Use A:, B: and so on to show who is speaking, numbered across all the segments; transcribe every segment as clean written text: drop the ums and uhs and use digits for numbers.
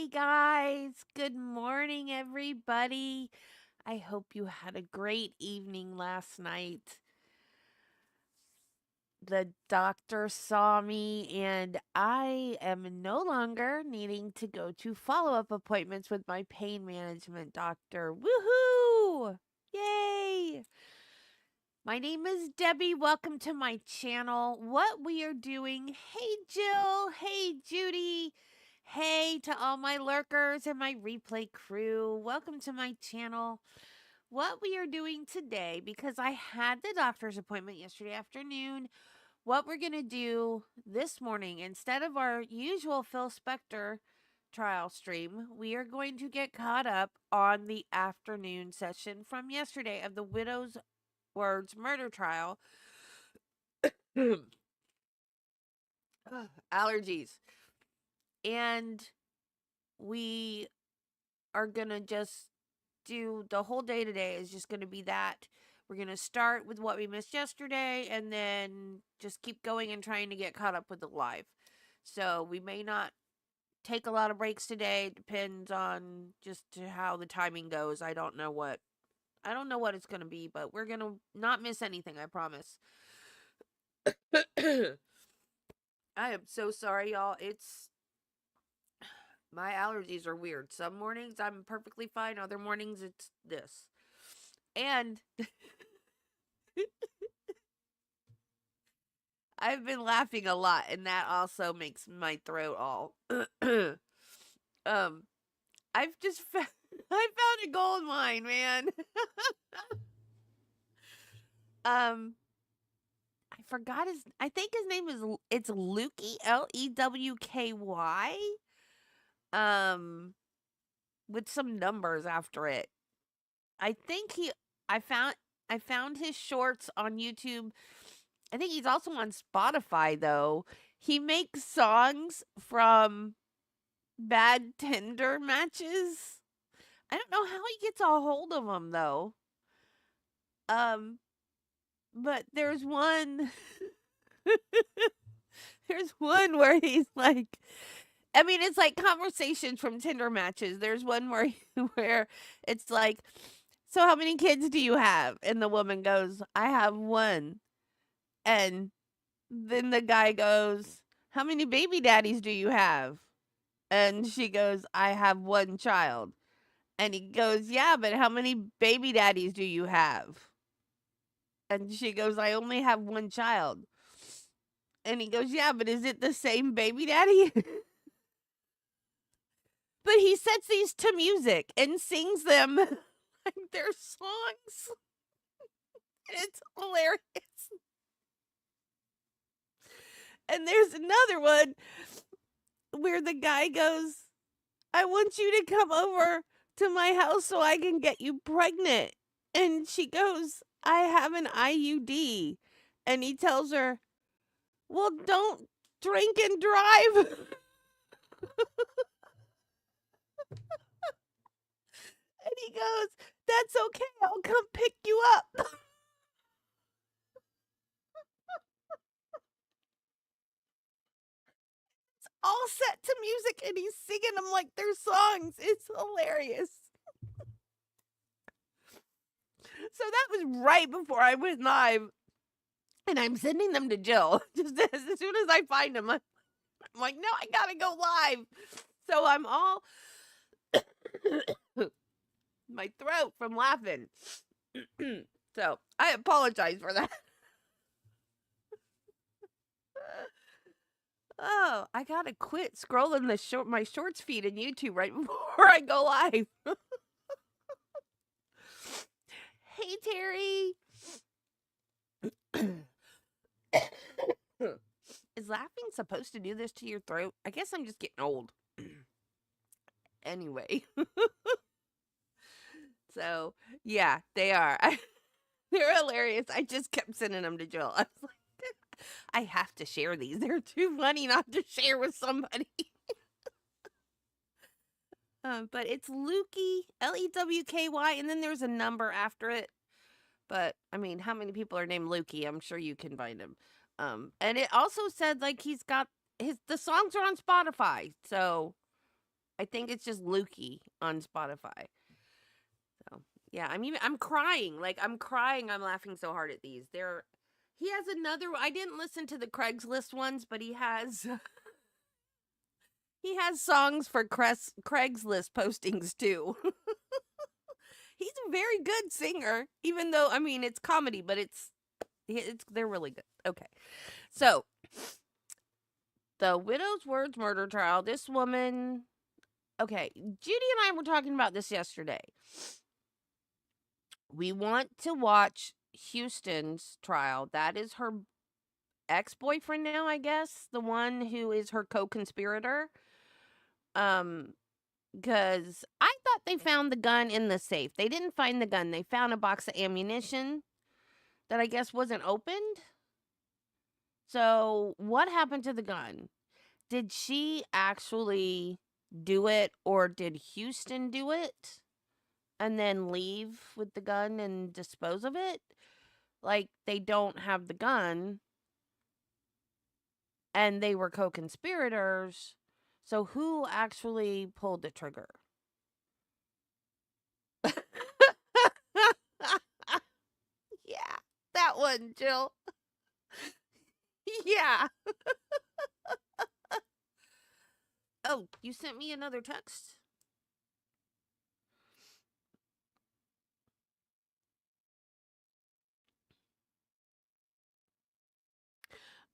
A: Hey guys, good morning, everybody. I hope you had a great evening last night. The doctor saw me, and I am no longer needing to go to follow up appointments with my pain management doctor. Woohoo! Yay! My name is Debbie. Welcome to my channel. What we are doing, hey Jill, hey Judy, hey to all my lurkers and my replay crew. Welcome to my channel. What we are doing today, because I had the doctor's appointment yesterday afternoon, what we're going to do this morning, instead of our usual Phil Spector trial stream, we are going to get caught up on the afternoon session from yesterday of the Widow's Words murder trial. Allergies. And we are going to just do the whole day today is just going to be that. We're going to start with what we missed yesterday and then just keep going and trying to get caught up with the live. So we may not take a lot of breaks today. Depends on just how the timing goes. I don't know what it's going to be, but we're going to not miss anything, I promise. I am so sorry, y'all. My allergies are weird. Some mornings I'm perfectly fine, other mornings it's this. And I've been laughing a lot, and that also makes my throat all. I've just I found a gold mine, man. I forgot I think his name is, it's Lukey, Lewky, um, with some numbers after it. I think I found, I found his shorts on YouTube. I think he's also on Spotify though. He makes songs from bad Tinder matches. I don't know how he gets a hold of them though. Um, but there's one where he's like, I mean, it's like conversations from Tinder matches. There's one where where it's like, so how many kids do you have? And the woman goes, I have one. And then the guy goes, how many baby daddies do you have? And she goes, I have one child. And he goes, yeah, but how many baby daddies do you have? And she goes, I only have one child. And he goes, yeah, but is it the same baby daddy? But he sets these to music and sings them like their songs. It's hilarious. And there's another one where the guy goes, I want you to come over to my house so I can get you pregnant. And she goes, I have an IUD. And he tells her, well, don't drink and drive. And he goes, that's okay. I'll come pick you up. All set to music and he's singing them like their songs. It's hilarious. So that was right before I went live. And I'm sending them to Jill. Just as soon as I find them, I'm like, no, I gotta go live. So I'm all my throat from laughing. So I apologize for that. Oh, I gotta quit scrolling my shorts feed in YouTube right before I go live. Hey Terry. Is laughing supposed to do this to your throat? I guess I'm just getting old. Anyway. So, yeah, they are. They're hilarious. I just kept sending them to Jill. I was like, I have to share these. They're too funny not to share with somebody. But it's Lewky, Lewky, and then there's a number after it. But I mean, how many people are named Lukey? I'm sure you can find him. And it also said like he's got the songs are on Spotify. So I think it's just Lukey on Spotify. So yeah, I'm crying. Like I'm crying. I'm laughing so hard at these. He has another. I didn't listen to the Craigslist ones, but he has he has songs for Craigslist postings too. He's a very good singer, even though it's comedy, but it's they're really good. Okay, so the widow's words murder trial. This woman. Okay, Judy and I were talking about this yesterday. We want to watch Houston's trial. That is her ex-boyfriend now, I guess, the one who is her co-conspirator. Um because I thought they found the gun in the safe. They didn't find the gun. They found a box of ammunition that I guess wasn't opened. So, what happened to the gun? Did she actually do it or did Houston do it and then leave with the gun and dispose of it? Like they don't have the gun and they were co-conspirators. So who actually pulled the trigger? Yeah, that one, Jill. Yeah. Oh, you sent me another text?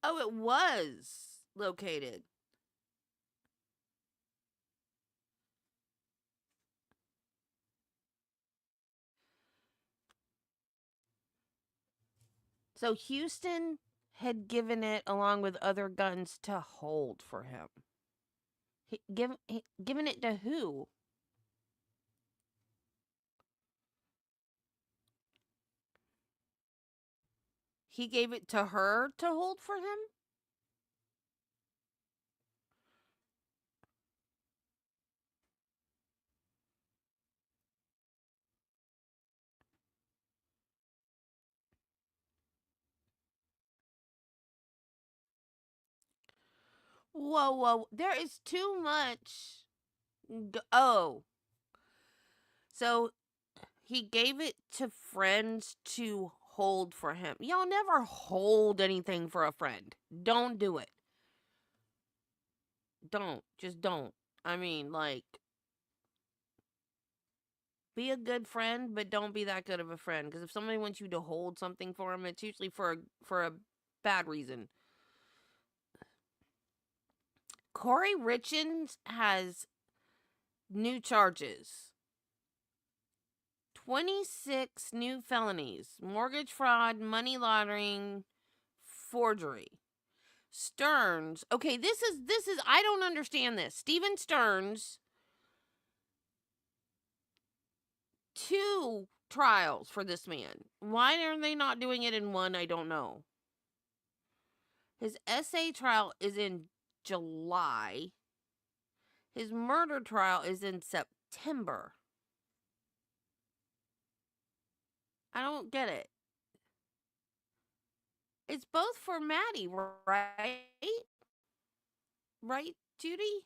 A: Oh, it was located. So Houston had given it along with other guns to hold for him. Given it to who? He gave it to her to hold for him? Whoa, whoa. There is too much. Oh. So he gave it to friends to hold for him. Y'all never hold anything for a friend. Don't do it. Don't. Just don't. Like, be a good friend, but don't be that good of a friend. Because if somebody wants you to hold something for them, it's usually for a bad reason. Corey Richins has new charges. 26 new felonies: mortgage fraud, money laundering, forgery. Stearns. Okay, this is I don't understand this. Steven Stearns, two trials for this man. Why are they not doing it in one? I don't know. His SA trial is in July. His murder trial is in September. I don't get it. It's both for Maddie, right? Right, Judy?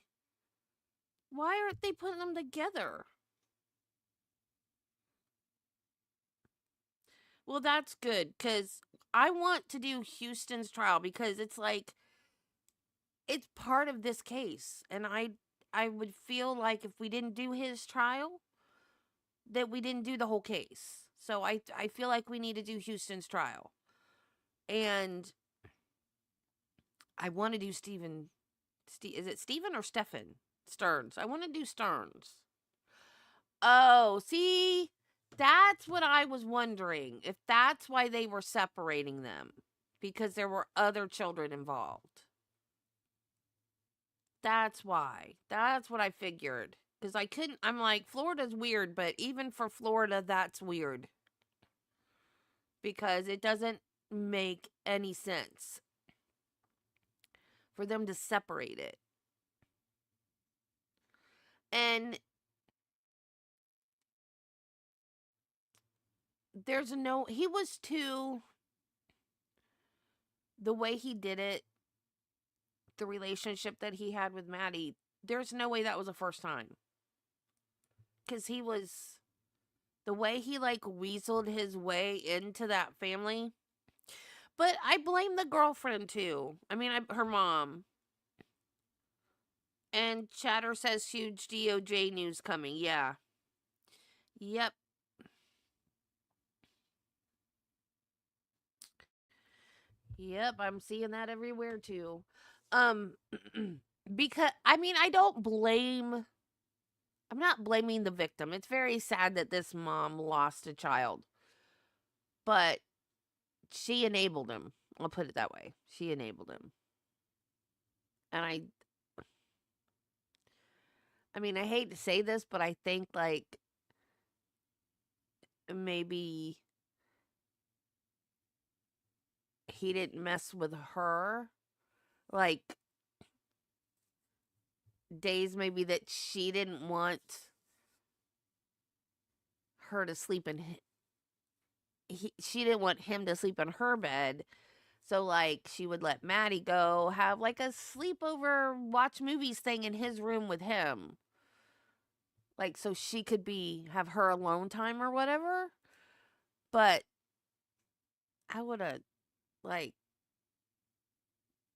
A: Why aren't they putting them together? Well, that's good because I want to do Houston's trial because it's like it's part of this case, and I would feel like if we didn't do his trial, that we didn't do the whole case. So I feel like we need to do Houston's trial, and I want to do Steven. Is it Steven or Stefan Stearns? I want to do Stearns. Oh, see, that's what I was wondering. If that's why they were separating them, because there were other children involved. That's why. That's what I figured. Because I couldn't, I'm like, Florida's weird, but even for Florida, that's weird. Because it doesn't make any sense for them to separate it. And he was too, the way he did it, the relationship that he had with Maddie, there's no way that was the first time. Because he was, the way he like weaseled his way into that family. But I blame the girlfriend too. I mean, her mom. And Chatter says huge DOJ news coming. Yeah. Yep. Yep, I'm seeing that everywhere too. Um because I mean, I'm not blaming the victim. It's very sad that this mom lost a child. But she enabled him. I'll put it that way. She enabled him. And I mean, I hate to say this, but I think like maybe he didn't mess with her. Like days maybe that she didn't want her to sleep in she didn't want him to sleep in her bed. So like she would let Maddie go have like a sleepover watch movies thing in his room with him. Like so she could have her alone time or whatever. But I would have like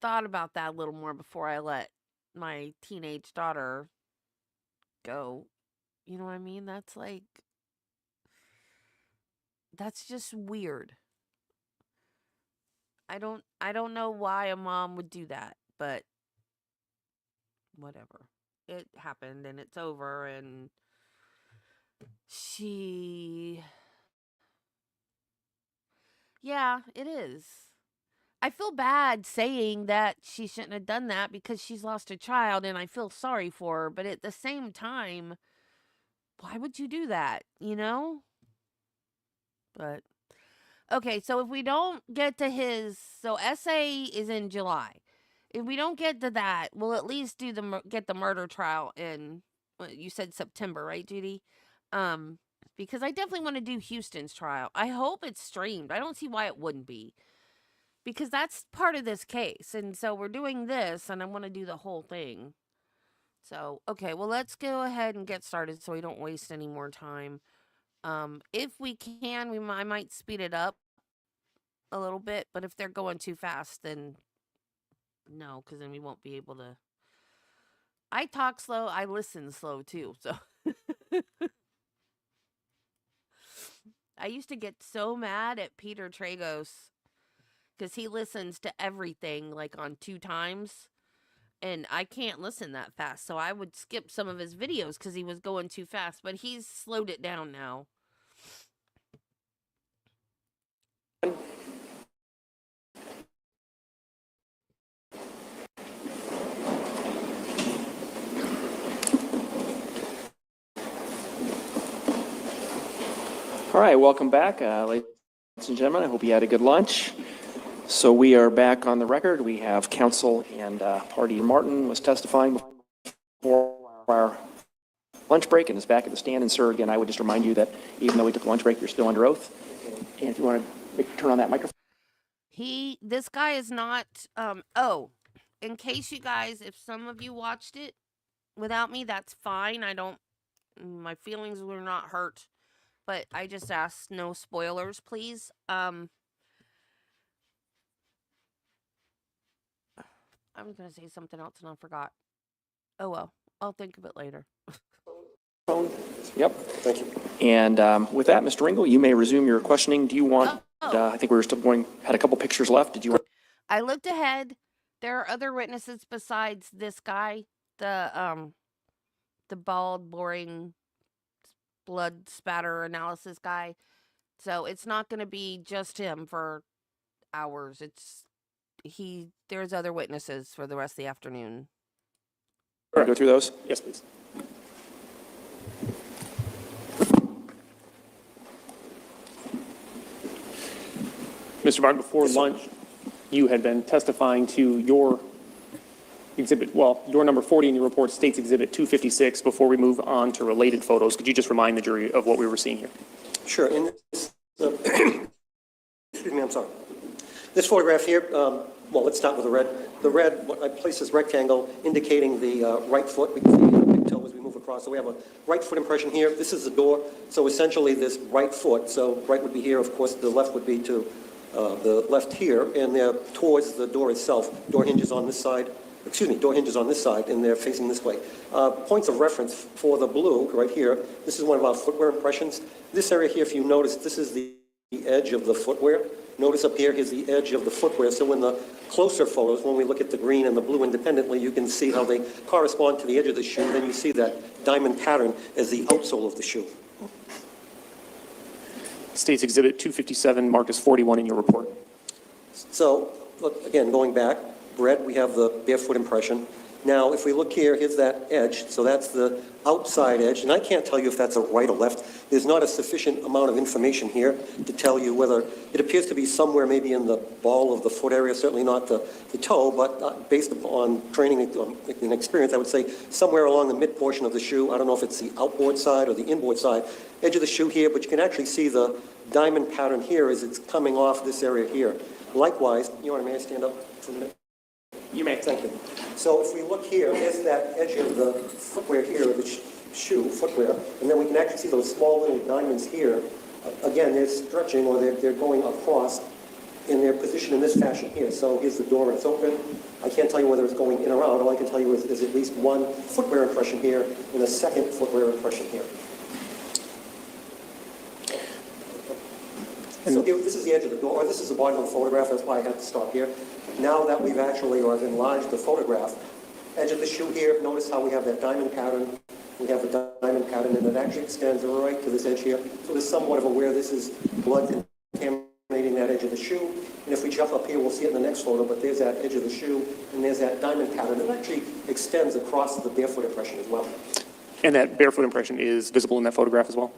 A: thought about that a little more before I let my teenage daughter go. You know what I mean? That's just weird. I don't know why a mom would do that, but whatever. It happened and it's over and she yeah, it is. I feel bad saying that she shouldn't have done that because she's lost a child and I feel sorry for her, but at the same time, why would you do that, you know? But okay, so if we don't get to so SA is in July. If we don't get to that, we'll at least get the murder trial in. You said September, right, Judy? Because I definitely want to do Houston's trial. I hope it's streamed. I don't see why it wouldn't be, because that's part of this case, and so we're doing this, and I want to do the whole thing. So okay, well let's go ahead and get started so we don't waste any more time. If we can, I might speed it up a little bit, but if they're going too fast, then no, because then we won't be able to. I talk slow, I listen slow too, so. I used to get so mad at Peter Tragos because he listens to everything like on 2 times, and I can't listen that fast, so I would skip some of his videos because he was going too fast, but he's slowed it down now.
B: All right, welcome back, ladies and gentlemen. I hope you had a good lunch. So we are back on the record. We have counsel and party. Martin was testifying before our lunch break and is back at the stand. And sir, again, I would just remind you that even though we took a lunch break, you're still under oath. And if you want to turn on that microphone.
A: This guy is not, in case you guys, if some of you watched it without me, that's fine. My feelings were not hurt. But I just asked no spoilers, please. I was going to say something else and I forgot. Oh, well. I'll think of it later.
B: Yep. Thank you. And with that, Mr. Ringel, you may resume your questioning. Do you want, I think we were still had a couple pictures left. Did you want?
A: I looked ahead. There are other witnesses besides this guy, the bald, boring blood spatter analysis guy. So it's not going to be just him for hours. There's other witnesses for the rest of the afternoon.
B: All right, go through those? Yes, please.
C: Mr. Martin, before lunch, you had been testifying to your exhibit, your number 40 in your report states exhibit 256 before we move on to related photos. Could you just remind the jury of what we were seeing here?
D: Sure. In this, excuse me, I'm sorry. This photograph here, Well, let's start with the red. The red, I place this rectangle indicating the right foot. We can see the big toe as we move across. So we have a right foot impression here. This is the door. So essentially this right foot, so right would be here. Of course, the left would be to the left here, and they're towards the door itself. Door hinges on this side. Excuse me, door hinges on this side, and they're facing this way. Points of reference for the blue right here. This is one of our footwear impressions. This area here, if you notice, this is the edge of the footwear. Notice up here is the edge of the footwear. So in the closer photos, when we look at the green and the blue independently, you can see how they correspond to the edge of the shoe. Then you see that diamond pattern as the outsole of the shoe.
C: States Exhibit 257, Marcus 41 in your report.
D: So, look, again, going back, red, we have the barefoot impression. Now, if we look here, here's that edge. So that's the outside edge. And I can't tell you if that's a right or left. There's not a sufficient amount of information here to tell you whether it appears to be somewhere maybe in the ball of the foot area, certainly not the toe, but based upon training and experience, I would say somewhere along the mid portion of the shoe. I don't know if it's the outboard side or the inboard side, edge of the shoe here, but you can actually see the diamond pattern here as it's coming off this area here. Likewise, may I stand up for a minute?
C: You may.
D: Thank you. So if we look here, there's that edge of the footwear here, the shoe, footwear, and then we can actually see those small little diamonds here. Again, they're stretching or they're going across, and they're positioned in this fashion here. So here's the door, it's open. I can't tell you whether it's going in or out. All I can tell you is there's at least one footwear impression here and a second footwear impression here. So here, this is the edge of the door. This is the bottom of the photograph. That's why I had to stop here. Now that we've actually or enlarged the photograph, edge of the shoe here, notice how we have that diamond pattern. We have the diamond pattern, and it actually extends right to this edge here. So there's somewhat of a where this is blood contaminating that edge of the shoe. And if we jump up here, we'll see it in the next photo, but there's that edge of the shoe, and there's that diamond pattern. It actually extends across the barefoot impression as well.
C: And that barefoot impression is visible in that photograph as well?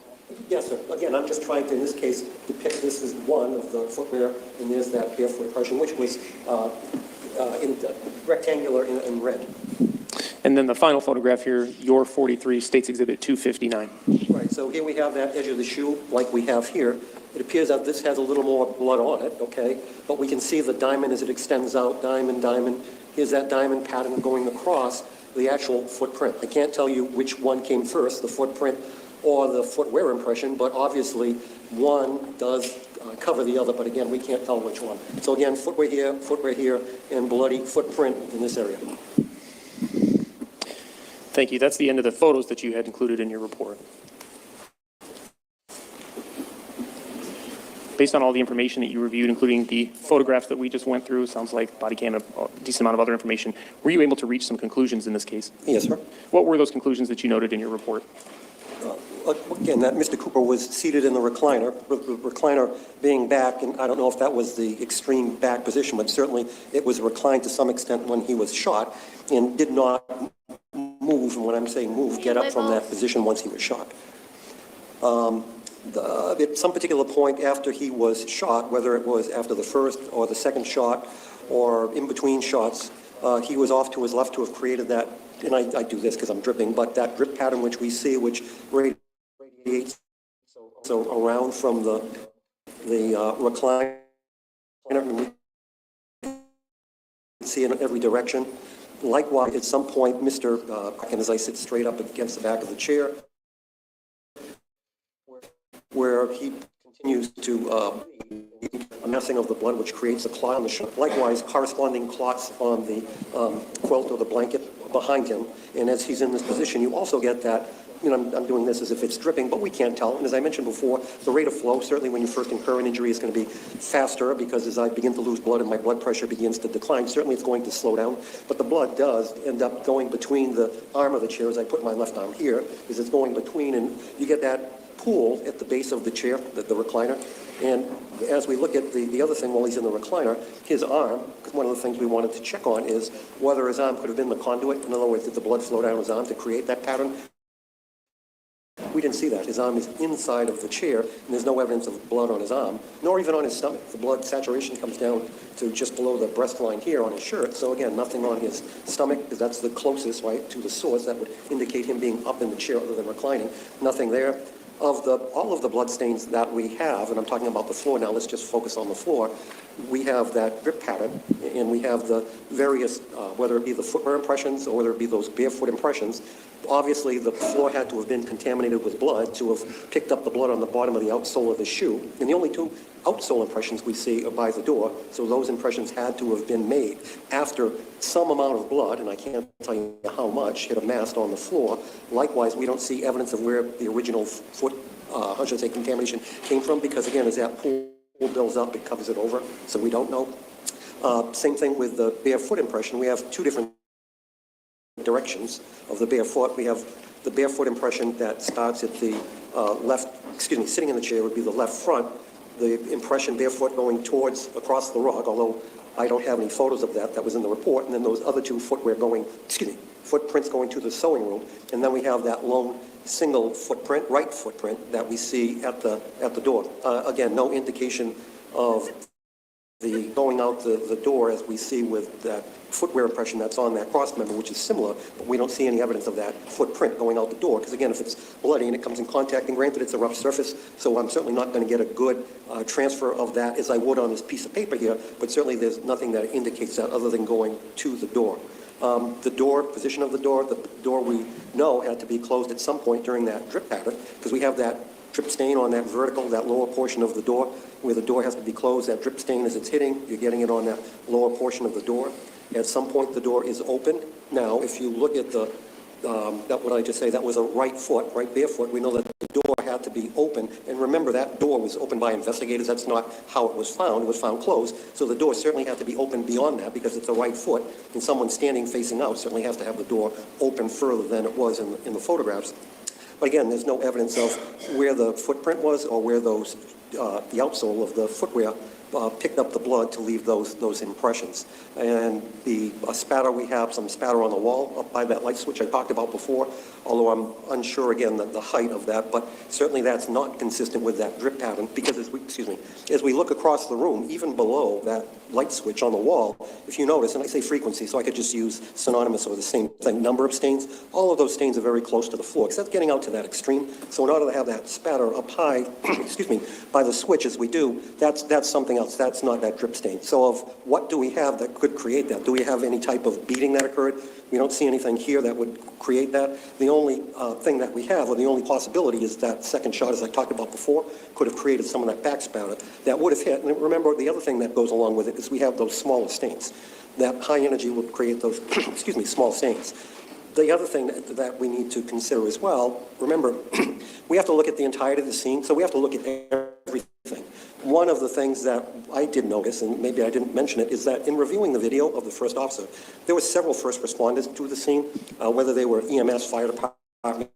D: Yes, sir. Again, I'm just trying to, in this case, depict this as one of the footwear, and there's that barefoot impression, which was in rectangular in red.
C: And then the final photograph here, your 43, States Exhibit 259.
D: Right, so here we have that edge of the shoe, like we have here. It appears that this has a little more blood on it, okay? But we can see the diamond as it extends out, diamond, diamond. Here's that diamond pattern going across the actual footprint. I can't tell you which one came first, the footprint or the footwear impression, but obviously one does cover the other, but again, we can't tell which one. So again, footwear here, and bloody footprint in this area.
C: Thank you. That's the end of the photos that you had included in your report. Based on all the information that you reviewed, including the photographs that we just went through, sounds like body cam, a decent amount of other information, were you able to reach some conclusions in this case?
D: Yes, sir.
C: What were those conclusions that you noted in your report?
D: Again, that Mr. Cooper was seated in the recliner being back, and I don't know if that was the extreme back position, but certainly it was reclined to some extent when he was shot and did not move, and when I'm saying move, get up from that position once he was shot. At some particular point after he was shot, whether it was after the first or the second shot or in between shots, he was off to his left to have created that, and I do this because I'm dripping, but that drip pattern which we see, which radiates so around from the recliner, and we see it in every direction. Likewise, at some point, Mr. And as I sit straight up against the back of the chair, where he continues to amassing of the blood, which creates a clot on the shirt. Likewise, corresponding clots on the quilt or the blanket behind him. And as he's in this position, you also get that, I'm doing this as if it's dripping, but we can't tell. And as I mentioned before, the rate of flow, certainly when you first incur an injury, is going to be faster because as I begin to lose blood and my blood pressure begins to decline, certainly it's going to slow down. But the blood does end up going between the arm of the chair, as I put my left arm here, is it's going between, and you get that pool at the base of the chair, the recliner. And as we look at the other thing while he's in the recliner, his arm, because one of the things we wanted to check on is whether his arm could have been the conduit. In other words, did the blood flow down his arm to create that pattern? We didn't see that. His arm is inside of the chair, and there's no evidence of blood on his arm, nor even on his stomach. The blood saturation comes down to just below the breast line here on his shirt. So again, nothing on his stomach, because that's the closest, right, to the source. That would indicate him being up in the chair other than reclining. Nothing there. Of all of the blood stains that we have, and I'm talking about the floor now, let's just focus on the floor. we have that drip pattern, and we have the various, whether it be the footwear impressions or whether it be those barefoot impressions. Obviously, the floor had to have been contaminated with blood to have picked up the blood on the bottom of the outsole of the shoe. And the only two outsole impressions we see are by the door, so those impressions had to have been made after some amount of blood, and I can't tell you how much, had amassed on the floor. Likewise, we don't see evidence of where the original foot, how should I say, contamination came from, because again, as that pool builds up, it covers it over, so we don't know. Same thing with the barefoot impression. We have two different directions of the barefoot. We have the barefoot impression that starts at the sitting in the chair would be the left front. The impression barefoot going towards across the rug, although I don't have any photos of that. That was in the report. And then those other two footprints going to the sewing room. And then we have that lone single footprint, right footprint, that we see at the door. Again, no indication of the going out the door as we see with that footwear impression that's on that cross member, which is similar, but we don't see any evidence of that footprint going out the door, because again, if it's bloody and it comes in contact, and granted it's a rough surface, so I'm certainly not going to get a good transfer of that as I would on this piece of paper here, but certainly there's nothing that indicates that other than going to the door. The door, position of the door we know had to be closed at some point during that drip pattern, because we have that drip stain on that vertical, that lower portion of the door, where the door has to be closed. That drip stain, as it's hitting, you're getting it on that lower portion of the door. At some point, the door is open. Now, if you look at the, what I just say, that was a right foot, right barefoot. We know that the door had to be open. And remember, that door was opened by investigators. That's not how it was found. It was found closed. So the door certainly had to be open beyond that, because it's a right foot. And someone standing facing out certainly has to have the door open further than it was in the photographs. But again, there's no evidence of where the footprint was or where those, the outsole of the footwear picked up the blood to leave those impressions. And the spatter, we have some spatter on the wall up by that light switch I talked about before, although I'm unsure again the height of that, but certainly that's not consistent with that drip pattern, because as we look across the room, even below that light switch on the wall, if you notice, and I say frequency, so I could just use synonymous or the same thing, number of stains, all of those stains are very close to the floor, because that's getting out to that extreme. So in order to have that spatter up high, by the switch as we do, that's something else. That's not that drip stain. So of what do we have that could create that? Do we have any type of beating that occurred? We don't see anything here that would create that. The only thing that we have, or the only possibility, is that second shot, as I talked about before, could have created some of that back spatter that would have hit. And remember, the other thing that goes along with it is we have those smaller stains. That high energy would create those, small stains. The other thing that we need to consider as well, remember, we have to look at the entirety of the scene, so we have to look at everything. One of the things that I did notice, and maybe I didn't mention it, is that in reviewing the video of the first officer, there were several first responders to the scene, whether they were EMS, fire department,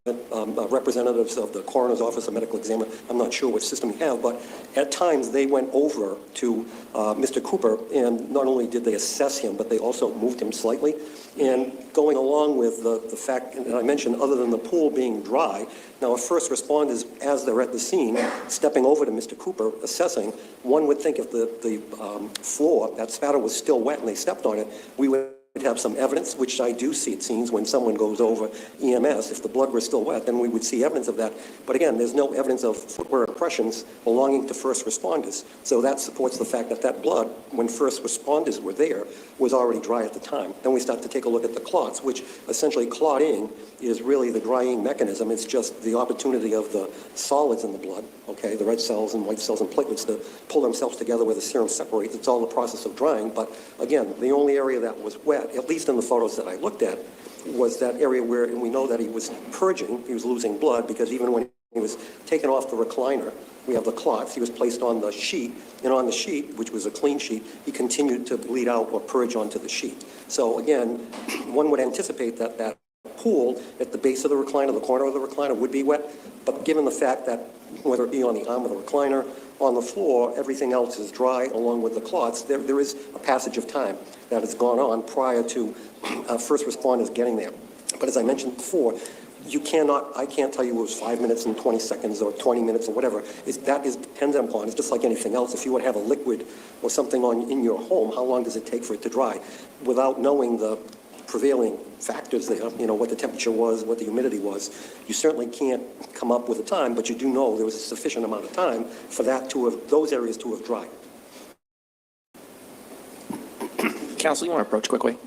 D: representatives of the coroner's office, a medical examiner. I'm not sure which system you have, but at times they went over to Mr. Cooper, and not only did they assess him, but they also moved him slightly. And going along with the fact, and I mentioned, other than the pool being dry, now if first responders, as they're at the scene, stepping over to Mr. Cooper, assessing, one would think if the floor, that spatter was still wet and they stepped on it, we would have some evidence, which I do see, it seems, when someone goes over EMS. If the blood were still wet, then we would see evidence of that. But again, there's no evidence of footwear impressions belonging to first responders. So that supports the fact that that blood, when first responders were there, was already dry at the time. Then we start to take a look at the clots, which essentially clotting is really the drying mechanism. It's just the opportunity of the solids in the blood, okay, the red cells and white cells and platelets to pull themselves together where the serum separates. It's all the process of drying. But again, the only area that was wet, at least in the photos that I looked at, was that area where, and we know that he was purging, he was losing blood, because even when he was taken off the recliner, we have the clots, he was placed on the sheet, and on the sheet, which was a clean sheet, he continued to bleed out or purge onto the sheet. So again, one would anticipate that that pool at the base of the recliner, the corner of the recliner, would be wet, but given the fact that whether it be on the arm of the recliner, on the floor, everything else is dry along with the clots, there is a passage of time that has gone on prior to first responders getting there. But as I mentioned before, I can't tell you it was 5 minutes and 20 seconds or 20 minutes or whatever. That is dependent upon, it's just like anything else. If you would have a liquid or something in your home, how long does it take for it to dry? Without knowing the prevailing factors there, what the temperature was, what the humidity was, you certainly can't come up with a time, but you do know there was a sufficient amount of time for those areas to have dried.
B: Counsel, you want to approach quickly?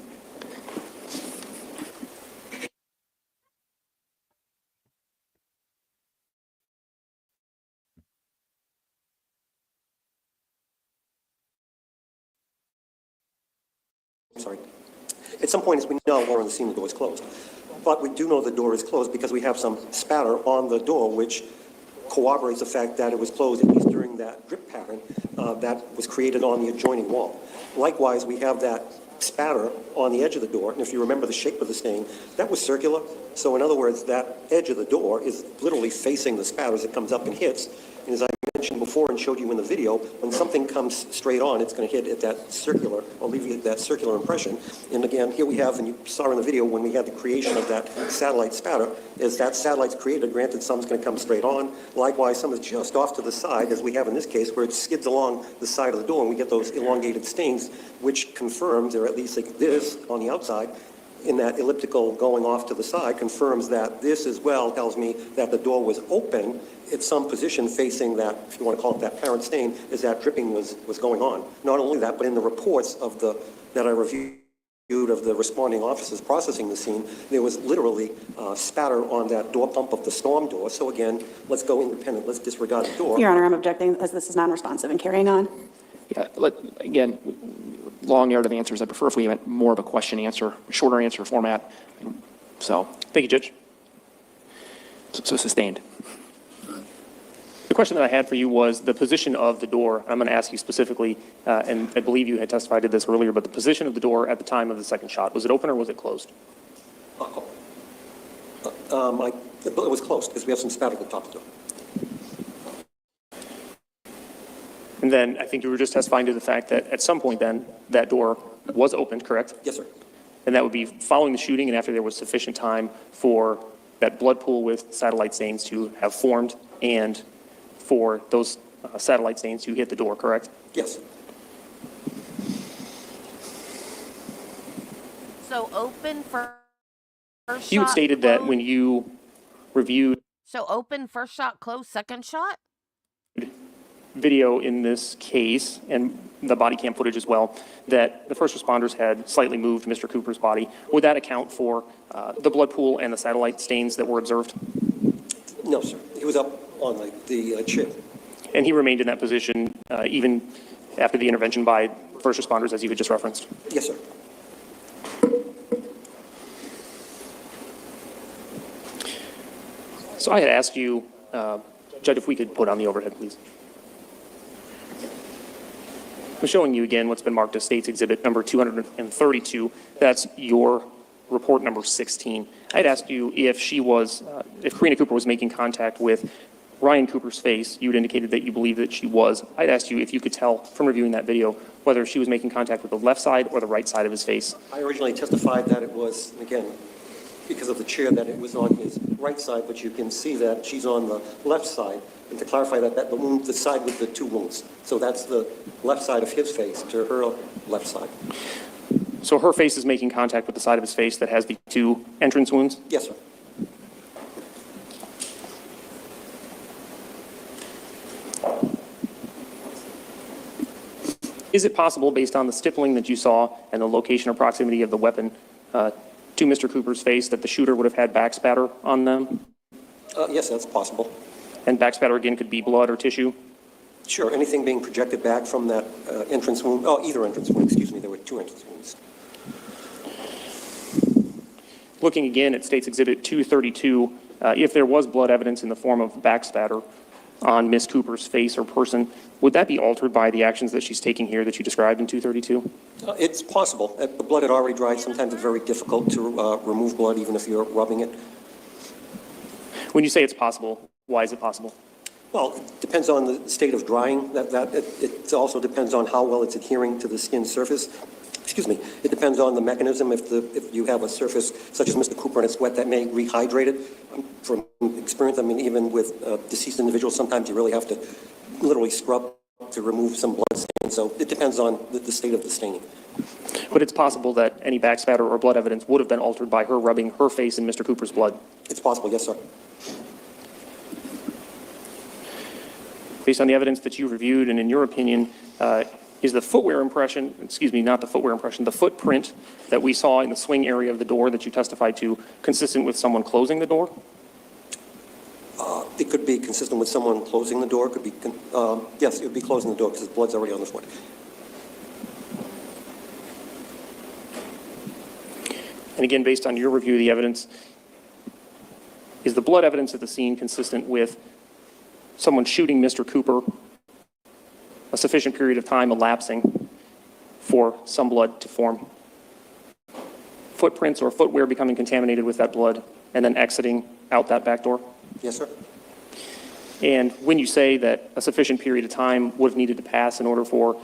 D: Sorry. At some point, as we know, we're on the scene, the door is closed. But we do know the door is closed because we have some spatter on the door, which corroborates the fact that it was closed, at least during that drip pattern that was created on the adjoining wall. Likewise, we have that spatter on the edge of the door, and if you remember the shape of the stain, that was circular. So in other words, that edge of the door is literally facing the spatter as it comes up and hits. And as I mentioned before and showed you in the video, when something comes straight on, it's going to hit at that circular, or alleviate that circular impression. And again, here we have, and you saw in the video when we had the creation of that satellite spatter, is that satellite's created. Granted, some's going to come straight on. Likewise, some is just off to the side, as we have in this case, where it skids along the side of the door, and we get those elongated stains, which confirms, or at least like this on the outside, in that elliptical going off to the side, confirms that this as well tells me that the door was open at some position facing that, if you want to call it that parent stain, is that dripping was going on. Not only that, but in the reports of that I reviewed of the responding officers processing the scene, there was literally spatter on that door pump of the storm door. So again, let's go independent. Let's disregard the door.
E: Your Honor, I'm objecting as this is non-responsive and carrying on.
B: Yeah, again, long narrative answers. I prefer if we had more of a question answer, shorter answer format. So,
C: Thank you, Judge.
B: so sustained.
C: The question that I had for you was the position of the door. I'm going to ask you specifically, and I believe you had testified to this earlier, but the position of the door at the time of the second shot, was it open or was it closed?
D: It was closed because we have some spatter at the top of the door.
C: And then I think you were just testifying to the fact that at some point then, that door was opened, correct?
D: Yes, sir.
C: And that would be following the shooting and after there was sufficient time for that blood pool with satellite stains to have formed and for those satellite stains to hit the door, correct?
D: Yes.
A: So open for first shot.
C: You had stated that
A: close?
C: when you reviewed
A: So open first shot, close second shot?
C: video in this case, and the body cam footage as well, that the first responders had slightly moved Mr. Cooper's body. Would that account for the blood pool and the satellite stains that were observed?
D: No, sir. He was up on the chair.
C: And he remained in that position even after the intervention by first responders, as you had just referenced?
D: Yes, sir.
C: So I had asked you, Judge, if we could put on the overhead, please. I'm showing you again what's been marked as State's Exhibit number 232. That's your report number 16. I'd asked you if if Karina Cooper was making contact with Ryan Cooper's face. You had indicated that you believe that she was. I'd asked you if you could tell from reviewing that video whether she was making contact with the left side or the right side of his face.
D: I originally testified that it was, again, because of the chair, that it was on his right side, but you can see that she's on the left side. And to clarify that, the wound, the side with the two wounds. So that's the left side of his face to her left side.
C: So her face is making contact with the side of his face that has the two entrance wounds?
D: Yes, sir.
C: Is it possible, based on the stippling that you saw and the location or proximity of the weapon to Mr. Cooper's face, that the shooter would have had back spatter on them?
D: Yes, that's possible.
C: And back spatter, again, could be blood or tissue?
D: Sure, anything being projected back from that entrance wound, either entrance wound, excuse me, there were two entrance wounds.
C: Looking again at State's Exhibit 232, if there was blood evidence in the form of back spatter on Ms. Cooper's face or person, would that be altered by the actions that she's taking here that you described in 232?
D: It's possible. The blood had already dried. Sometimes it's very difficult to remove blood, even if you're rubbing it.
C: When you say it's possible, why is it possible?
D: Well, it depends on the state of drying. It also depends on how well it's adhering to the skin surface. Excuse me. It depends on the mechanism. If you have a surface such as Mr. Cooper and it's wet, that may rehydrate it. From experience, I mean, even with deceased individuals, sometimes you really have to literally scrub to remove some blood stain. So it depends on the state of the staining.
C: But it's possible that any back spatter or blood evidence would have been altered by her rubbing her face in Mr. Cooper's blood?
D: It's possible, yes, sir.
C: Based on the evidence that you reviewed, and in your opinion, is the footwear impression, excuse me, not the footwear impression, the footprint that we saw in the swing area of the door that you testified to consistent with someone closing the door?
D: It could be consistent with someone closing the door. It could be, yes, it would be closing the door because the blood's already on the foot.
C: And again, based on your review of the evidence, is the blood evidence at the scene consistent with someone shooting Mr. Cooper, a sufficient period of time elapsing for some blood to form, footprints or footwear becoming contaminated with that blood, and then exiting out that back door?
D: Yes, sir.
C: And when you say that a sufficient period of time would have needed to pass in order for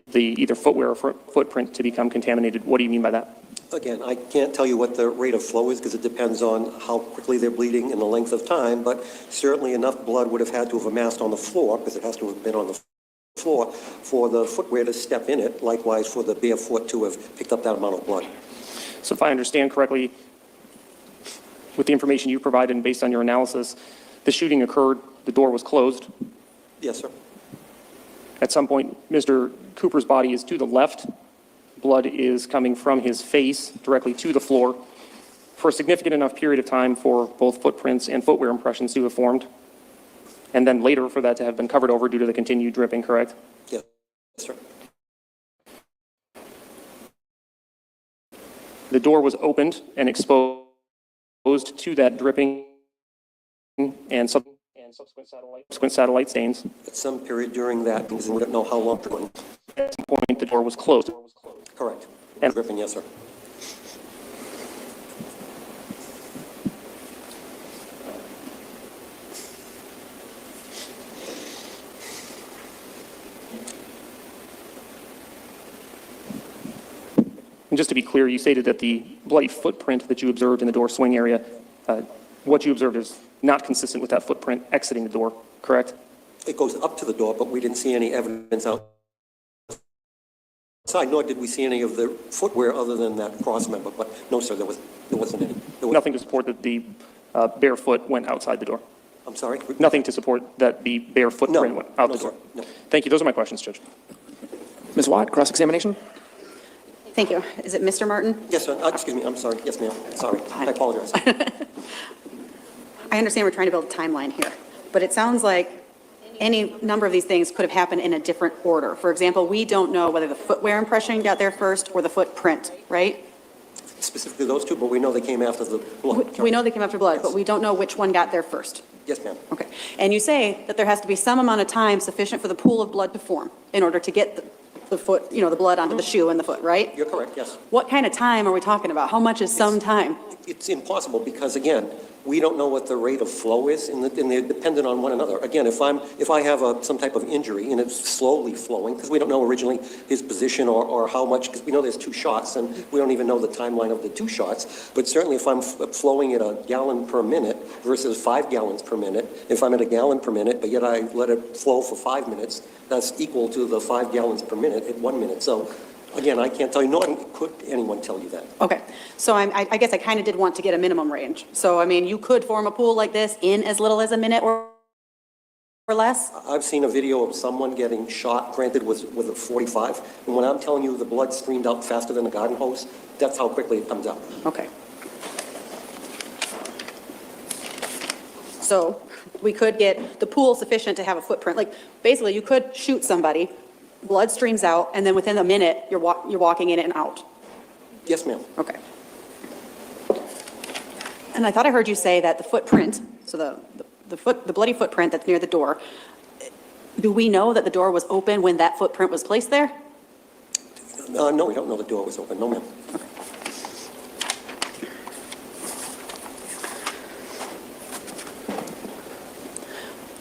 C: the either footwear or footprint to become contaminated, what do you mean by that?
D: Again, I can't tell you what the rate of flow is because it depends on how quickly they're bleeding and the length of time, but certainly enough blood would have had to have amassed on the floor, because it has to have been on the floor, for the footwear to step in it, likewise for the bare foot to have picked up that amount of blood.
C: So if I understand correctly, with the information you provided and based on your analysis, the shooting occurred, the door was closed.
D: Yes, sir.
C: At some point, Mr. Cooper's body is to the left. Blood is coming from his face directly to the floor for a significant enough period of time for both footprints and footwear impressions to have formed, and then later for that to have been covered over due to the continued dripping, correct?
D: Yes, sir.
C: The door was opened and exposed to that dripping and subsequent satellite stains.
D: At some period during that, because we don't know how long.
C: At some point, the door was closed.
D: Correct.
C: And
D: Dripping, yes, sir.
C: And just to be clear, you stated that the bloody footprint that you observed in the door swing area, what you observed is not consistent with that footprint exiting the door, correct?
D: It goes up to the door, but we didn't see any evidence outside, nor did we see any of the footwear other than that cross member. But no, sir, there wasn't any.
C: Nothing to support that the bare foot went outside the door.
D: I'm sorry?
C: Nothing to support that the bare footprint went out the door.
D: Sir, no.
C: Thank you. Those are my questions, Judge.
B: Ms. Watt, cross-examination?
E: Thank you. Is it Mr. Martin?
D: Yes, sir. Excuse me. I'm sorry. Yes, ma'am. Sorry. I apologize.
E: I understand we're trying to build a timeline here, but it sounds like any number of these things could have happened in a different order. For example, we don't know whether the footwear impression got there first or the footprint, right?
D: Specifically those two, but we know they came after the blood.
E: We know they came after blood, but we don't know which one got there first.
D: Yes, ma'am.
E: Okay. And you say that there has to be some amount of time sufficient for the pool of blood to form in order to get the foot, the blood onto the shoe and the foot, right?
D: You're correct, yes.
E: What kind of time are we talking about? How much is some time?
D: It's impossible because, again, we don't know what the rate of flow is, and they're dependent on one another. Again, if I have some type of injury and it's slowly flowing, because we don't know originally his position or how much, because we know there's two shots, and we don't even know the timeline of the two shots, but certainly if I'm flowing at a gallon per minute versus 5 gallons per minute, if I'm at a gallon per minute, but yet I let it flow for 5 minutes, that's equal to the 5 gallons per minute at 1 minute. So again, I can't tell you, nor could anyone tell you that.
E: Okay, so I guess I kind of did want to get a minimum range. So, I mean, you could form a pool like this in as little as a minute or less?
D: I've seen a video of someone getting shot, granted with a .45, and when I'm telling you the blood streamed out faster than a garden hose, that's how quickly it comes out.
E: Okay. So we could get the pool sufficient to have a footprint. Like, basically, you could shoot somebody, blood streams out, and then within a minute, you're walking in and out.
D: Yes, ma'am.
E: Okay. And I thought I heard you say that the footprint, so the bloody footprint that's near the door, do we know that the door was open when that footprint was placed there?
D: No, we don't know the door was open. No, ma'am.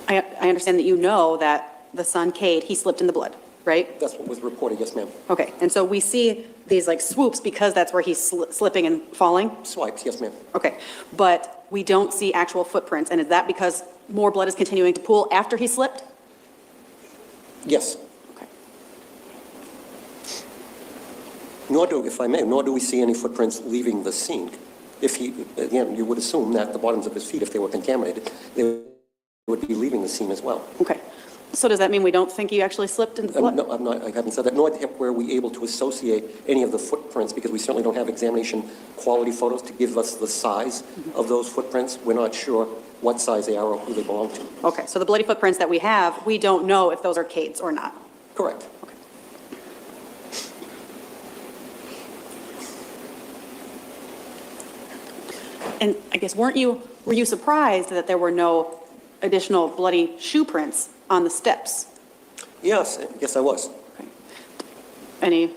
E: I understand that you know that the son, Cade, he slipped in the blood, right?
D: That's what was reported. Yes, ma'am.
E: Okay, and so we see these like swoops because that's where he's slipping and falling?
D: Swipes. Yes, ma'am.
E: Okay, but we don't see actual footprints, and is that because more blood is continuing to pool after he slipped?
D: Yes.
E: Okay.
D: Nor do we see any footprints leaving the scene. If again, you would assume that the bottoms of his feet, if they were contaminated, they would be leaving the scene as well.
E: Okay. So does that mean we don't think you actually slipped in the blood?
D: No, I haven't said that, nor were we able to associate any of the footprints, because we certainly don't have examination quality photos to give us the size of those footprints. We're not sure what size they are or who they belong to.
E: Okay, so the bloody footprints that we have, we don't know if those are Kate's or not.
D: Correct.
E: And I guess, were you surprised that there were no additional bloody shoe prints on the steps?
D: Yes, I was.
E: Any,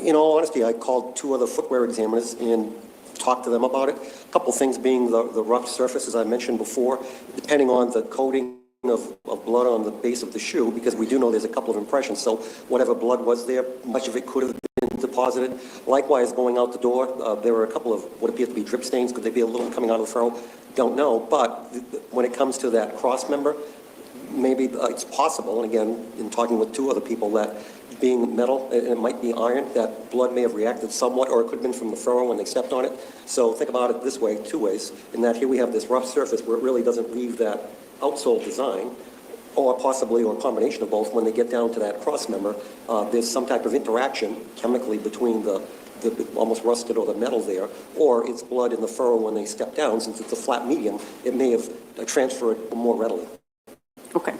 D: In all honesty, I called two other footwear examiners and talked to them about it. A couple things being the rough surface, as I mentioned before, depending on the coating of blood on the base of the shoe, because we do know there's a couple of impressions, so whatever blood was there, much of it could have been deposited. Likewise, going out the door, there were a couple of what appear to be drip stains. Could they be a little coming out of the furrow? Don't know, but when it comes to that cross member, maybe it's possible, and again, in talking with two other people, that being metal, and it might be iron, that blood may have reacted somewhat, or it could have been from the furrow when they stepped on it. So think about it this way, two ways, in that here we have this rough surface where it really doesn't leave that outsole design, or possibly, or a combination of both. When they get down to that cross member, there's some type of interaction chemically between the almost rusted or the metal there, or it's blood in the furrow when they step down. Since it's a flat medium, it may have transferred more readily.
E: okay.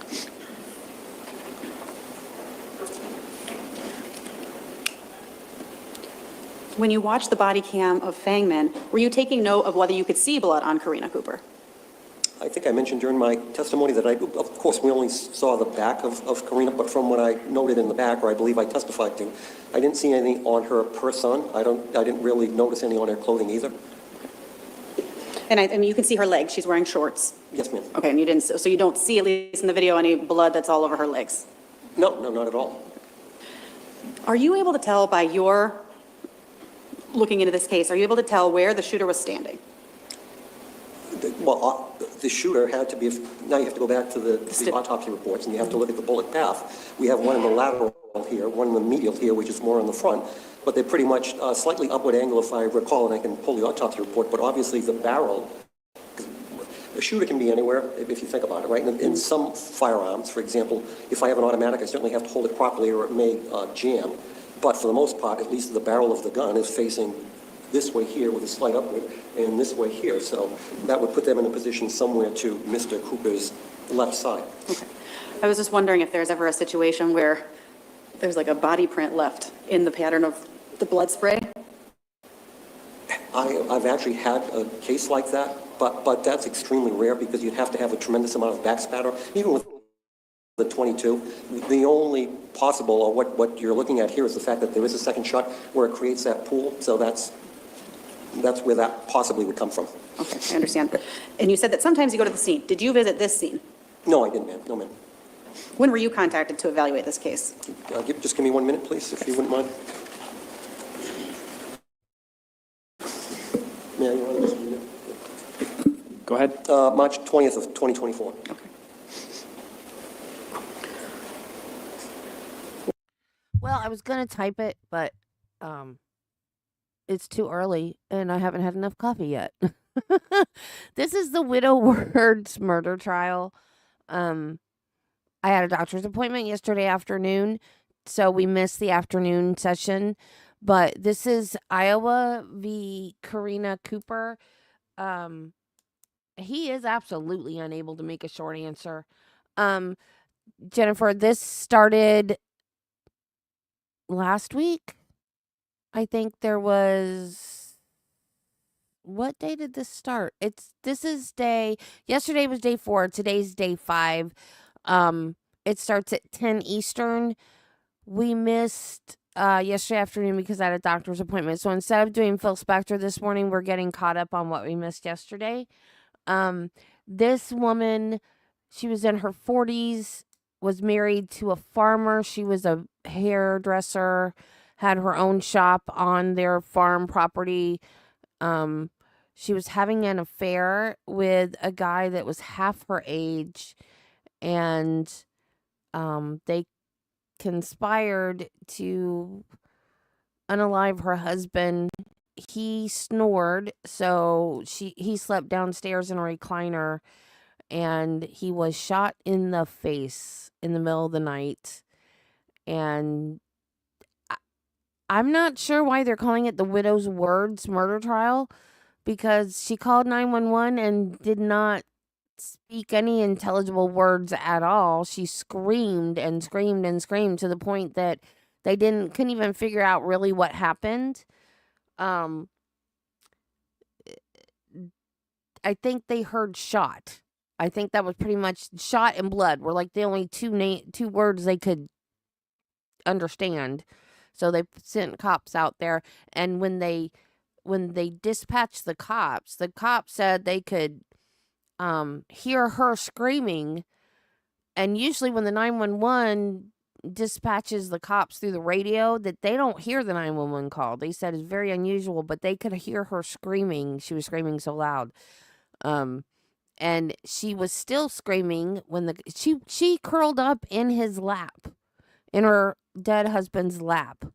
E: When you watched the body cam of Fangman, were you taking note of whether you could see blood on Karina Cooper?
D: I think I mentioned during my testimony that of course, we only saw the back of Karina, but from what I noted in the back, or I believe I testified to, I didn't see anything on her person. I didn't really notice any on her clothing either.
E: And I mean, you can see her legs. She's wearing shorts.
D: Yes, ma'am.
E: Okay, and you didn't, so you don't see, at least in the video, any blood that's all over her legs?
D: No, not at all.
E: Are you able to tell by your looking into this case, are you able to tell where the shooter was standing?
D: Well, the shooter had to be, now you have to go back to the autopsy reports, and you have to look at the bullet path. We have one in the lateral here, one in the medial here, which is more in the front, but they're pretty much slightly upward angle, if I recall, and I can pull the autopsy report, but obviously the barrel, a shooter can be anywhere, if you think about it, right? In some firearms, for example, if I have an automatic, I certainly have to hold it properly or it may jam. But for the most part, at least the barrel of the gun is facing this way here with a slight upward, and this way here. So that would put them in a position somewhere to Mr. Cooper's left side.
E: Okay. I was just wondering if there's ever a situation where there's like a body print left in the pattern of the blood spray.
D: I've actually had a case like that, but that's extremely rare because you'd have to have a tremendous amount of back spatter. Even with the 22, the only possible, or what you're looking at here, is the fact that there is a second shot where it creates that pool. So that's where that possibly would come from.
E: Okay, I understand. And you said that sometimes you go to the scene. Did you visit this scene?
D: No, I didn't, ma'am. No, ma'am.
E: When were you contacted to evaluate this case?
D: Just give me 1 minute, please, if you wouldn't mind. May I, Your Honor, just a minute?
B: Go ahead.
D: March 20th of 2024.
E: Okay.
A: Well, I was gonna type it, but it's too early, and I haven't had enough coffee yet. This is the Widow Words murder trial. I had a doctor's appointment yesterday afternoon, so we missed the afternoon session. But this is Iowa v. Karina Cooper. He is absolutely unable to make a short answer. Jennifer, this started last week. I think there was, what day did this start? Yesterday was day 4, today's day 5. It starts at 10 Eastern. We missed yesterday afternoon because I had a doctor's appointment. So instead of doing Phil Spector this morning, we're getting caught up on what we missed yesterday. This woman, she was in her 40s, was married to a farmer. She was a hairdresser, had her own shop on their farm property. She was having an affair with a guy that was half her age, and they conspired to unalive her husband. He snored, so he slept downstairs in a recliner, and he was shot in the face in the middle of the night. And I'm not sure why they're calling it the widow's words murder trial, because she called 911 and did not speak any intelligible words at all. She screamed and screamed and screamed to the point that they couldn't even figure out really what happened. I think they heard shot. I think that was pretty much shot and blood were like the only two words they could understand. So they sent cops out there, and when they dispatched the cops said they could hear her screaming. And usually when the 911 dispatches the cops through the radio, that they don't hear the 911 call. They said it's very unusual, but they could hear her screaming. She was screaming so loud. And she was still screaming when she curled up in his lap, in her dead husband's lap,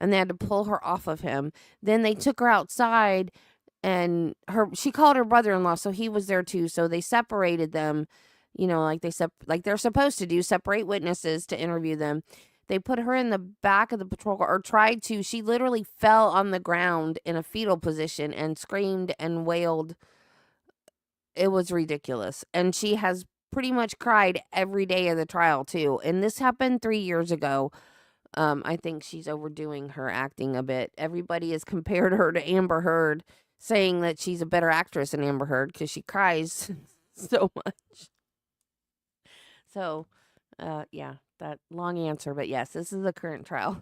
A: and they had to pull her off of him. Then they took her outside, and she called her brother-in-law, so he was there too. So they separated them, like they're supposed to do, separate witnesses to interview them. They put her in the back of the patrol car, or tried to. She literally fell on the ground in a fetal position and screamed and wailed. It was ridiculous. And she has pretty much cried every day of the trial too. And this happened 3 years ago. I think she's overdoing her acting a bit. Everybody has compared her to Amber Heard, saying that she's a better actress than Amber Heard because she cries so much. So, yeah, that long answer, but yes, this is the current trial.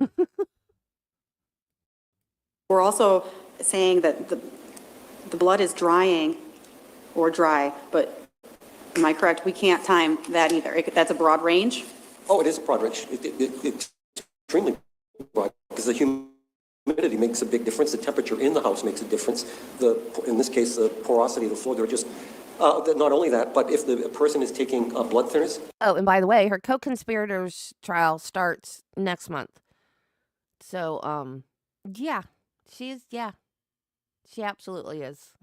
E: We're also saying that the blood is drying or dry, but am I correct? We can't time that either. That's a broad range?
D: Oh, it is a broad range. It's extremely broad because the humidity makes a big difference. The temperature in the house makes a difference. In this case, the porosity of the floor, they're just, not only that, but if the person is taking blood thinners.
A: Oh, and by the way, her co-conspirators trial starts next month. So, yeah, she absolutely is.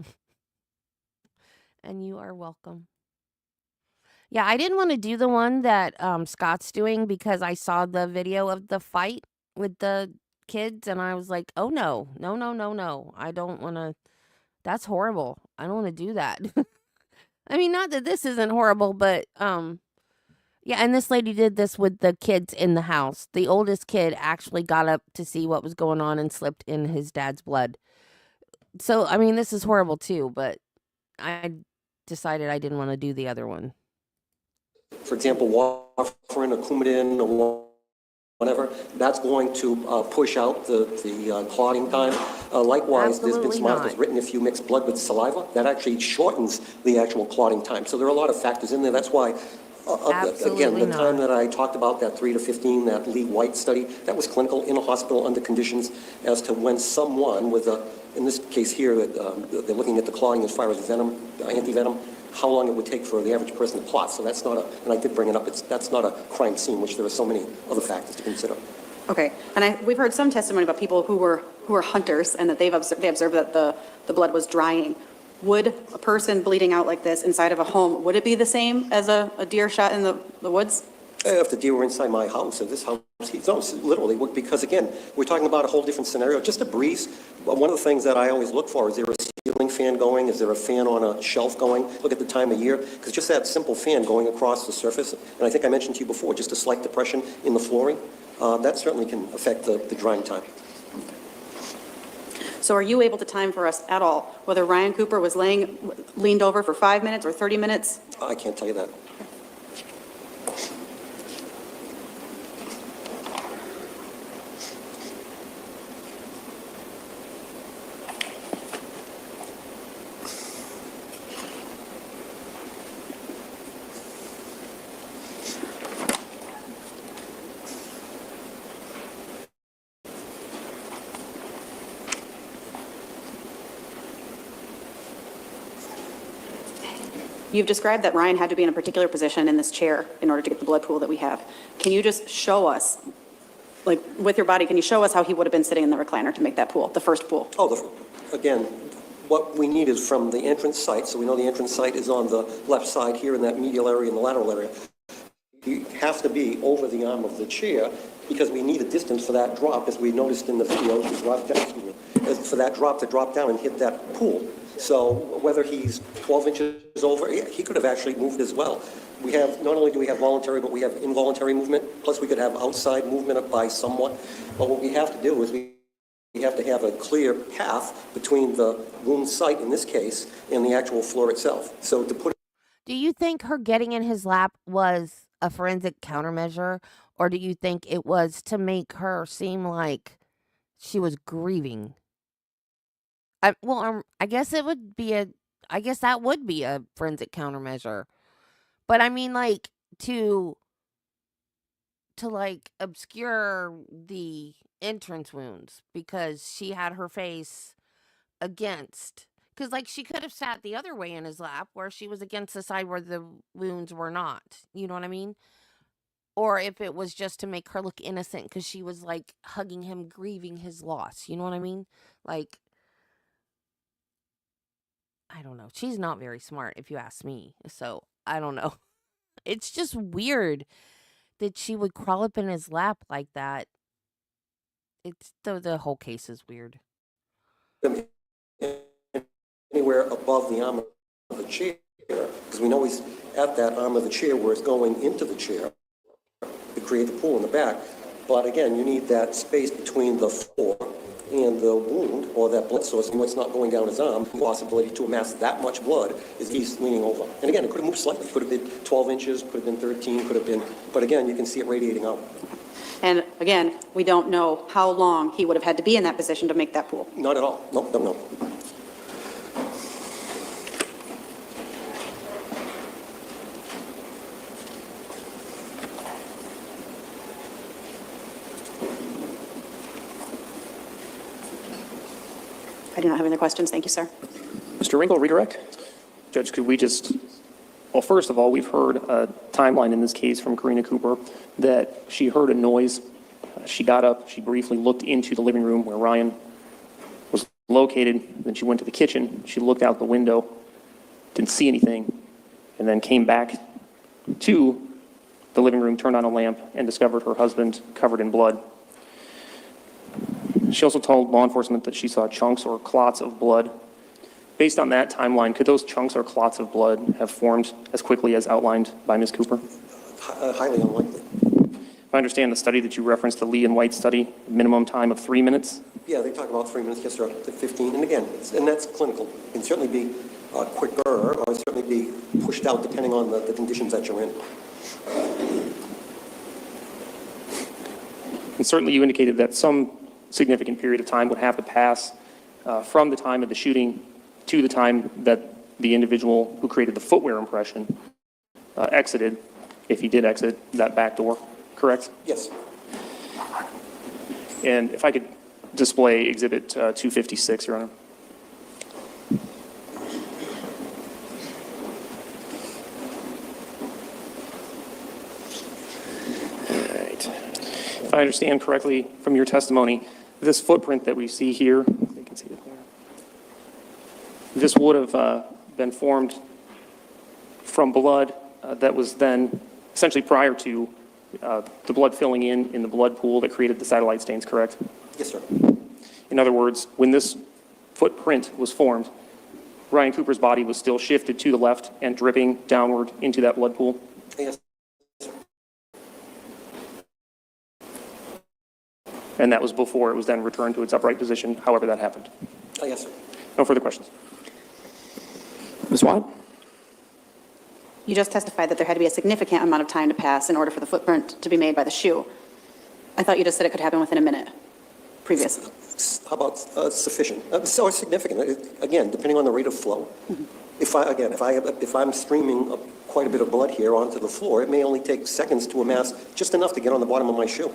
A: And you are welcome. Yeah, I didn't want to do the one that Scott's doing because I saw the video of the fight with the kids and I was like, oh no. I don't want to. That's horrible. I don't want to do that. I mean, not that this isn't horrible, but yeah, and this lady did this with the kids in the house. The oldest kid actually got up to see what was going on and slipped in his dad's blood. So, I mean, this is horrible too, but I decided I didn't want to do the other one.
D: For example, warfarin or Coumadin or whatever, that's going to push out the clotting time. Likewise, there's been some articles written, if you mix blood with saliva, that actually shortens the actual clotting time. So there are a lot of factors in there. That's why, again, the time that I talked about, that 3 to 15, that Lee White study, that was clinical in a hospital under conditions as to when someone with in this case here, they're looking at the clotting as far as venom, anti-venom, how long it would take for the average person to clot. So that's not and I did bring it up, that's not a crime scene, which there are so many other factors to consider.
E: Okay, and we've heard some testimony about people who were hunters and that they observed that the blood was drying. Would a person bleeding out like this inside of a home, would it be the same as a deer shot in the woods?
D: If the deer were inside my house, or this house, no, literally, because again, we're talking about a whole different scenario. Just a breeze. One of the things that I always look for, is there a ceiling fan going? Is there a fan on a shelf going? Look at the time of year, because just that simple fan going across the surface, and I think I mentioned to you before, just a slight depression in the flooring, that certainly can affect the drying time.
E: So are you able to time for us at all, whether Ryan Cooper was leaned over for 5 minutes or 30 minutes?
D: I can't tell you that.
E: You've described that Ryan had to be in a particular position in this chair in order to get the blood pool that we have. Can you just show us, like with your body, can you show us how he would have been sitting in the recliner to make that pool, the first pool?
D: Oh, again, what we need is from the entrance site, so we know the entrance site is on the left side here in that medial area and the lateral area. have to be over the arm of the chair because we need a distance for that drop, as we noticed in the video, for that drop to drop down and hit that pool. So whether he's 12 inches over, he could have actually moved as well. We have, not only do we have voluntary, but we have involuntary movement, plus we could have outside movement by someone. But what we have to do is we have to have a clear path between the wound site, in this case, and the actual floor itself. So to put.
A: Do you think her getting in his lap was a forensic countermeasure, or do you think it was to make her seem like she was grieving? I guess it would be I guess that would be a forensic countermeasure. But I mean, like, to like obscure the entrance wounds because she had her face against, because like she could have sat the other way in his lap where she was against the side where the wounds were not. You know what I mean? Or if it was just to make her look innocent because she was like hugging him, grieving his loss. You know what I mean? Like, I don't know. She's not very smart, if you ask me. So, I don't know. It's just weird that she would crawl up in his lap like that. It's the whole case is weird.
D: Anywhere above the arm of the chair, because we know he's at that arm of the chair where it's going into the chair to create the pool in the back. But again, you need that space between the floor and the wound, or that blood source, and what's not going down his arm. The possibility to amass that much blood is he's leaning over. And again, it could have moved slightly. It could have been 12 inches, could have been 13, could have been, but again, you can see it radiating out.
E: And again, we don't know how long he would have had to be in that position to make that pool.
D: Not at all. No, no, no.
E: I do not have any other questions. Thank you, sir.
B: Mr. Ringel, redirect.
C: Judge, could we just, well, first of all, we've heard a timeline in this case from Karina Cooper that she heard a noise. She got up, she briefly looked into the living room where Ryan was located, then she went to the kitchen, she looked out the window, didn't see anything, and then came back to the living room, turned on a lamp, and discovered her husband covered in blood. She also told law enforcement that she saw chunks or clots of blood. Based on that timeline, could those chunks or clots of blood have formed as quickly as outlined by Ms. Cooper?
D: Highly unlikely.
C: I understand the study that you referenced, the Lee and White study, minimum time of 3 minutes.
D: Yeah, they talk about 3 minutes, yes, sir, up to 15. And again, and that's clinical. It can certainly be quicker or certainly be pushed out depending on the conditions that you're in.
C: And certainly you indicated that some significant period of time would have to pass from the time of the shooting to the time that the individual who created the footwear impression exited, if he did exit that back door, correct?
D: Yes.
C: And if I could display Exhibit 256, Your Honor. All right. If I understand correctly from your testimony, this footprint that we see here, you can see it there. This would have been formed from blood that was then essentially prior to the blood filling in the blood pool that created the satellite stains, correct?
D: Yes, sir.
C: In other words, when this footprint was formed, Ryan Cooper's body was still shifted to the left and dripping downward into that blood pool?
D: Yes.
C: And that was before it was then returned to its upright position, however that happened.
D: Yes, sir.
C: No further questions.
B: Ms. Watt?
E: You just testified that there had to be a significant amount of time to pass in order for the footprint to be made by the shoe. I thought you just said it could happen within a minute previously.
D: How about sufficient? So significant. Again, depending on the rate of flow. If I'm streaming quite a bit of blood here onto the floor, it may only take seconds to amass just enough to get on the bottom of my shoe.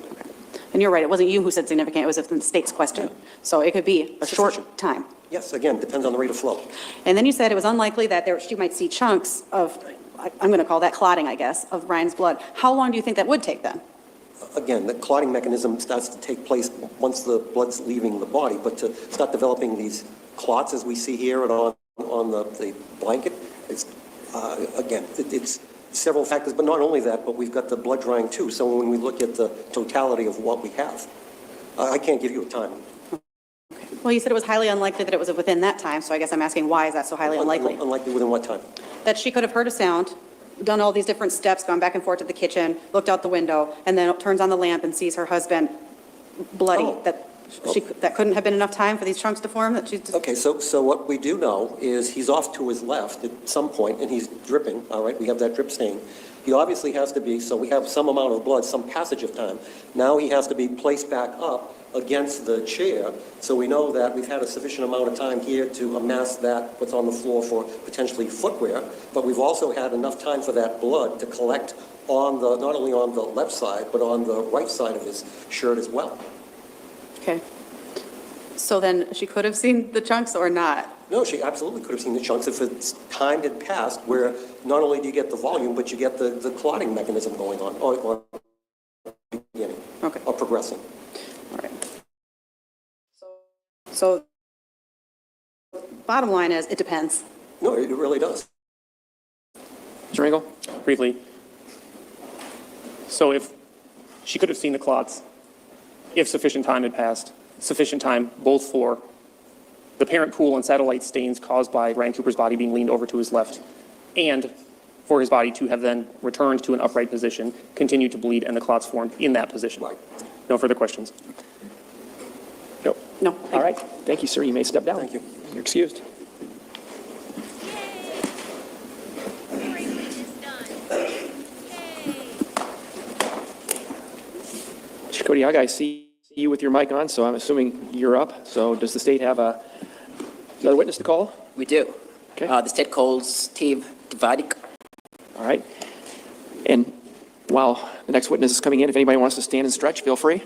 E: And you're right, it wasn't you who said significant, it was the state's question. So it could be a short
D: Sufficient.
E: time.
D: Yes, again, depends on the rate of flow.
E: And then you said it was unlikely that she might see chunks of, I'm going to call that clotting, I guess, of Ryan's blood. How long do you think that would take then?
D: Again, the clotting mechanism starts to take place once the blood's leaving the body, but to start developing these clots as we see here and on the blanket, it's, again, it's several factors, but not only that, but we've got the blood drying too. So when we look at the totality of what we have, I can't give you a time.
E: Well, you said it was highly unlikely that it was within that time, so I guess I'm asking, why is that so highly unlikely?
D: Unlikely within what time?
E: That she could have heard a sound, done all these different steps, gone back and forth to the kitchen, looked out the window, and then turns on the lamp and sees her husband bloody.
D: Oh.
E: That couldn't have been enough time for these chunks to form? That she just...
D: Okay, so what we do know is he's off to his left at some point, and he's dripping, all right? We have that drip stain. He obviously has to be, so we have some amount of blood, some passage of time. Now he has to be placed back up against the chair, so we know that we've had a sufficient amount of time here to amass that, what's on the floor for potentially footwear, but we've also had enough time for that blood to collect on the, not only on the left side, but on the right side of his shirt as well.
E: Okay. So then she could have seen the chunks or not?
D: No, she absolutely could have seen the chunks if its time had passed, where not only do you get the volume, but you get the clotting mechanism going on, or beginning,
E: Okay.
D: or progressing.
E: All right. So bottom line is, it depends.
D: No, it really does.
B: Mr. Ringel?
C: Briefly. So if she could have seen the clots, if sufficient time had passed, sufficient time both for the parent pool and satellite stains caused by Ryan Cooper's body being leaned over to his left, and for his body to have then returned to an upright position, continued to bleed, and the clots formed in that position.
D: Right.
C: No further questions.
B: No.
E: No.
B: All right. Thank you, sir. You may step down.
D: Thank you.
B: You're excused. Mr. Kodiak, I see you with your mic on, so I'm assuming you're up. So does the state have another witness to call?
F: We do.
B: Okay.
F: The state calls Steve Tvadik.
B: All right. And while the next witness is coming in, if anybody wants to stand and stretch, feel free.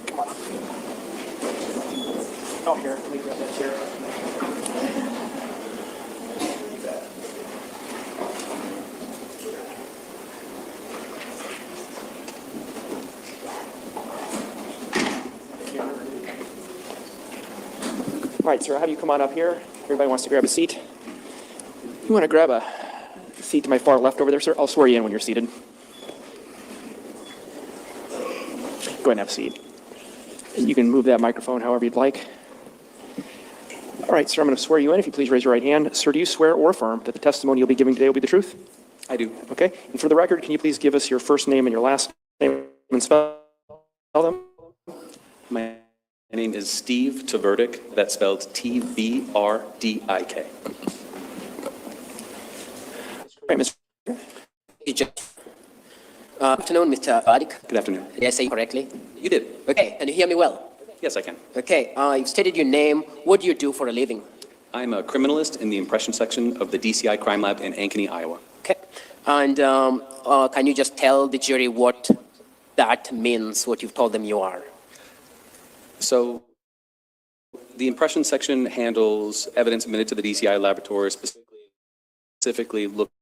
B: Come on. Oh, here. Let me grab that chair. All right, sir, I'll have you come on up here. Everybody wants to grab a seat. You want to grab a seat to my far left over there, sir? I'll swear you in when you're seated. Go ahead and have a seat. You can move that microphone however you'd like. All right, sir, I'm going to swear you in. If you please raise your right hand. Sir, do you swear or affirm that the testimony you'll be giving today will be the truth?
G: I do.
B: Okay. And for the record, can you please give us your first name and your last name and spell them?
G: My name is Steve Tverdik. That's spelled Tvrdik.
B: All right, Mr.
F: Afternoon, Mr. Tvadik.
G: Good afternoon.
F: Did I say it correctly?
G: You did.
F: Okay, can you hear me well?
G: Yes, I can.
F: Okay, you've stated your name. What do you do for a living?
G: I'm a criminalist in the impression section of the DCI Crime Lab in Ankeny, Iowa.
F: Okay, and can you just tell the jury what that means, what you've told them you are?
G: So the impression section handles evidence admitted to the DCI laboratory, specifically looking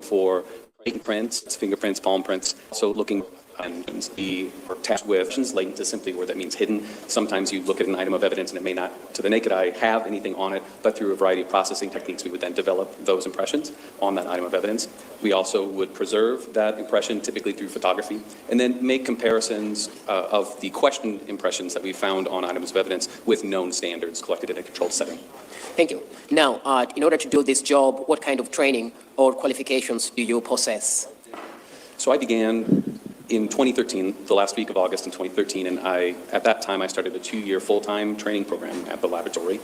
G: for prints, fingerprints, palm prints. So looking and the attached with latent is simply where that means hidden. Sometimes you look at an item of evidence and it may not, to the naked eye, have anything on it, but through a variety of processing techniques, we would then develop those impressions on that item of evidence. We also would preserve that impression, typically through photography, and then make comparisons of the questioned impressions that we found on items of evidence with known standards collected in a controlled setting.
F: Thank you. Now, in order to do this job, what kind of training or qualifications do you possess?
G: So I began in 2013, the last week of August in 2013, and at that time, I started a 2-year full-time training program at the laboratory,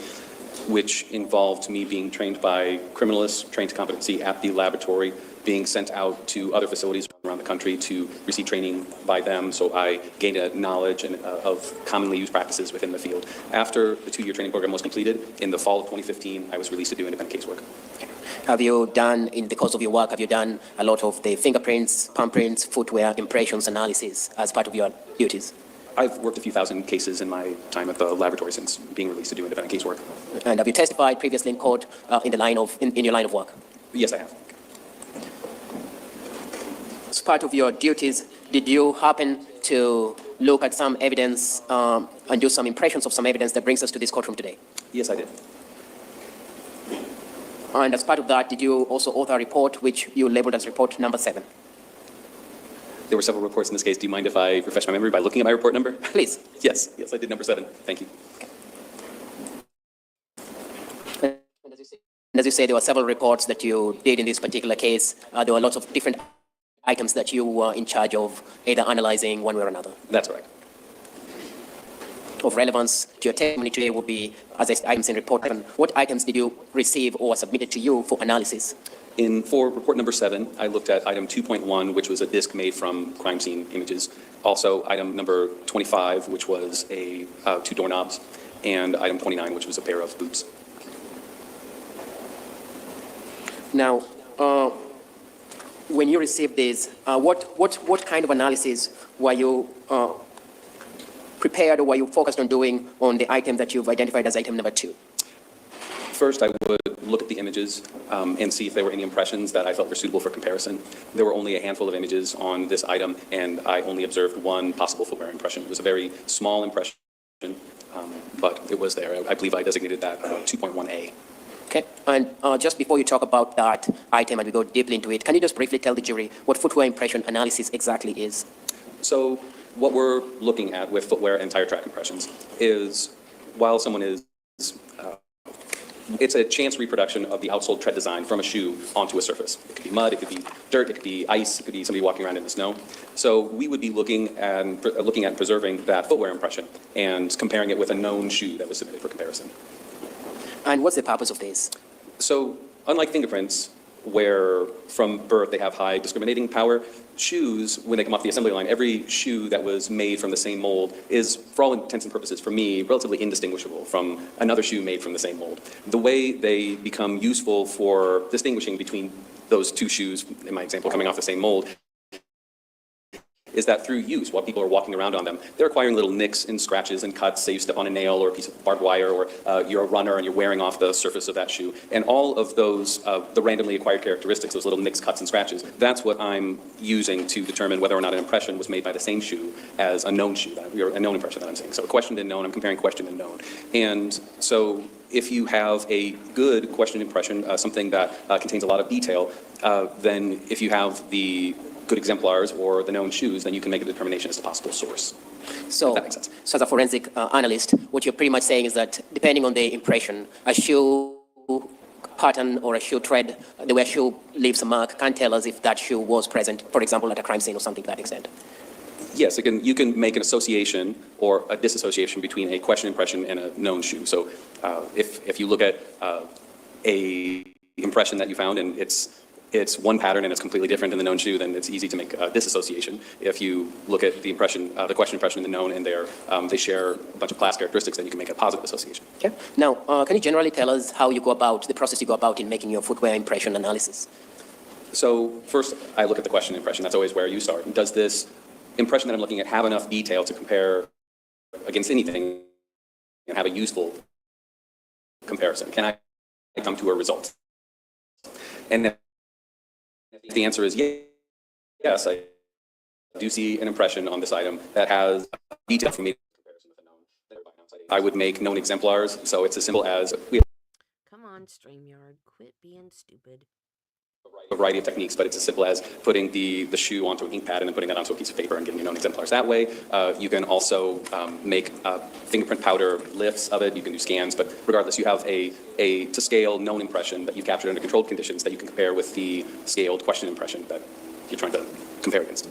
G: which involved me being trained by criminalists, trained to competency at the laboratory, being sent out to other facilities around the country to receive training by them, so I gained a knowledge of commonly used practices within the field. After the 2-year training program was completed, in the fall of 2015, I was released to do independent casework.
F: Have you done, in the course of your work, have you done a lot of the fingerprints, palm prints, footwear, impressions analysis as part of your duties?
G: I've worked a few thousand cases in my time at the laboratory since being released to do independent casework.
F: And have you testified previously in court in your line of work?
G: Yes, I have.
F: As part of your duties, did you happen to look at some evidence and do some impressions of some evidence that brings us to this courtroom today?
G: Yes, I did.
F: And as part of that, did you also author a report which you labeled as report number 7?
G: There were several reports in this case. Do you mind if I refresh my memory by looking at my report number?
F: Please.
G: Yes, I did number 7. Thank you.
F: And as you say, there were several reports that you did in this particular case. There were lots of different items that you were in charge of, either analyzing one way or another.
G: That's right.
F: Of relevance to your testimony today would be, as items in report 7, what items did you receive or were submitted to you for analysis?
G: For report number 7, I looked at item 2.1, which was a disk made from crime scene images. Also, item number 25, which was 2 doorknobs, and item 29, which was a pair of boots.
F: Now, when you received these, what kind of analysis were you prepared or were you focused on doing on the item that you've identified as item number 2?
G: First, I would look at the images and see if there were any impressions that I felt were suitable for comparison. There were only a handful of images on this item, and I only observed one possible footwear impression. It was a very small impression, but it was there. I believe I designated that 2.1A.
F: Okay, and just before you talk about that item and we go deeply into it, can you just briefly tell the jury what footwear impression analysis exactly is?
G: So what we're looking at with footwear and tire track impressions is while someone is it's a chance reproduction of the outsole tread design from a shoe onto a surface. It could be mud, it could be dirt, it could be ice, it could be somebody walking around in the snow. So we would be looking at preserving that footwear impression and comparing it with a known shoe that was submitted for comparison.
F: And what's the purpose of this?
G: So unlike fingerprints, where from birth they have high discriminating power, shoes, when they come off the assembly line, every shoe that was made from the same mold is, for all intents and purposes, for me, relatively indistinguishable from another shoe made from the same mold. The way they become useful for distinguishing between those two shoes, in my example, coming off the same mold, is that through use, while people are walking around on them, they're acquiring little nicks and scratches and cuts, say you step on a nail or a piece of barbed wire, or you're a runner and you're wearing off the surface of that shoe. And all of those, the randomly acquired characteristics, those little nicks, cuts, and scratches, that's what I'm using to determine whether or not an impression was made by the same shoe as a known shoe, a known impression that I'm saying. So questioned and known, I'm comparing questioned and known. And so if you have a good questioned impression, something that contains a lot of detail, then if you have the good exemplars or the known shoes, then you can make a determination as to possible source.
F: So,
G: If that makes sense.
F: so as a forensic analyst, what you're pretty much saying is that depending on the impression, a shoe pattern or a shoe tread, the way a shoe leaves a mark, can tell us if that shoe was present, for example, at a crime scene or something to that extent.
G: Yes, you can make an association or a disassociation between a question impression and a known shoe. So if you look at a impression that you found and it's one pattern and it's completely different than the known shoe, then it's easy to make a disassociation. If you look at the impression, the question impression and the known, and they share a bunch of class characteristics, then you can make a positive association.
F: Okay. Now, can you generally tell us how you go about, the process you go about in making your footwear impression analysis?
G: So first, I look at the question impression. That's always where you start. Does this impression that I'm looking at have enough detail to compare against anything and have a useful comparison? Can I come to a result? And then if the answer is yes, I do see an impression on this item that has detail for me. I would make known exemplars, so it's as simple as we have
A: Come on, StreamYard, quit being stupid.
G: a variety of techniques, but it's as simple as putting the shoe onto an ink pad and then putting that onto a piece of paper and getting known exemplars that way. You can also make fingerprint powder lifts of it. You can do scans, but regardless, you have a to scale known impression that you've captured under controlled conditions that you can compare with the scaled question impression that you're trying to compare against.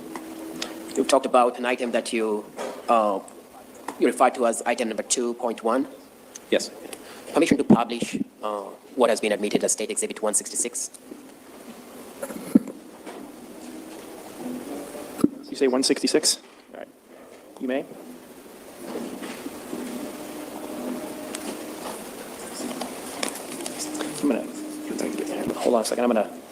F: You talked about an item that you referred to as item number 2.1.
G: Yes.
F: Permission to publish what has been admitted as State Exhibit 166.
B: You say 166? All right. You may. I'm going to, hold on a second. I'm going to.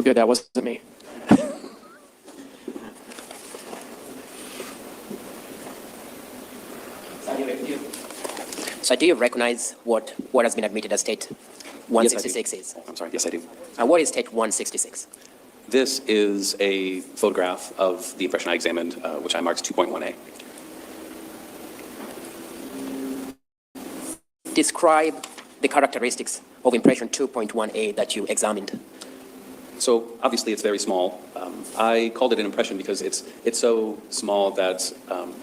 B: good, that wasn't me.
F: So do you recognize what has been admitted as State 166 is?
G: I'm sorry, yes, I do.
F: And what is State 166?
G: This is a photograph of the impression I examined, which I marked 2.1A.
F: Describe the characteristics of impression 2.1A that you examined.
G: So obviously it's very small. I called it an impression because it's so small that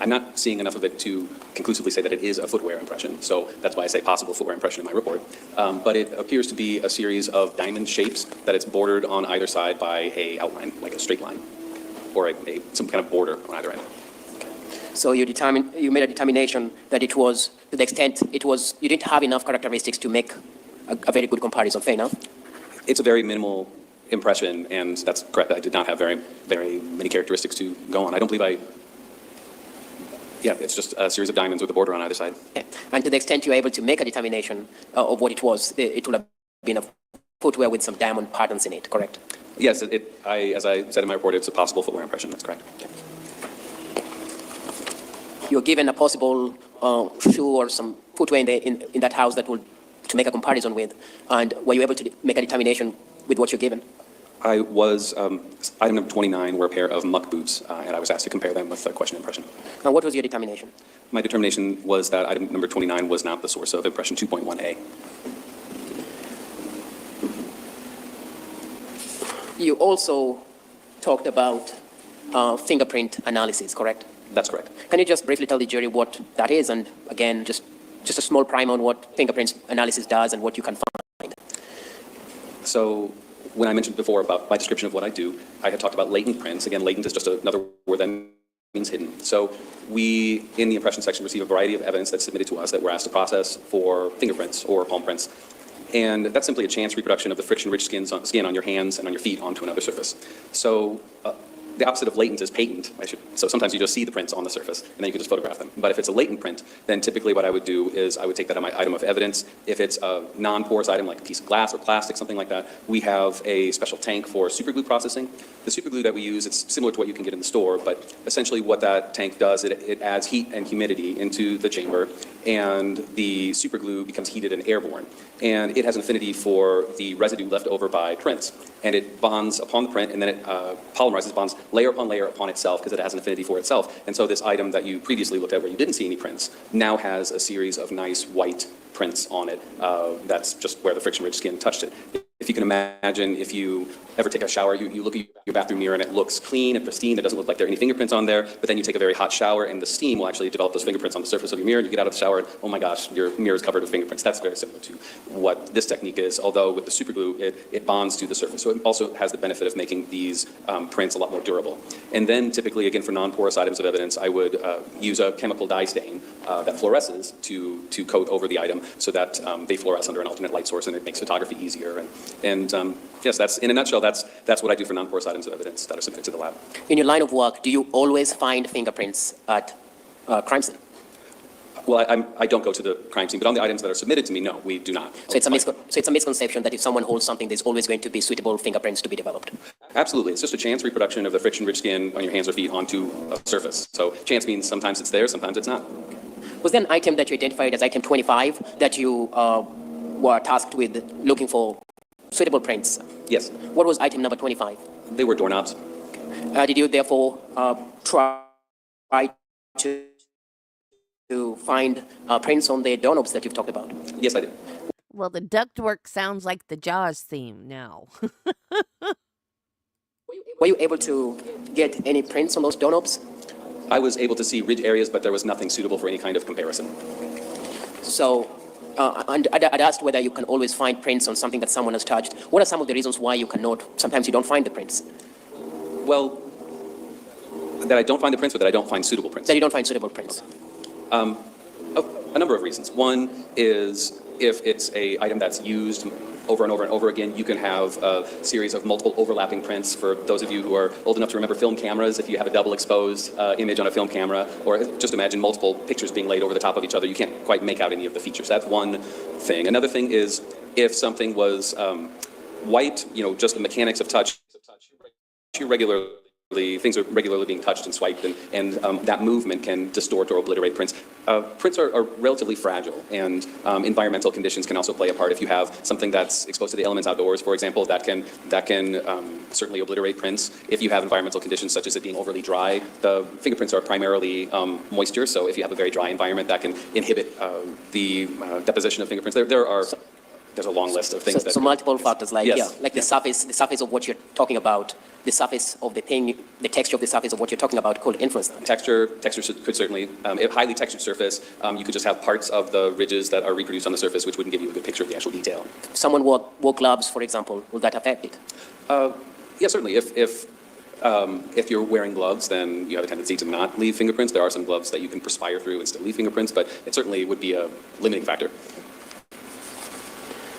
G: I'm not seeing enough of it to conclusively say that it is a footwear impression. So that's why I say possible footwear impression in my report. But it appears to be a series of diamond shapes that it's bordered on either side by a outline, like a straight line, or some kind of border on either end.
F: So you made a determination that it was, to the extent it was, you didn't have enough characteristics to make a very good comparison. Fair enough?
G: It's a very minimal impression, and that's correct. I did not have very, very many characteristics to go on. I don't believe it's just a series of diamonds with a border on either side.
F: Okay. And to the extent you're able to make a determination of what it was, it would have been a footwear with some diamond patterns in it, correct?
G: Yes, as I said in my report, it's a possible footwear impression. That's correct.
F: Okay. You're given a possible shoe or some footwear in that house that would to make a comparison with, and were you able to make a determination with what you're given?
G: I was, item number 29 were a pair of muck boots, and I was asked to compare them with a question impression.
F: And what was your determination?
G: My determination was that item number 29 was not the source of impression 2.1A.
F: You also talked about fingerprint analysis, correct?
G: That's correct.
F: Can you just briefly tell the jury what that is, and again, just a small primer on what fingerprint analysis does and what you can find?
G: So when I mentioned before about my description of what I do, I had talked about latent prints. Again, latent is just another word that means hidden. So we, in the impression section, receive a variety of evidence that's submitted to us that we're asked to process for fingerprints or palm prints. And that's simply a chance reproduction of the friction-rich skin on your hands and on your feet onto another surface. So the opposite of latent is patent. So sometimes you just see the prints on the surface, and then you can just photograph them. But if it's a latent print, then typically what I would do is I would take that item of evidence. If it's a non-porous item like a piece of glass or plastic, something like that, we have a special tank for superglue processing. The superglue that we use, it's similar to what you can get in the store, but essentially what that tank does, it adds heat and humidity into the chamber, and the superglue becomes heated and airborne. And it has an affinity for the residue left over by prints. And it bonds upon the print, and then it polymerizes, bonds layer upon layer upon itself because it has an affinity for itself. And so this item that you previously looked at where you didn't see any prints now has a series of nice white prints on it. That's just where the friction-rich skin touched it. If you can imagine, if you ever take a shower, you look at your bathroom mirror and it looks clean and pristine. It doesn't look like there are any fingerprints on there, but then you take a very hot shower and the steam will actually develop those fingerprints on the surface of your mirror. And you get out of the shower and, oh my gosh, your mirror is covered with fingerprints. That's very similar to what this technique is, although with the superglue, it bonds to the surface. So it also has the benefit of making these prints a lot more durable. And then typically, again, for non-porous items of evidence, I would use a chemical dye stain that fluoresces to coat over the item so that they fluoresce under an alternate light source, and it makes photography easier. And yes, that's, in a nutshell, that's what I do for non-porous items of evidence that are submitted to the lab.
F: In your line of work, do you always find fingerprints at crime scene?
G: Well, I don't go to the crime scene, but on the items that are submitted to me, no, we do not.
F: So it's a misconception that if someone holds something, there's always going to be suitable fingerprints to be developed.
G: Absolutely. It's just a chance reproduction of the friction-rich skin on your hands or feet onto a surface. So chance means sometimes it's there, sometimes it's not.
F: Was there an item that you identified as item 25 that you were tasked with looking for suitable prints?
G: Yes.
F: What was item number 25?
G: They were doorknobs.
F: Did you therefore try to find prints on the doorknobs that you've talked about?
G: Yes, I did.
A: Well, the ductwork sounds like the Jaws theme now.
F: Were you able to get any prints on those doorknobs?
G: I was able to see ridge areas, but there was nothing suitable for any kind of comparison.
F: So, and I'd asked whether you can always find prints on something that someone has touched. What are some of the reasons why you cannot, sometimes you don't find the prints?
G: Well, that I don't find the prints or that I don't find suitable prints?
F: That you don't find suitable prints?
G: A number of reasons. One is if it's an item that's used over and over and over again, you can have a series of multiple overlapping prints. For those of you who are old enough to remember film cameras, if you have a double exposed image on a film camera, or just imagine multiple pictures being laid over the top of each other, you can't quite make out any of the features. That's one thing. Another thing is if something was white, just the mechanics of touch, you regularly, things are regularly being touched and swiped, and that movement can distort or obliterate prints. Prints are relatively fragile, and environmental conditions can also play a part. If you have something that's exposed to the elements outdoors, for example, that can certainly obliterate prints. If you have environmental conditions such as it being overly dry, the fingerprints are primarily moisture, so if you have a very dry environment, that can inhibit the deposition of fingerprints. There's a long list of things
F: So multiple factors, like,
G: Yes.
F: yeah, like the surface of what you're talking about, the surface of the thing, the texture of the surface of what you're talking about could influence that.
G: Texture could certainly, if highly textured surface, you could just have parts of the ridges that are reproduced on the surface, which wouldn't give you a good picture of the actual detail.
F: Someone wore gloves, for example, will that affect it?
G: Yeah, certainly. If you're wearing gloves, then you have a tendency to not leave fingerprints. There are some gloves that you can perspire through and still leave fingerprints, but it certainly would be a limiting factor.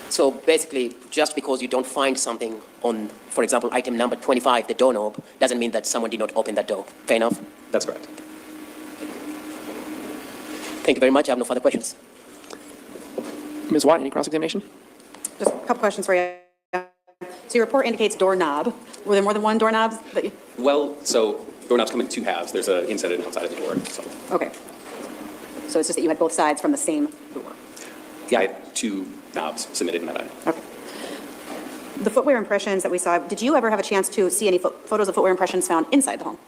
F: So basically, just because you don't find something on, for example, item number 25, the doorknob, doesn't mean that someone did not open that door. Fair enough?
G: That's correct.
F: Thank you very much. I have no further questions.
B: Ms. Watt, any cross-examination?
E: Just a couple questions for you. So your report indicates doorknob. Were there more than one doorknob that you?
G: Well, so doorknobs come in two halves. There's an inside and outside of the door. So.
E: Okay. So it's just that you had both sides from the same door.
G: Yeah, I had two knobs submitted in that item.
E: Okay. The footwear impressions that we saw, did you ever have a chance to see any photos of footwear impressions found inside the home?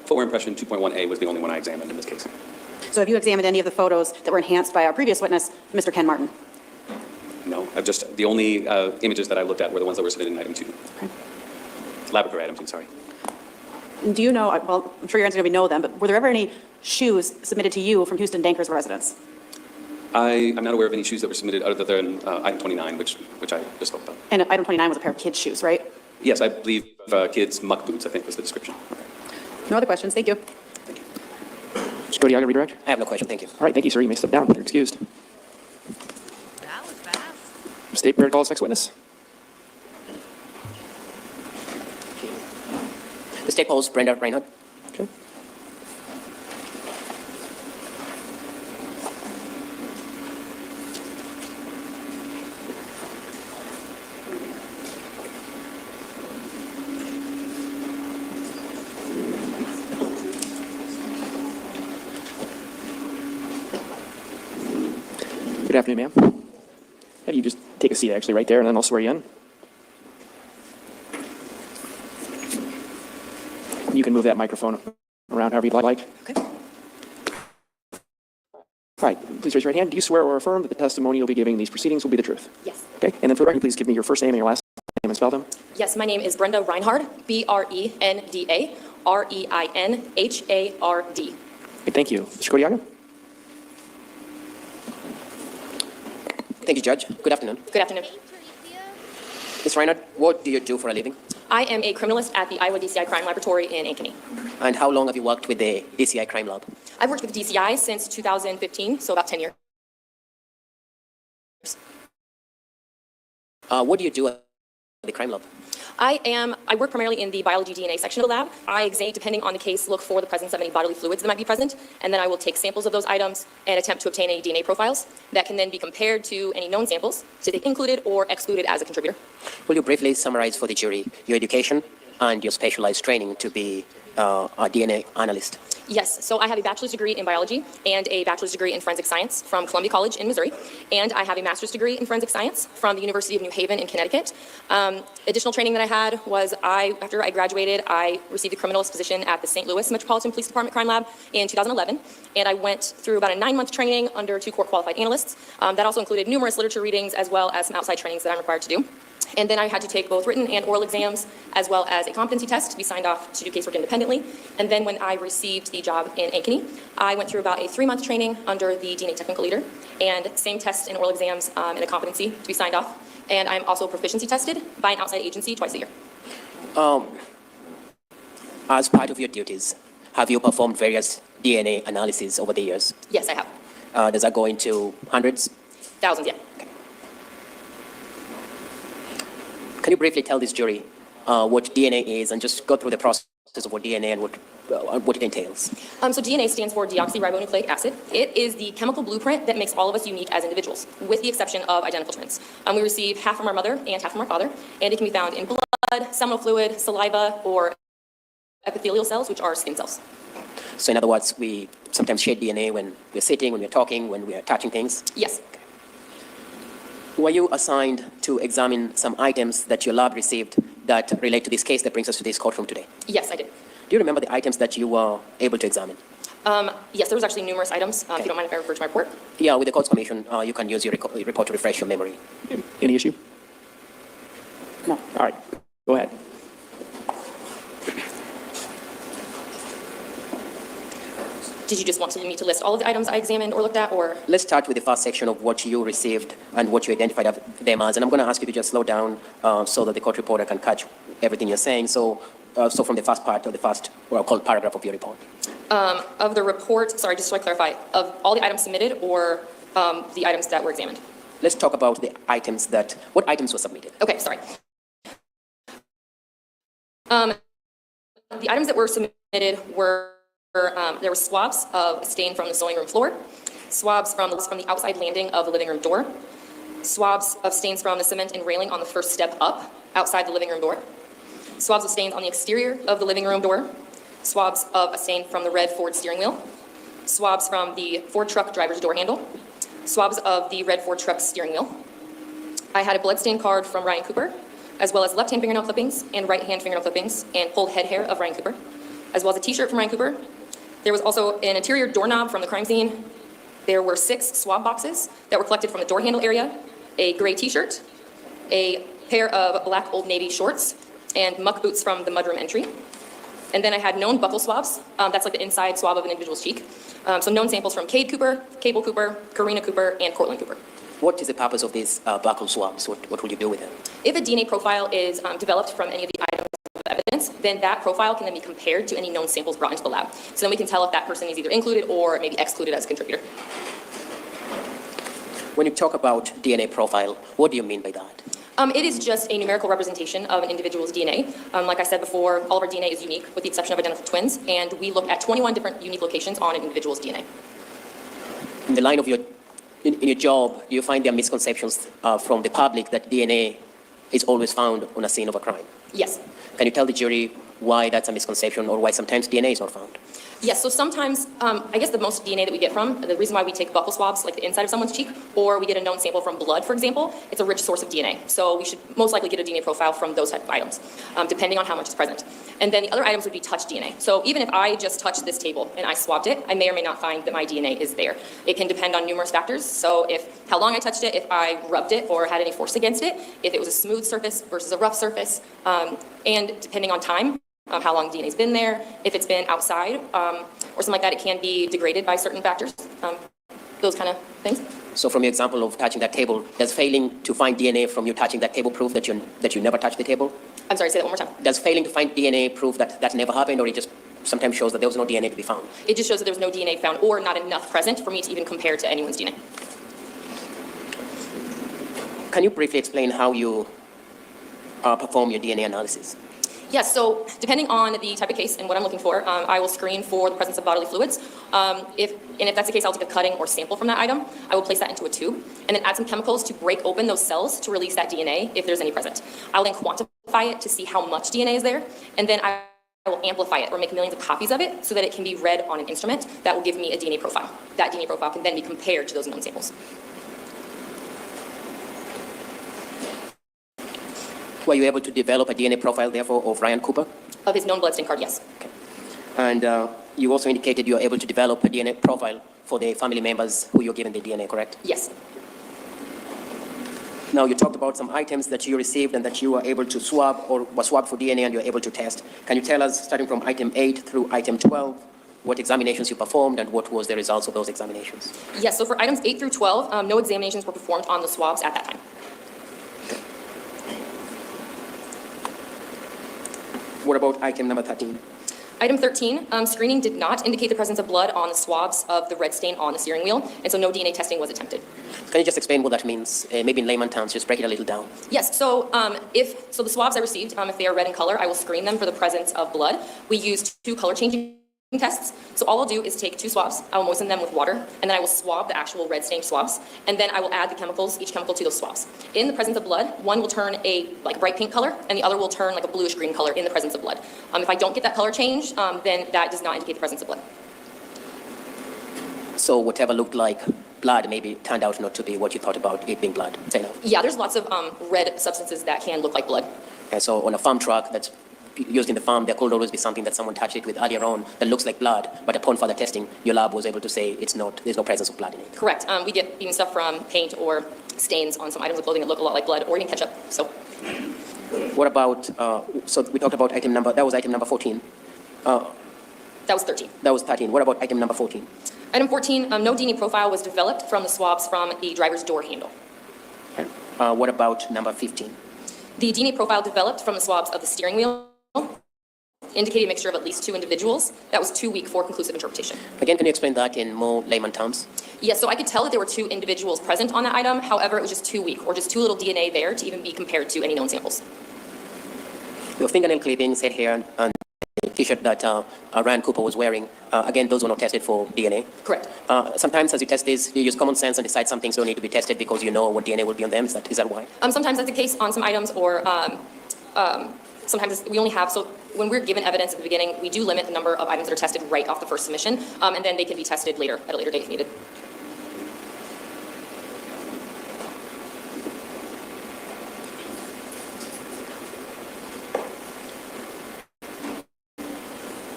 G: Footwear impression 2.1A was the only one I examined in this case.
E: So have you examined any of the photos that were enhanced by our previous witness, Mr. Ken Martin?
G: No, the only images that I looked at were the ones that were submitted in item 2.
E: Okay.
G: Laboratory item 2, sorry.
E: Do you know, well, I'm sure your answer is going to be no then, but were there ever any shoes submitted to you from Houston Danker's residence?
G: I'm not aware of any shoes that were submitted other than item 29, which I just spoke about.
E: And item 29 was a pair of kids' shoes, right?
G: Yes, I believe kids' muck boots, I think was the description.
E: No other questions. Thank you.
B: Mr. Kodiaga, redirect.
F: I have no question. Thank you.
B: All right, thank you, sir. You may step down. You're excused.
A: That was fast.
B: State prepared to call us next witness.
F: The state calls Brenda Reinhardt.
B: Okay. Good afternoon, ma'am. Have you just take a seat actually right there, and then I'll swear you in. You can move that microphone around however you'd like.
E: Okay.
B: All right, please raise your right hand. Do you swear or affirm that the testimony you'll be giving in these proceedings will be the truth?
H: Yes.
B: Okay, and then for the record, please give me your first name and your last name and spell them.
H: Yes, my name is Brenda Reinhard, B-R-E-N-D-A, R-E-I-N-H-A-R-D.
B: Okay, thank you. Mr. Kodiaga?
F: Thank you, Judge. Good afternoon.
H: Good afternoon.
F: Ms. Reinhardt, what do you do for a living?
H: I am a criminalist at the Iowa DCI Crime Laboratory in Ankeny.
F: And how long have you worked with the DCI Crime Lab?
H: I've worked with DCI since 2015, so about 10 years.
F: What do you do at the crime lab?
H: I work primarily in the biology DNA section of the lab. I examine, depending on the case, look for the presence of any bodily fluids that might be present, and then I will take samples of those items and attempt to obtain any DNA profiles that can then be compared to any known samples to be included or excluded as a contributor.
F: Will you briefly summarize for the jury your education and your specialized training to be a DNA analyst?
H: Yes, so I have a bachelor's degree in biology and a bachelor's degree in forensic science from Columbia College in Missouri, and I have a master's degree in forensic science from the University of New Haven in Connecticut. Additional training that I had was after I graduated, I received a criminalist position at the St. Louis Metropolitan Police Department Crime Lab in 2011, and I went through about a 9-month training under 2 court-qualified analysts. That also included numerous literature readings as well as some outside trainings that I'm required to do. And then I had to take both written and oral exams, as well as a competency test to be signed off to do casework independently. And then when I received the job in Ankeny, I went through about a 3-month training under the DNA technical leader, and same tests and oral exams and a competency to be signed off. And I'm also proficiency tested by an outside agency twice a year.
F: As part of your duties, have you performed various DNA analyses over the years?
H: Yes, I have.
F: Does that go into hundreds?
H: Thousands, yeah.
F: Can you briefly tell this jury what DNA is and just go through the process of what DNA and what it entails?
H: So DNA stands for deoxyribonucleic acid. It is the chemical blueprint that makes all of us unique as individuals, with the exception of identical twins. We receive half from our mother and half from our father, and it can be found in blood, seminal fluid, saliva, or epithelial cells, which are skin cells.
F: So in other words, we sometimes shed DNA when we're sitting, when we're talking, when we're touching things.
H: Yes.
F: Were you assigned to examine some items that your lab received that relate to this case that brings us to this courtroom today?
H: Yes, I did.
F: Do you remember the items that you were able to examine?
H: Yes, there was actually numerous items. If you don't mind if I refer to my report.
F: Yeah, with the court's permission, you can use your report to refresh your memory.
B: Any issue?
E: No.
B: All right, go ahead.
H: Did you just want me to list all of the items I examined or looked at, or?
F: Let's start with the first section of what you received and what you identified them as. And I'm going to ask you to just slow down so that the court reporter can catch everything you're saying. So from the first part of the first, what I'll call paragraph of your report.
H: Of the report, sorry, just so I clarify, of all the items submitted or the items that were examined?
F: Let's talk about the items what items were submitted?
H: Okay, sorry. The items that were submitted were, there were swabs of stain from the sewing room floor, swabs from the outside landing of the living room door, swabs of stains from the cement and railing on the first step up outside the living room door, swabs of stains on the exterior of the living room door, swabs of a stain from the red Ford steering wheel, swabs from the Ford truck driver's door handle, swabs of the red Ford truck steering wheel. I had a bloodstain card from Ryan Cooper, as well as left-hand fingernail clippings and right-hand fingernail clippings and pulled head hair of Ryan Cooper, as well as a t-shirt from Ryan Cooper. There was also an interior doorknob from the crime scene. There were 6 swab boxes that were collected from the door handle area, a gray t-shirt, a pair of black Old Navy shorts, and muck boots from the mudroom entry. And then I had known buccal swabs. That's like the inside swab of an individual's cheek. So known samples from Cade Cooper, Cable Cooper, Karina Cooper, and Cortland Cooper.
F: What is the purpose of these buccal swabs? What will you do with them?
H: If a DNA profile is developed from any of the items of evidence, then that profile can then be compared to any known samples brought into the lab. So then we can tell if that person is either included or maybe excluded as a contributor.
F: When you talk about DNA profile, what do you mean by that?
H: It is just a numerical representation of an individual's DNA. Like I said before, all of our DNA is unique with the exception of identical twins, and we look at 21 different unique locations on an individual's DNA.
F: In the line of in your job, do you find there are misconceptions from the public that DNA is always found on a scene of a crime?
H: Yes.
F: Can you tell the jury why that's a misconception or why sometimes DNA is not found?
H: Yes, so sometimes, I guess the most DNA that we get from, the reason why we take buccal swabs, like the inside of someone's cheek, or we get a known sample from blood, for example, it's a rich source of DNA. So we should most likely get a DNA profile from those type of items, depending on how much is present. And then the other items would be touch DNA. So even if I just touched this table and I swabbed it, I may or may not find that my DNA is there. It can depend on numerous factors. So how long I touched it, if I rubbed it or had any force against it, if it was a smooth surface versus a rough surface, and depending on time, how long DNA's been there, if it's been outside, or something like that, it can be degraded by certain factors, those kind of things.
F: So from your example of touching that table, does failing to find DNA from you touching that table prove that you never touched the table?
H: I'm sorry, say that one more time.
F: Does failing to find DNA prove that that never happened, or it just sometimes shows that there was no DNA to be found?
H: It just shows that there was no DNA found or not enough present for me to even compare to anyone's DNA.
F: Can you briefly explain how you perform your DNA analysis?
H: Yes, so depending on the type of case and what I'm looking for, I will screen for the presence of bodily fluids. If that's the case, I'll take a cutting or sample from that item. I will place that into a tube and then add some chemicals to break open those cells to release that DNA if there's any present. I'll then quantify it to see how much DNA is there, and then I will amplify it or make millions of copies of it so that it can be read on an instrument that will give me a DNA profile. That DNA profile can then be compared to those known samples.
F: Were you able to develop a DNA profile, therefore, of Ryan Cooper?
H: Of his known bloodstain card, yes.
F: Okay. And you also indicated you were able to develop a DNA profile for the family members who you're given the DNA, correct?
H: Yes.
F: Now, you talked about some items that you received and that you were able to swab or were swabbed for DNA and you were able to test. Can you tell us, starting from item 8 through item 12, what examinations you performed and what was the results of those examinations?
H: Yes, so for items 8 through 12, no examinations were performed on the swabs at that time.
F: What about item number 13?
H: Item 13, screening did not indicate the presence of blood on the swabs of the red stain on the steering wheel, and so no DNA testing was attempted.
F: Can you just explain what that means? Maybe in layman terms, just break it a little down.
H: Yes, so the swabs I received, if they are red in color, I will screen them for the presence of blood. We used 2 color changing tests. So all I'll do is take 2 swabs, I will moisten them with water, and then I will swab the actual red stained swabs, and then I will add the chemicals, each chemical to those swabs. In the presence of blood, one will turn a bright pink color, and the other will turn like a bluish green color in the presence of blood. If I don't get that color change, then that does not indicate the presence of blood.
F: So whatever looked like blood maybe turned out not to be what you thought about it being blood. Fair enough.
H: Yeah, there's lots of red substances that can look like blood.
F: And so on a farm truck that's used in the farm, there could always be something that someone touched it with earlier on that looks like blood, but upon further testing, your lab was able to say it's not, there's no presence of blood in it.
H: Correct. We get even stuff from paint or stains on some items of clothing that look a lot like blood, or even ketchup. So
F: What about, so we talked about item number, that was item number 14.
H: that was 13.
F: That was 13. What about item number 14?
H: Item 14, no DNA profile was developed from the swabs from the driver's door handle.
F: What about number 15?
H: The DNA profile developed from the swabs of the steering wheel indicated a mixture of at least 2 individuals. That was too weak for conclusive interpretation.
F: Again, can you explain that in more layman terms?
H: Yes, so I could tell that there were 2 individuals present on that item. However, it was just too weak, or just too little DNA there to even be compared to any known samples.
F: Your fingernail clippings, head hair, and the T-shirt that Ryan Cooper was wearing, again, those were not tested for DNA.
H: Correct.
F: Sometimes as you test this, you use common sense and decide some things don't need to be tested because you know what DNA will be on them. Is that why?
H: Sometimes that's the case on some items, or sometimes we only have, so when we're given evidence at the beginning, we do limit the number of items that are tested right off the first submission, and then they can be tested later, at a later date if needed.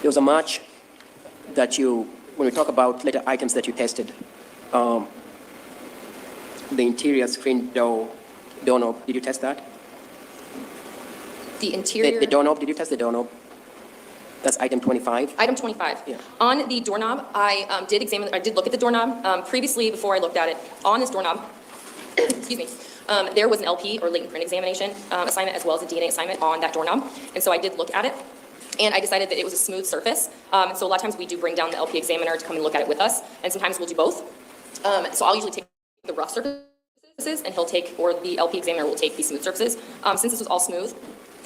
F: There was a match that when we talk about later items that you tested, the interior screen doorknob, did you test that?
H: The interior.
F: The doorknob, did you test the doorknob? That's item 25.
H: Item 25.
F: Yeah.
H: On the doorknob, I did look at the doorknob. Previously, before I looked at it, on this doorknob, excuse me, there was an LP, or latent print examination assignment, as well as a DNA assignment on that doorknob. And so I did look at it, and I decided that it was a smooth surface. And so a lot of times we do bring down the LP examiner to come and look at it with us, and sometimes we'll do both. So I'll usually take the rough surfaces, and or the LP examiner will take the smooth surfaces. Since this was all smooth,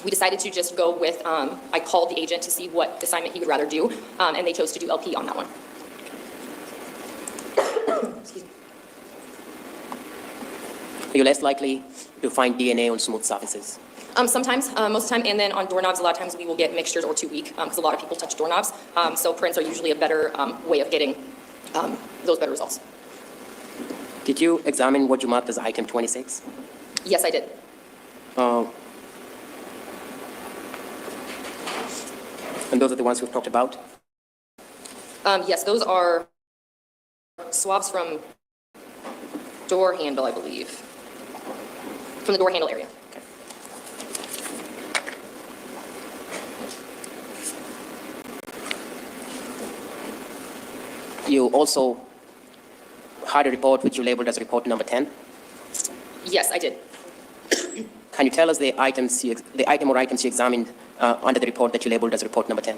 H: we decided to just go with, I called the agent to see what assignment he would rather do, and they chose to do LP on that one. Excuse me.
F: Are you less likely to find DNA on smooth surfaces?
H: Sometimes, most of the time, and then on doorknobs, a lot of times we will get mixtures or too weak, because a lot of people touch doorknobs. So prints are usually a better way of getting those better results.
F: Did you examine what you marked as item 26?
H: Yes, I did.
F: And those are the ones we've talked about?
H: Yes, those are swabs from door handle, I believe. From the door handle area.
F: Okay. You also had a report which you labeled as report number 10.
H: Yes, I did.
F: Can you tell us the item or items you examined under the report that you labeled as report number 10?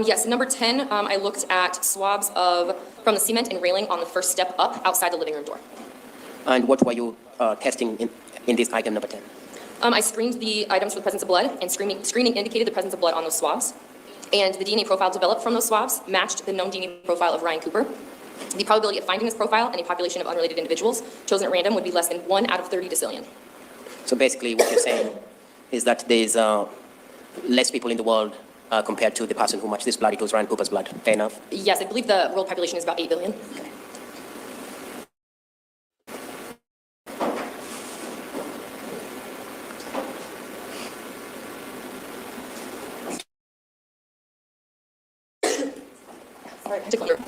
H: Yes, number 10, I looked at swabs from the cement and railing on the first step up outside the living room door.
F: And what were you testing in this item number 10?
H: I screened the items for the presence of blood, and screening indicated the presence of blood on those swabs. And the DNA profile developed from those swabs matched the known DNA profile of Ryan Cooper. The probability of finding this profile in a population of unrelated individuals chosen at random would be less than 1 out of 30 decillion.
F: So basically what you're saying is that there's less people in the world compared to the person who matched this blood. It was Ryan Cooper's blood. Fair enough?
H: Yes, I believe the world population is about 8 billion. Sorry, I took longer.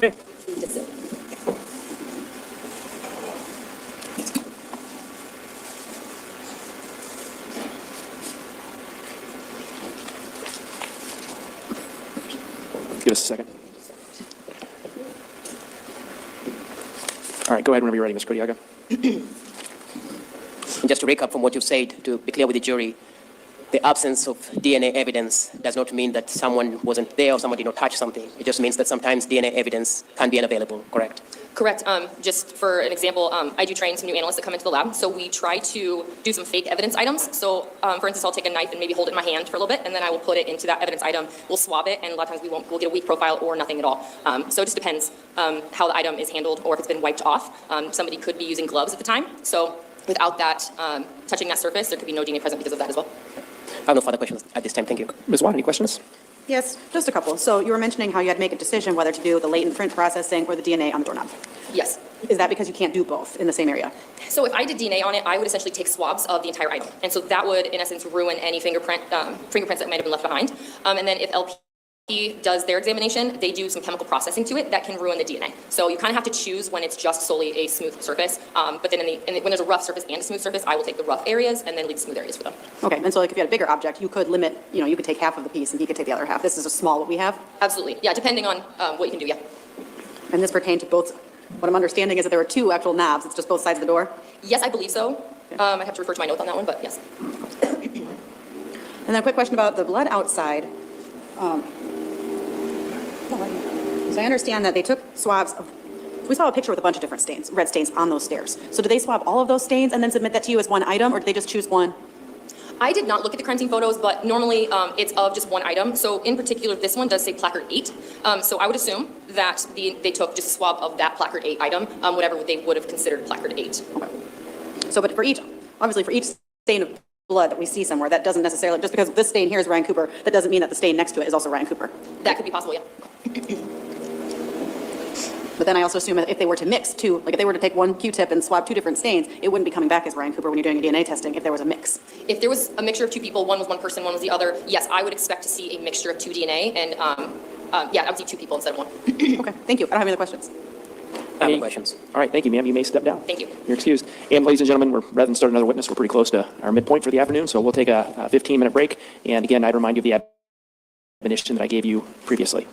B: Give us a second. All right, go ahead whenever you're ready, Ms. Kodiaga.
F: And just to recap from what you've said, to be clear with the jury, the absence of DNA evidence does not mean that someone wasn't there or someone did not touch something. It just means that sometimes DNA evidence can be unavailable, correct?
H: Correct. Just for an example, I do train some new analysts that come into the lab, so we try to do some fake evidence items. So, for instance, I'll take a knife and maybe hold it in my hand for a little bit, and then I will put it into that evidence item. We'll swab it, and a lot of times we'll get a weak profile or nothing at all. So it just depends how the item is handled or if it's been wiped off. Somebody could be using gloves at the time, so without that touching that surface, there could be no DNA present because of that as well.
F: I have no further questions at this time. Thank you.
B: Ms. Watt, any questions?
E: Yes, just a couple. So you were mentioning how you had to make a decision whether to do the latent print processing or the DNA on the doorknob.
H: Yes.
E: Is that because you can't do both in the same area?
H: So if I did DNA on it, I would essentially take swabs of the entire item. And so that would, in essence, ruin any fingerprints that might have been left behind. And then if LP does their examination, they do some chemical processing to it that can ruin the DNA. So you kind of have to choose when it's just solely a smooth surface. But then when there's a rough surface and a smooth surface, I will take the rough areas and then leave smooth areas for them.
E: Okay, and so like if you had a bigger object, you could limit, you could take half of the piece and he could take the other half. This is a small what we have.
H: Absolutely. Yeah, depending on what you can do, yeah.
E: And this pertained to both, what I'm understanding is that there were two actual knobs. It's just both sides of the door.
H: Yes, I believe so. I have to refer to my notes on that one, but yes.
E: And then a quick question about the blood outside. So I understand that they took swabs of, we saw a picture with a bunch of different stains, red stains on those stairs. So did they swab all of those stains and then submit that to you as one item, or did they just choose one?
H: I did not look at the crime scene photos, but normally it's of just one item. So in particular, this one does say placard 8. So I would assume that they took just a swab of that placard 8 item, whatever they would have considered placard 8.
E: Okay. So, but for each, obviously for each stain of blood that we see somewhere, that doesn't necessarily, just because this stain here is Ryan Cooper, that doesn't mean that the stain next to it is also Ryan Cooper.
H: That could be possible, yeah.
E: But then I also assume that if they were to mix two, like if they were to take one Q-tip and swab two different stains, it wouldn't be coming back as Ryan Cooper when you're doing a DNA testing if there was a mix.
H: If there was a mixture of two people, one was one person, one was the other, yes, I would expect to see a mixture of two DNA, and yeah, I would see two people instead of one.
E: Okay, thank you. I don't have any other questions.
F: I have no questions.
B: All right, thank you, ma'am. You may step down.
H: Thank you.
B: You're excused. And ladies and gentlemen, rather than start another witness, we're pretty close to our midpoint for the afternoon, so we'll take a 15-minute break. And again, I'd remind you of the admonition that I gave you previously.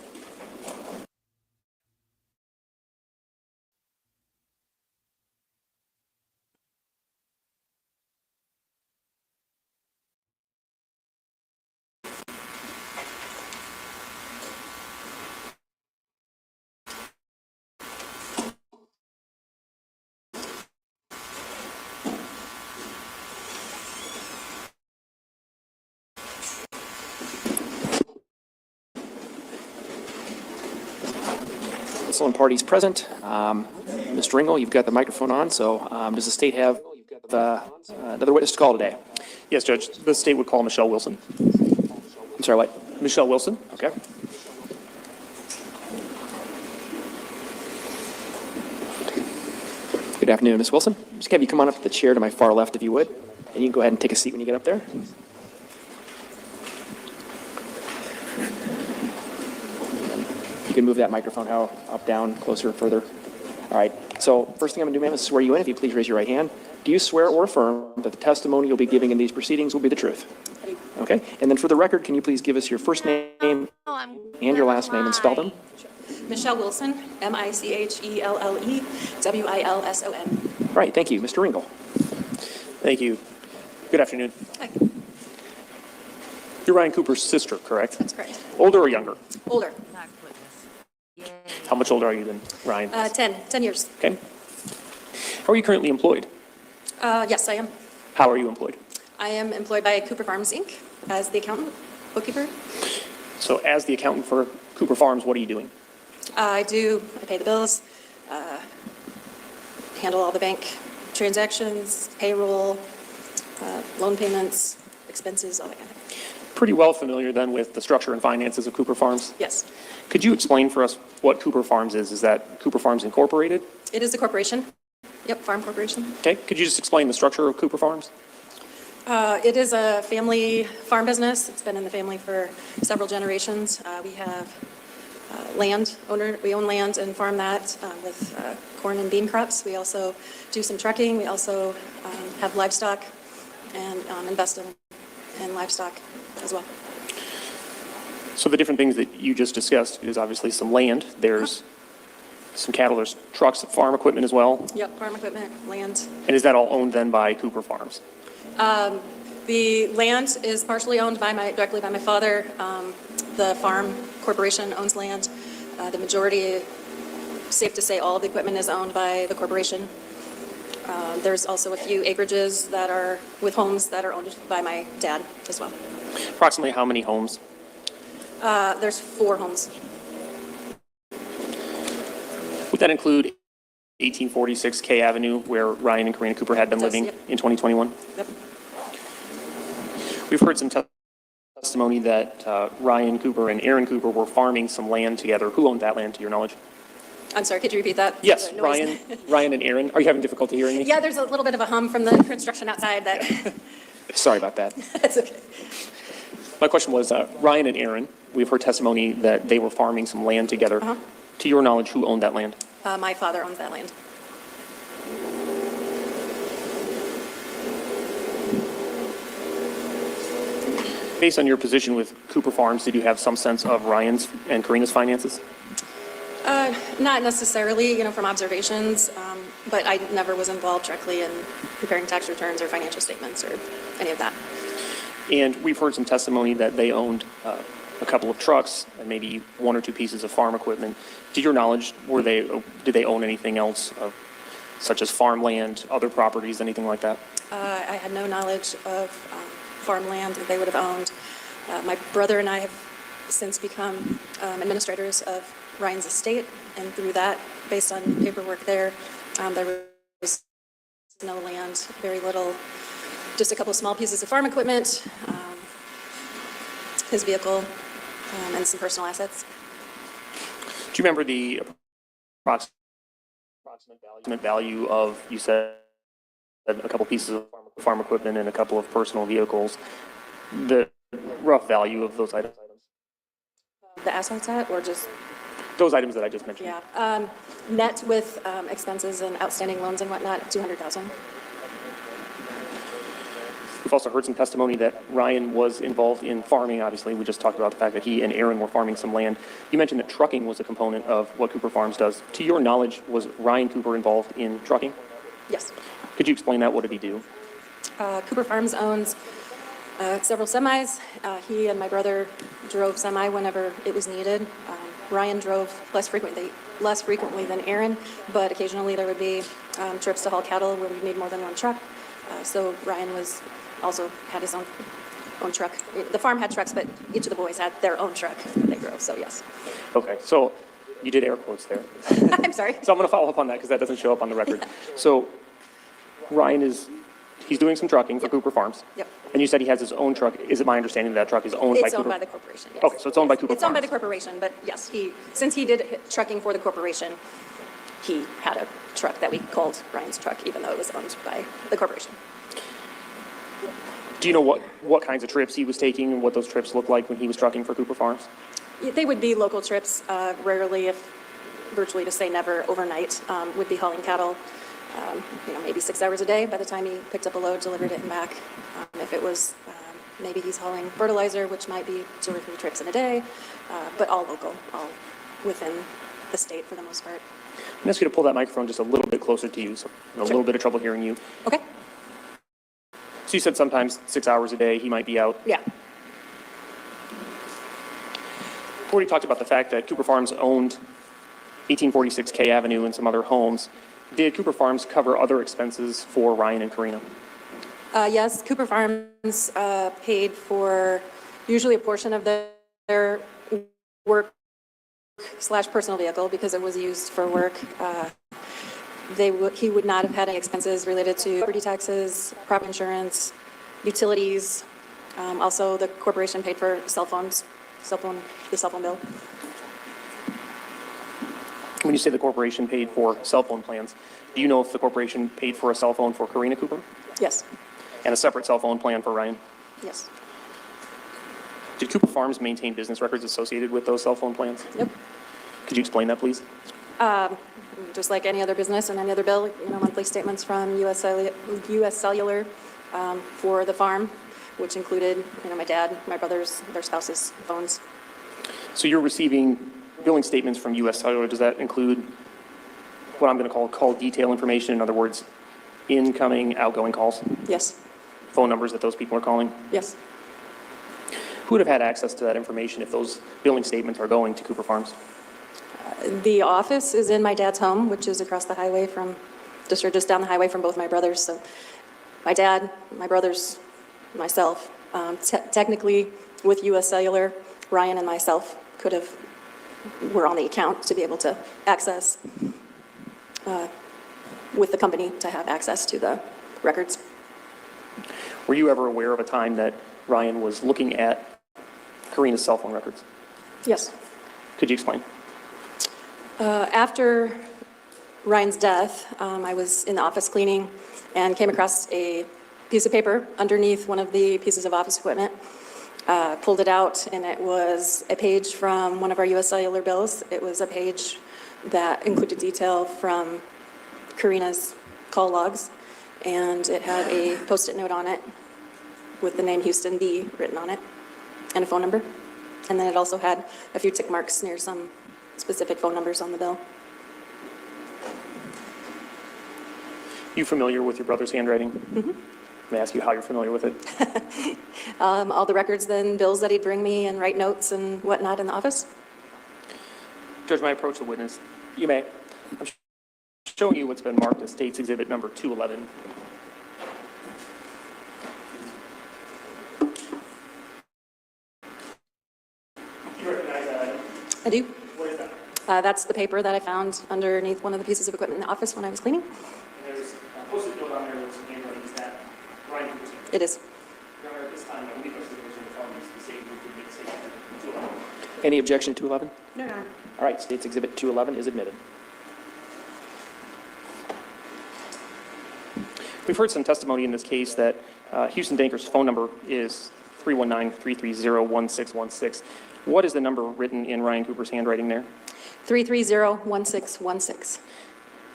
B: Council and parties present. Mr. Ringel, you've got the microphone on, so does the state have another witness to call today?
C: Yes, Judge. The state would call Michelle Wilson.
B: I'm sorry, what?
C: Michelle Wilson.
B: Okay. Good afternoon, Ms. Wilson. Just have you come on up to the chair to my far left, if you would, and you can go ahead and take a seat when you get up there. You can move that microphone up, down, closer, further. All right. So first thing I'm going to do, ma'am, is swear you in. If you please raise your right hand. Do you swear or affirm that the testimony you'll be giving in these proceedings will be the truth? Okay. And then for the record, can you please give us your first name and your last name and spell them?
I: Michelle Wilson, Michelle Wilson.
B: All right. Thank you. Mr. Ringel.
C: Thank you. Good afternoon.
I: Hi.
C: You're Ryan Cooper's sister, correct?
I: That's correct.
C: Older or younger?
I: Older,
C: How much older are you than Ryan?
I: 10 years.
C: Okay. How are you currently employed?
I: Yes, I am.
C: How are you employed?
I: I am employed by Cooper Farms, Inc. as the accountant, bookkeeper.
C: So as the accountant for Cooper Farms, what are you doing?
I: I pay the bills, handle all the bank transactions, payroll, loan payments, expenses, all that kind of thing.
C: Pretty well familiar then with the structure and finances of Cooper Farms.
I: Yes.
C: Could you explain for us what Cooper Farms is? Is that Cooper Farms Incorporated?
I: It is a corporation. Yep, farm corporation.
C: Okay. Could you just explain the structure of Cooper Farms?
I: It is a family farm business. It's been in the family for several generations. We have we own land and farm that with corn and bean crops. We also do some trucking. We also have livestock and invest in livestock as well.
C: So the different things that you just discussed is obviously some land. There's some cattle, there's trucks, farm equipment as well.
I: Yep, farm equipment, land.
C: And is that all owned then by Cooper Farms?
I: The The land is partially owned directly by my father. The farm corporation owns land. The majority, safe to say, all of the equipment is owned by the corporation. There's also a few acreages that are with homes that are owned by my dad as well.
C: Approximately how many homes?
I: There's 4 homes.
C: Would that include 1846 K Avenue, where Ryan and Karina Cooper had been
I: It does,
C: living
I: yep.
C: in 2021?
I: Yep.
C: We've heard some testimony that Ryan Cooper and Aaron Cooper were farming some land together. Who owned that land, to your knowledge?
I: I'm sorry, could you repeat that?
C: Yes,
I: The noise.
C: Ryan and Aaron. Are you having difficulty hearing me?
I: Yeah, there's a little bit of a hum from the construction outside that,
C: Sorry about that.
I: that's okay.
C: My question was, Ryan and Aaron, we've heard testimony that they were farming some land together.
I: Uh-huh.
C: To your knowledge, who owned that land?
I: My father owns that land.
C: Based on your position with Cooper Farms, did you have some sense of Ryan's and Karina's finances?
I: Not necessarily, from observations, but I never was involved directly in preparing tax returns or financial statements or any of that.
C: And we've heard some testimony that they owned a couple of trucks and maybe 1 or 2 pieces of farm equipment. To your knowledge, did they own anything else, such as farmland, other properties, anything like that?
I: I had no knowledge of farmland that they would have owned. My brother and I have since become administrators of Ryan's estate, and through that, based on paperwork there was no land, very little, just a couple small pieces of farm equipment, his vehicle, and some personal assets.
C: Do you remember the approximate value of, you said, a couple pieces of farm equipment and a couple of personal vehicles, the rough value of those items?
I: The assets or just?
C: Those items that I just mentioned.
I: Yeah, net with expenses and outstanding loans and whatnot, $200,000.
C: We've also heard some testimony that Ryan was involved in farming. Obviously, we just talked about the fact that he and Aaron were farming some land. You mentioned that trucking was a component of what Cooper Farms does. To your knowledge, was Ryan Cooper involved in trucking?
I: Yes.
C: Could you explain that? What did he do?
I: Cooper Farms owns several semis. He and my brother drove semi whenever it was needed. Ryan drove less frequently than Aaron, but occasionally there would be trips to haul cattle where we need more than one truck. So Ryan also had his own truck. The farm had trucks, but each of the boys had their own truck that they drove, so yes.
C: Okay, so you did air quotes there.
I: I'm sorry.
C: So I'm going to follow up on that because that doesn't show up on the record. So Ryan he's doing some trucking for Cooper Farms.
I: Yep.
C: And you said he has his own truck. Is it my understanding that truck is owned by
I: It's
C: Cooper?
I: owned by the corporation, yes.
C: Okay, so it's owned by Cooper
I: It's owned by
C: Farms.
I: the corporation, but yes, since he did trucking for the corporation, he had a truck that we called Ryan's truck, even though it was owned by the corporation.
C: Do you know what kinds of trips he was taking and what those trips looked like when he was trucking for Cooper Farms?
I: They would be local trips, rarely, if virtually to say never, overnight, would be hauling cattle, maybe 6 hours a day by the time he picked up a load, delivered it, and back. If it was, maybe he's hauling fertilizer, which might be 2 or 3 trips in a day, but all local, all within the state for the most part.
C: I'm going to ask you to pull that microphone just a little bit closer to you, so a little bit of trouble hearing you.
I: Okay.
C: So you said sometimes 6 hours a day he might be out.
I: Yeah.
C: We already talked about the fact that Cooper Farms owned 1846 K Avenue and some other homes. Did Cooper Farms cover other expenses for Ryan and Karina?
I: Yes, Cooper Farms paid for usually a portion of their work/personal vehicle because it was used for work. He would not have had any expenses related to property taxes, property insurance, utilities. Also, the corporation paid for the cell phone bill.
C: When you say the corporation paid for cell phone plans, do you know if the corporation paid for a cell phone for Karina Cooper
I: Yes,
C: and a separate cell phone plan for Ryan?
I: yes.
C: Did Cooper Farms maintain business records associated with those cell phone plans?
I: Yep.
C: Could you explain that, please?
I: Just like any other business and any other bill, monthly statements from US Cellular for the farm, which included, my dad, my brothers, their spouses' phones.
C: So you're receiving billing statements from US Cellular. Does that include what I'm going to call detail information? In other words, incoming, outgoing calls?
I: Yes.
C: phone numbers that those people are calling?
I: Yes.
C: Who would have had access to that information if those billing statements are going to Cooper Farms?
I: The office is in my dad's home, which is across the highway from, just down the highway from both my brothers. So my dad, my brothers, myself, technically with US Cellular, Ryan and myself were on the account to be able to access, with the company to have access to the records.
C: Were you ever aware of a time that Ryan was looking at Karina's cell phone records?
I: Yes.
C: Could you explain?
I: After Ryan's death, I was in the office cleaning and came across a piece of paper underneath one of the pieces of office equipment. Pulled it out, and it was a page from one of our US Cellular bills. It was a page that included detail from Karina's call logs, and it had a Post-it note on it with the name Houston B written on it, and a phone number. And then it also had a few tick marks near some specific phone numbers on the bill.
C: You familiar with your brother's handwriting? Mm-hmm. May I ask you how you're familiar with it?
I: All the records and bills that he'd bring me and write notes and whatnot in the office.
C: Judge, may I approach the witness? You may. I'm showing you what's been marked as State's Exhibit number 211. Do you recognize that item?
I: I do.
C: What is that?
I: That's the paper that I found underneath one of the pieces of equipment in the office when I was cleaning.
C: And there's a Post-it note on there with some handwriting. Is that Ryan Cooper's handwriting?
I: It is.
C: Your Honor, at this time, I believe there's a division of felonies. The state group would make a statement. 211.
B: Any objection to 211?
I: No, Your Honor.
B: All right, State's Exhibit 211 is admitted.
C: We've heard some testimony in this case that Houston Danker's phone number is 319-330-1616. What is the number written in Ryan Cooper's handwriting there?
I: 330-1616.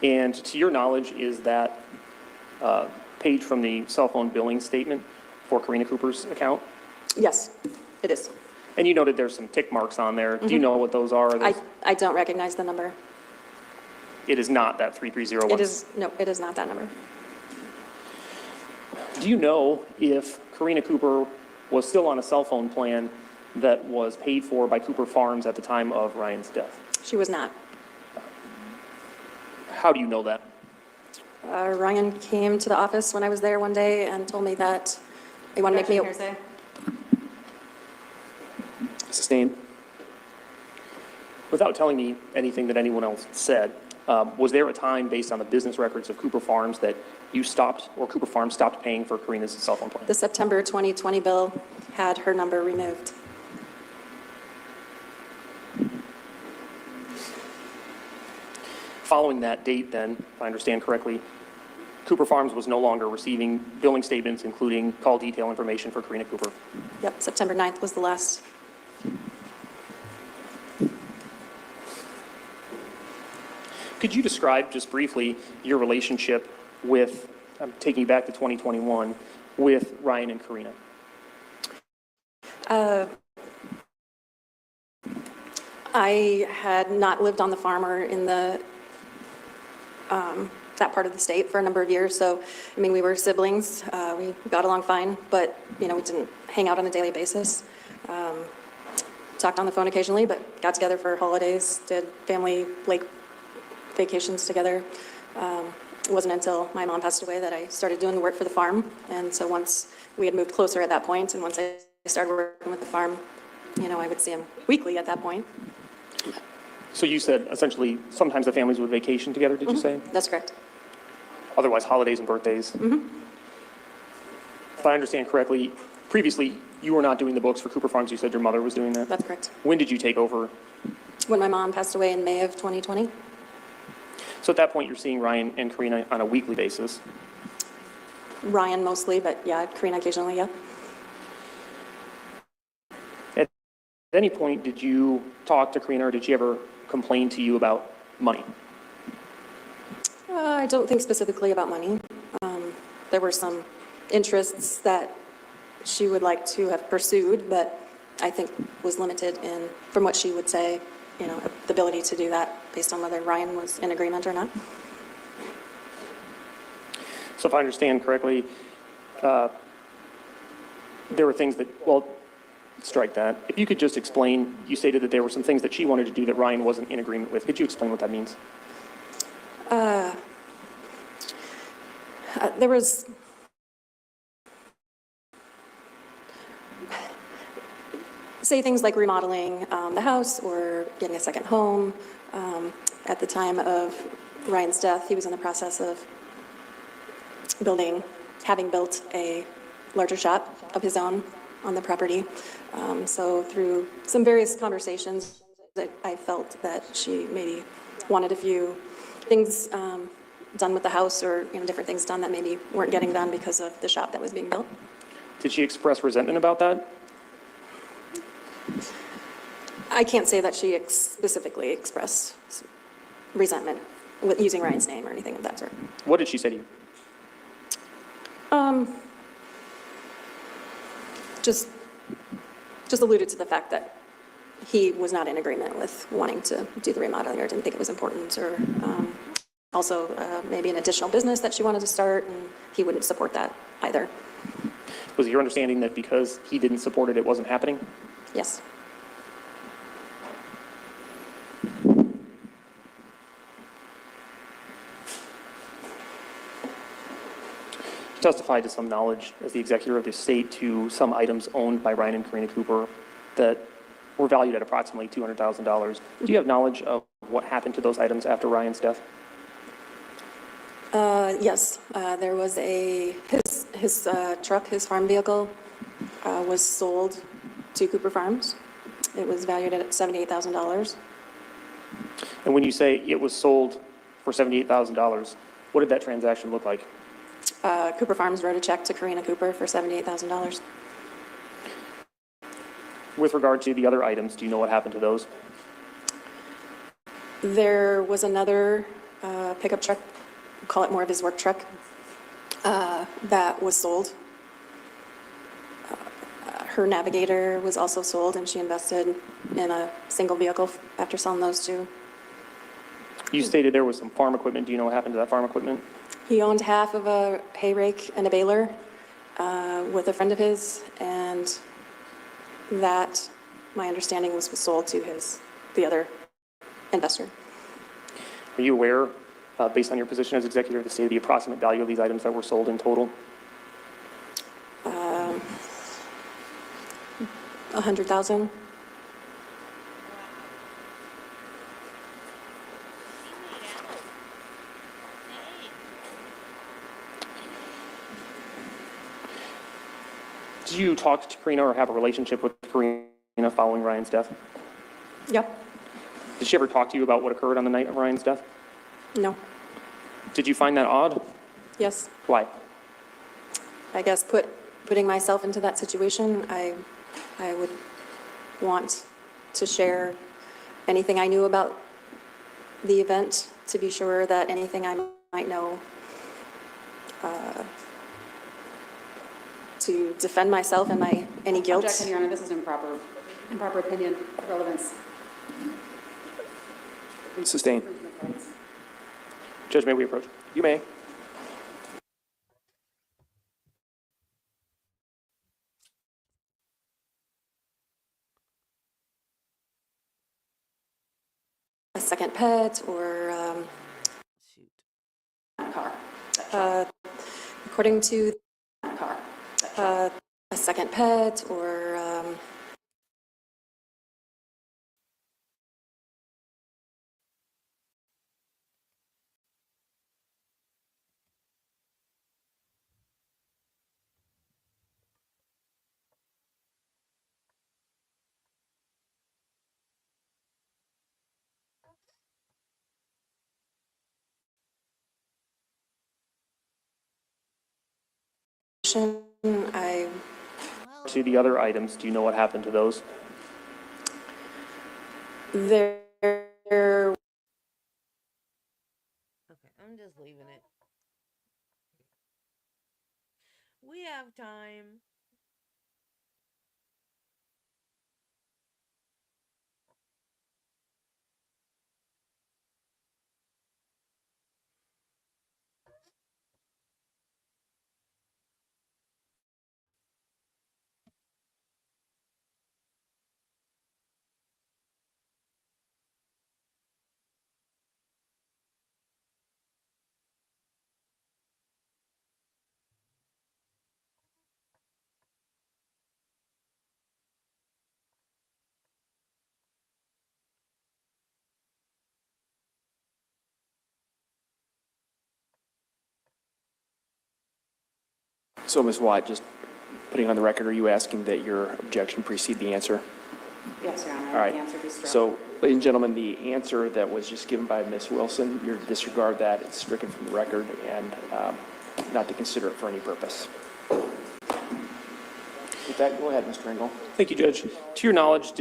C: And to your knowledge, is that page from the cell phone billing statement for Karina Cooper's account?
I: Yes, it is.
C: And you noted there's some tick marks on there. Do you know what those are?
I: I don't recognize the number.
C: It is not that 330.
I: It is, no, it is not that number.
C: Do you know if Karina Cooper was still on a cell phone plan that was paid for by Cooper Farms at the time of Ryan's death?
I: She was not.
C: How do you know that?
I: Ryan came to the office when I was there one day and told me that he wanted to make me.
B: Sustained.
C: Without telling me anything that anyone else said, was there a time based on the business records of Cooper Farms that you stopped, or Cooper Farms stopped paying for Karina's cell phone plan?
I: The September 2020 bill had her number removed.
C: Following that date then, if I understand correctly, Cooper Farms was no longer receiving billing statements including call detail information for Karina Cooper.
I: Yep, September 9th was the last.
C: Could you describe just briefly your relationship with, I'm taking you back to 2021, with Ryan and Karina?
I: I had not lived on the farm or in the that part of the state for a number of years. So, I mean, we were siblings. We got along fine, but, you know, we didn't hang out on a daily basis. Talked on the phone occasionally, but got together for holidays, did family lake vacations together. It wasn't until my mom passed away that I started doing the work for the farm. And so once we had moved closer at that point, and once I started working with the farm, you know, I would see him weekly at that point.
C: So you said essentially sometimes the families would vacation together, did you say?
I: That's correct.
C: Otherwise holidays and birthdays? If I understand correctly, previously you were not doing the books for Cooper Farms. You said your mother was doing that?
I: That's correct.
C: When did you take over?
I: When my mom passed away in May of 2020.
C: So at that point you're seeing Ryan and Karina on a weekly basis?
I: Ryan mostly, but yeah, Karina occasionally, yeah.
C: At any point did you talk to Karina, or did she ever complain to you about money?
I: I don't think specifically about money. There were some interests that she would like to have pursued, but I think was limited in, from what she would say, you know, the ability to do that based on whether Ryan was in agreement or not.
C: So if I understand correctly, there were things that, well, strike that. If you could just explain, you stated that there were some things that she wanted to do that Ryan wasn't in agreement with. Could you explain what that means?
I: There was, say things like remodeling the house or getting a second home. At the time of Ryan's death, he was in the process of having built a larger shop of his own on the property. So through some various conversations, that I felt that she maybe wanted a few things done with the house, or different things done that maybe weren't getting done because of the shop that was being built.
C: Did she express resentment about that?
I: I can't say that she specifically expressed resentment with using Ryan's name or anything of that sort.
C: What did she say to you?
I: Just alluded to the fact that he was not in agreement with wanting to do the remodeling, or didn't think it was important, or also maybe an additional business that she wanted to start, and he wouldn't support that either.
C: Was it your understanding that because he didn't support it, it wasn't happening?
I: Yes.
C: Testified to some knowledge as the executor of the estate to some items owned by Ryan and Karina Cooper that were valued at approximately $200,000. Do you have knowledge of what happened to those items after Ryan's death?
I: Yes. There was his truck, his farm vehicle, was sold to Cooper Farms. It was valued at $78,000.
C: And when you say it was sold for $78,000, what did that transaction look like?
I: Cooper Farms wrote a check to Karina Cooper for $78,000.
C: With regard to the other items, do you know what happened to those?
I: There was another pickup truck, call it more of his work truck, that was sold. Her Navigator was also sold, and she invested in a single vehicle after selling those two.
C: You stated there was some farm equipment. Do you know what happened to that farm equipment?
I: He owned half of a hay rake and a baler with a friend of his, and that, my understanding, was sold to the other investor.
C: Are you aware, based on your position as executor of the estate, the approximate value of these items that were sold in total?
I: 100,000.
C: Did you talk to Karina or have a relationship with Karina following Ryan's death?
I: Yep.
C: Did she ever talk to you about what occurred on the night of Ryan's death?
I: No.
C: Did you find that odd?
I: Yes.
C: Why?
I: I guess putting myself into that situation, I would want to share anything I knew about the event, to be sure that anything I might know to defend myself and any guilt.
E: Objection, Your Honor, this is improper opinion, relevance.
B: Sustained.
C: Judge, may we approach? You may.
I: A second pet, or
A: Shoot.
E: Car.
I: according to
E: Car.
I: a second pet, or I
C: To the other items, do you know what happened to those?
I: there
A: Okay, I'm just leaving it. We have time.
B: So, Ms. Watt, just putting on the record, are you asking that your objection precede the answer?
E: Yes, Your Honor.
B: All right.
E: The answer be struck.
B: So, ladies and gentlemen, the answer that was just given by Ms. Wilson, you're to disregard that. It's stricken from the record and not to consider it for any purpose. With that, go ahead, Mr. Engel.
C: Thank you, Judge. To your knowledge,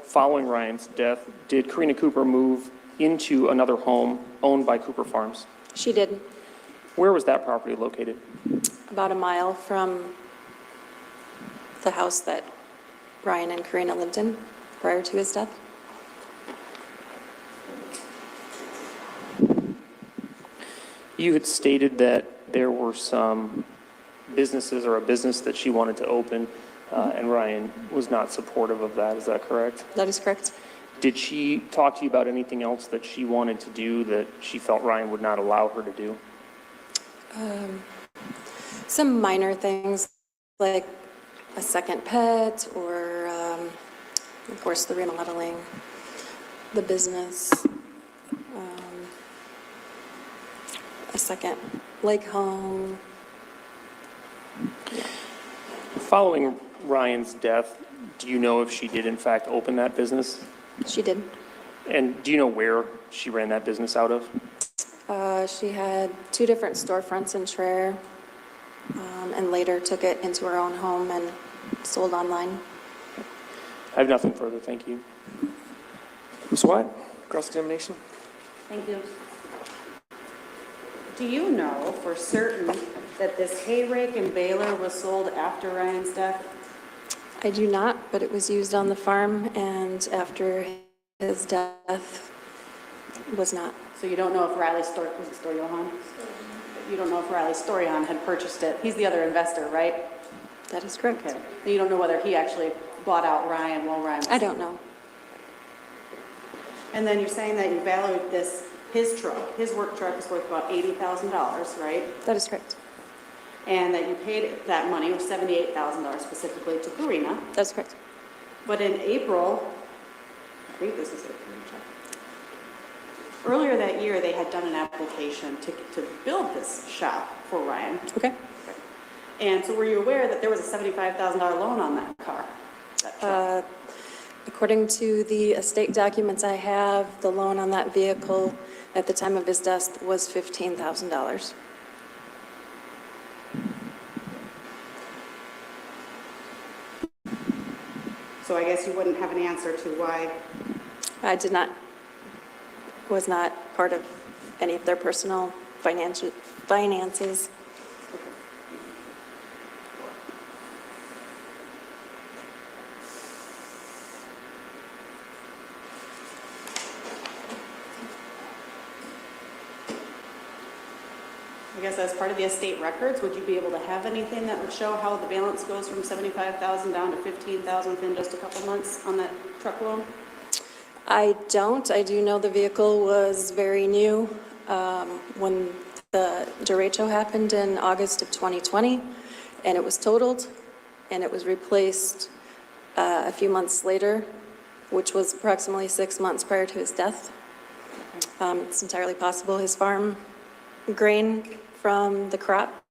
C: following Ryan's death, did Karina Cooper move into another home owned by Cooper Farms?
I: She did,
C: Where was that property located?
I: about a mile from the house that Ryan and Karina lived in prior to his death.
C: You had stated that there were some businesses or a business that she wanted to open, and Ryan was not supportive of that. Is that correct?
I: That is correct.
C: Did she talk to you about anything else that she wanted to do that she felt Ryan would not allow her to do?
I: Some minor things like a second pet or, of course, the remodeling, the business, a second lake home.
C: Following Ryan's death, do you know if she did in fact open that business?
I: She did.
C: And do you know where she ran that business out of?
I: She had 2 different storefronts in Traer, and later took it into her own home and sold online.
C: I have nothing further, thank you.
B: Ms. Watt, cross-examination?
E: Thank you. Do you know for certain that this hay rake and baler was sold after Ryan's death?
I: I do not, but it was used on the farm, and after his death, was not.
E: So you don't know if Riley was it Storjohan? You don't know if Riley Storjohan had purchased it. He's the other investor, right?
I: That is correct.
E: Okay. And you don't know whether he actually bought out Ryan while Ryan was...
I: I don't know.
E: And then you're saying that you valued his truck, his work truck is worth about $80,000, right?
I: That is correct.
E: And that you paid that money, or $78,000 specifically, to Karina.
I: That's correct.
E: But in April, I think this is it. Earlier that year, they had done an application to build this shop for Ryan.
I: Okay.
E: And so were you aware that there was a $75,000 loan on that car? That truck?
I: According to the estate documents I have, the loan on that vehicle at the time of his death was $15,000.
E: So I guess you wouldn't have an answer to why.
I: I was not part of any of their personal finances.
E: I guess as part of the estate records, would you be able to have anything that would show how the balance goes from $75,000 down to $15,000 within just a couple months on that truck loan?
I: I don't. I do know the vehicle was very new when the derecho happened in August of 2020, and it was totaled, and it was replaced a few months later, which was approximately 6 months prior to his death. It's entirely possible his farm grain from the crop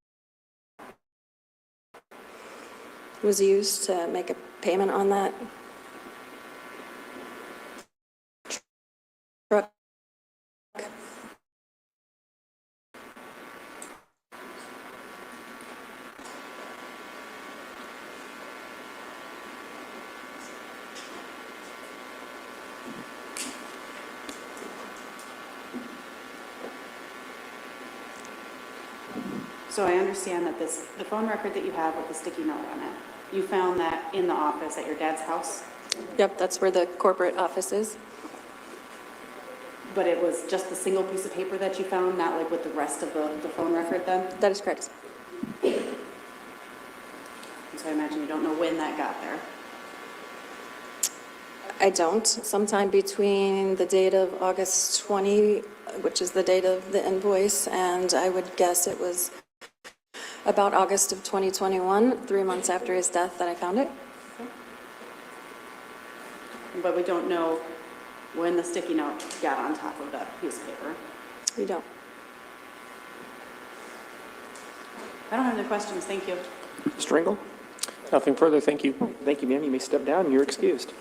I: was used to make a payment on that truck.
E: So I understand that the phone record that you have with the sticky note on it, you found that in the office at your dad's house,
I: Yep, that's where the corporate office is.
E: but it was just the single piece of paper that you found, not like with the rest of the phone record then?
I: That is correct.
E: So I imagine you don't know when that got there.
I: I don't. Sometime between the date of August 20, which is the date of the invoice, and I would guess it was about August of 2021, 3 months after his death, that I found it.
E: But we don't know when the sticky note got on top of that piece of paper.
I: We don't.
E: I don't have any questions, thank you.
B: Mr. Ringel?
C: Nothing further, thank you.
B: Thank you, ma'am. You may step down. You're excused.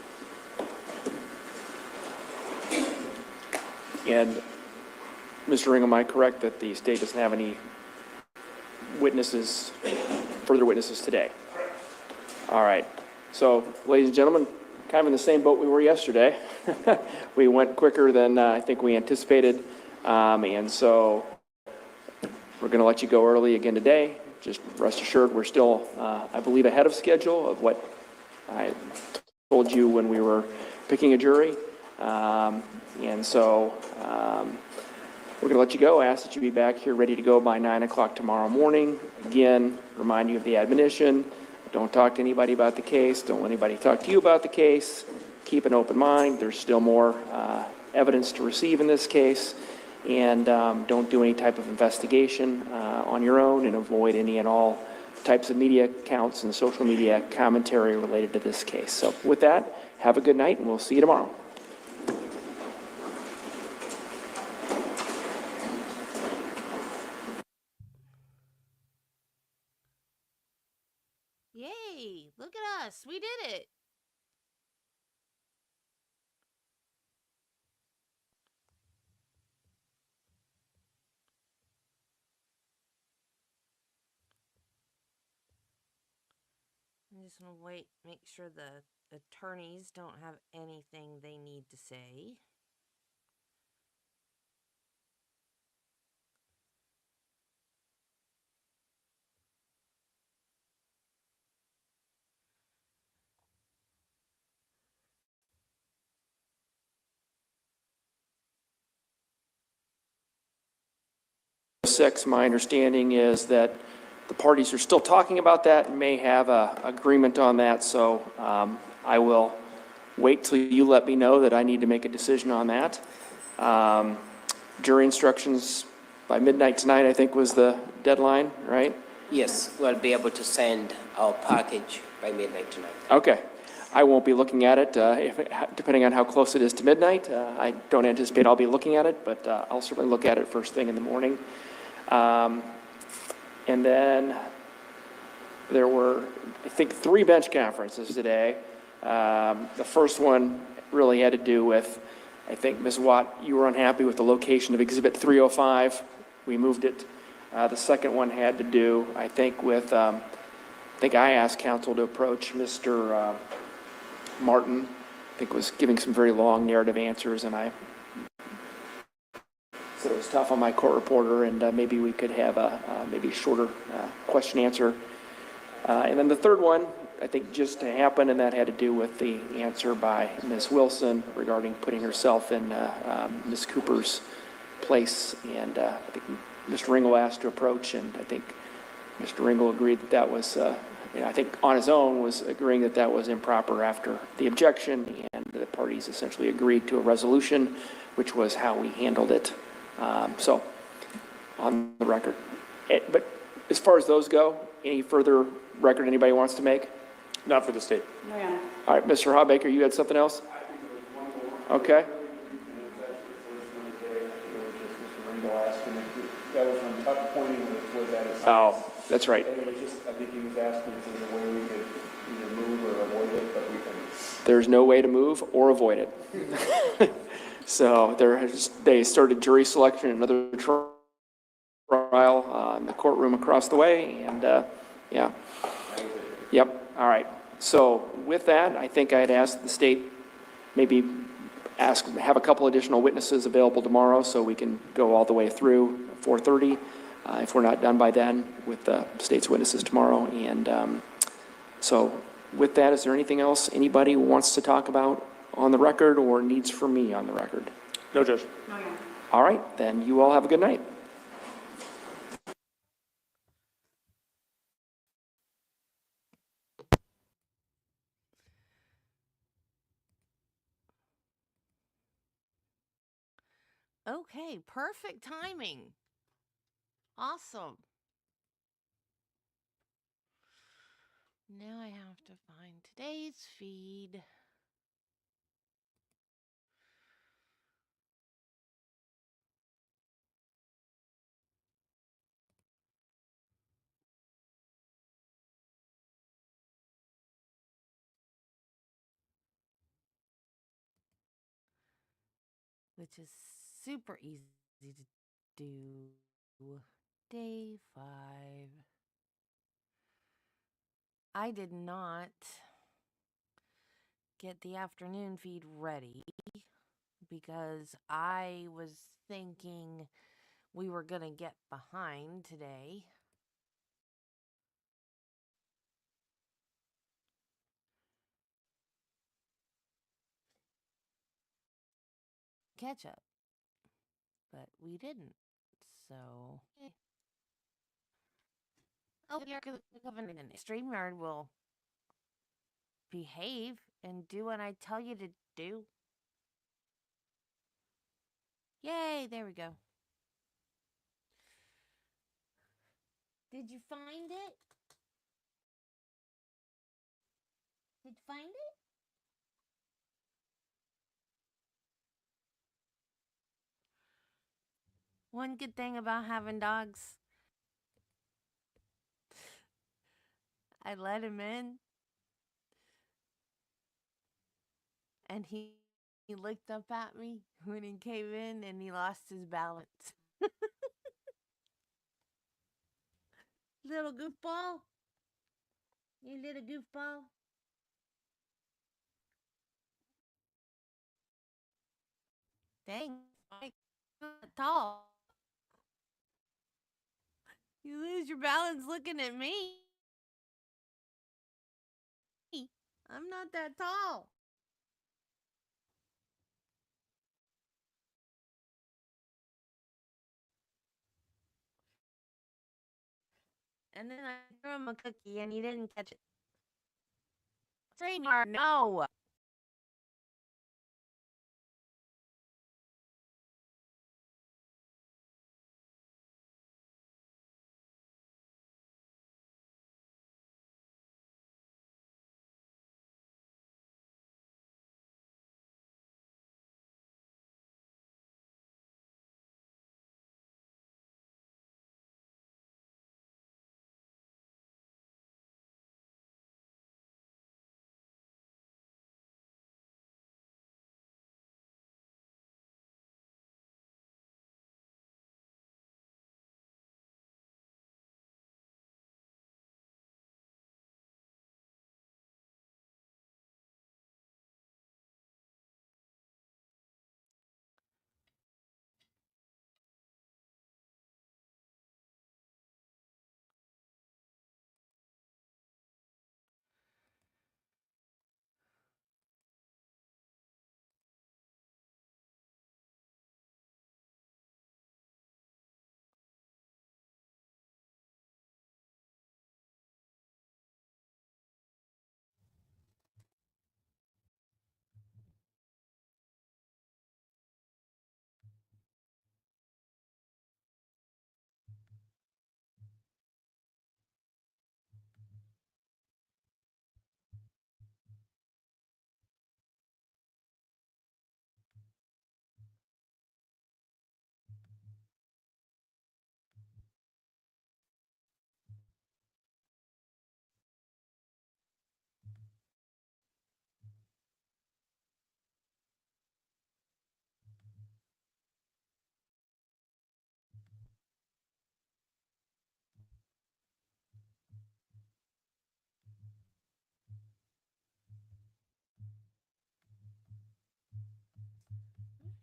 B: And Mr. Ringel, am I correct that the state doesn't have any witnesses, further witnesses today? All right. So, ladies and gentlemen, kind of in the same boat we were yesterday. We went quicker than I think we anticipated. And so we're going to let you go early again today. Just rest assured, we're still, I believe, ahead of schedule of what I told you when we were picking a jury. And so we're going to let you go. Ask that you be back here ready to go by 9 o'clock tomorrow morning. Again, remind you of the admonition. Don't talk to anybody about the case. Don't let anybody talk to you about the case. Keep an open mind. There's still more evidence to receive in this case. And don't do any type of investigation on your own, and avoid any and all types of media accounts and social media commentary related to this case. So with that, have a good night, and we'll see you tomorrow.
A: Yay! Look at us. We did it. I just want to wait, make sure the attorneys don't have anything they need to say.
B: Six, my understanding is that the parties are still talking about that and may have a agreement on that. So I will wait till you let me know that I need to make a decision on that. Jury instructions by midnight tonight, I think, was the deadline, right?
F: Yes, we'll be able to send our package by midnight tonight.
B: Okay. I won't be looking at it, depending on how close it is to midnight. I don't anticipate I'll be looking at it, but I'll certainly look at it first thing in the morning. And then there were, I think, 3 bench conferences today. The first one really had to do with, I think, Ms. Watt, you were unhappy with the location of Exhibit 305. We moved it. The second one had to do, I think, with, I think I asked counsel to approach Mr. Martin. I think was giving some very long narrative answers, and I said it was tough on my court reporter, and maybe we could have a maybe shorter question answer. And then the third one, I think, just happened, and that had to do with the answer by Ms. Wilson regarding putting herself in Ms. Cooper's place. And I think Mr. Ringel asked to approach, and I think Mr. Ringel agreed that that was, I think on his own was agreeing that that was improper after the objection, and the parties essentially agreed to a resolution, which was how we handled it. So, on the record. But as far as those go, any further record anybody wants to make?
C: Not for the state.
E: No, Your Honor.
B: All right, Mr. Hawbaker, you had something else? Okay. Oh, that's right.
J: I think he was asking if there's a way we could either move or avoid it, but we can.
B: There's no way to move or avoid it. So they started jury selection in another trial in the courtroom across the way, and yeah. Yep, all right. So with that, I think I'd ask the state maybe have a couple additional witnesses available tomorrow so we can go all the way through 4:30 if we're not done by then with the state's witnesses tomorrow. And so with that, is there anything else anybody wants to talk about on the record or needs from me on the record?
C: No, Judge.
E: No, Your Honor.
B: All right, then you all have a good night.
A: Okay, perfect timing. Awesome. Now I have to find today's feed. which is super easy to do. Day 5. I did not get the afternoon feed ready because I was thinking we were going to get behind today. Catch up, but we didn't. So, oh, you're going to StreamYard will behave and do what I tell you to do. Yay, there we go. Did you find it? Did you find it? One good thing about having dogs, I let him in and he looked up at me when he came in and he lost his balance. Little goofball. You little goofball. Dang, Mike, you're not tall. You lose your balance looking at me. I'm not that tall. And then I threw him a cookie and he didn't catch it. StreamYard, no.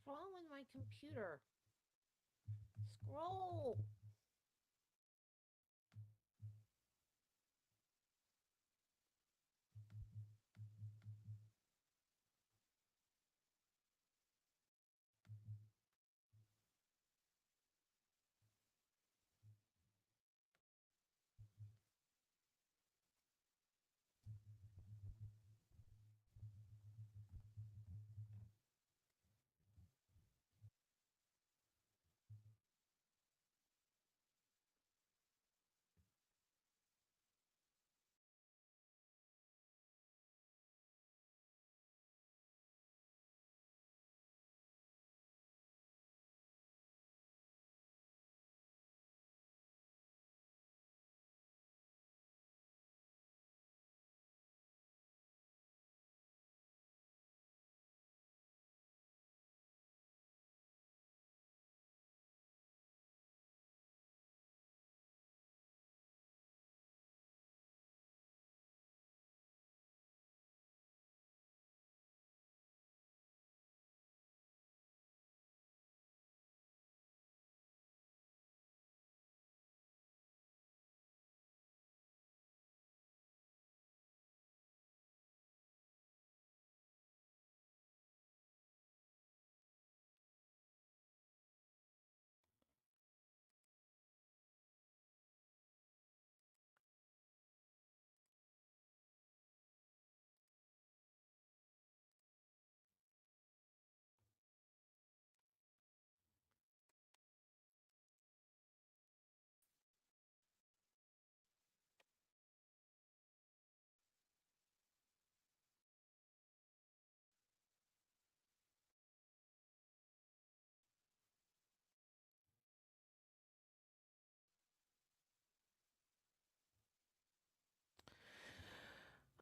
A: What's wrong with my computer? Scroll.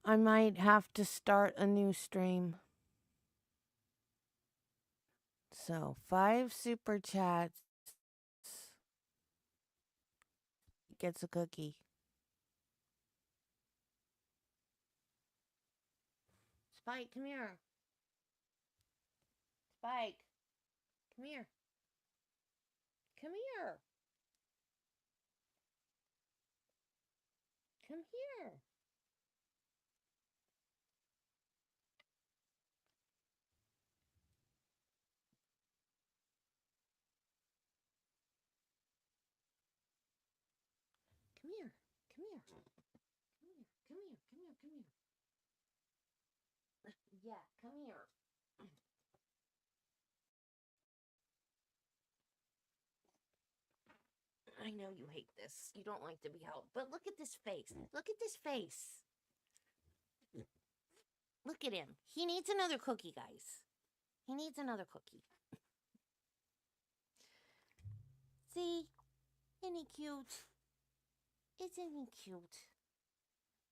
A: I might have to start a new stream. So, 5 super chats gets a cookie. Spike, come here. Spike, come here. Come here. Come here. Come here. Come here. Come here. Come here. Come here. Come here. Yeah, come here. I know you hate this. You don't like to be held. But look at this face. Look at this face. Look at him. He needs another cookie, guys. He needs another cookie. See? Isn't he cute? Isn't he cute?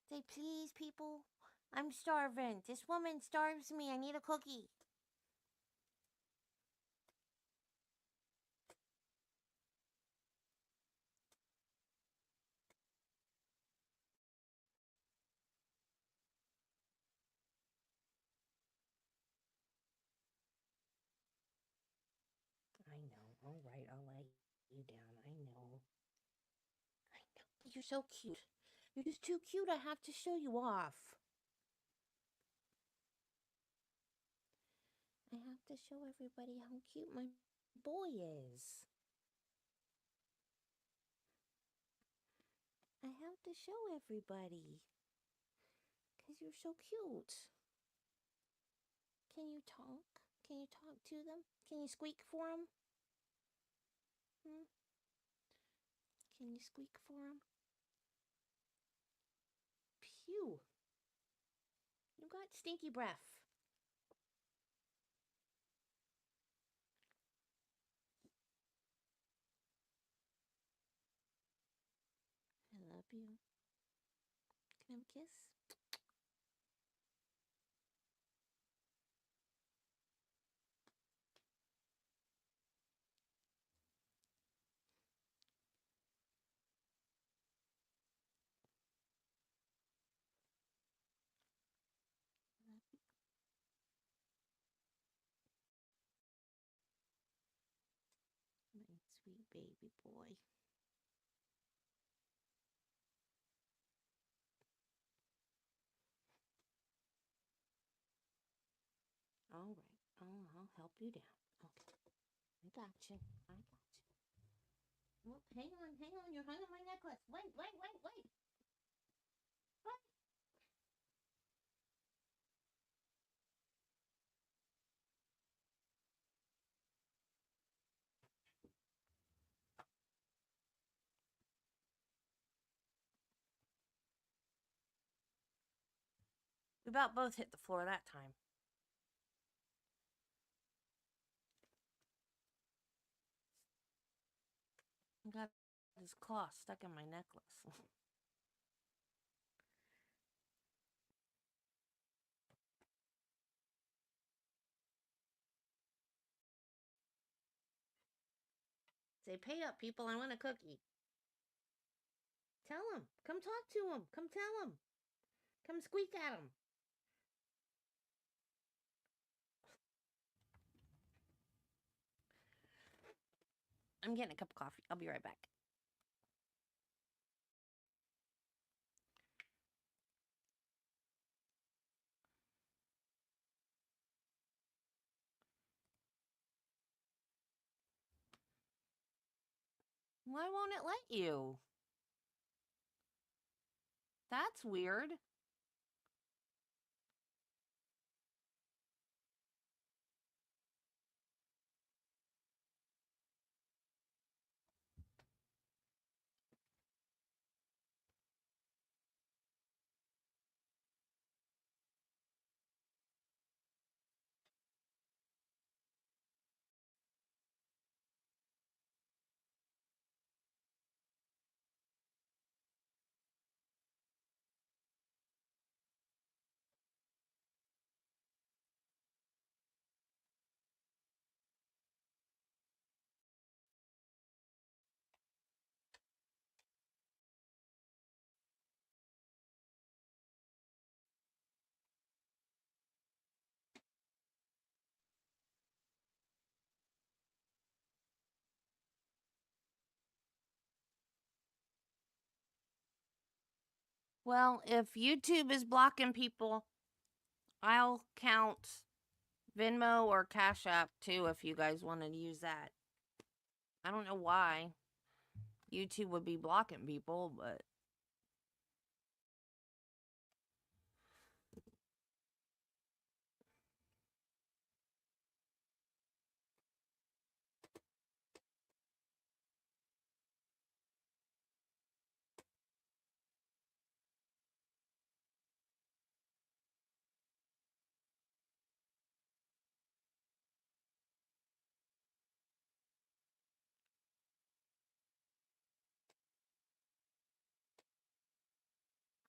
A: Say, please, people. I'm starving. This woman starves me. I need a cookie. I know. All right, I'll lay you down. I know. I know. You're so cute. You're just too cute. I have to show you off. I have to show everybody how cute my boy is. I have to show everybody. Because you're so cute. Can you talk? Can you talk to them? Can you squeak for them? Hmm? Can you squeak for them? Phew. You got stinky breath. I love you. Can I have a kiss? My sweet baby boy. All right. Oh, I'll help you down. Okay. I got you. I got you. Well, hang on, hang on. You're hung on my necklace. Wait, wait, wait, wait. What? We about both hit the floor that time. I got his claw stuck in my necklace. Say, pay up, people. I want a cookie. Tell him. Come talk to him. Come tell him. Come squeak at him. I'm getting a cup of coffee. I'll be right back. Why won't it let you? That's weird. Well, if YouTube is blocking people, I'll count Venmo or Cash App too if you guys wanted to use that. I don't know why YouTube would be blocking people, but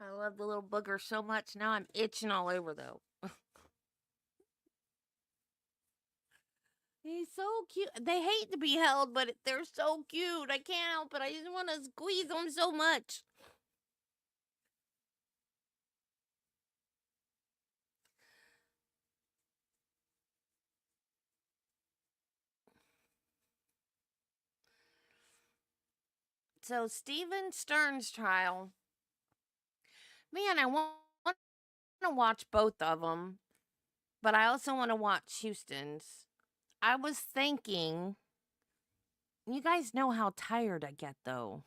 A: I love the little booger so much. Now I'm itching all over though. He's so cute. They hate to be held, but they're so cute. I can't help it. I just want to squeeze them so much. So, Steven Stern's trial. Man, I want to watch both of them, but I also want to watch Houston's. I was thinking, you guys know how tired I get though.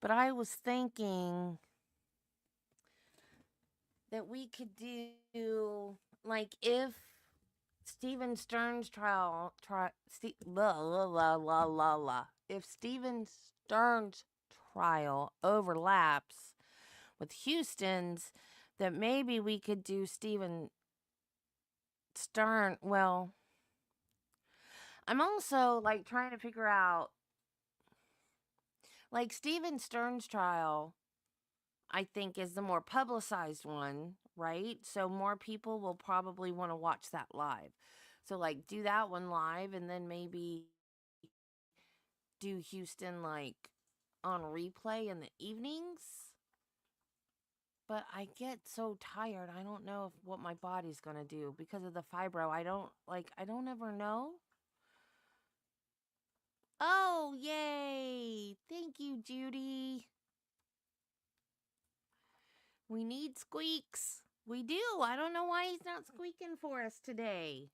A: But I was thinking that we could do, like, if Steven Stern's if Steven Stern's trial overlaps with Houston's, that maybe we could do Steven Stern. Well, I'm also like trying to figure out, like, Steven Stern's trial, I think, is the more publicized one, right? So more people will probably want to watch that live. So, like, do that one live and then maybe do Houston, like, on replay in the evenings. But I get so tired. I don't know what my body's going to do because of the fibro. I don't ever know. Oh, yay. Thank you, Judy. We need squeaks. We do. I don't know why he's not squeaking for us today.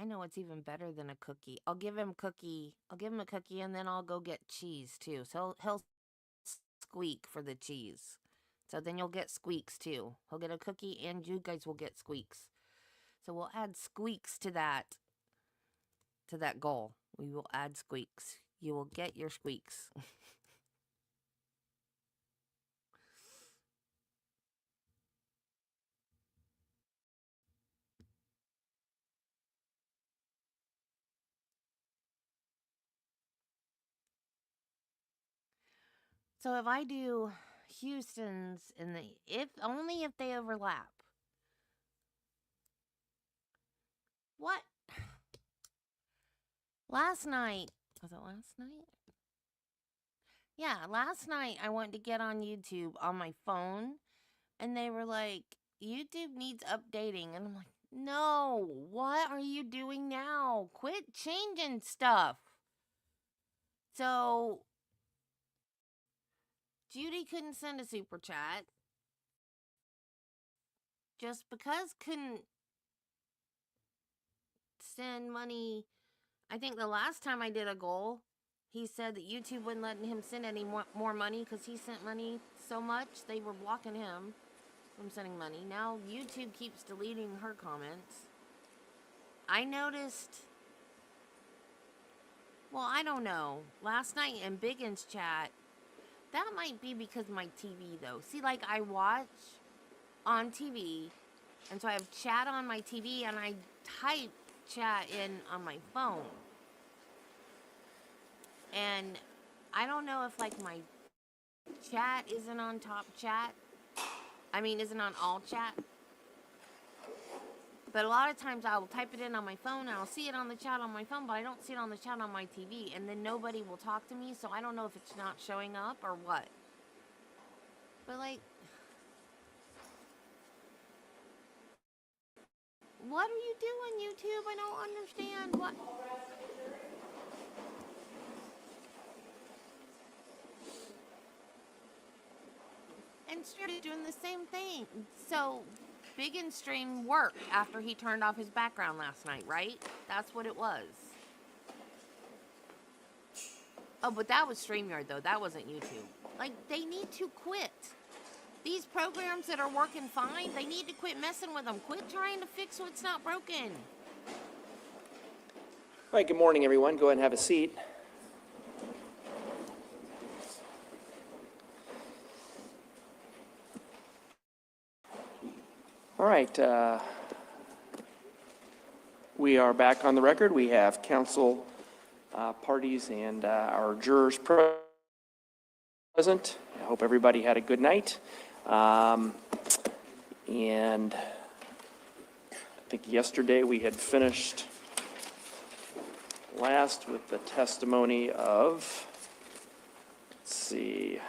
A: I know it's even better than a cookie. I'll give him cookie. I'll give him a cookie and then I'll go get cheese too. So he'll squeak for the cheese. So then you'll get squeaks too. He'll get a cookie and you guys will get squeaks. So we'll add squeaks to that goal. We will add squeaks. You will get your squeaks. So if I do Houston's in the only if they overlap. What? Last night, was it last night? Yeah, last night I went to get on YouTube on my phone and they were like, YouTube needs updating. And I'm like, no, what are you doing now? Quit changing stuff. So Judy couldn't send a super chat just because couldn't send money. I think the last time I did a goal, he said that YouTube wouldn't let him send any more money because he sent money so much. They were blocking him from sending money. Now YouTube keeps deleting her comments. I noticed, well, I don't know. Last night in Biggin's chat, that might be because of my TV though. See, like, I watch on TV, and so I have chat on my TV and I type chat in on my phone. And I don't know if, like, my chat isn't on top chat I mean, is it on all chat? But a lot of times I will type it in on my phone and I'll see it on the chat on my phone, but I don't see it on the chat on my TV. And then nobody will talk to me, so I don't know if it's not showing up or what. But like, what are you doing, YouTube? I don't understand. What? And started doing the same thing. So, Big and Stream worked after he turned off his background last night, right? That's what it was. Oh, but that was StreamYard, though. That wasn't YouTube. Like, they need to quit. These programs that are working fine, they need to quit messing with them. Quit trying to fix what's not broken.
B: All right, good morning, everyone. Go ahead and have a seat. All right, we are back on the record. We have council parties and our jurors present. I hope everybody had a good night. And I think yesterday we had finished last with the testimony of, let's see,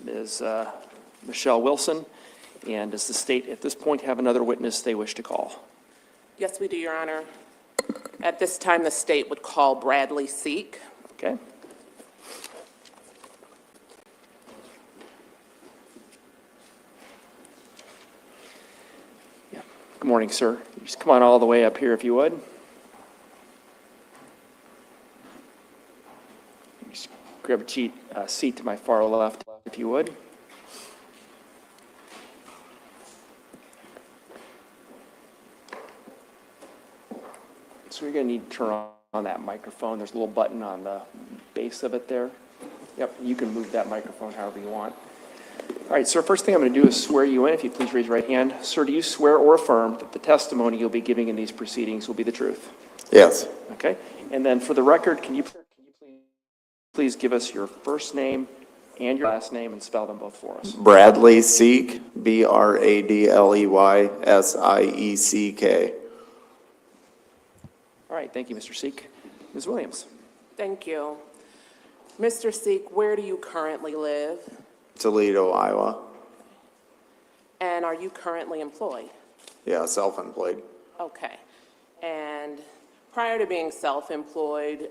B: Ms. Michelle Wilson. And does the state at this point have another witness they wish to call?
K: Yes, we do, Your Honor. At this time, the state would call Bradley Seek.
B: Okay. Yeah. Good morning, sir. Just come on all the way up here if you would. Just grab a seat to my far left if you would. So you're going to need to turn on that microphone. There's a little button on the base of it there. Yep, you can move that microphone however you want. All right, sir, first thing I'm going to do is swear you in. If you please raise your right hand. Sir, do you swear or affirm that the testimony you'll be giving in these proceedings will be the truth?
L: Yes.
B: Okay. And then for the record, can you please give us your first name and your last name and spell them both for us?
L: Bradley Seek, Bradleysiek.
B: All right, thank you, Mr. Seek. Ms. Williams.
K: Thank you. Mr. Seek, where do you currently live?
L: Toledo, Iowa.
K: And are you currently employed?
L: Yeah, self-employed.
K: Okay. And prior to being self-employed,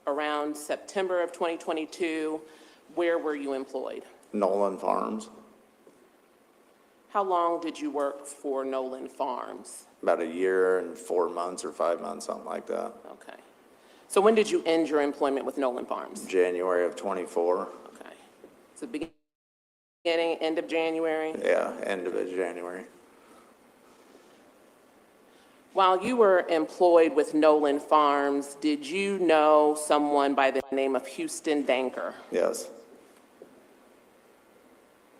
K: around September of 2022, where were you employed?
L: Nolan Farms.
K: How long did you work for Nolan Farms?
L: About a year and 4 months or 5 months, something like that.
K: Okay. So when did you end your employment with Nolan Farms?
L: January of 24.
K: Okay. So beginning, end of January?
L: Yeah, end of January.
K: While you were employed with Nolan Farms, did you know someone by the name of Houston Danker?
L: Yes.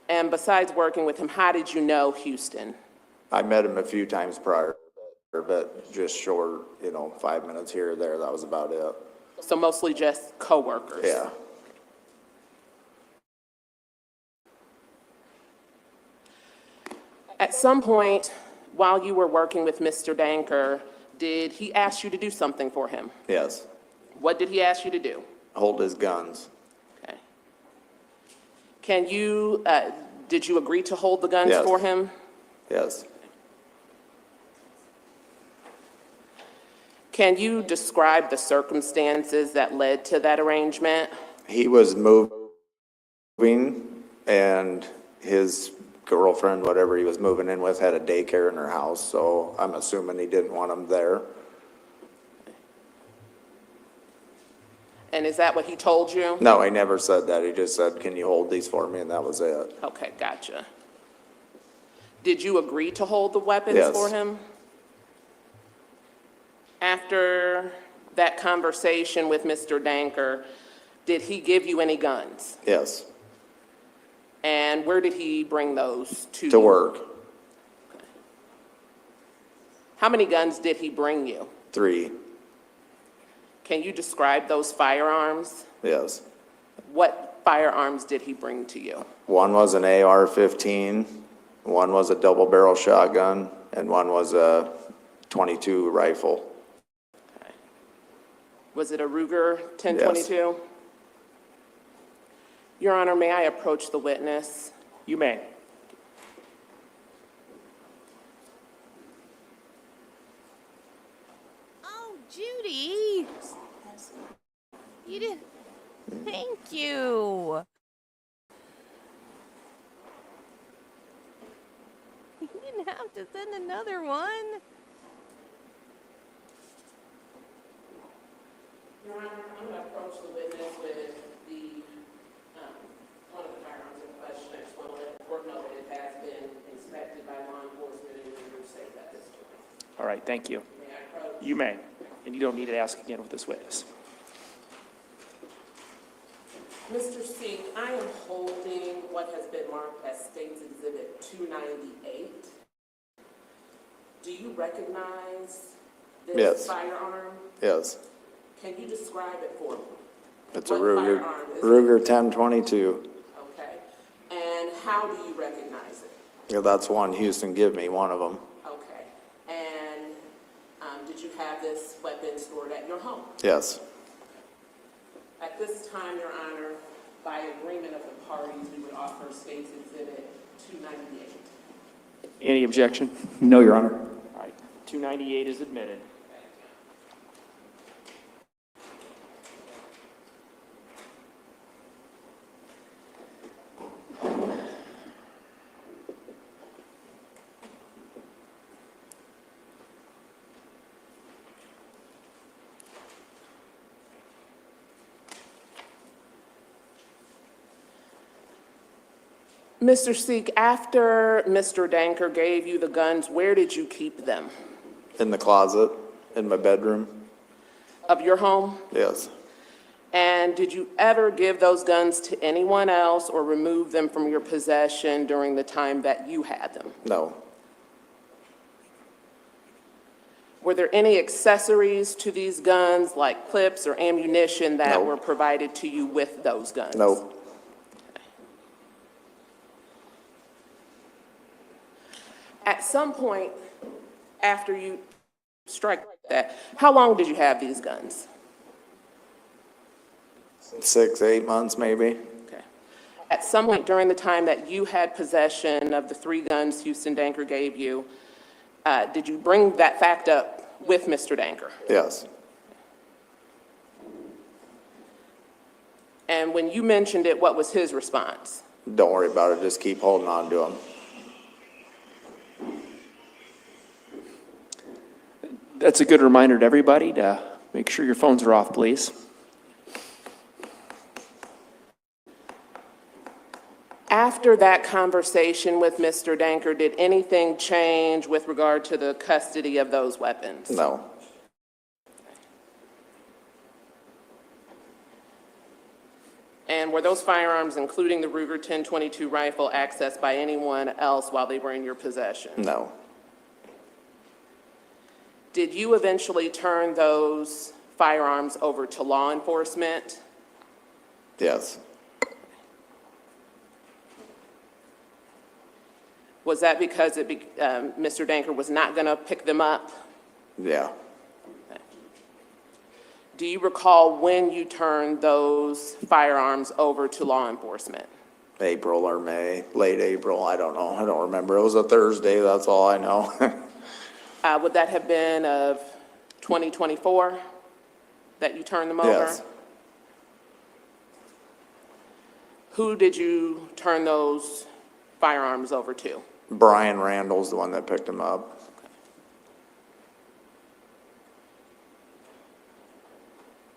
K: And besides working with him, how did you know Houston?
L: I met him a few times prior, but just short, 5 minutes here or there. That was about it.
K: So mostly just coworkers?
L: Yeah.
K: At some point, while you were working with Mr. Danker, did he ask you to do something for him?
L: Yes.
K: What did he ask you to do?
L: Hold his guns.
K: Okay. Did you agree to hold the guns
L: Yes.
K: for him?
L: Yes.
K: Can you describe the circumstances that led to that arrangement?
L: He was moving, and his girlfriend, whatever he was moving in with, had a daycare in her house, so I'm assuming he didn't want him there.
K: And is that what he told you?
L: No, he never said that. He just said, "Can you hold these for me?" And that was it.
K: Okay, gotcha. Did you agree to hold the weapons
L: Yes.
K: for him? After that conversation with Mr. Danker, did he give you any guns?
L: Yes.
K: And where did he bring those to?
L: To work.
K: How many guns did he bring you?
L: 3.
K: Can you describe those firearms?
L: Yes.
K: What firearms did he bring to you?
L: One was an AR-15, one was a double barrel shotgun, and one was a .22 rifle.
K: Was it a Ruger 1022? Your Honor, may I approach the witness?
B: You may.
A: Oh, Judy. You did. Thank you. You didn't have to send another one.
K: Your Honor, I'm going to approach the witness with the, one of the firearms in question. I just want to let the court know that it has been inspected by law enforcement and you're safe at this point.
B: All right, thank you.
K: May I approach?
B: You may, and you don't need to ask again with this witness.
K: Mr. Seek, I am holding what has been marked as State's Exhibit 298. Do you recognize this
L: Yes.
K: firearm?
L: Yes.
K: Can you describe it for me?
L: It's a
K: What
L: Ruger,
K: firearm is it?
L: Ruger 1022.
K: Okay. And how do you recognize it?
L: Yeah, that's one Houston give me, one of them.
K: Okay. And did you have this weapon stored at your home?
L: Yes.
K: At this time, Your Honor, by agreement of the parties, we would offer State's Exhibit 298.
B: Any objection?
J: No, Your Honor.
B: All right, 298 is admitted.
K: Mr. Seek, after Mr. Danker gave you the guns, where did you keep them?
L: In the closet, in my bedroom.
K: Of your home?
L: Yes.
K: And did you ever give those guns to anyone else or remove them from your possession during the time that you had them?
L: No.
K: Were there any accessories to these guns, like clips or ammunition, that
L: No.
K: were provided to you with those guns?
L: No.
K: At some point after you strike that, how long did you have these guns?
L: 6, 8 months maybe.
K: Okay. At some point during the time that you had possession of the 3 guns Houston Danker gave you, did you bring that fact up with Mr. Danker?
L: Yes.
K: And when you mentioned it, what was his response?
L: Don't worry about it, just keep holding on to them.
B: That's a good reminder to everybody to make sure your phones are off, please.
K: After that conversation with Mr. Danker, did anything change with regard to the custody of those weapons?
L: No.
K: And were those firearms, including the Ruger 1022 rifle, accessed by anyone else while they were in your possession?
L: No.
K: Did you eventually turn those firearms over to law enforcement?
L: Yes.
K: Was that because Mr. Danker was not going to pick them up?
L: Yeah.
K: Do you recall when you turned those firearms over to law enforcement?
L: April or May, late April, I don't know. I don't remember. It was a Thursday, that's all I know.
K: Would that have been of 2024 that you turned them over?
L: Yes.
K: Who did you turn those firearms over to?
L: Brian Randall's the one that picked him up.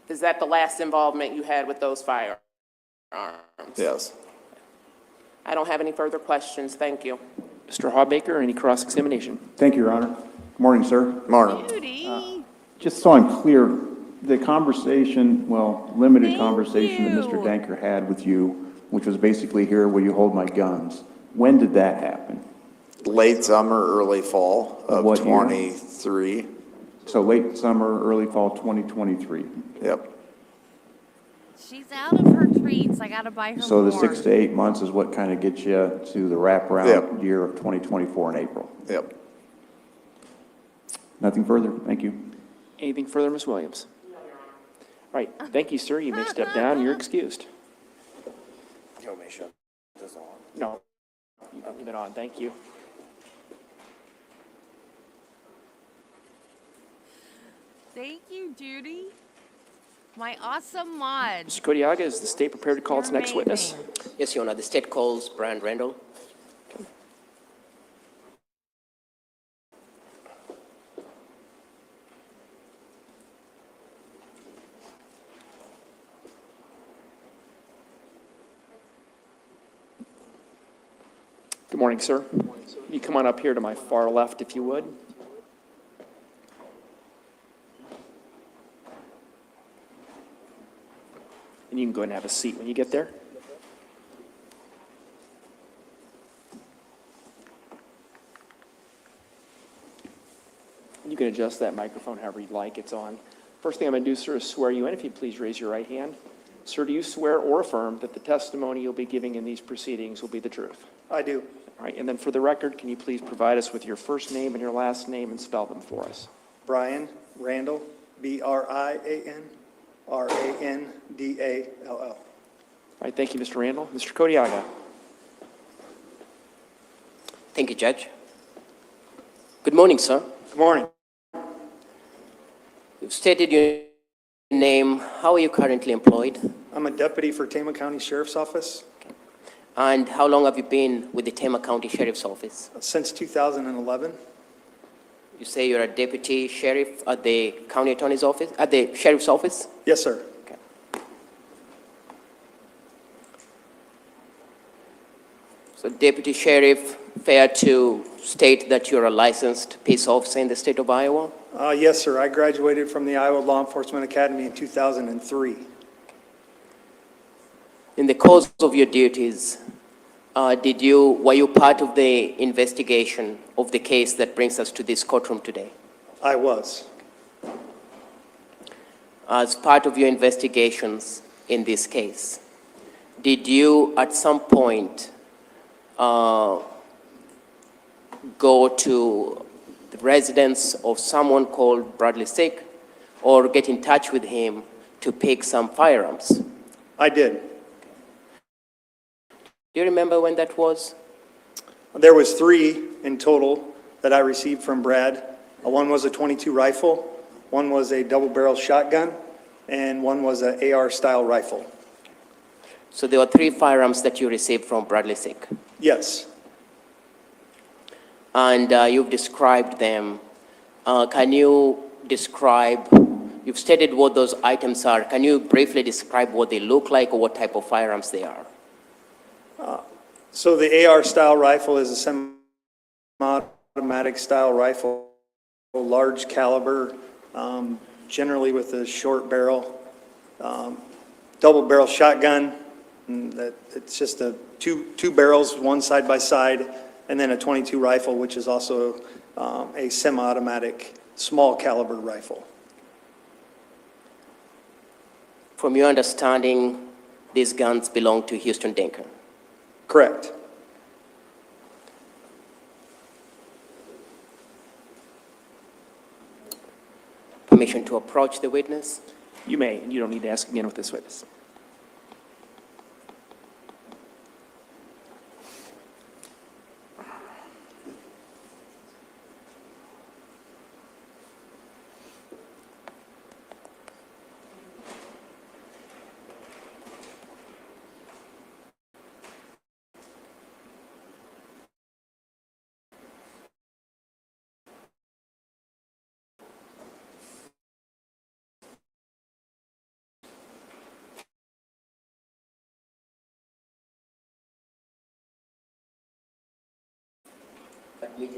K: Is that the last involvement you had with those firearms?
L: Yes.
K: I don't have any further questions. Thank you.
B: Mr. Hawbaker, any cross-examination?
J: Thank you, Your Honor. Good morning, sir.
L: Martin.
A: Judy.
J: Just so I'm clear, the conversation, well, limited
A: Thank
J: conversation that Mr.
A: you.
J: Danker had with you, which was basically, here, will you hold my guns? When did that happen?
L: Late summer, early fall of
J: What year?
L: 23.
J: So late summer, early fall 2023.
L: Yep.
A: She's out of her treats. I gotta buy her
J: So
A: more.
J: the 6 to 8 months is what kind of gets you to the wraparound year of 2024 in April?
L: Yep.
J: Nothing further. Thank you.
B: Anything further, Ms. Williams? All right, thank you, sir. You may step down. You're excused.
L: You want me to shut this on?
B: No, you can leave it on. Thank you.
A: Thank you, Judy. My awesome mod.
B: Mr. Kodiaga, is the state prepared to call its
A: You're
B: next witness?
A: amazing.
F: Yes, Your Honor, the state calls Brian Randall.
B: Good morning, sir. You come on up here to my far left, if you would. And you can go ahead and have a seat when you get there. You can adjust that microphone however you'd like. It's on. First thing I'm going to do, sir, is swear you in. If you'd please raise your right hand. Sir, do you swear or affirm that the testimony you'll be giving in these proceedings will be the truth?
M: I do.
B: All right, and then for the record, can you please provide us with your first name and your last name and spell them for us?
M: Brian Randall, Brian, Randall.
B: All right, thank you, Mr. Randall. Mr. Kodiaga.
F: Thank you, Judge. Good morning, sir.
M: Good morning.
F: You've stated your name. How are you currently employed?
M: I'm a deputy for Tama County Sheriff's Office
F: And how long have you been with the Tama County Sheriff's Office?
M: since 2011.
F: You say you're a deputy sheriff at the county attorney's office, at the sheriff's office?
M: Yes, sir.
F: Okay. So deputy sheriff, fair to state that you're a licensed peace officer in the state of Iowa?
M: Yes, sir. I graduated from the Iowa Law Enforcement Academy in 2003.
F: In the course of your duties, were you part of the investigation of the case that brings us to this courtroom today?
M: I was.
F: As part of your investigations in this case, did you at some point go to the residence of someone called Bradley Sick or get in touch with him to pick some firearms?
M: I did.
F: Do you remember when that was?
M: There was 3 in total that I received from Brad. One was a .22 rifle, one was a double-barrel shotgun, and one was an AR-style rifle.
F: So there were 3 firearms that you received from Bradley Sick.
M: Yes.
F: And you've described them. Can you describe, you've stated what those items are. Can you briefly describe what they look like or what type of firearms they are?
M: So the AR-style rifle is a semi-automatic style rifle, large caliber, generally with a short barrel. Double-barrel shotgun, it's just two barrels, one side by side, and then a .22 rifle, which is also a semi-automatic small caliber rifle.
F: From your understanding, these guns belong to Houston Denker.
M: Correct.
F: Permission to approach the witness?
B: You may, and you don't need to ask again with this witness.
F: You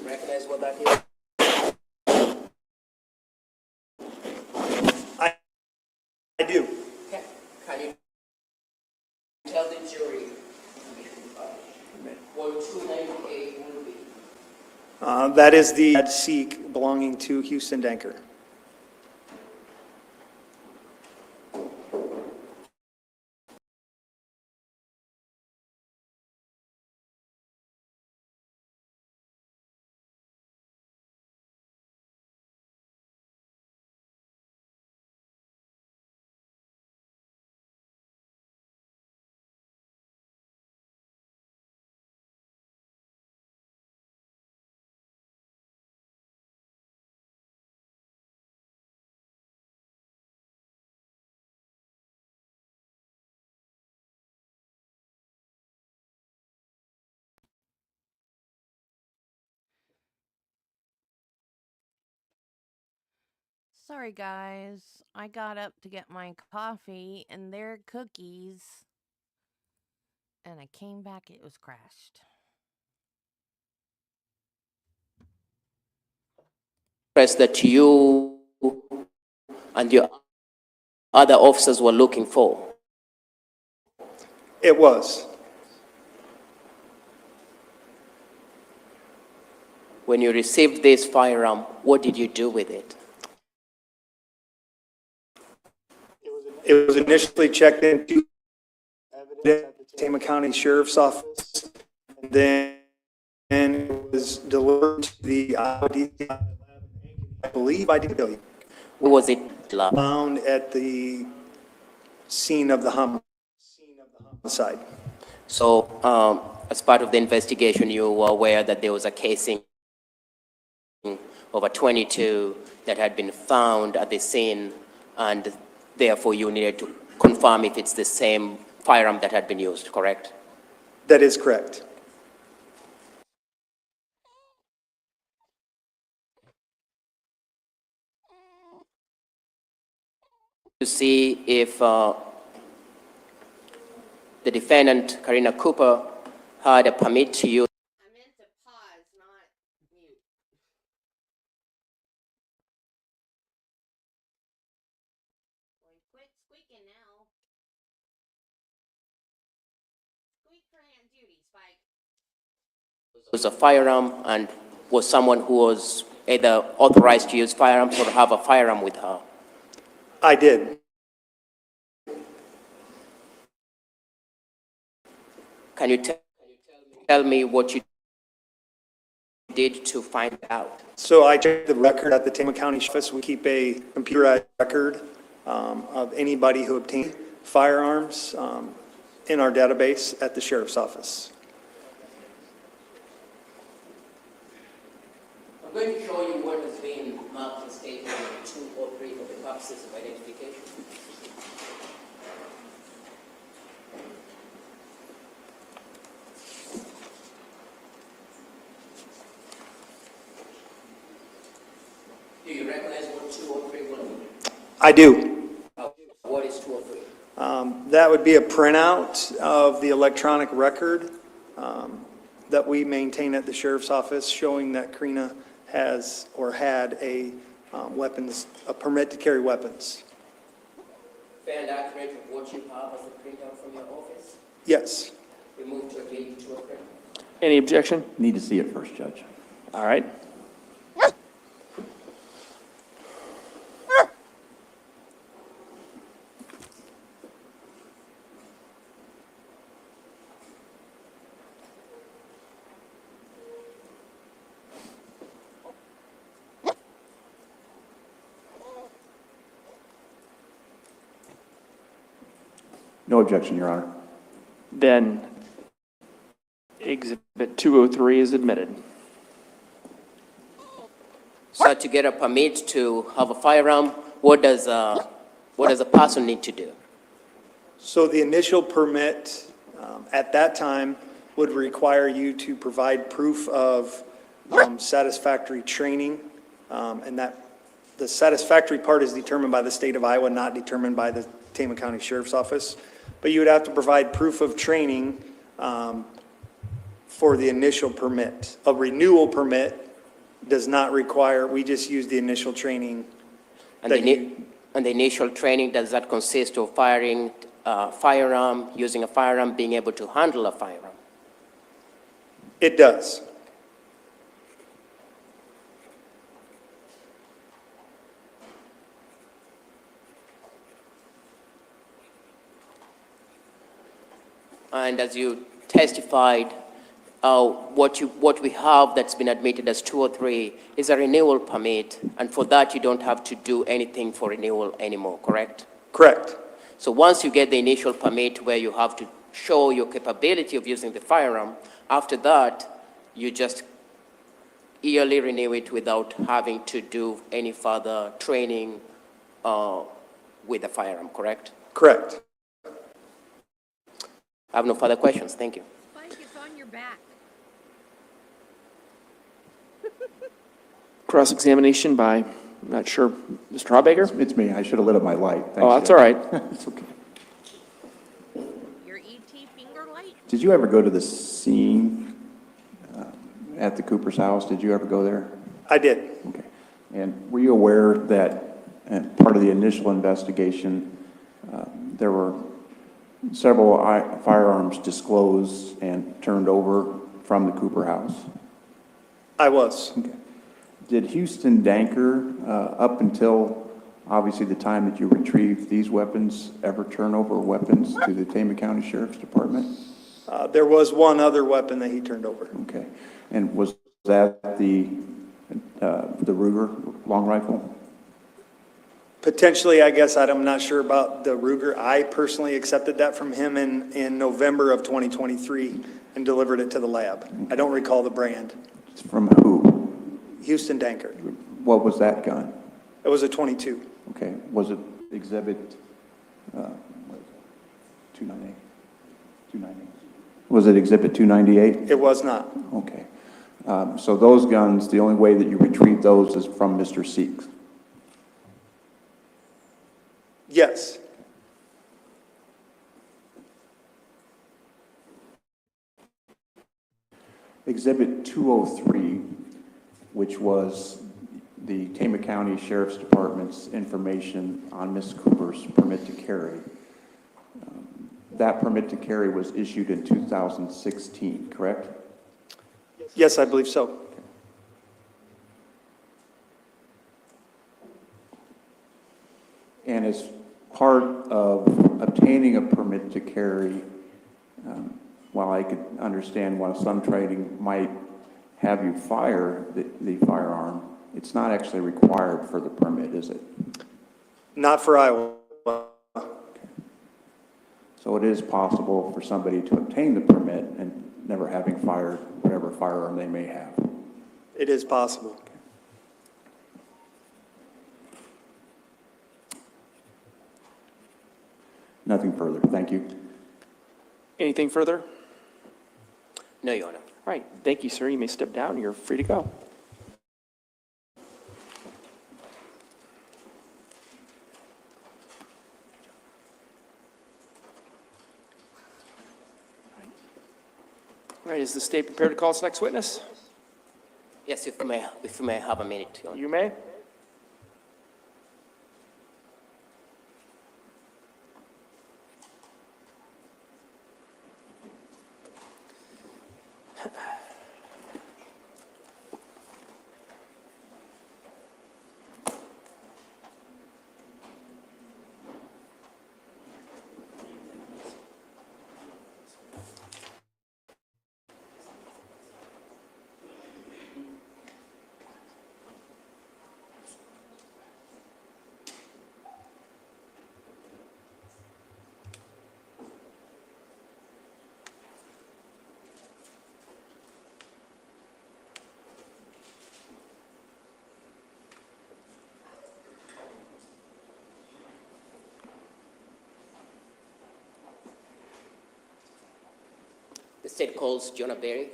F: recognize what that is?
M: I do.
F: Okay. Can you tell the jury what 298 will be?
M: That is the Sikh belonging to Houston Denker.
A: Sorry, guys. I got up to get my coffee and their cookies. And I came back, it was crashed.
F: Press that you and your other officers were looking for.
M: It was.
F: When you received this firearm, what did you do with it?
M: It was initially checked into the Tama County Sheriff's Office, and then it was delivered to the ID, I believe, ID
F: Where was it?
M: found at the scene of the homicide.
F: So, as part of the investigation, you were aware that there was a casing of a 22 that had been found at the scene, and therefore you needed to confirm if it's the same firearm that had been used, correct?
M: That is correct.
F: To see if the defendant, Karina Cooper, had a permit to use.
A: I meant to pause, not mute. Boy, quit squeaking now. Squeak for hand duty, Spike.
F: Was a firearm and was someone who was either authorized to use firearms or have a firearm with her.
M: I did.
F: Can you tell me what you did to find out?
M: So I checked the record at the Tama County Office. We keep a computerized record of anybody who obtained firearms in our database at the Sheriff's Office.
F: I'm going to show you what has been marked as statement 2 or 3 for the purposes of identification. Do you recognize what 2 or 3 will be?
M: I do.
F: What is 2 or 3?
M: That would be a printout of the electronic record that we maintain at the Sheriff's Office showing that Karina has or had a permit to carry weapons.
F: Fair and accurate of what you have as a printout from your office?
M: Yes.
F: We move to agree to 2 or 3.
B: Any objection?
N: Need to see it first, Judge.
B: All right.
N: No objection, Your Honor.
B: Then Exhibit 203 is admitted.
F: So to get a permit to have a firearm, what does a person need to do?
M: So the initial permit at that time would require you to provide proof of satisfactory training, and that the satisfactory part is determined by the state of Iowa, not determined by the Tama County Sheriff's Office. But you would have to provide proof of training for the initial permit. A renewal permit does not require, we just use the initial training.
F: And the initial training, does that consist of firing a firearm, using a firearm, being able to handle a firearm?
M: It does.
F: And as you testified, what we have that's been admitted as 2 or 3 is a renewal permit, and for that you don't have to do anything for renewal anymore, correct?
M: Correct.
F: So once you get the initial permit where you have to show your capability of using the firearm, after that you just yearly renew it without having to do any further training with the firearm, correct?
M: Correct.
F: I have no further questions. Thank you.
A: Spike, it's on your back.
B: Cross-examination by I'm not sure. Mr. Hawbaker?
N: It's me. I should have lit up my light. Thanks,
B: Oh, that's
N: Judge.
B: all right.
N: It's okay.
A: Your ET finger light?
N: Did you ever go to the scene at the Cooper's house? Did you ever go there?
M: I did.
N: Okay. And were you aware that part of the initial investigation, there were several firearms disclosed and turned over from the Cooper house?
M: I was.
N: Okay. Did Houston Danker, up until obviously the time that you retrieved these weapons, ever turn over weapons to the Tama County Sheriff's Department?
M: There was one other weapon that he turned over.
N: Okay. And was that the Ruger long rifle?
M: Potentially, I guess, I'm not sure about the Ruger. I personally accepted that from him in November of 2023 and delivered it to the lab. I don't recall the brand.
N: It's from who?
M: Houston Danker.
N: What was that gun?
M: It was a 22.
N: Okay. Was it exhibit, what is it? 298? 298. Was it exhibit 298?
M: It was not.
N: Okay. So those guns, the only way that you retrieve those is from Mr. Seeks?
M: Yes.
N: Exhibit 203, which was the Tama County Sheriff's Department's information on Ms. Cooper's permit to carry. That permit to carry was issued in 2016, correct?
M: Yes, I believe so.
N: And as part of obtaining a permit to carry, while I could understand why some training might have you fire the firearm, it's not actually required for the permit, is it?
M: Not for Iowa.
N: So it is possible for somebody to obtain the permit and never having fired whatever firearm they may have.
M: It is possible.
N: Nothing further. Thank you.
B: Anything further?
F: No, Your Honor.
B: All right, thank you, sir. You may step down. You're free to go. All right, is the state prepared to call its next witness?
F: Yes, if you may have a minute, Your Honor.
B: You may.
F: The state calls Jonah Berry.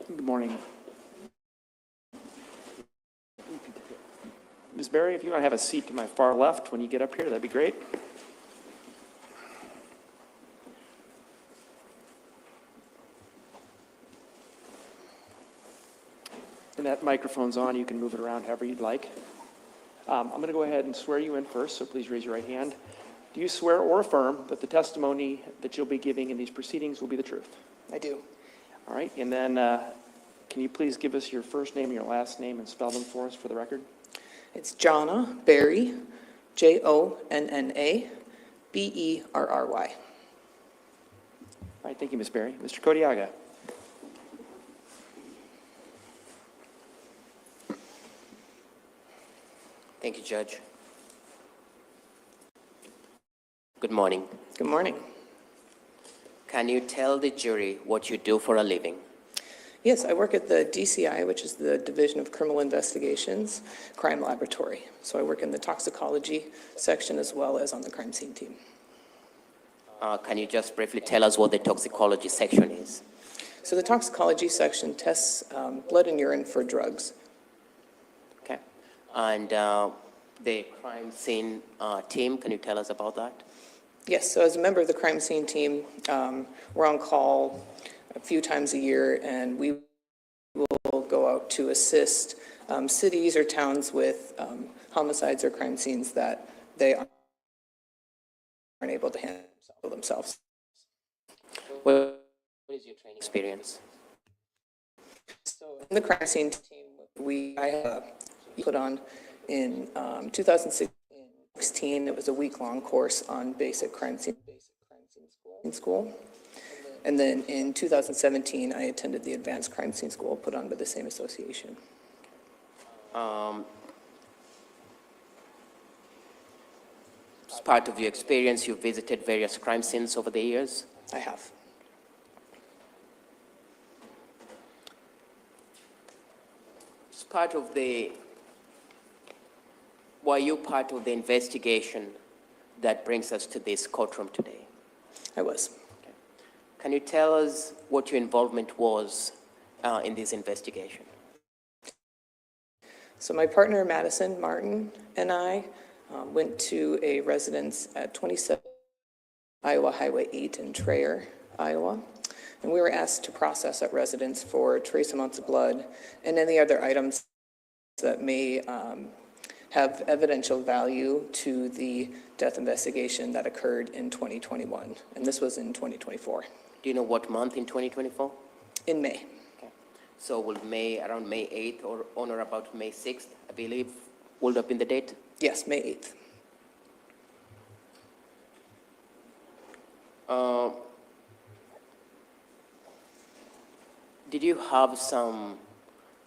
B: Good morning. Ms. Berry, if you want to have a seat to my far left when you get up here, that'd be great. And that microphone's on. You can move it around however you'd like. I'm going to go ahead and swear you in first, so please raise your right hand. Do you swear or affirm that the testimony that you'll be giving in these proceedings will be the truth?
O: I do.
B: All right, and then can you please give us your first name and your last name and spell them for us for the record?
O: It's Jonna Berry, Jonna Berry. All
B: right, thank you, Ms. Berry. Mr. Kodiaga.
F: Thank you, Judge. Good morning.
O: Good morning.
F: Can you tell the jury what you do for a living?
O: Yes, I work at the DCI, which is the Division of Criminal Investigations Crime Laboratory. So I work in the toxicology section as well as on the crime scene team.
F: Can you just briefly tell us what the toxicology section is?
O: So the toxicology section tests blood and urine for drugs.
F: Okay. And the crime scene team, can you tell us about that?
O: Yes, so as a member of the crime scene team, we're on call a few times a year, and we will go out to assist cities or towns with homicides or crime scenes that they aren't able to handle themselves.
F: What is your training experience?
O: So in the crime scene team, I put on in 2016, it was a week-long course on basic crime scene school. And then in 2017, I attended the advanced crime scene school put on by the same association.
F: As part of your experience, you visited various crime scenes over the years?
O: I have.
F: Were you part of the investigation that brings us to this courtroom today?
O: I was.
F: Okay. Can you tell us what your involvement was in this investigation?
O: So my partner, Madison Martin, and I went to a residence at 27 Iowa Highway 8 in Traer, Iowa. And we were asked to process that residence for trace amounts of blood and any other items that may have evidential value to the death investigation that occurred in 2021. And this was in 2024.
F: Do you know what month in 2024?
O: In May.
F: Okay. So will around May 8th or on or about May 6th, I believe, would have been the date?
O: Yes, May 8th.
F: Did you have some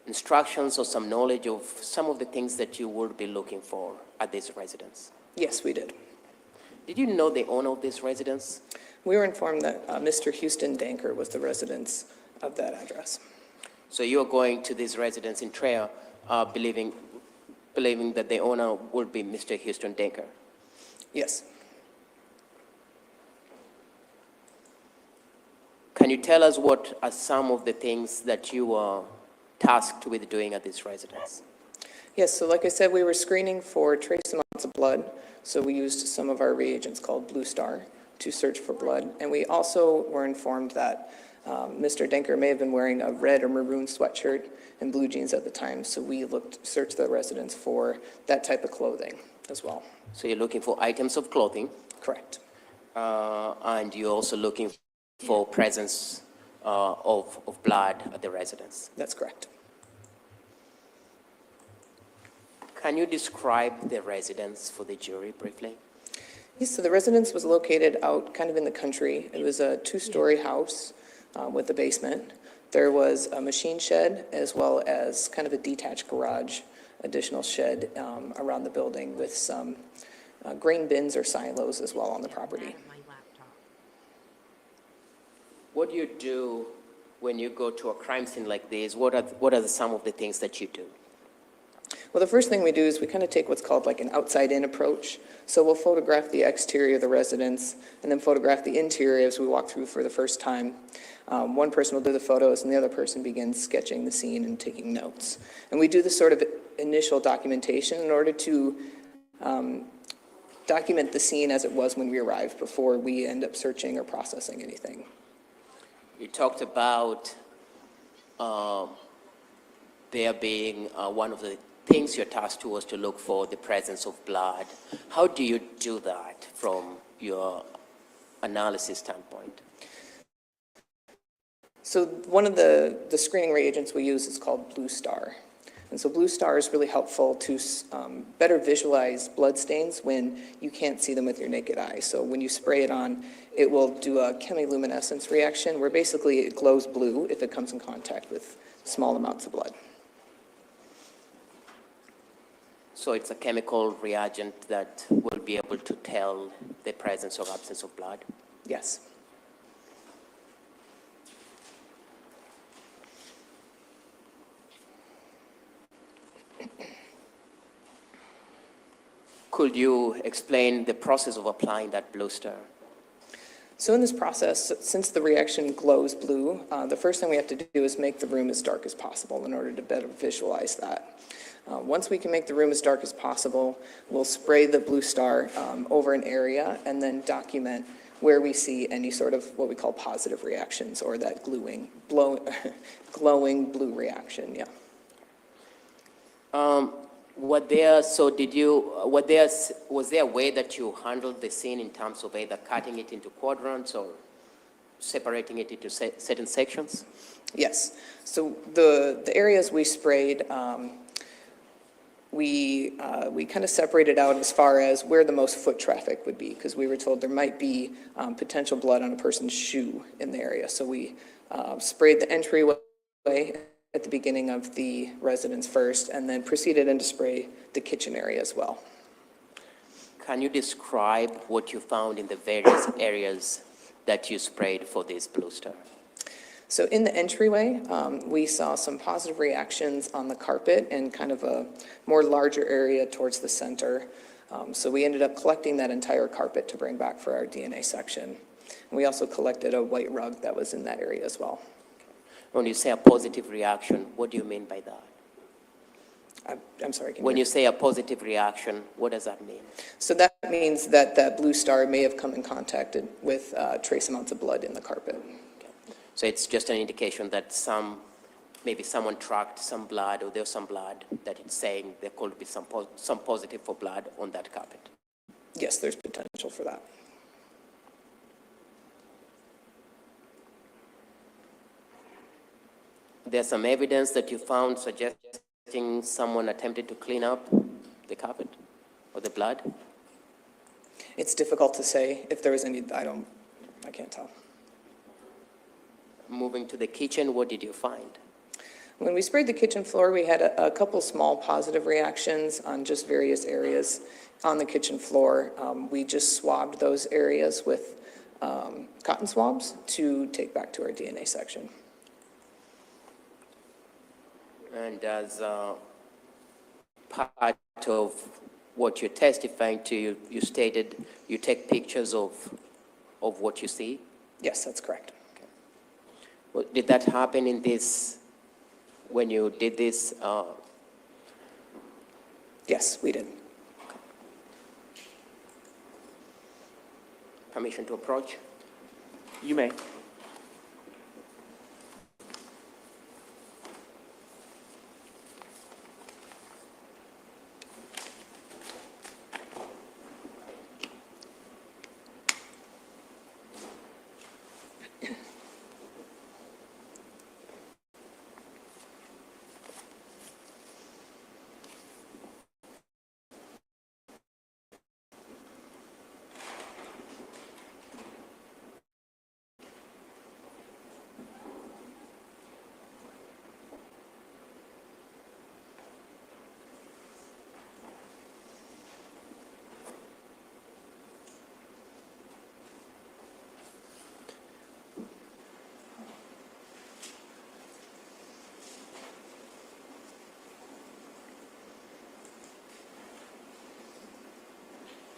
F: instructions or some knowledge of some of the things that you would be looking for at this residence?
O: Yes, we did.
F: Did you know the owner of this residence?
O: We were informed that Mr. Houston Danker was the residence of that address.
F: So you're going to this residence in Traer, believing that the owner would be Mr. Houston Danker?
O: Yes.
F: Can you tell us what are some of the things that you were tasked with doing at this residence?
O: Yes, so like I said, we were screening for trace amounts of blood. So we used some of our reagents called Blue Star to search for blood. And we also were informed that Mr. Danker may have been wearing a red or maroon sweatshirt and blue jeans at the time. So we searched the residence for that type of clothing as well.
F: So you're looking for items of clothing?
O: Correct.
F: And you're also looking for presence of blood at the residence?
O: That's correct.
F: Can you describe the residence for the jury briefly?
O: Yes, so the residence was located out kind of in the country. It was a two-story house with a basement. There was a machine shed as well as kind of a detached garage, additional shed around the building with some grain bins or silos as well on the property.
F: What do you do when you go to a crime scene like this? What are some of the things that you do?
O: Well, the first thing we do is we kind of take what's called like an outside-in approach. So we'll photograph the exterior of the residence and then photograph the interior as we walk through for the first time. One person will do the photos and the other person begins sketching the scene and taking notes. And we do this sort of initial documentation in order to document the scene as it was when we arrived before we end up searching or processing anything.
F: You talked about there being one of the things you're tasked to was to look for the presence of blood. How do you do that from your analysis standpoint?
O: So one of the screening reagents we use is called Blue Star. And so Blue Star is really helpful to better visualize blood stains when you can't see them with your naked eye. So when you spray it on, it will do a chemiluminescence reaction where basically it glows blue if it comes in contact with small amounts of blood.
F: So it's a chemical reagent that will be able to tell the presence or absence of blood?
O: Yes.
F: Could you explain the process of applying that Blue Star?
O: So in this process, since the reaction glows blue, the first thing we have to do is make the room as dark as possible in order to better visualize that. Once we can make the room as dark as possible, we'll spray the blue star over an area and then document where we see any sort of what we call positive reactions, or that glowing blue reaction, yeah.
F: Was there a way that you handled the scene in terms of either cutting it into quadrants or separating it into certain sections?
O: Yes. So the areas we sprayed, we kind of separated out as far as where the most foot traffic would be, because we were told there might be potential blood on a person's shoe in the area. So we sprayed the entryway at the beginning of the residence first, and then proceeded in to spray the kitchen area as well.
F: Can you describe what you found in the various areas that you sprayed for this blue star?
O: So in the entryway, we saw some positive reactions on the carpet and kind of a more larger area towards the center. So we ended up collecting that entire carpet to bring back for our DNA section. And we also collected a white rug that was in that area as well.
F: When you say a positive reaction, what do you mean by that?
O: I'm sorry.
F: When you say a positive reaction, what does that mean?
O: So that means that that blue star may have come in contact with trace amounts of blood in the carpet.
F: So it's just an indication that maybe someone tracked some blood, or there's some blood that it's saying there could be some positive for blood on that carpet.
O: Yes, there's potential for that.
F: There's some evidence that you found suggesting someone attempted to clean up the carpet or the blood?
O: It's difficult to say if there was any, I can't tell.
F: Moving to the kitchen, what did you find?
O: When we sprayed the kitchen floor, we had a couple small positive reactions on just various areas on the kitchen floor. We just swabbed those areas with cotton swabs to take back to our DNA section.
F: And as part of what you're testifying to, you stated you take pictures of what you see?
O: Yes, that's correct.
F: Okay. Well, did that happen in this, when you did this?
O: Yes, we did.
F: Okay. Permission to approach?
B: You may.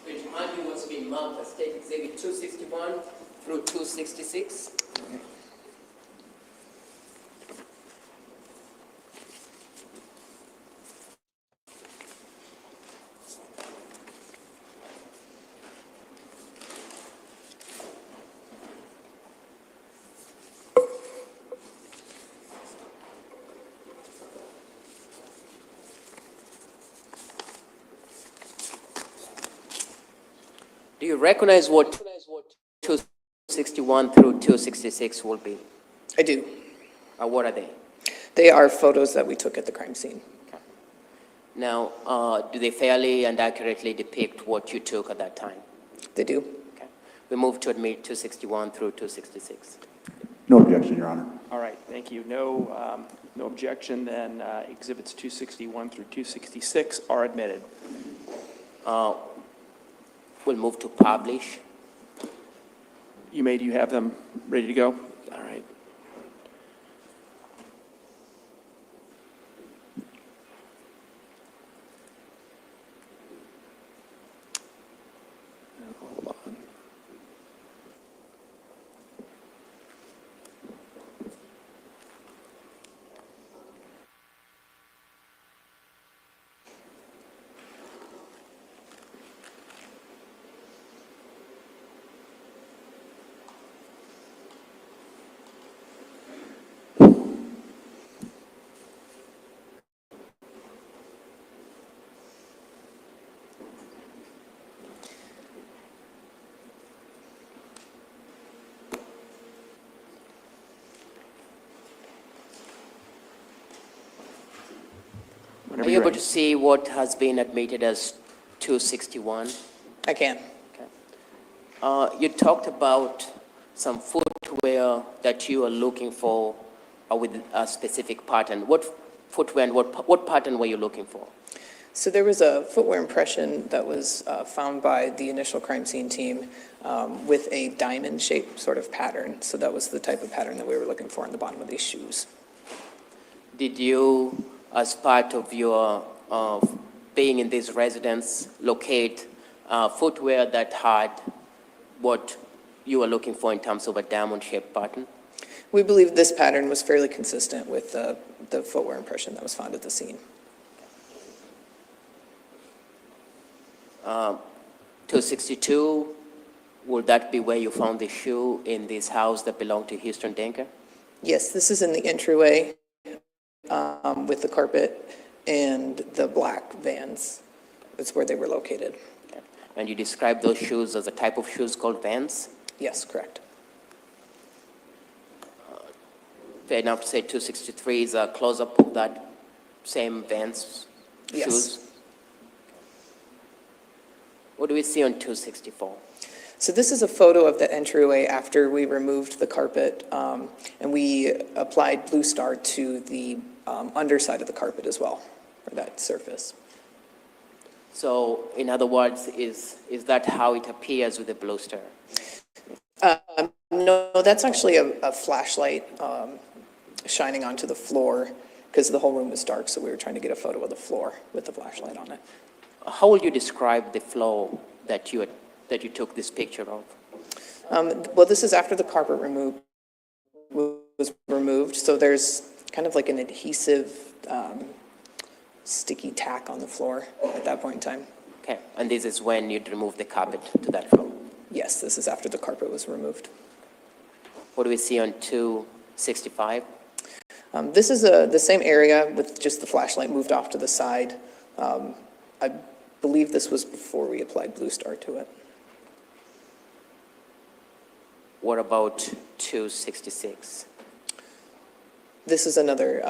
F: Which Monday was being marked as State Exhibit 261 through 266. Do you recognize what 261 through 266 will be?
O: I do.
F: What are they?
O: They are photos that we took at the crime scene.
F: Okay. Now, do they fairly and accurately depict what you took at that time?
O: They do.
F: Okay. We move to admit 261 through 266.
N: No objection, Your Honor.
B: All right, thank you. No objection, then exhibits 261 through 266 are admitted.
F: We'll move to publish.
B: You may, do you have them ready to go? All right. Hold on. Whenever
F: Are you
B: you're
F: able
B: ready.
F: to see what has been admitted as 261?
O: I can.
F: You talked about some footwear that you are looking for with a specific pattern. What footwear and what pattern were you looking for?
O: So there was a footwear impression that was found by the initial crime scene team with a diamond-shaped sort of pattern. So that was the type of pattern that we were looking for on the bottom of these shoes.
F: Did you, as part of your being in this residence, locate footwear that had what you were looking for in terms of a diamond-shaped pattern?
O: We believe this pattern was fairly consistent with the footwear impression that was found at the scene.
F: 262, would that be where you found the shoe in this house that belonged to Houston Denker?
O: Yes, this is in the entryway with the carpet and the black Vans. That's where they were located.
F: And you described those shoes as a type of shoes called Vans?
O: Yes, correct.
F: Fair enough to say 263 is a close-up of that same Vans
O: Yes.
F: shoes? What do we see on 264?
O: So this is a photo of the entryway after we removed the carpet, and we applied Blue Star to the underside of the carpet as well, or that surface.
F: So, in other words, is that how it appears with the Blue Star?
O: No, that's actually a flashlight shining onto the floor because the whole room was dark, so we were trying to get a photo of the floor with the flashlight on it.
F: How would you describe the floor that you took this picture of?
O: Well, this is after the carpet was removed, so there's kind of like an adhesive, sticky tack on the floor at that point in time.
F: Okay, and this is when you'd remove the carpet to that floor?
O: Yes, this is after the carpet was removed.
F: What do we see on 265?
O: This is the same area with just the flashlight moved off to the side. I believe this was before we applied Blue Star to it.
F: What about 266?
O: This is another,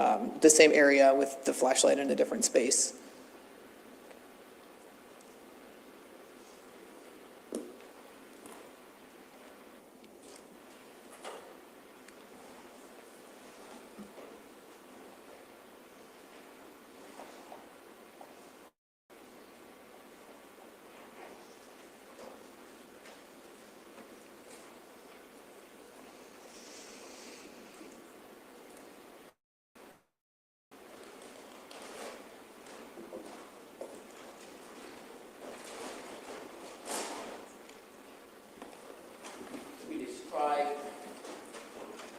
O: the same area with the flashlight in a different space.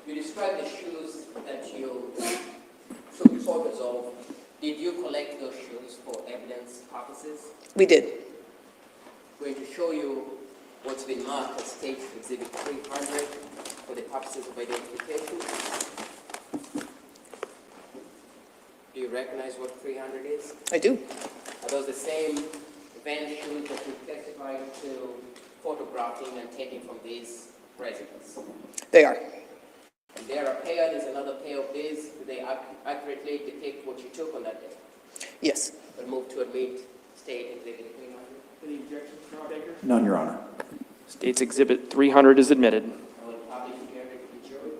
F: You described the shoes that you took photos of. Did you collect those shoes for evidence purposes?
O: We did.
F: I'm going to show you what's been marked as State Exhibit 300 for the purposes of identification. Do you recognize what 300 is?
O: I do.
F: Are those the same Van shoes that you testified to photographing and taking from these residents?
O: They are.
F: And there are a pair, there's another pair of these. Do they accurately depict what you took on that day?
O: Yes.
F: We'll move to admit State Exhibit 300.
J: Any objections, Mr. Baker?
N: None, Your Honor.
B: State's Exhibit 300 is admitted.
F: I will publish it here to the jury.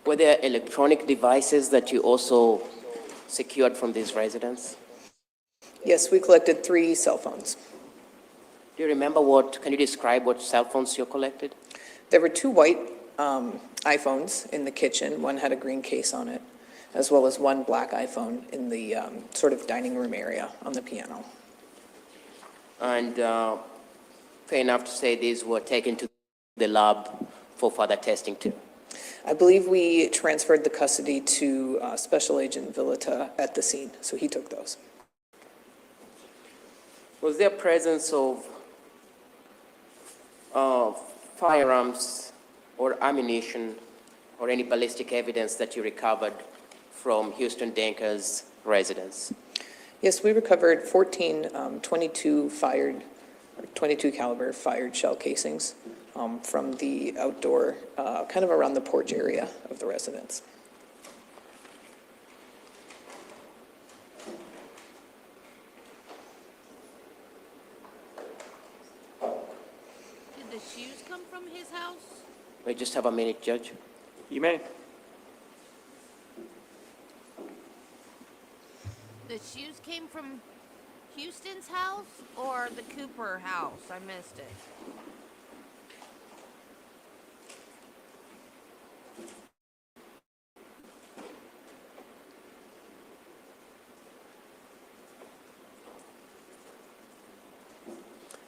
F: Were there electronic devices that you also secured from these residents?
O: Yes, we collected 3 cell phones.
F: Do you remember can you describe what cell phones you collected?
O: There were 2 white iPhones in the kitchen. One had a green case on it, as well as 1 black iPhone in the sort of dining room area on the piano.
F: And fair enough to say these were taken to the lab for further testing too?
O: I believe we transferred the custody to Special Agent Villata at the scene, so he took those.
F: Was there presence of firearms or ammunition or any ballistic evidence that you recovered from Houston Danker's residence?
O: Yes, we recovered 14 22 caliber fired shell casings from the outdoor, kind of around the porch area of the residence.
A: Did the shoes come from his house?
F: We just have a minute, Judge.
B: You may.
A: The shoes came from Houston's house or the Cooper house? I missed it.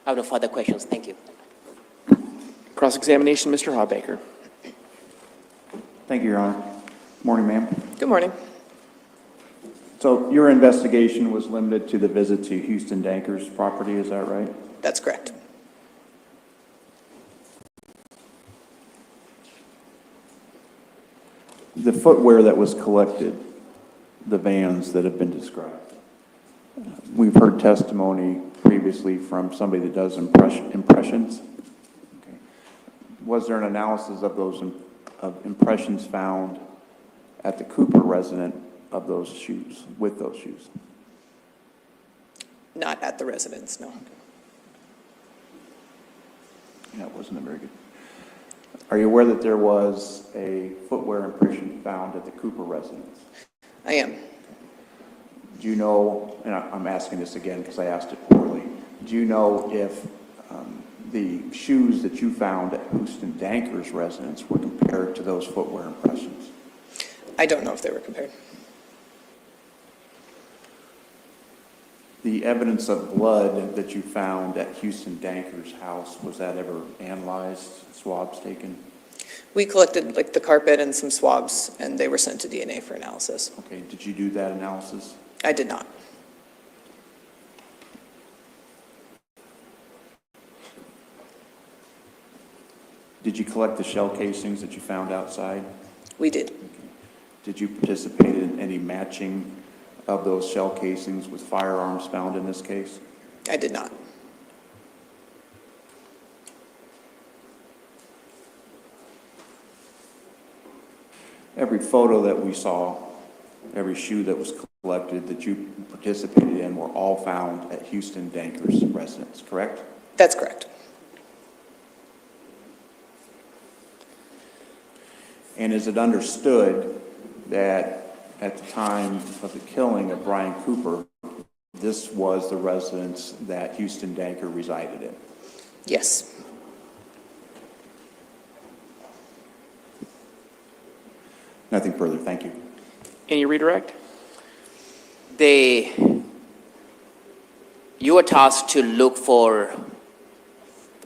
F: I have no further questions. Thank you.
B: Cross-examination, Mr. Hawbaker.
N: Thank you, Your Honor. Morning, ma'am.
O: Good morning.
N: So your investigation was limited to the visit to Houston Danker's property, is that right?
O: That's correct.
N: The footwear that was collected, the vans that have been described, we've heard testimony previously from somebody that does impressions. Okay. Was there an analysis of those of impressions found at the Cooper resident of those shoes, with those shoes?
O: Not at the residence, no.
N: That wasn't very good. Are you aware that there was a footwear impression found at the Cooper residence?
O: I am.
N: Do you know, and I'm asking this again because I asked it poorly, do you know if the shoes that you found at Houston Danker's residence were compared to those footwear impressions?
O: I don't know if they were compared.
N: The evidence of blood that you found at Houston Danker's house, was that ever analyzed, swabs taken?
O: We collected like the carpet and some swabs, and they were sent to DNA for analysis.
N: Okay, did you do that analysis?
O: I did not.
N: Did you collect the shell casings that you found outside?
O: We did.
N: Did you participate in any matching of those shell casings with firearms found in this case?
O: I did not.
N: Every photo that we saw, every shoe that was collected that you participated in were all found at Houston Danker's residence, correct?
O: That's correct.
N: And is it understood that at the time of the killing of Brian Cooper, this was the residence that Houston Danker resided in?
O: Yes.
N: Nothing further, thank you.
B: Any redirect?
F: You were tasked to look for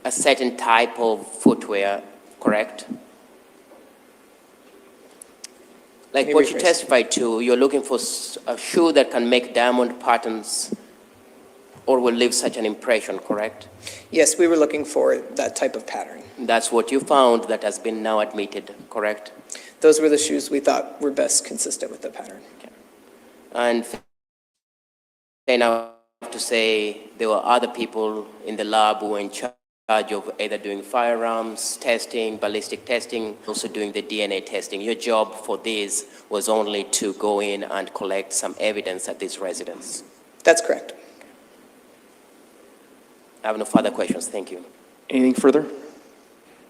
F: a certain type of footwear, correct? Like what you testified to, you're looking for a shoe that can make diamond patterns or will leave such an impression, correct?
O: Yes, we were looking for that type of pattern.
F: That's what you found that has been now admitted, correct?
O: Those were the shoes we thought were best consistent with the pattern.
F: Okay. And fair enough to say there were other people in the lab who were in charge of either doing firearms testing, ballistic testing, also doing the DNA testing. Your job for this was only to go in and collect some evidence at this residence.
O: That's correct.
F: I have no further questions. Thank you.
B: Anything further?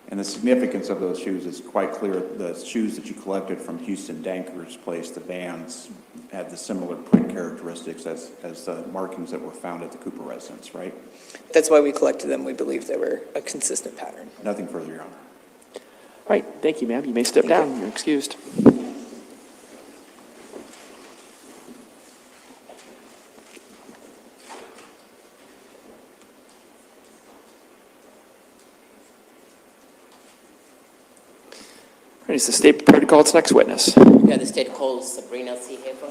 N: And the significance of those shoes is quite clear. The shoes that you collected from Houston Danker's place, the Vans, had the similar print characteristics as the markings that were found at the Cooper residence, right?
O: That's why we collected them. We believed they were a consistent pattern.
N: Nothing further, Your Honor.
B: All right, thank you, ma'am. You may step down. You're excused. All right, is the state prepared to call its next witness?
F: Yeah, the state calls Sabrina C. Heffer.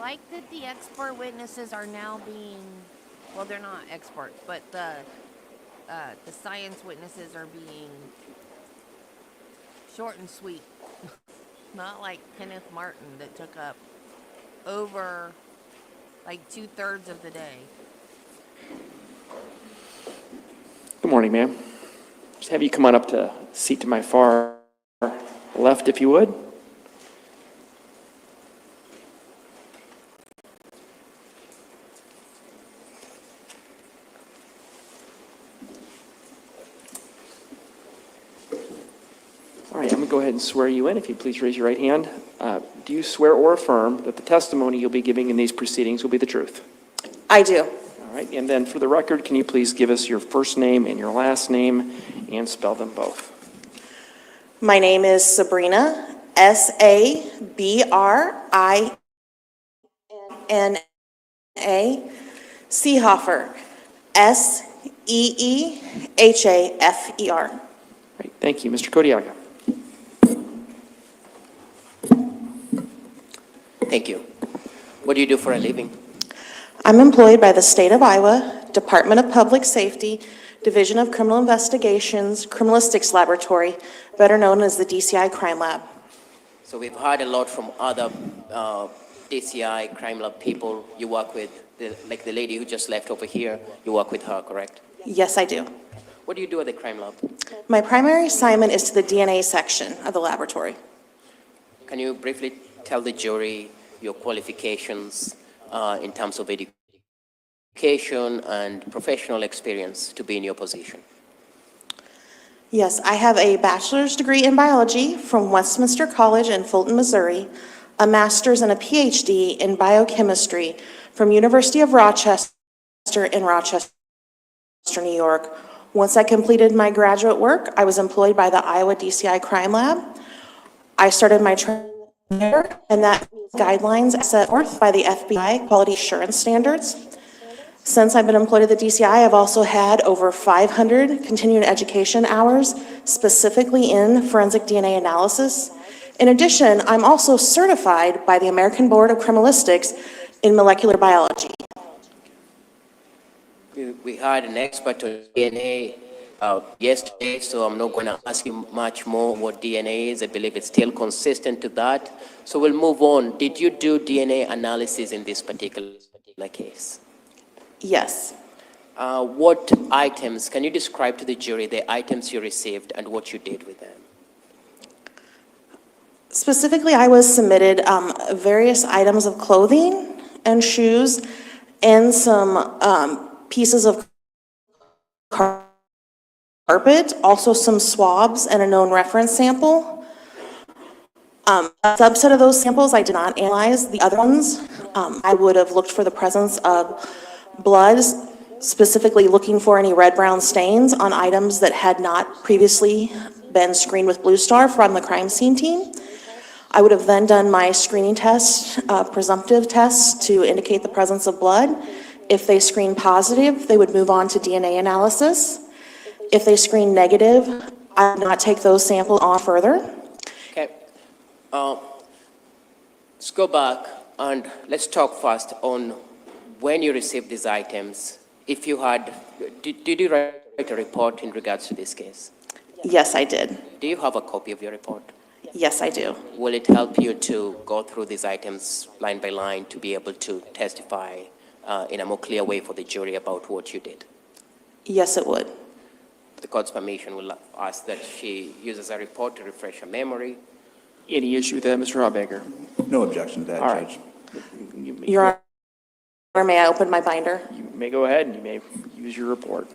A: like that the expert witnesses are now being, well, they're not experts, but the science witnesses are being short and sweet. Not like Kenneth Martin that took up over like 2/3 of the day.
B: Good morning, ma'am. Just have you come on up to a seat to my far left, if you would. All right, I'm going to go ahead and swear you in. If you please raise your right hand. Do you swear or affirm that the testimony you'll be giving in these proceedings will be the truth?
P: I do.
B: All right, and then for the record, can you please give us your first name and your last name and spell them both?
P: My name is Sabrina, Sabrina Seehofer, Seehafer.
B: Great, thank you. Mr. Kodiaga.
F: Thank you. What do you do for a living?
P: I'm employed by the State of Iowa Department of Public Safety, Division of Criminal Investigations, Criminalistics Laboratory, better known as the DCI Crime Lab.
F: So we've heard a lot from other DCI crime lab people you work with, like the lady who just left over here, you work with her, correct?
P: Yes, I do.
F: What do you do at the crime lab?
P: My primary assignment is to the DNA section of the laboratory.
F: Can you briefly tell the jury your qualifications in terms of education and professional experience to be in your position?
P: Yes, I have a bachelor's degree in biology from Westminster College in Fulton, Missouri, a master's and a PhD in biochemistry from University of Rochester in Rochester, New York. Once I completed my graduate work, I was employed by the Iowa DCI Crime Lab. I started my training there, and that meets guidelines set forth by the FBI quality assurance standards. Since I've been employed at the DCI, I've also had over 500 continuing education hours, specifically in forensic DNA analysis. In addition, I'm also certified by the American Board of Criminalistics in molecular biology.
F: We hired an expert on DNA yesterday, so I'm not going to ask you much more what DNA is. I believe it's still consistent to that. So we'll move on. Did you do DNA analysis in this particular case?
P: Yes.
F: What items, can you describe to the jury the items you received and what you did with them?
P: Specifically, I was submitted various items of clothing and shoes and some pieces of carpet, also some swabs and a known reference sample. A subset of those samples I did not analyze. The other ones, I would have looked for the presence of blood, specifically looking for any red-brown stains on items that had not previously been screened with Blue Star from the crime scene team. I would have then done my screening test, presumptive tests to indicate the presence of blood. If they screen positive, they would move on to DNA analysis. If they screen negative, I would not take those samples on further.
F: Okay. Let's go back and let's talk first on when you received these items. If you had, did you write a report in regards to this case?
P: Yes, I did.
F: Do you have a copy of your report?
P: Yes, I do.
F: Will it help you to go through these items line by line to be able to testify in a more clear way for the jury about what you did?
P: Yes, it would.
F: The court's permission will ask that she uses a report to refresh her memory.
B: Any issue with that, Mr. Hawbaker?
N: No objection to that,
B: All right.
N: Judge.
P: Your Honor, may I open my binder?
B: You may go ahead and you may use your report.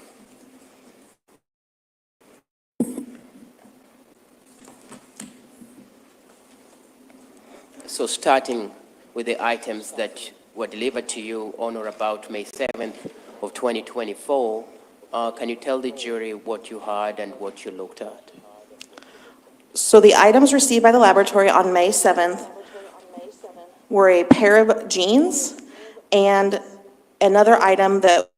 F: So starting with the items that were delivered to you on or about May 7th of 2024, can you tell the jury what you had and what you looked at?
P: So the items received by the laboratory on May 7th were a pair of jeans and another item that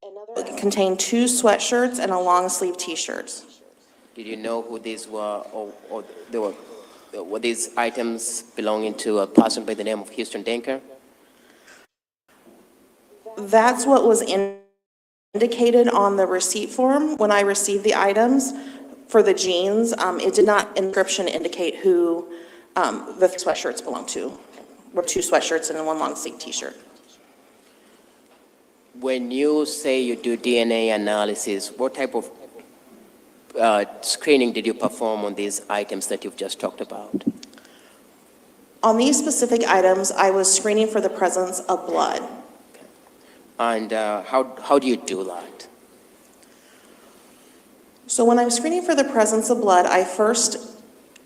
P: contained 2 sweatshirts and a long sleeve t-shirts.
F: Did you know who these were, or were these items belonging to a person by the name of Houston Denker?
P: That's what was indicated on the receipt form when I received the items for the jeans. It did not inscription indicate who the sweatshirts belonged to. Were 2 sweatshirts and 1 long sleeve t-shirt.
F: When you say you do DNA analysis, what type of screening did you perform on these items that you've just talked about?
P: On these specific items, I was screening for the presence of blood.
F: And how do you do that?
P: So when I'm screening for the presence of blood, I first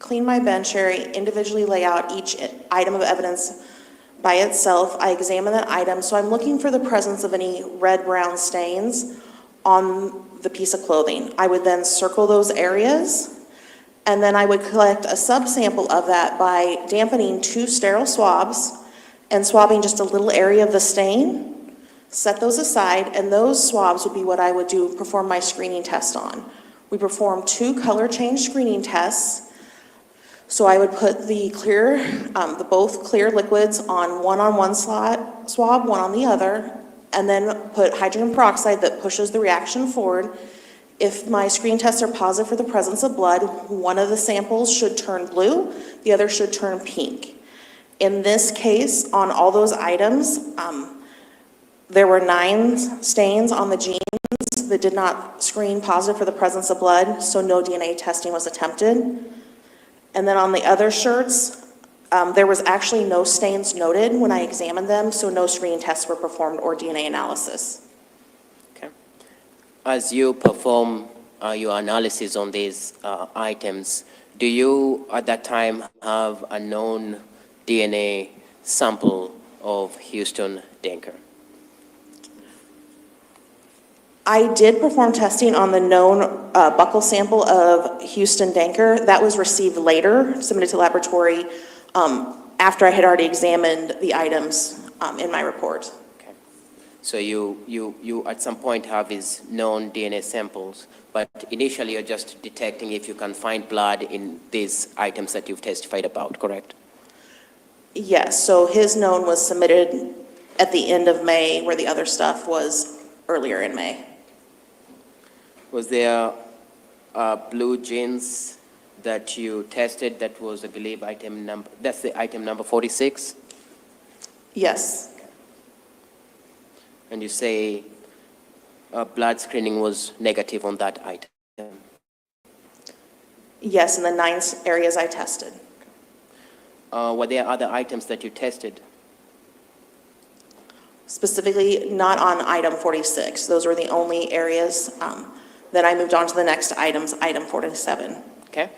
P: clean my bench area, individually lay out each item of evidence by itself. I examine that item, so I'm looking for the presence of any red-brown stains on the piece of clothing. I would then circle those areas, and then I would collect a subsample of that by dampening 2 sterile swabs and swabbing just a little area of the stain, set those aside, and those swabs would be what I would perform my screening test on. We perform 2 color change screening tests. So I would put the both clear liquids on one swab, one on the other, and then put hydrogen peroxide that pushes the reaction forward. If my screen tests are positive for the presence of blood, one of the samples should turn blue, the other should turn pink. In this case, on all those items, there were 9 stains on the jeans that did not screen positive for the presence of blood, so no DNA testing was attempted. And then on the other shirts, there was actually no stains noted when I examined them, so no screening tests were performed or DNA analysis.
F: Okay. As you perform your analysis on these items, do you at that time have a known DNA sample of Houston Denker?
P: I did perform testing on the known buccal sample of Houston Denker. That was received later, submitted to laboratory after I had already examined the items in my report.
F: Okay. So you at some point have these known DNA samples, but initially you're just detecting if you can find blood in these items that you've testified about, correct?
P: Yes, so his known was submitted at the end of May, where the other stuff was earlier in May.
F: Was there blue jeans that you tested that was, I believe, that's the item number 46?
P: Yes.
F: And you say blood screening was negative on that item?
P: Yes, in the 9 areas I tested.
F: Were there other items that you tested?
P: Specifically, not on item 46. Those were the only areas. Then I moved on to the next items, item 47.
F: Okay.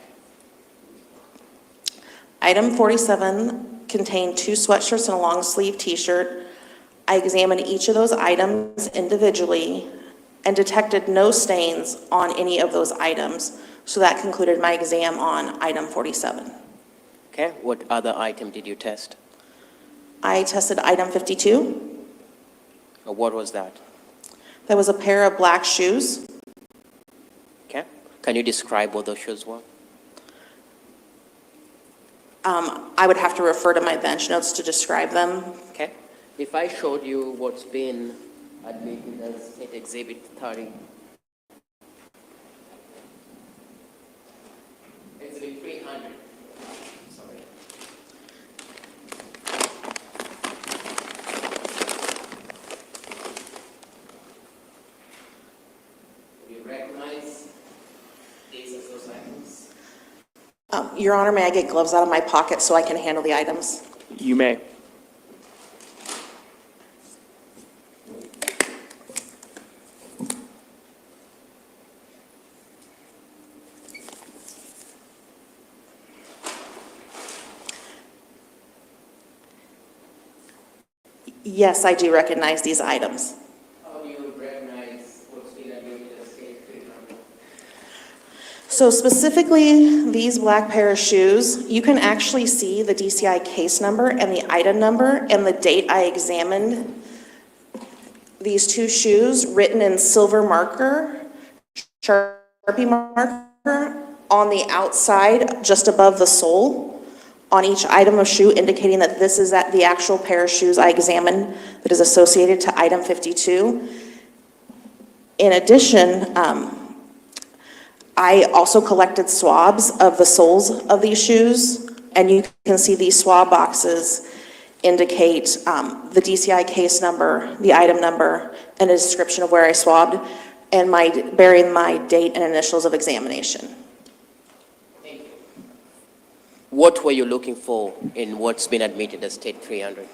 P: Item 47 contained 2 sweatshirts and a long sleeve t-shirt. I examined each of those items individually and detected no stains on any of those items. So that concluded my exam on item 47.
F: Okay. What other item did you test?
P: I tested item 52.
F: What was that?
P: That was a pair of black shoes.
F: Okay. Can you describe what those shoes were?
P: I would have to refer to my bench notes to describe them.
F: Okay. If I showed you what's been admitted as State Exhibit 30, Exhibit 300, sorry. Do you recognize these as those items?
P: Your Honor, may I get gloves out of my pocket so I can handle the items?
B: You may.
P: Yes, I do recognize these items.
F: How do you recognize what's been admitted as State 300?
P: So specifically, these black pair of shoes, you can actually see the DCI case number and the item number and the date I examined these 2 shoes written in silver marker, Sharpie marker, on the outside just above the sole on each item of shoe indicating that this is the actual pair of shoes I examined that is associated to item 52. In addition, I also collected swabs of the soles of these shoes, and you can see these swab boxes indicate the DCI case number, the item number, and a description of where I swabbed, and bearing my date and initials of examination.
F: What were you looking for in what's been admitted as State 300?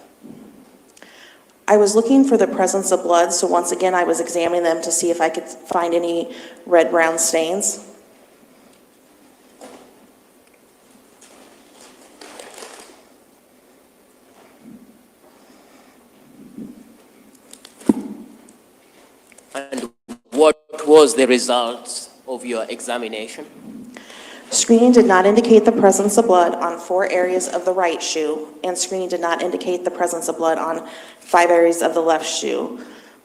P: I was looking for the presence of blood, so once again, I was examining them to see if I could find any red-brown stains.
F: And what was the results of your examination?
P: Screening did not indicate the presence of blood on 4 areas of the right shoe, and screening did not indicate the presence of blood on 5 areas of the left shoe.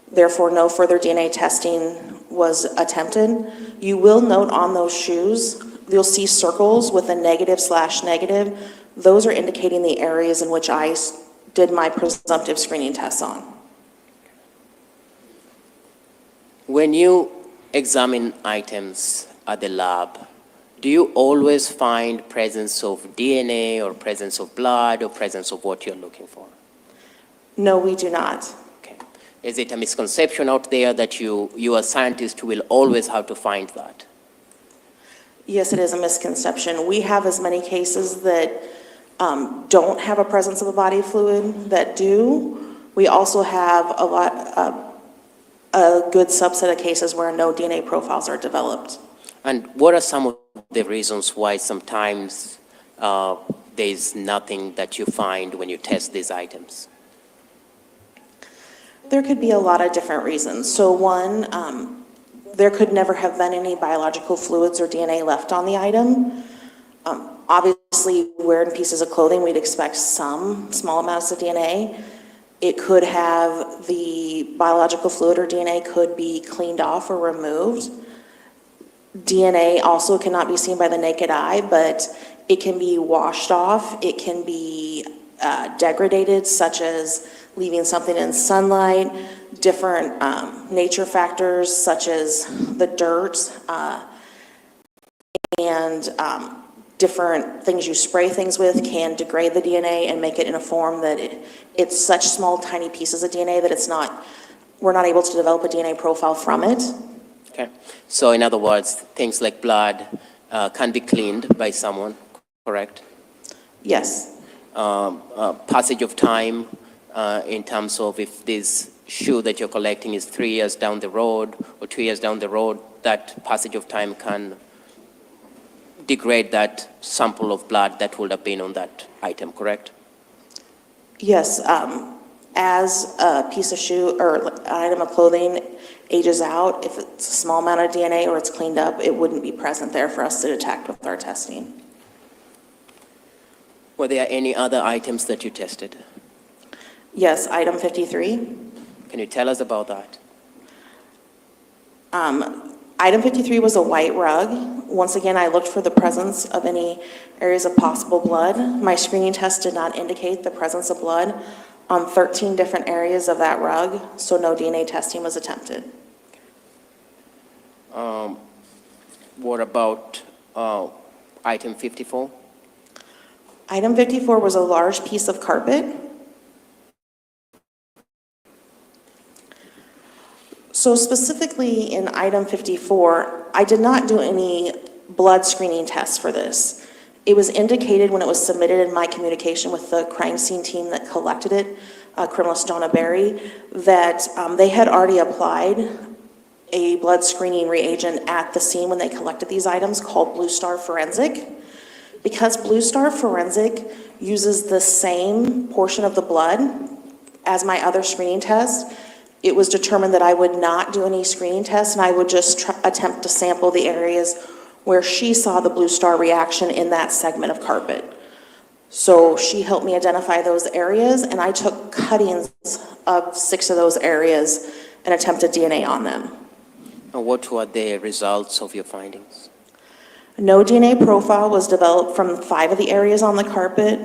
P: Therefore, no further DNA testing was attempted. You will note on those shoes, you'll see circles with a negative/negative. Those are indicating the areas in which I did my presumptive screening tests on.
F: When you examine items at the lab, do you always find presence of DNA or presence of blood or presence of what you're looking for?
P: No, we do not.
F: Okay. Is it a misconception out there that you are a scientist who will always have to find that?
P: Yes, it is a misconception. We have as many cases that don't have a presence of a body fluid that do. We also have a good subset of cases where no DNA profiles are developed.
F: And what are some of the reasons why sometimes there's nothing that you find when you test these items?
P: There could be a lot of different reasons. So one, there could never have been any biological fluids or DNA left on the item. Obviously, wearing pieces of clothing, we'd expect some small amounts of DNA. It could have the biological fluid or DNA could be cleaned off or removed. DNA also cannot be seen by the naked eye, but it can be washed off. It can be degraded, such as leaving something in sunlight, different nature factors such as the dirt and different things you spray things with can degrade the DNA and make it in a form that it's such small, tiny pieces of DNA that we're not able to develop a DNA profile from it.
F: Okay. So in other words, things like blood can be cleaned by someone, correct?
P: Yes.
F: Passage of time in terms of if this shoe that you're collecting is 3 years down the road or 2 years down the road, that passage of time can degrade that sample of blood that would have been on that item, correct?
P: Yes. As a piece of shoe or an item of clothing ages out, if it's a small amount of DNA or it's cleaned up, it wouldn't be present there for us to detect with our testing.
F: Were there any other items that you tested?
P: Yes, item 53.
F: Can you tell us about that?
P: Item 53 was a white rug. Once again, I looked for the presence of any areas of possible blood. My screening test did not indicate the presence of blood on 13 different areas of that rug, so no DNA testing was attempted.
F: What about item 54?
P: Item 54 was a large piece of carpet. So specifically in item 54, I did not do any blood screening tests for this. It was indicated when it was submitted in my communication with the crime scene team that collected it, criminalist Donna Berry, that they had already applied a blood screening reagent at the scene when they collected these items called Blue Star Forensic. Because Blue Star Forensic uses the same portion of the blood as my other screening test, it was determined that I would not do any screening tests and I would just attempt to sample the areas where she saw the Blue Star reaction in that segment of carpet. So she helped me identify those areas and I took cuttings of 6 of those areas and attempted DNA on them.
F: And what were the results of your findings?
P: No DNA profile was developed from 5 of the areas on the carpet.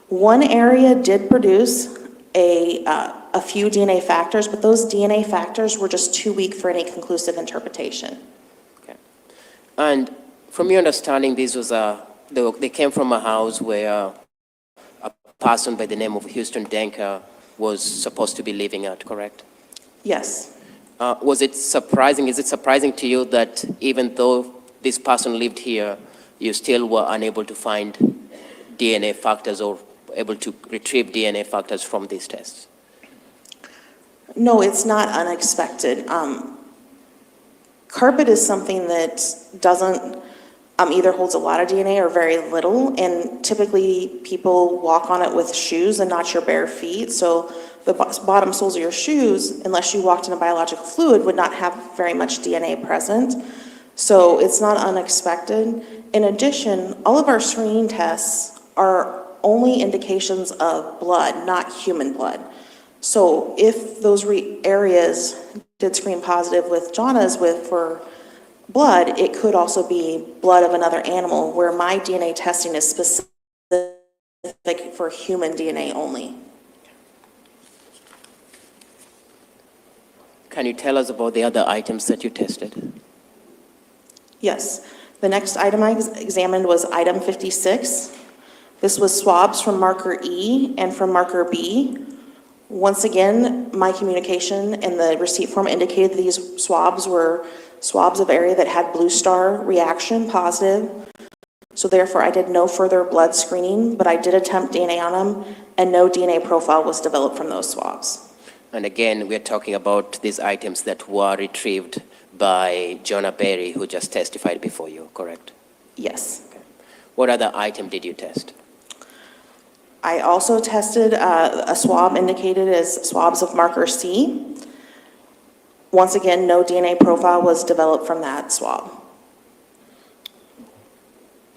P: One area did produce a few DNA factors, but those DNA factors were just too weak for any conclusive interpretation.
F: And from your understanding, this was they came from a house where a person by the name of Houston Denker was supposed to be living at, correct?
P: Yes.
F: Was it surprising, is it surprising to you that even though this person lived here, you still were unable to find DNA factors or able to retrieve DNA factors from these tests?
P: No, it's not unexpected. Carpet is something that doesn't either holds a lot of DNA or very little, and typically people walk on it with shoes and not your bare feet. So the bottom soles of your shoes, unless you walked in a biological fluid, would not have very much DNA present. So it's not unexpected. In addition, all of our screening tests are only indications of blood, not human blood. So if those areas did screen positive with Jana's for blood, it could also be blood of another animal, where my DNA testing is specific for human DNA only.
F: Can you tell us about the other items that you tested?
P: Yes. The next item I examined was item 56. This was swabs from marker E and from marker B. Once again, my communication and the receipt form indicated these swabs were swabs of area that had blue star reaction positive. So therefore, I did no further blood screening, but I did attempt DNA on them, and no DNA profile was developed from those swabs.
F: And again, we're talking about these items that were retrieved by Jonah Berry, who just testified before you, correct?
P: Yes.
F: Okay. What other item did you test?
P: I also tested a swab indicated as swabs of marker C. Once again, no DNA profile was developed from that swab.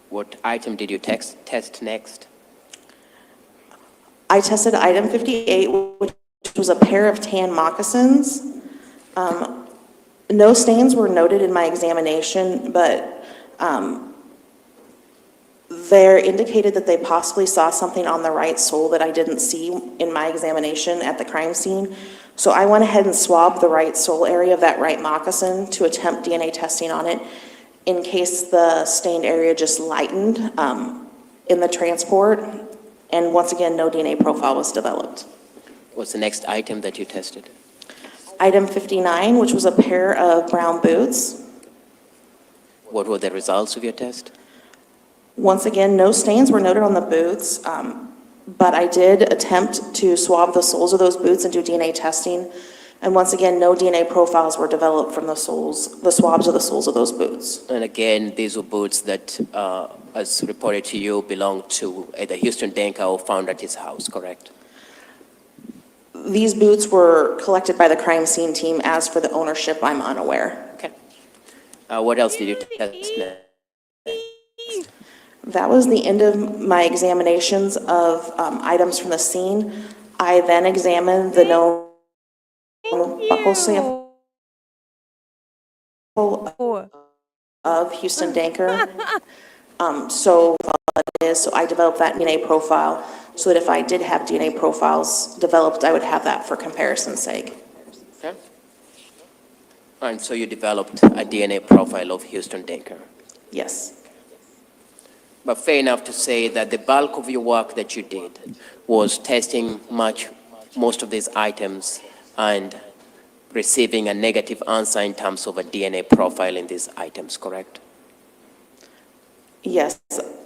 F: What item did you test next?
P: I tested item 58, which was a pair of tan moccasins. No stains were noted in my examination, but they're indicated that they possibly saw something on the right sole that I didn't see in my examination at the crime scene. So I went ahead and swabbed the right sole area of that right moccasin to attempt DNA testing on it in case the stained area just lightened in the transport. And once again, no DNA profile was developed.
F: What's the next item that you tested?
P: Item 59, which was a pair of brown boots.
F: What were the results of your test?
P: Once again, no stains were noted on the boots, but I did attempt to swab the soles of those boots and do DNA testing. And once again, no DNA profiles were developed from the swabs of the soles of those boots.
F: And again, these were boots that, as reported to you, belonged to either Houston Denker or found at his house, correct?
P: These boots were collected by the crime scene team. As for the ownership, I'm unaware.
F: Okay. What else did you test next?
P: That was the end of my examinations of items from the scene. I then examined the known buckle sample of Houston Denker. So I developed that DNA profile so that if I did have DNA profiles developed, I would have that for comparison's sake.
F: Okay. And so you developed a DNA profile of Houston Denker.
P: Yes.
F: But fair enough to say that the bulk of your work that you did was testing most of these items and receiving a negative answer in terms of a DNA profile in these items, correct?
P: Yes,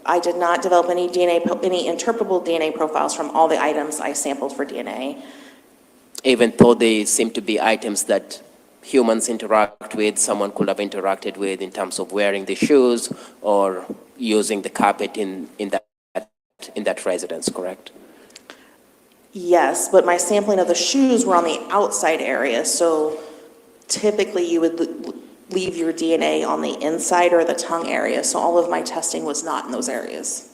P: I did not develop any interpretable DNA profiles from all the items I sampled for DNA.
F: Even though they seem to be items that humans interact with, someone could have interacted with in terms of wearing the shoes or using the carpet in that residence, correct?
P: Yes, but my sampling of the shoes were on the outside area, so typically you would leave your DNA on the inside or the tongue area, so all of my testing was not in those areas.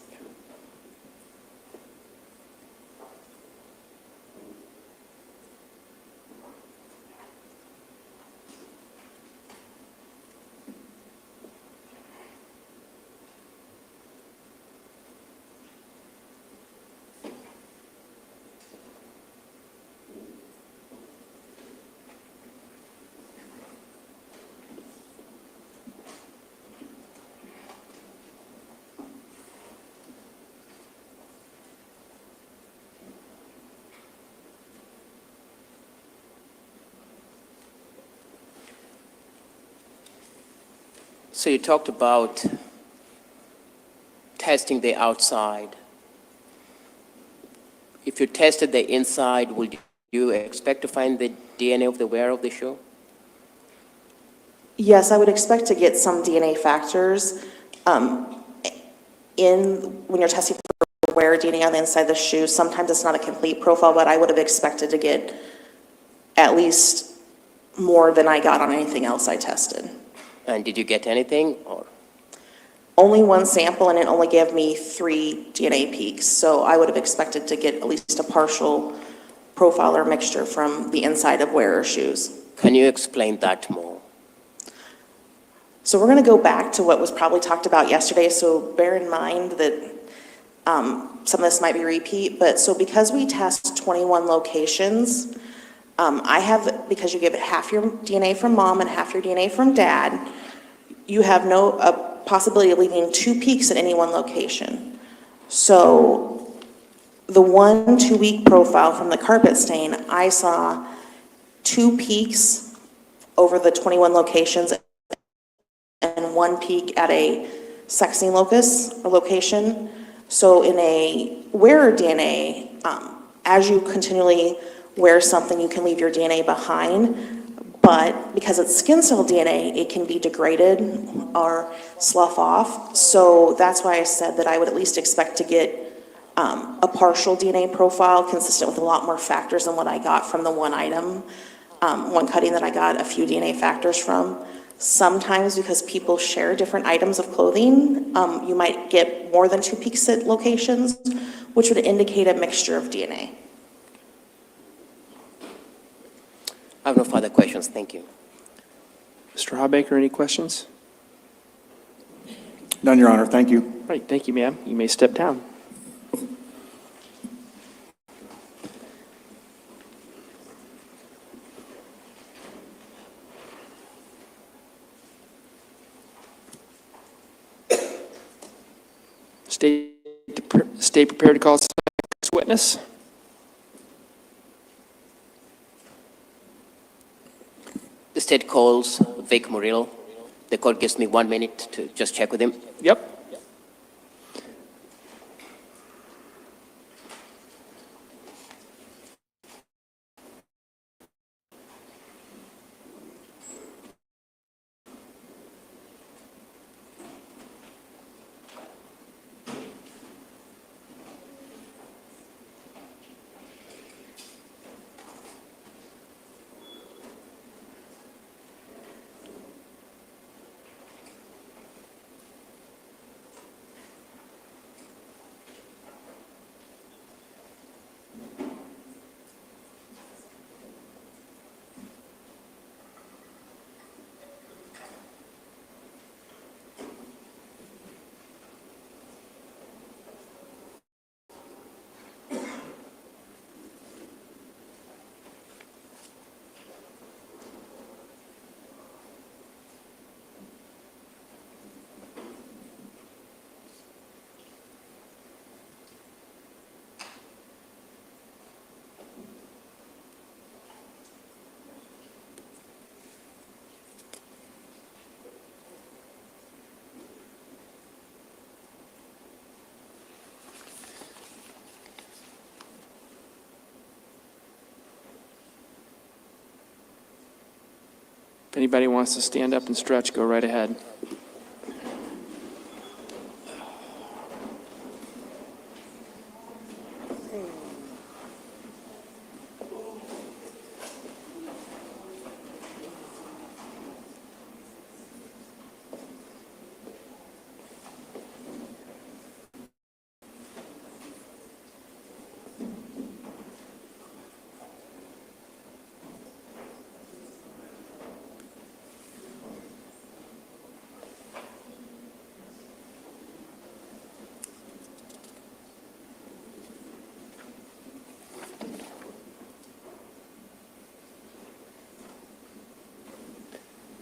F: So you talked about testing the outside. If you tested the inside, would you expect to find the DNA of the wearer of the shoe?
P: Yes, I would expect to get some DNA factors when you're testing for wear DNA on the inside of the shoe. Sometimes it's not a complete profile, but I would have expected to get at least more than I got on anything else I tested.
F: And did you get anything? Or
P: Only one sample, and it only gave me 3 DNA peaks, so I would have expected to get at least a partial profile or mixture from the inside of wearer shoes.
F: can you explain that more?
P: So we're going to go back to what was probably talked about yesterday, so bear in mind that some of this might be repeat, but so because we test 21 locations, because you give it half your DNA from mom and half your DNA from dad, you have no possibility of leaving 2 peaks at any one location. So the 1 2-week profile from the carpet stain, I saw 2 peaks over the 21 locations and 1 peak at a sexing locus or location. So in a wearer DNA, as you continually wear something, you can leave your DNA behind, but because it's skin cell DNA, it can be degraded or slough off. So that's why I said that I would at least expect to get a partial DNA profile consistent with a lot more factors than what I got from the one item, one cutting that I got a few DNA factors from. Sometimes because people share different items of clothing, you might get more than 2 peaks at locations, which would indicate a mixture of DNA.
F: I have no further questions. Thank you.
B: Mr. Hawbaker, any questions?
N: None, Your Honor. Thank you.
B: All right, thank you, ma'am. You may step down. Stay prepared to call the next witness.
F: The state calls Vic Murillo. The court gives me 1 minute to just check with him.
B: Yep. If anybody wants to stand up and stretch, go right ahead.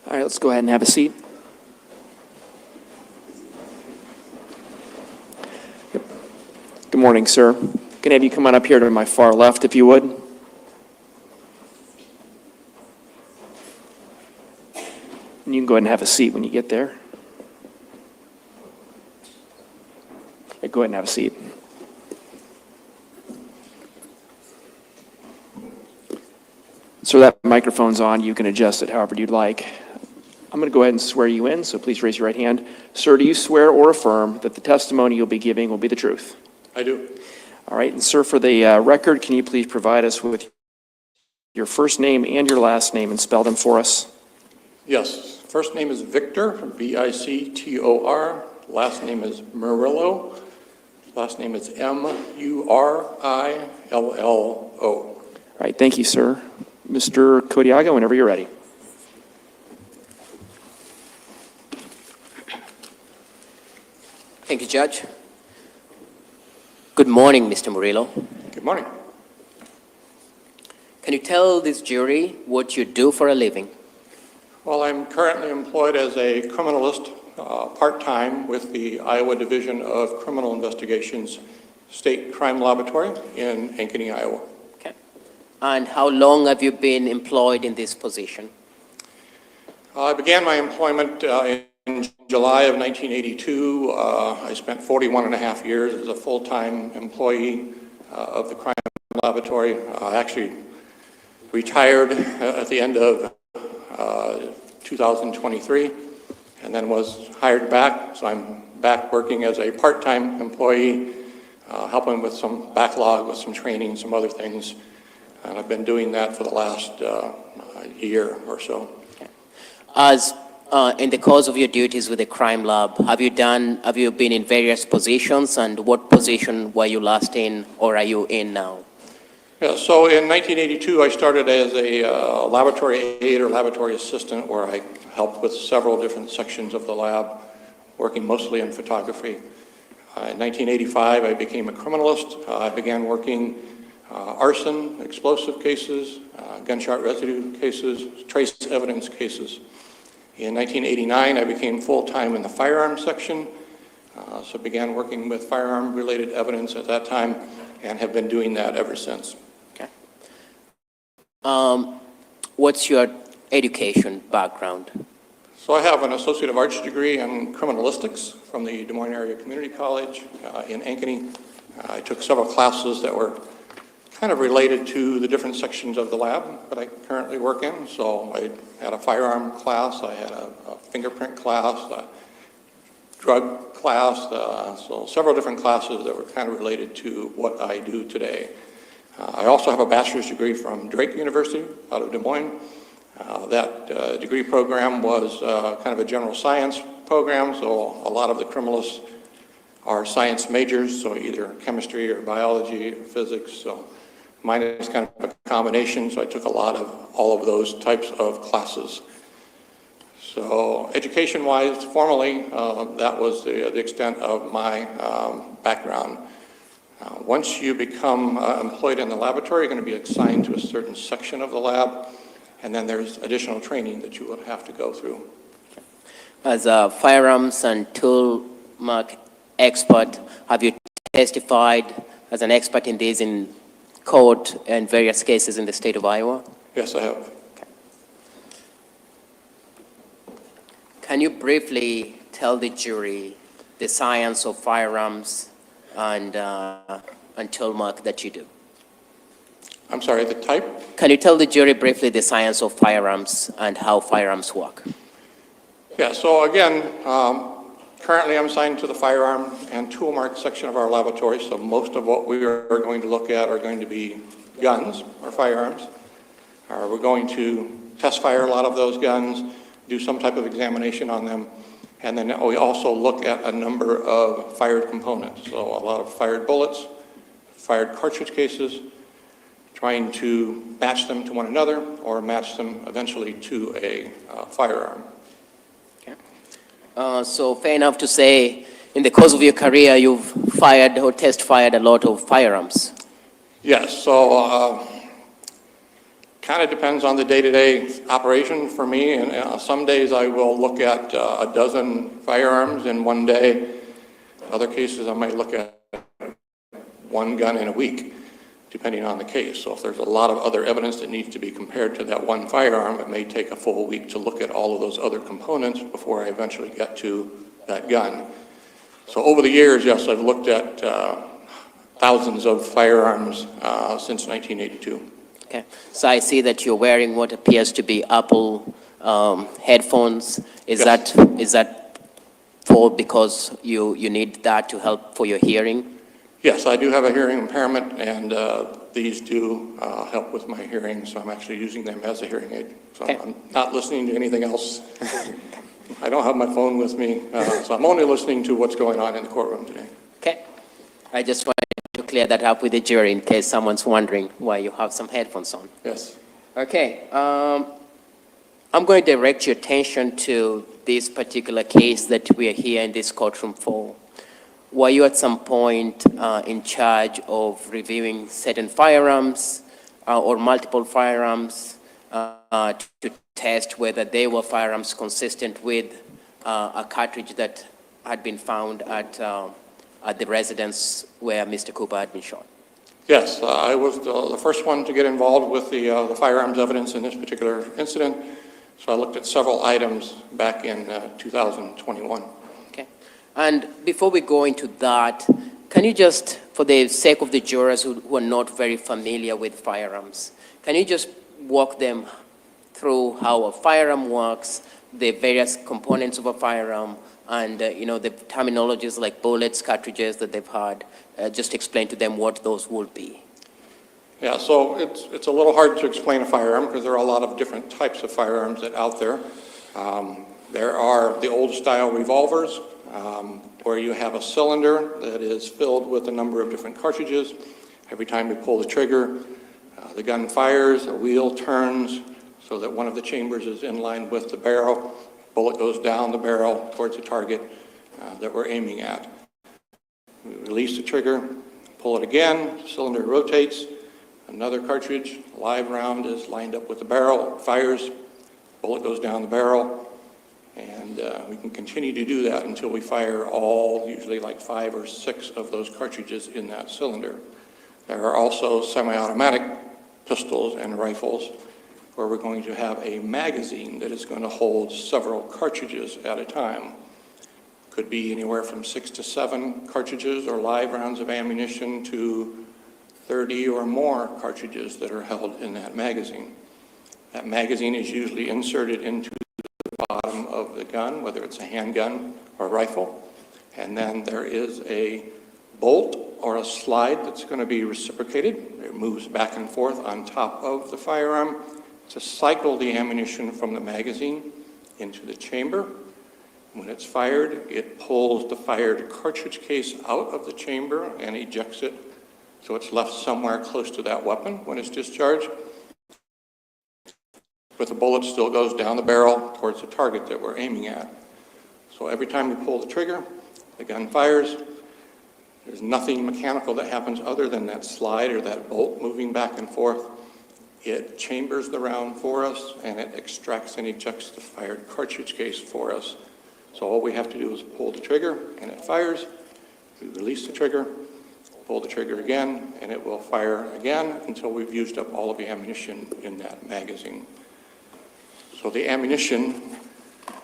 B: All right, let's go ahead and have a seat. Yep. Good morning, sir. Can I have you come on up here to my far left, if you would? And you can go ahead and have a seat when you get there. right, go ahead and have a seat. So that microphone's on. You can adjust it however you'd like. I'm going to go ahead and swear you in, so please raise your right hand. Sir, do you swear or affirm that the testimony you'll be giving will be the truth?
J: I do.
B: All right, and sir, for the record, can you please provide us with your first name and your last name and spell them for us?
J: Yes. First name is Victor, Victor. Last name is Murillo. Last name is Murillo.
B: All right, thank you, sir. Mr. Codiaga, whenever you're ready.
F: Thank you, Judge. Good morning, Mr. Murillo.
J: Good morning.
F: Can you tell this jury what you do for a living?
J: Well, I'm currently employed as a criminalist part-time with the Iowa Division of Criminal Investigations State Crime Laboratory in Ankeny, Iowa.
F: Okay. And how long have you been employed in this position?
J: I began my employment in July of 1982. I spent 41 and a half years as a full-time employee of the crime laboratory. I actually retired at the end of 2023 and then was hired back. So I'm back working as a part-time employee, helping with some backlog, with some training, some other things. And I've been doing that for the last year or so.
F: As in the course of your duties with the crime lab, have you been in various positions, and what position were you last in, or are you in now?
J: Yeah, so in 1982, I started as a laboratory aide or laboratory assistant, where I helped with several different sections of the lab, working mostly in photography. In 1985, I became a criminalist. I began working arson, explosive cases, gunshot residue cases, trace evidence cases. In 1989, I became full-time in the firearms section, so began working with firearm-related evidence at that time and have been doing that ever since.
F: Okay. What's your education background?
J: So I have an Associate of Arts degree in criminalistics from the Des Moines Area Community College in Ankeny. I took several classes that were kind of related to the different sections of the lab that I currently work in. So I had a firearm class, I had a fingerprint class, a drug class, so several different classes that were kind of related to what I do today. I also have a bachelor's degree from Drake University out of Des Moines. That degree program was kind of a general science program, so a lot of the criminalists are science majors, so either chemistry or biology or physics. So mine is kind of a combination, so I took a lot of all of those types of classes. So education-wise, formally, that was the extent of my background. Once you become employed in the laboratory, you're going to be assigned to a certain section of the lab, and then there's additional training that you will have to go through.
F: As a firearms and tool mark expert, have you testified as an expert in these in court and various cases in the state of Iowa?
J: Yes, I have.
F: Okay. Can you briefly tell the jury the science of firearms and tool mark that you do?
J: I'm sorry, the type?
F: Can you tell the jury briefly the science of firearms and how firearms work?
J: Yeah, so again, currently I'm assigned to the firearm and tool mark section of our laboratory, so most of what we are going to look at are going to be guns or firearms. We're going to test fire a lot of those guns, do some type of examination on them, and then we also look at a number of fired components, so a lot of fired bullets, fired cartridge cases, trying to match them to one another or match them eventually to a firearm.
F: So fair enough to say, in the course of your career, you've fired or test fired a lot of firearms.
J: Yes, so kind of depends on the day-to-day operation for me, and some days I will look at a dozen firearms in one day. Other cases I might look at one gun in a week, depending on the case. So if there's a lot of other evidence that needs to be compared to that one firearm, it may take a full week to look at all of those other components before I eventually get to that gun. So over the years, yes, I've looked at thousands of firearms since 1982.
F: Okay, so I see that you're wearing what appears to be Apple headphones. Is
J: Yes.
F: that for because you need that to help for your hearing?
J: Yes, I do have a hearing impairment, and these do help with my hearing, so I'm actually using them as a hearing aid. So
F: Okay.
J: I'm not listening to anything else. I don't have my phone with me, so I'm only listening to what's going on in the courtroom today.
F: Okay, I just wanted to clear that up with the jury in case someone's wondering why you have some headphones on.
J: Yes.
F: Okay, I'm going to direct your attention to this particular case that we are here in this courtroom for. Were you at some point in charge of reviewing certain firearms or multiple firearms to test whether they were firearms consistent with a cartridge that had been found at the residence where Mr. Cooper had been shot?
J: Yes, I was the first one to get involved with the firearms evidence in this particular incident, so I looked at several items back in 2021.
F: Okay. And before we go into that, can you just, for the sake of the jurors who are not very familiar with firearms, can you just walk them through how a firearm works, the various components of a firearm, and the terminologies like bullets, cartridges that they've had? Just explain to them what those would be.
J: Yeah, so it's a little hard to explain a firearm because there are a lot of different types of firearms out there. There are the old style revolvers, where you have a cylinder that is filled with a number of different cartridges. Every time you pull the trigger, the gun fires, a wheel turns so that one of the chambers is in line with the barrel. Bullet goes down the barrel towards the target that we're aiming at. We release the trigger, pull it again, cylinder rotates, another cartridge, live round is lined up with the barrel, fires, bullet goes down the barrel, and we can continue to do that until we fire all, usually like 5 or 6 of those cartridges in that cylinder. There are also semi-automatic pistols and rifles where we're going to have a magazine that is going to hold several cartridges at a time. Could be anywhere from 6 to 7 cartridges or live rounds of ammunition to 30 or more cartridges that are held in that magazine. That magazine is usually inserted into the bottom of the gun, whether it's a handgun or a rifle. And then there is a bolt or a slide that's going to be reciprocated. It moves back and forth on top of the firearm to cycle the ammunition from the magazine into the chamber. When it's fired, it pulls the fired cartridge case out of the chamber and ejects it so it's left somewhere close to that weapon when it's discharged. But the bullet still goes down the barrel towards the target that we're aiming at. So every time we pull the trigger, the gun fires. There's nothing mechanical that happens other than that slide or that bolt moving back and forth. It chambers the round for us, and it extracts and ejects the fired cartridge case for us. So all we have to do is pull the trigger, and it fires. We release the trigger, pull the trigger again, and it will fire again until we've used up all of the ammunition in that magazine. So the ammunition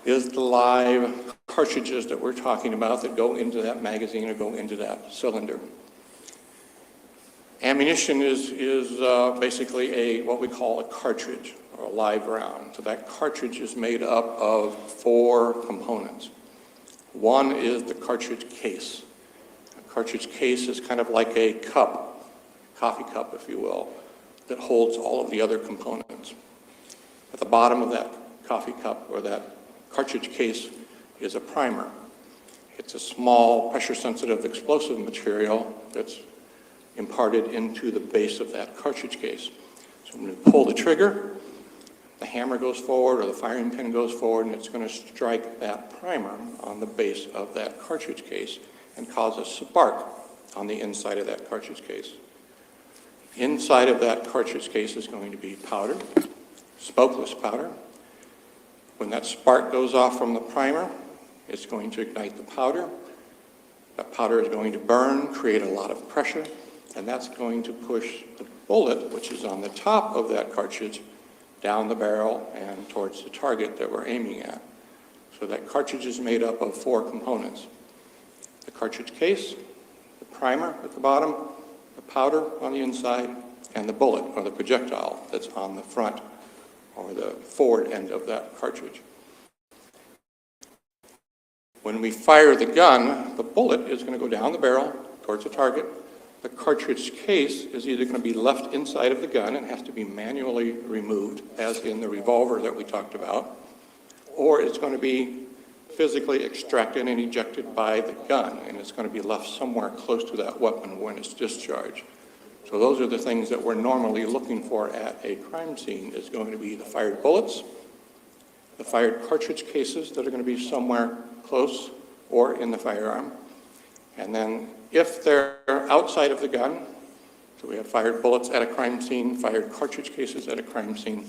J: is the live cartridges that we're talking about that go into that magazine or go into that cylinder. Ammunition is basically what we call a cartridge or a live round. So that cartridge is made up of 4 components. One is the cartridge case. A cartridge case is kind of like a cup, coffee cup, if you will, that holds all of the other components. At the bottom of that coffee cup or that cartridge case is a primer. It's a small pressure-sensitive explosive material that's imparted into the base of that cartridge case. So when we pull the trigger, the hammer goes forward or the firing pin goes forward, and it's going to strike that primer on the base of that cartridge case and cause a spark on the inside of that cartridge case. Inside of that cartridge case is going to be powder, smokeless powder. When that spark goes off from the primer, it's going to ignite the powder. That powder is going to burn, create a lot of pressure, and that's going to push the bullet, which is on the top of that cartridge, down the barrel and towards the target that we're aiming at. So that cartridge is made up of 4 components. The cartridge case, the primer at the bottom, the powder on the inside, and the bullet or the projectile that's on the front or the forward end of that cartridge. When we fire the gun, the bullet is going to go down the barrel towards the target. The cartridge case is either going to be left inside of the gun and has to be manually removed, as in the revolver that we talked about, or it's going to be physically extracted and ejected by the gun, and it's going to be left somewhere close to that weapon when it's discharged. So those are the things that we're normally looking for at a crime scene, is going to be the fired bullets, the fired cartridge cases that are going to be somewhere close or in the firearm. And then if they're outside of the gun, so we have fired bullets at a crime scene, fired cartridge cases at a crime scene,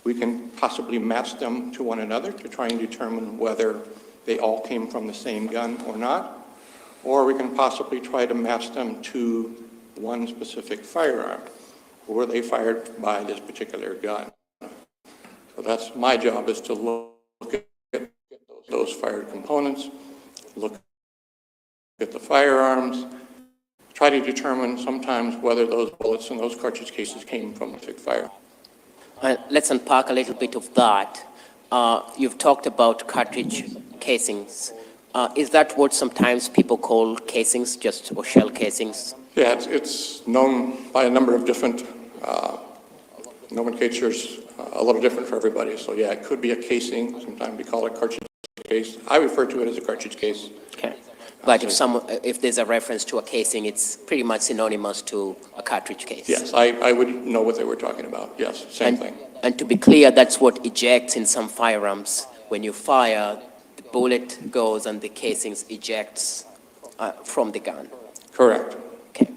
J: we can possibly match them to one another to try and determine whether they all came from the same gun or not, or we can possibly try to match them to one specific firearm. Were they fired by this particular gun? So that's my job, is to look at those fired components, look at the firearms, try to determine sometimes whether those bullets and those cartridge cases came from a specific firearm.
F: Let's unpack a little bit of that. You've talked about cartridge casings. Is that what sometimes people call casings, just or shell casings?
J: Yeah, it's known by a number of different nomenclatures, a little different for everybody. So yeah, it could be a casing. Sometimes we call it a cartridge case. I refer to it as a cartridge case.
F: Okay. But if there's a reference to a casing, it's pretty much synonymous to a cartridge case.
J: Yes, I would know what they were talking about. Yes, same thing.
F: And to be clear, that's what ejects in some firearms. When you fire, the bullet goes and the casings ejects from the gun.
J: Correct.
F: Okay.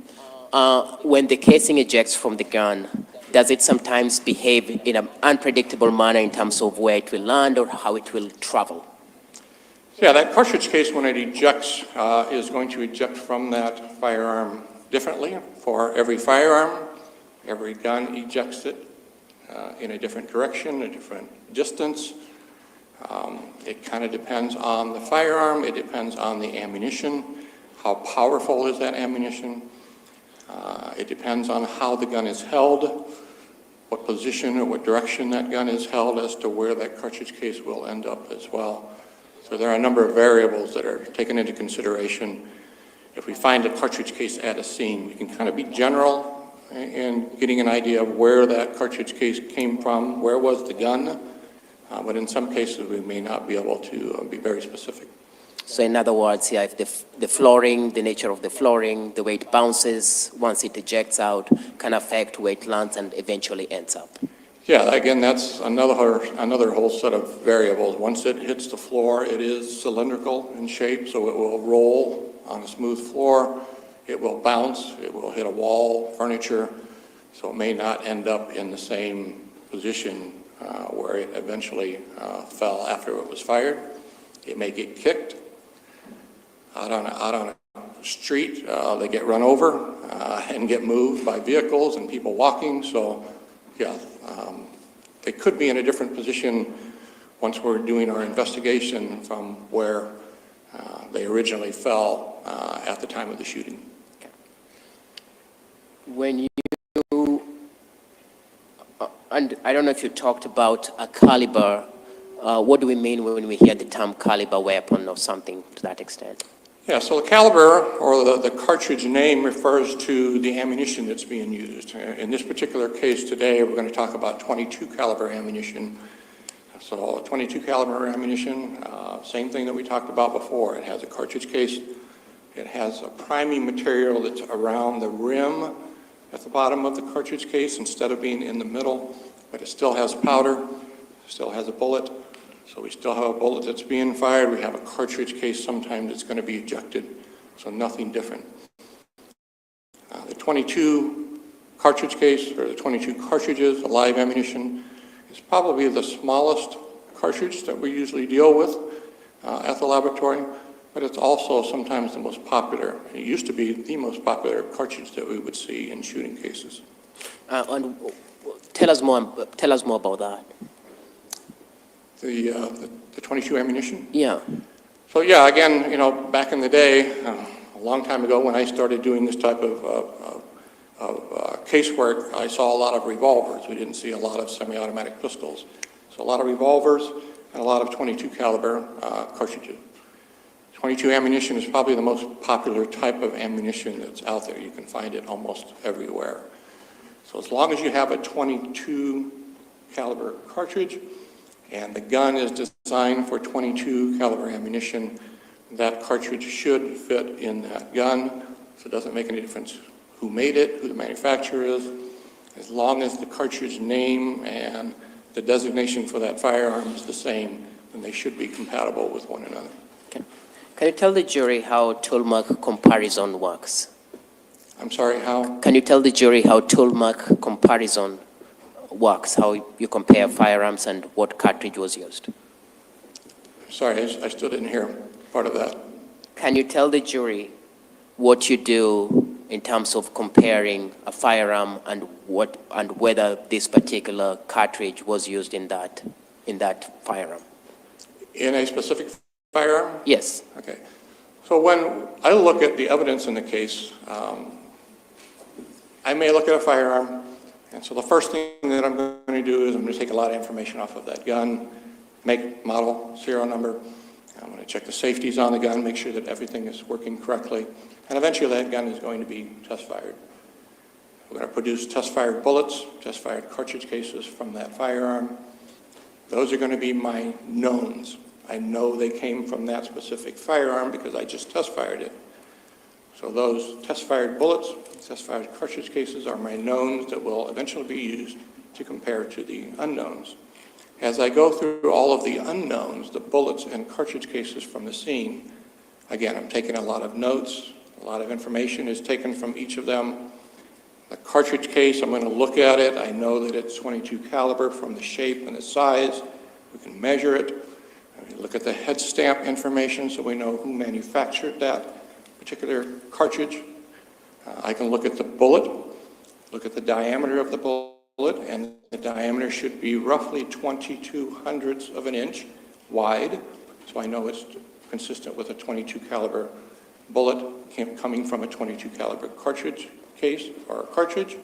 F: When the casing ejects from the gun, does it sometimes behave in an unpredictable manner in terms of where it will land or how it will travel?
J: Yeah, that cartridge case, when it ejects, is going to eject from that firearm differently for every firearm. Every gun ejects it in a different direction, a different distance. It kind of depends on the firearm. It depends on the ammunition. How powerful is that ammunition? It depends on how the gun is held, what position or what direction that gun is held as to where that cartridge case will end up as well. So there are a number of variables that are taken into consideration. If we find a cartridge case at a scene, we can kind of be general in getting an idea of where that cartridge case came from, where was the gun, but in some cases we may not be able to be very specific.
F: So in other words, yeah, if the flooring, the nature of the flooring, the way it bounces once it ejects out can affect where it lands and eventually ends up.
J: Yeah, again, that's another whole set of variables. Once it hits the floor, it is cylindrical in shape, so it will roll on a smooth floor. It will bounce. It will hit a wall, furniture, so it may not end up in the same position where it eventually fell after it was fired. It may get kicked out on a street. They get run over and get moved by vehicles and people walking. So, yeah, they could be in a different position once we're doing our investigation from where they originally fell at the time of the shooting.
F: When you, and I don't know if you talked about a caliber, what do we mean when we hear the term caliber weapon or something to that extent?
J: Yeah, so the caliber or the cartridge name refers to the ammunition that's being used. In this particular case today, we're going to talk about 22 caliber ammunition. So 22 caliber ammunition, same thing that we talked about before. It has a cartridge case. It has a priming material that's around the rim at the bottom of the cartridge case instead of being in the middle, but it still has powder, still has a bullet. So we still have a bullet that's being fired. We have a cartridge case sometimes that's going to be ejected. So nothing different. The 22 cartridge case, or the 22 cartridges, the live ammunition, is probably the smallest cartridge that we usually deal with at the laboratory, but it's also sometimes the most popular. It used to be the most popular cartridge that we would see in shooting cases.
F: And tell us more about that.
J: The 22 ammunition?
F: Yeah.
J: So yeah, again, back in the day, a long time ago when I started doing this type of casework, I saw a lot of revolvers. We didn't see a lot of semi-automatic pistols. So a lot of revolvers and a lot of .22 caliber cartridges. .22 ammunition is probably the most popular type of ammunition that's out there. You can find it almost everywhere. So as long as you have a .22 caliber cartridge and the gun is designed for .22 caliber ammunition, that cartridge should fit in that gun. So it doesn't make any difference who made it, who the manufacturer is. As long as the cartridge name and the designation for that firearm is the same, then they should be compatible with one another.
F: Can you tell the jury how toolmark comparison works?
J: I'm sorry, how?
F: Can you tell the jury how toolmark comparison works, how you compare firearms and what cartridge was used?
J: Sorry, I still didn't hear part of that.
F: Can you tell the jury what you do in terms of comparing a firearm and whether this particular cartridge was used in that firearm?
J: In a specific firearm?
F: Yes.
J: Okay. So when I look at the evidence in the case, I may look at a firearm, and so the first thing that I'm going to do is I'm going to take a lot of information off of that gun, make, model, serial number. I'm going to check the safeties on the gun, make sure that everything is working correctly, and eventually that gun is going to be test-fired. We're going to produce test-fired bullets, test-fired cartridge cases from that firearm. Those are going to be my knowns. I know they came from that specific firearm because I just test-fired it. So those test-fired bullets, test-fired cartridge cases are my knowns that will eventually be used to compare to the unknowns. As I go through all of the unknowns, the bullets and cartridge cases from the scene, again, I'm taking a lot of notes, a lot of information is taken from each of them. The cartridge case, I'm going to look at it. I know that it's .22 caliber from the shape and the size. We can measure it. We look at the head stamp information so we know who manufactured that particular cartridge. I can look at the bullet, look at the diameter of the bullet, and the diameter should be roughly 22/100ths of an inch wide, so I know it's consistent with a .22 caliber bullet coming from a .22 caliber cartridge case or cartridge.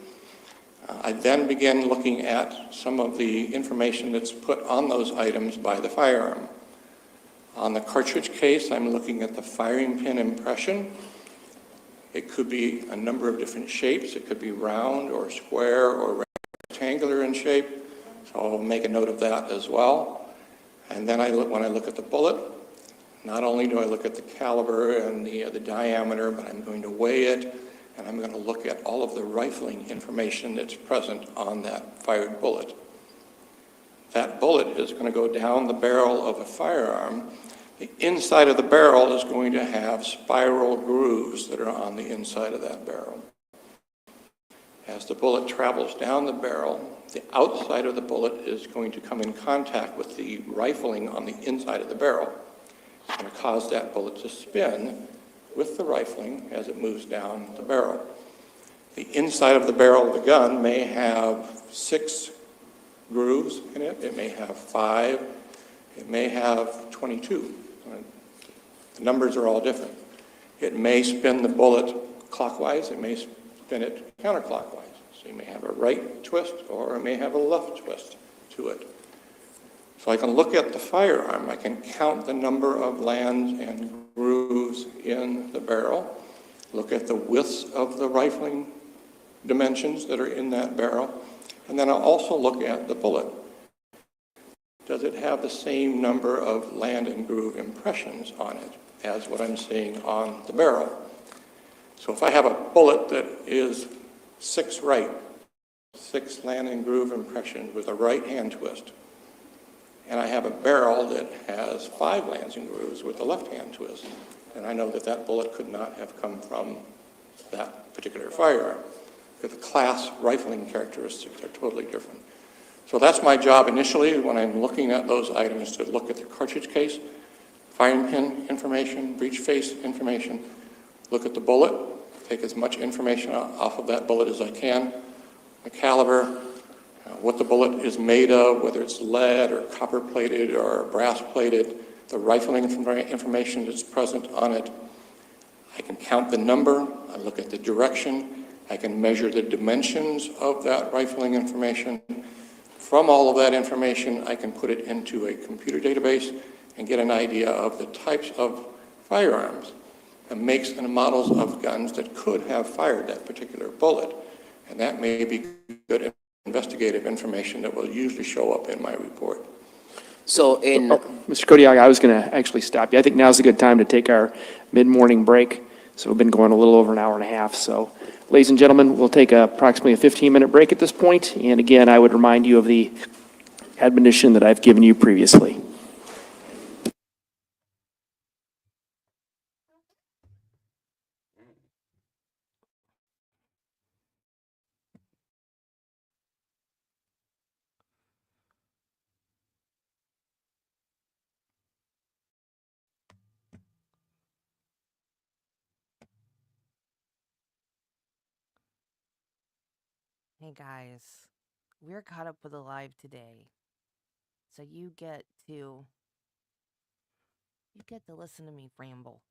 J: I then begin looking at some of the information that's put on those items by the firearm. On the cartridge case, I'm looking at the firing pin impression. It could be a number of different shapes. It could be round or square or rectangular in shape. So I'll make a note of that as well. And then when I look at the bullet, not only do I look at the caliber and the diameter, but I'm going to weigh it, and I'm going to look at all of the rifling information that's present on that fired bullet. That bullet is going to go down the barrel of a firearm. The inside of the barrel is going to have spiral grooves that are on the inside of that barrel. As the bullet travels down the barrel, the outside of the bullet is going to come in contact with the rifling on the inside of the barrel. It's going to cause that bullet to spin with the rifling as it moves down the barrel. The inside of the barrel of the gun may have 6 grooves in it. It may have 5. It may have 22. The numbers are all different. It may spin the bullet clockwise. It may spin it counterclockwise. So you may have a right twist or it may have a left twist to it. So I can look at the firearm. I can count the number of lands and grooves in the barrel, look at the widths of the rifling dimensions that are in that barrel, and then I'll also look at the bullet. Does it have the same number of land and groove impressions on it as what I'm seeing on the barrel? So if I have a bullet that is 6 right, 6 land and groove impressions with a right hand twist, and I have a barrel that has 5 lands and grooves with a left hand twist, and I know that that bullet could not have come from that particular firearm, because the class rifling characteristics are totally different. So that's my job initially when I'm looking at those items, to look at the cartridge case, firing pin information, breech face information, look at the bullet, take as much information off of that bullet as I can, the caliber, what the bullet is made of, whether it's lead or copper plated or brass plated, the rifling information that's present on it. I can count the number, I look at the direction, I can measure the dimensions of that rifling information. From all of that information, I can put it into a computer database and get an idea of the types of firearms, the makes and models of guns that could have fired that particular bullet. And that may be good investigative information that will usually show up in my report.
F: So in
B: Mr. Kodiak, I was going to actually stop you. I think now's a good time to take our mid-morning break. So we've been going a little over an hour and a half. So, ladies and gentlemen, we'll take approximately a 15-minute break at this point. And again, I would remind you of the admonition that I've given you previously.
A: Hey guys, we're caught up with a live today. So you get to listen to me ramble.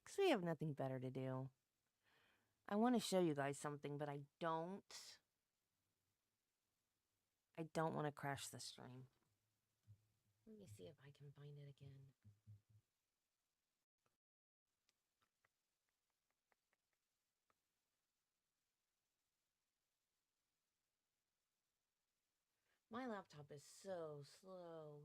A: Cuz we have nothing better to do. I want to show you guys something, but I don't want to crash the stream. Let me see if I can find it again. My laptop is so slow.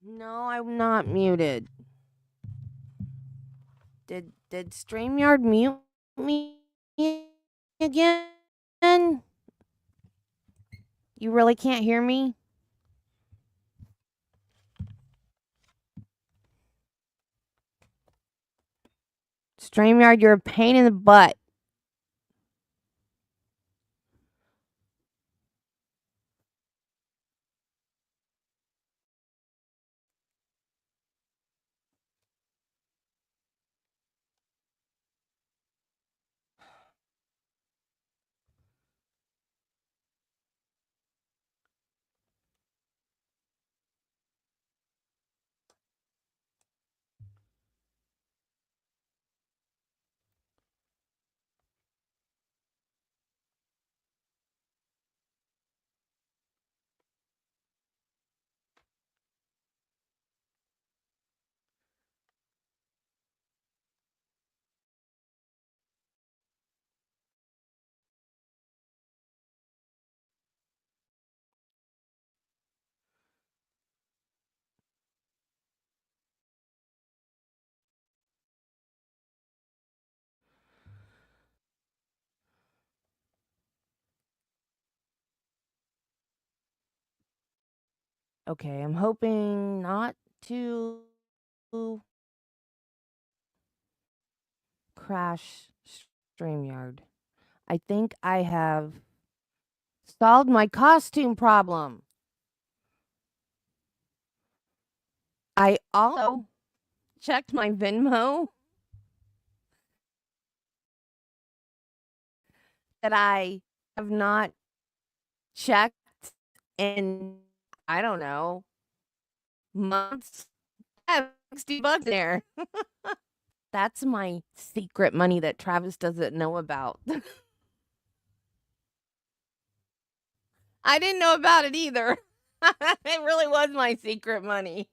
A: No, I'm not muted. Did StreamYard mute me again? You really can't hear me? StreamYard, you're a pain in the butt. Okay, I'm hoping not to crash StreamYard. I think I have solved my costume problem. I also checked my Venmo that I have not checked in, I don't know, months. I have $60 there. That's my secret money that Travis doesn't know about. I didn't know about it either. It really was my secret money.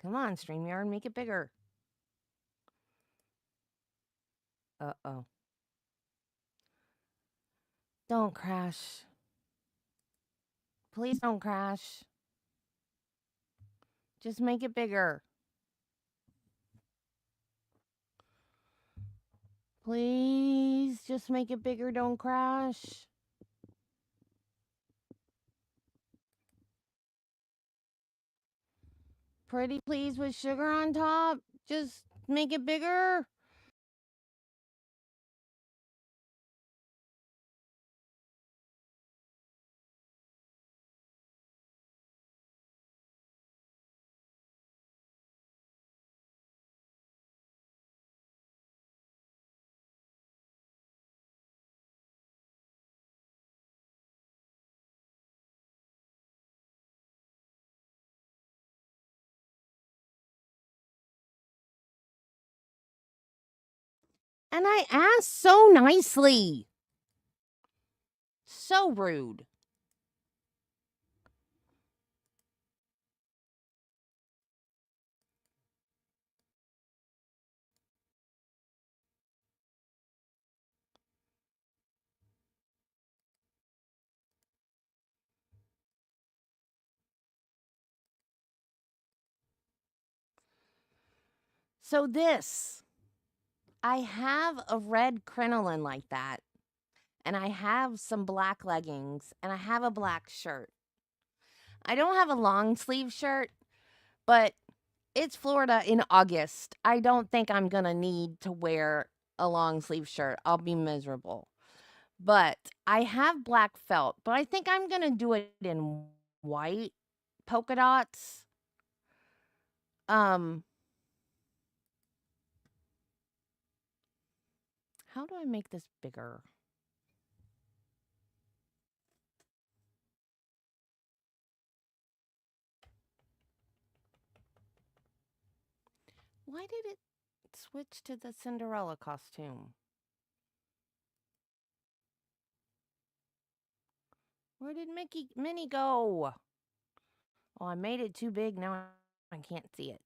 A: Come on, StreamYard, make it bigger. Uh-oh. Don't crash. Please don't crash. Just make it bigger. Please, just make it bigger. Don't crash. Pretty please with sugar on top. Just make it bigger. And I asked so nicely. So rude. So this, I have a red crinoline like that. And I have some black leggings. And I have a black shirt. I don't have a long sleeve shirt. But it's Florida in August. I don't think I'm going to need to wear a long sleeve shirt. I'll be miserable. But I have black felt, but I think I'm going to do it in white polka dots. How do I make this bigger? Why did it switch to the Cinderella costume? Where did Minnie go? Oh, I made it too big. Now I can't see it.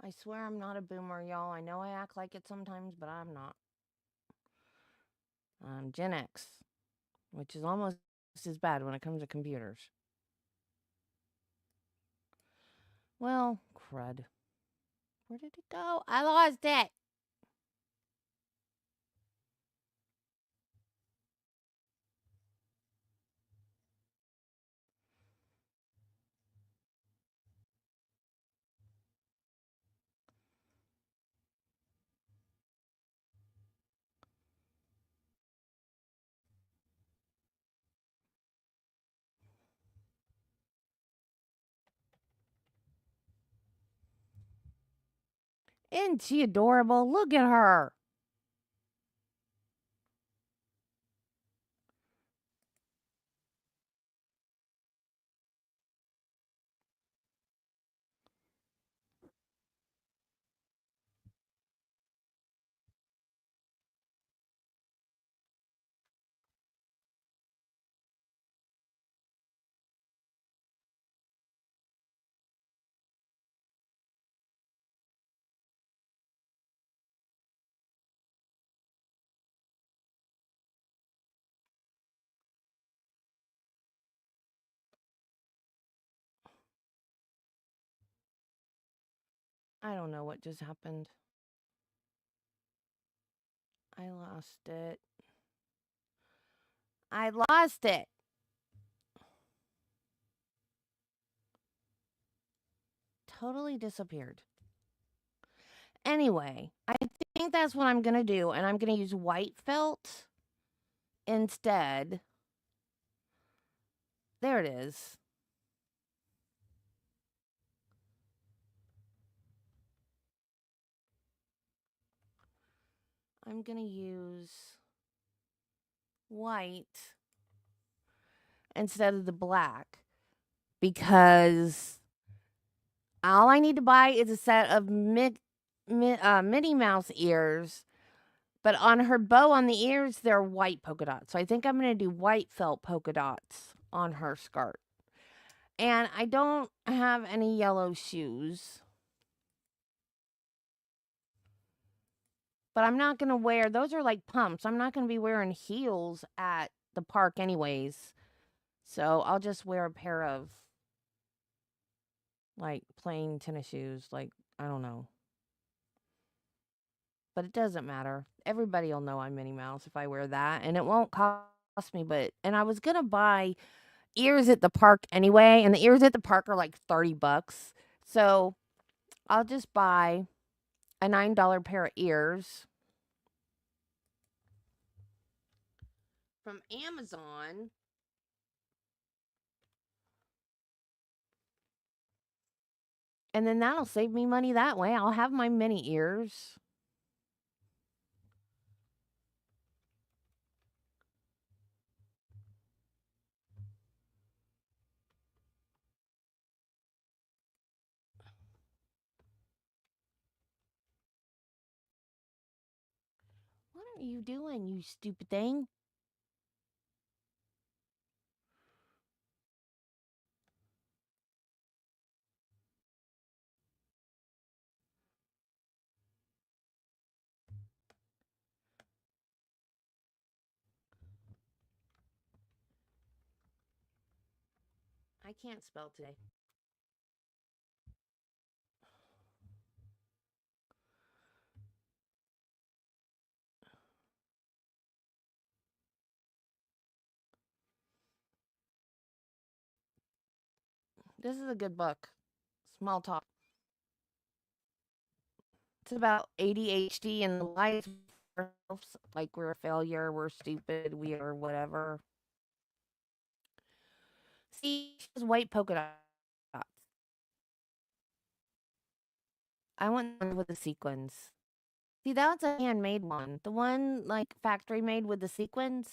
A: I swear I'm not a boomer, y'all. I know I act like it sometimes, but I'm not. I'm Gen X, which is almost as bad when it comes to computers. Well, crud. Where did it go? I lost it. Isn't she adorable? Look at her. I don't know what just happened. I lost it. I lost it. Totally disappeared. Anyway, I think that's what I'm going to do. And I'm going to use white felt instead. There it is. I'm going to use white instead of the black because all I need to buy is a set of Minnie Mouse ears, but on her bow on the ears, they're white polka dots. So I think I'm going to do white felt polka dots on her skirt. And I don't have any yellow shoes. But I'm not going to wear, those are like pumps. I'm not going to be wearing heels at the park anyways. So I'll just wear a pair of like plain tennis shoes. Like, I don't know. But it doesn't matter. Everybody will know I'm Minnie Mouse if I wear that. And it won't cost me. And I was going to buy ears at the park anyway. And the ears at the park are like $30. So I'll just buy a $9 pair of ears from Amazon. And then that'll save me money that way. I'll have my mini ears. What are you doing, you stupid thing? I can't spell today. This is a good book. Small talk. It's about ADHD and the life of ourselves, like we're a failure, we're stupid, we are whatever. See, she has white polka dots. I want one with the sequins. See, that's a handmade one. The one like factory made with the sequins,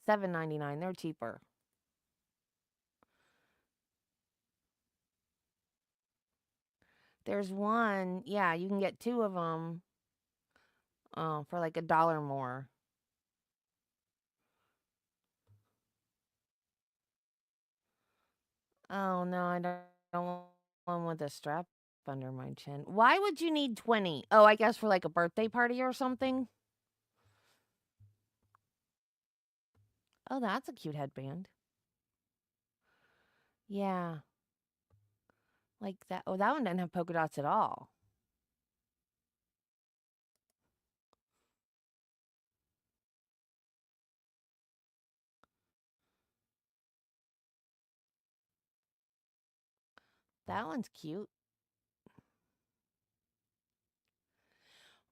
A: $7.99. They're cheaper. There's one, yeah, you can get two of them for like $1 more. Oh no, I don't want one with a strap under my chin. Why would you need 20? Oh, I guess for like a birthday party or something. Oh, that's a cute headband. Yeah. Like that. Oh, that one doesn't have polka dots at all. That one's cute.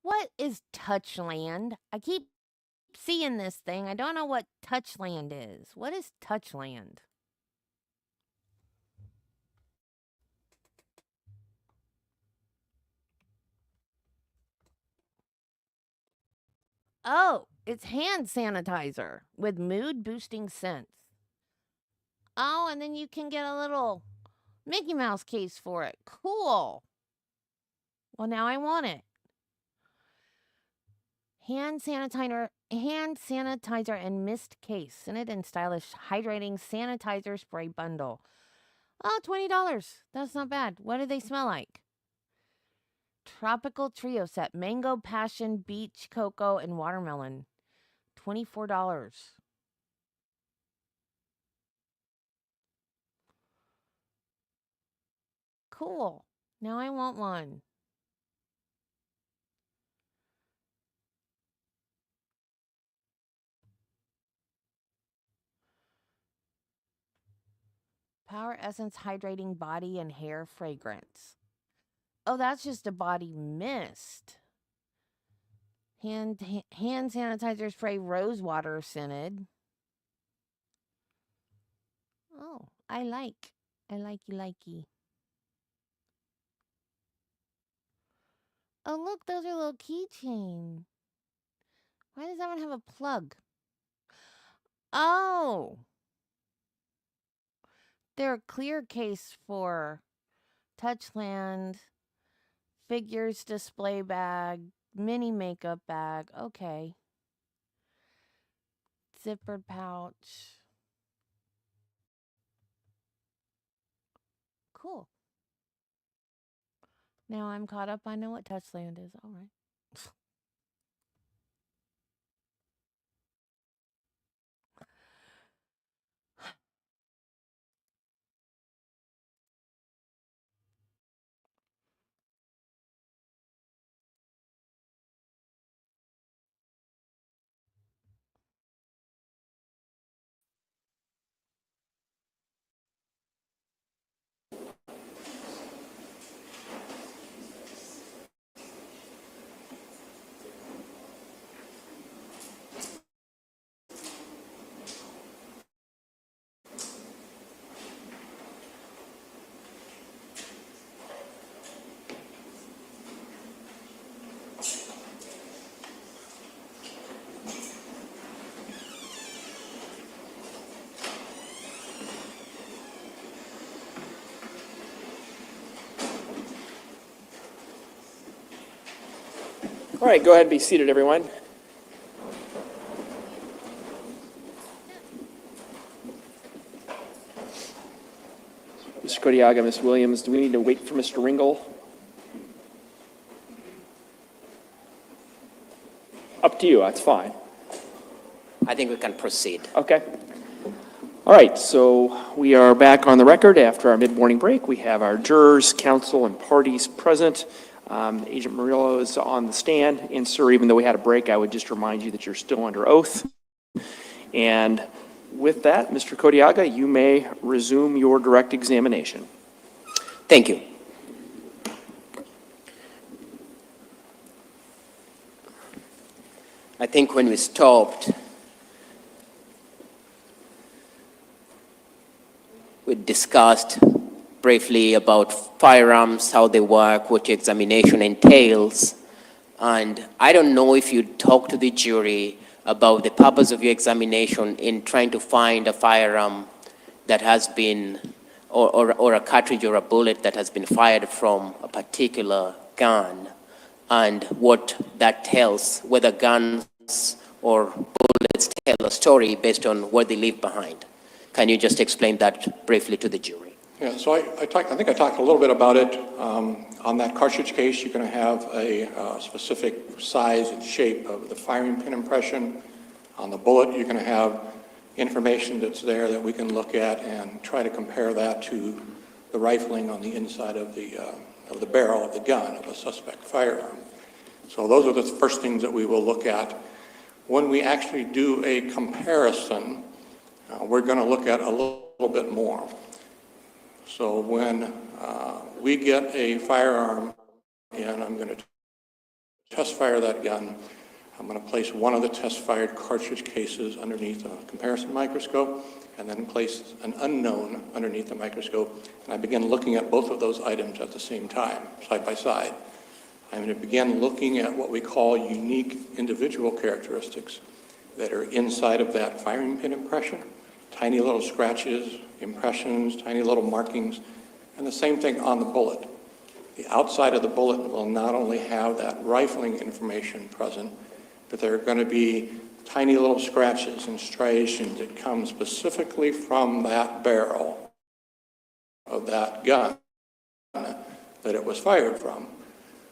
A: What is Touchland? I keep seeing this thing. I don't know what Touchland is. What is Touchland? Oh, it's hand sanitizer with mood boosting scents. Oh, and then you can get a little Mickey Mouse case for it. Cool. Well, now I want it. Hand sanitizer and mist case. Scented and stylish hydrating sanitizer spray bundle. Oh, $20. That's not bad. What do they smell like? Tropical trio set. Mango, passion, beach, cocoa, and watermelon. $24. Cool. Now I want one. Power Essence Hydrating Body and Hair Fragrance. Oh, that's just a body mist. Hand sanitizer spray rose water scented. Oh, I likey. Oh, look, those are little keychain. Why does that one have a plug? Oh, they're a clear case for Touchland, figures display bag, mini makeup bag. Okay. Zippered pouch. Cool. Now I'm caught up. I know what Touchland is. All right.
B: All right, go ahead and be seated, everyone. Mr. Kodiaga, Ms. Williams, do we need to wait for Mr. Ringel? Up to you, that's fine.
F: I think we can proceed.
B: Okay. All right, so we are back on the record after our mid-morning break. We have our jurors, counsel, and parties present. Agent Murillo is on the stand. And sir, even though we had a break, I would just remind you that you're still under oath. And with that, Mr. Kodiaga, you may resume your direct examination.
F: Thank you. I think when we stopped, we discussed briefly about firearms, how they work, what your examination entails. And I don't know if you talked to the jury about the purpose of your examination in trying to find a firearm that has been, or a cartridge or a bullet that has been fired from a particular gun, and what that tells, whether guns or bullets tell a story based on what they leave behind. Can you just explain that briefly to the jury?
J: Yeah, so I think I talked a little bit about it. On that cartridge case, you're going to have a specific size and shape of the firing pin impression. On the bullet, you're going to have information that's there that we can look at and try to compare that to the rifling on the inside of the barrel of the gun of a suspect firearm. So those are the first things that we will look at. When we actually do a comparison, we're going to look at a little bit more. So when we get a firearm and I'm going to test fire that gun, I'm going to place one of the test fired cartridge cases underneath a comparison microscope and then place an unknown underneath the microscope. And I begin looking at both of those items at the same time, side by side. I'm going to begin looking at what we call unique individual characteristics that are inside of that firing pin impression. Tiny little scratches, impressions, tiny little markings, and the same thing on the bullet. The outside of the bullet will not only have that rifling information present, but there are going to be tiny little scratches and striations that come specifically from that barrel of that gun that it was fired from.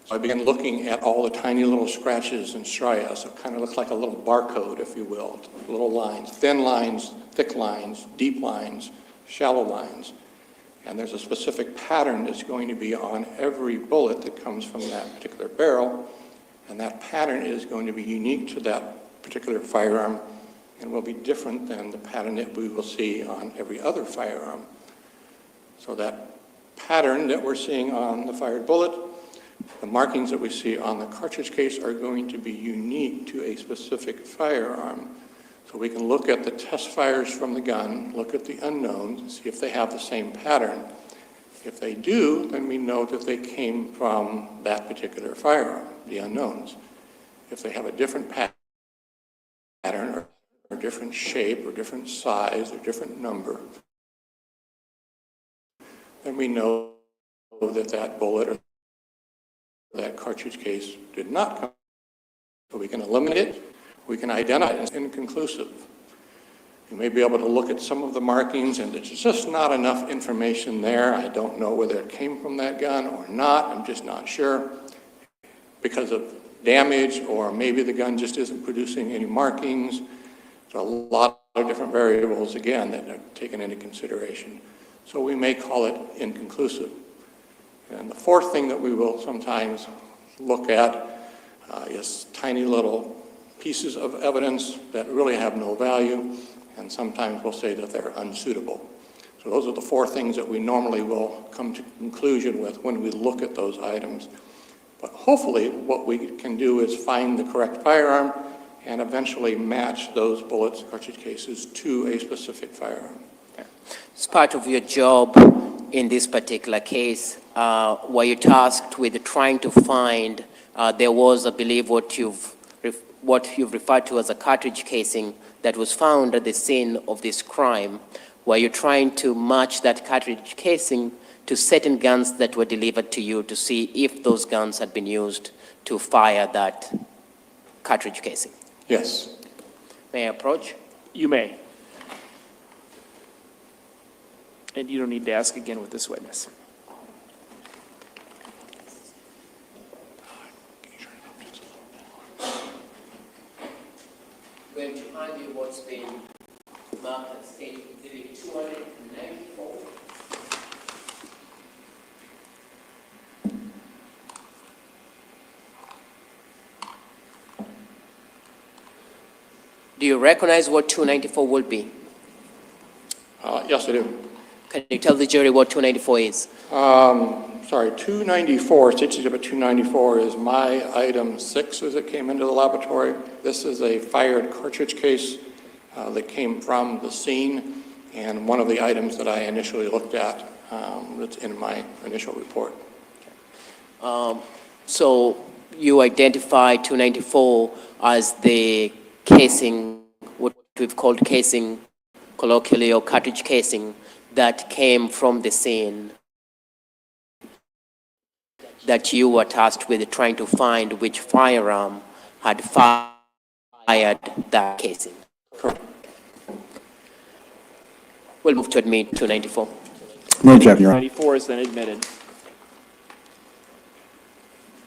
J: So I began looking at all the tiny little scratches and striations. It kind of looks like a little barcode, if you will, little lines, thin lines, thick lines, deep lines, shallow lines. And there's a specific pattern that's going to be on every bullet that comes from that particular barrel. And that pattern is going to be unique to that particular firearm and will be different than the pattern that we will see on every other firearm. So that pattern that we're seeing on the fired bullet, the markings that we see on the cartridge case are going to be unique to a specific firearm. So we can look at the test fires from the gun, look at the unknowns, and see if they have the same pattern. If they do, then we know that they came from that particular firearm, the unknowns. If they have a different pattern or different shape or different size or different number, then we know that that bullet or that cartridge case did not come. So we can eliminate it, we can identify it as inconclusive. You may be able to look at some of the markings and there's just not enough information there. I don't know whether it came from that gun or not. I'm just not sure because of damage, or maybe the gun just isn't producing any markings. There's a lot of different variables, again, that are taken into consideration. So we may call it inconclusive. And the fourth thing that we will sometimes look at is tiny little pieces of evidence that really have no value, and sometimes we'll say that they're unsuitable. So those are the four things that we normally will come to conclusion with when we look at those items. But hopefully what we can do is find the correct firearm and eventually match those bullets, cartridge cases, to a specific firearm.
F: As part of your job in this particular case, were you tasked with trying to find, there was, I believe, what you've referred to as a cartridge casing that was found at the scene of this crime. Were you trying to match that cartridge casing to certain guns that were delivered to you to see if those guns had been used to fire that cartridge casing?
J: Yes.
F: May I approach?
B: You may. And you don't need to ask again with this witness.
F: Going to hand you what's been marked as State Exhibit 294. Do you recognize what 294 would be?
J: Yes, I do.
F: Can you tell the jury what 294 is?
J: Sorry, 294, State Exhibit 294 is my item 6 as it came into the laboratory. This is a fired cartridge case that came from the scene, and one of the items that I initially looked at that's in my initial report.
F: So you identify 294 as the casing, what we've called casing, colloquially, or cartridge casing, that came from the scene that you were tasked with trying to find which firearm had fired that casing.
J: Correct.
F: We'll move to admit 294.
N: No objection, Your Honor.
B: 94 is then admitted.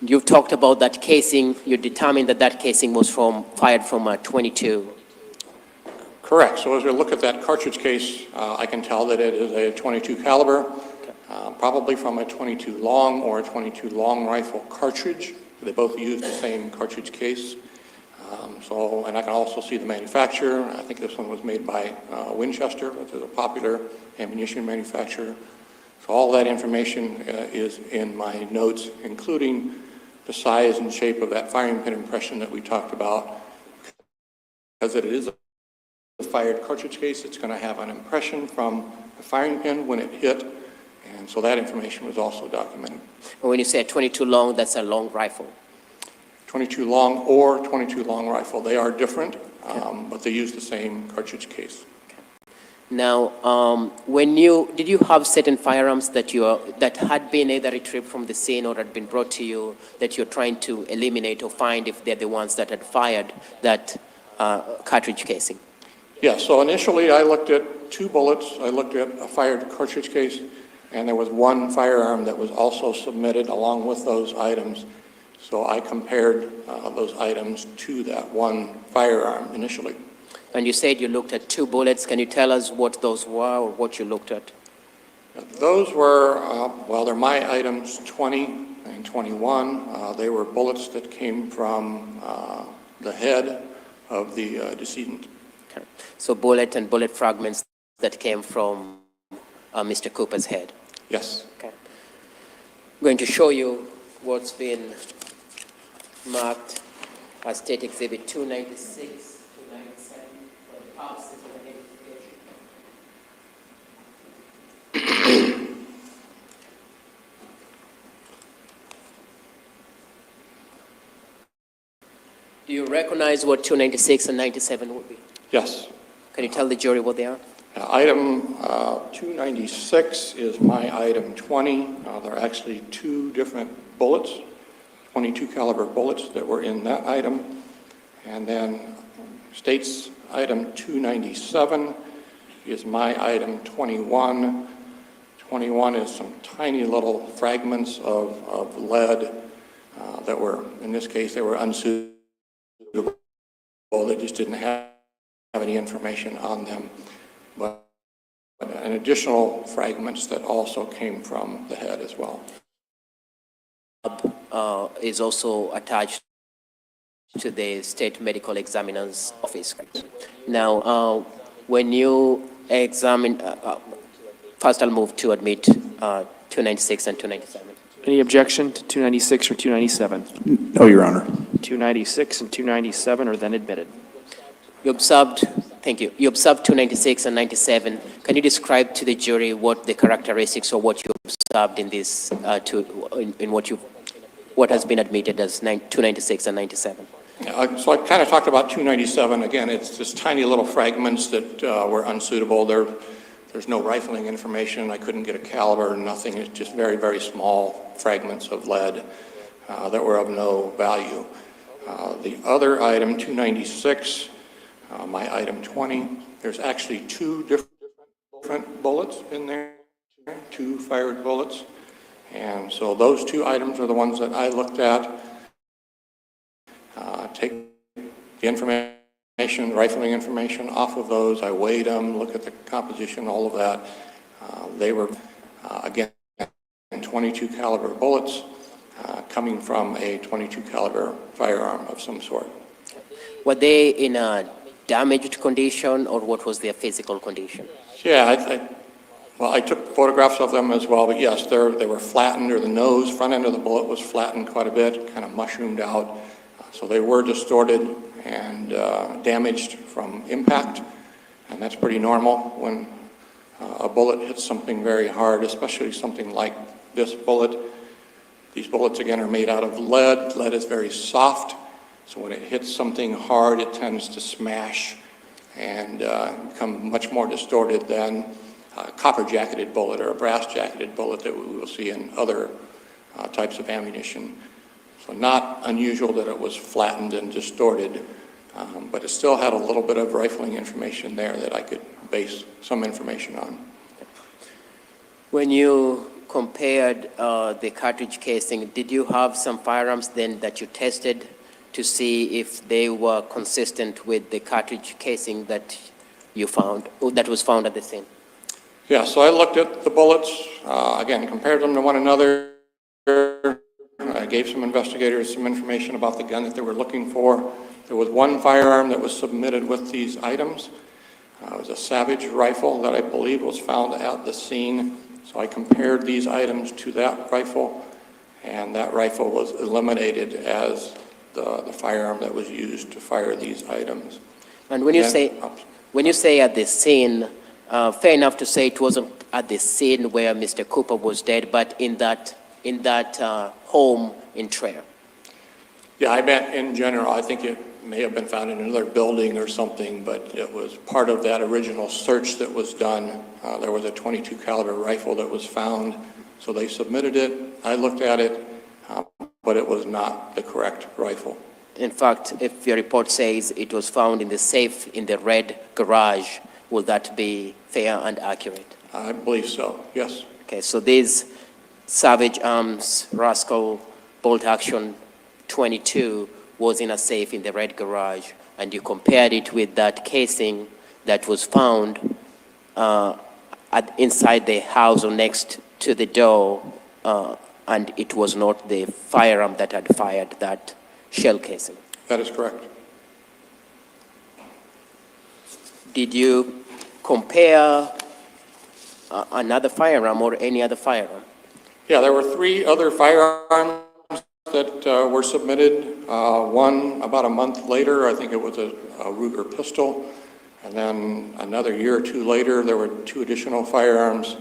F: You've talked about that casing. You determined that that casing was fired from a 22.
J: Correct. So as we look at that cartridge case, I can tell that it is a 22 caliber, probably from a 22 long or a 22 long rifle cartridge. They both use the same cartridge case. And I can also see the manufacturer. I think this one was made by Winchester, which is a popular ammunition manufacturer. So all that information is in my notes, including the size and shape of that firing pin impression that we talked about. Because it is a fired cartridge case, it's going to have an impression from the firing pin when it hit, and so that information was also documented.
F: When you say 22 long, that's a long rifle.
J: 22 long or 22 long rifle, they are different, but they use the same cartridge case.
F: Now, did you have certain firearms that had been either retrieved from the scene or had been brought to you that you're trying to eliminate or find if they're the ones that had fired that cartridge casing?
J: Yeah, so initially I looked at 2 bullets, I looked at a fired cartridge case, and there was 1 firearm that was also submitted along with those items. So I compared those items to that 1 firearm initially.
F: And you said you looked at 2 bullets. Can you tell us what those were or what you looked at?
J: Those were, they're my items 20 and 21. They were bullets that came from the head of the decedent.
F: Okay. So bullet and bullet fragments that came from Mr. Cooper's head.
J: Yes.
F: Okay. I'm going to show you what's been marked as State Exhibit 296, 297 for the purposes of identification. Do you recognize what 296 and 97 would be?
J: Yes.
F: Can you tell the jury what they are?
J: Item 296 is my item 20. There are actually two different bullets, 22 caliber bullets that were in that item. And then state's item 297 is my item 21. 21 is some tiny little fragments of lead that were, in this case, they were unsuitable. They just didn't have any information on them. But an additional fragments that also came from the head as well.
F: Is also attached to the state medical examiner's office. Now, when you examine, first I'll move to admit 296 and 297.
B: Any objection to 296 or 297?
N: No, Your Honor.
B: 296 and 297 are then admitted.
F: You observed, thank you. You observed 296 and 97. Can you describe to the jury what the characteristics or what you observed in this, what has been admitted as 296 and 97?
J: So I kind of talked about 297. Again, it's just tiny little fragments that were unsuitable. There's no rifling information. I couldn't get a caliber, nothing. It's just very, very small fragments of lead that were of no value. The other item, 296, my item 20, there's actually two different bullets in there, two fired bullets. And so those two items are the ones that I looked at. Take the information, rifling information off of those. I weighed them, look at the composition, all of that. They were, again, 22 caliber bullets coming from a 22 caliber firearm of some sort.
F: Were they in a damaged condition or what was their physical condition?
J: Yeah, well, I took photographs of them as well, but yes, they were flattened, or the nose, front end of the bullet was flattened quite a bit, kind of mushroomed out. So they were distorted and damaged from impact, and that's pretty normal when a bullet hits something very hard, especially something like this bullet. These bullets, again, are made out of lead. Lead is very soft, so when it hits something hard, it tends to smash and become much more distorted than a copper-jacketed bullet or a brass-jacketed bullet that we will see in other types of ammunition. So not unusual that it was flattened and distorted, but it still had a little bit of rifling information there that I could base some information on.
F: When you compared the cartridge casing, did you have some firearms then that you tested to see if they were consistent with the cartridge casing that you found, that was found at the scene?
J: Yeah, so I looked at the bullets, again, compared them to one another. I gave some investigators some information about the gun that they were looking for. There was one firearm that was submitted with these items. It was a Savage rifle that I believe was found at the scene. So I compared these items to that rifle, and that rifle was eliminated as the firearm that was used to fire these items.
F: And when you say at the scene, fair enough to say it wasn't at the scene where Mr. Cooper was dead, but in that home in Traer.
J: Yeah, I meant in general. I think it may have been found in another building or something, but it was part of that original search that was done. There was a 22 caliber rifle that was found, so they submitted it. I looked at it, but it was not the correct rifle.
F: In fact, if your report says it was found in the safe in the red garage, will that be fair and accurate?
J: I believe so, yes.
F: Okay, so these Savage Arms Rascal bolt action 22 was in a safe in the red garage, and you compared it with that casing that was found inside the house or next to the door, and it was not the firearm that had fired that shell casing.
J: That is correct.
F: Did you compare another firearm or any other firearm?
J: Yeah, there were 3 other firearms that were submitted. One about a month later, I think it was a Ruger pistol. And then another year or 2 later, there were 2 additional firearms,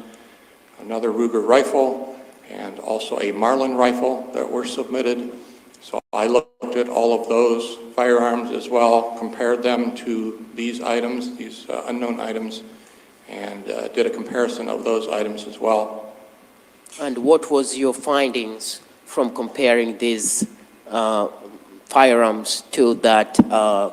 J: another Ruger rifle, and also a Marlin rifle that were submitted. So I looked at all of those firearms as well, compared them to these items, these unknown items, and did a comparison of those items as well.
F: And what was your findings from comparing these firearms to that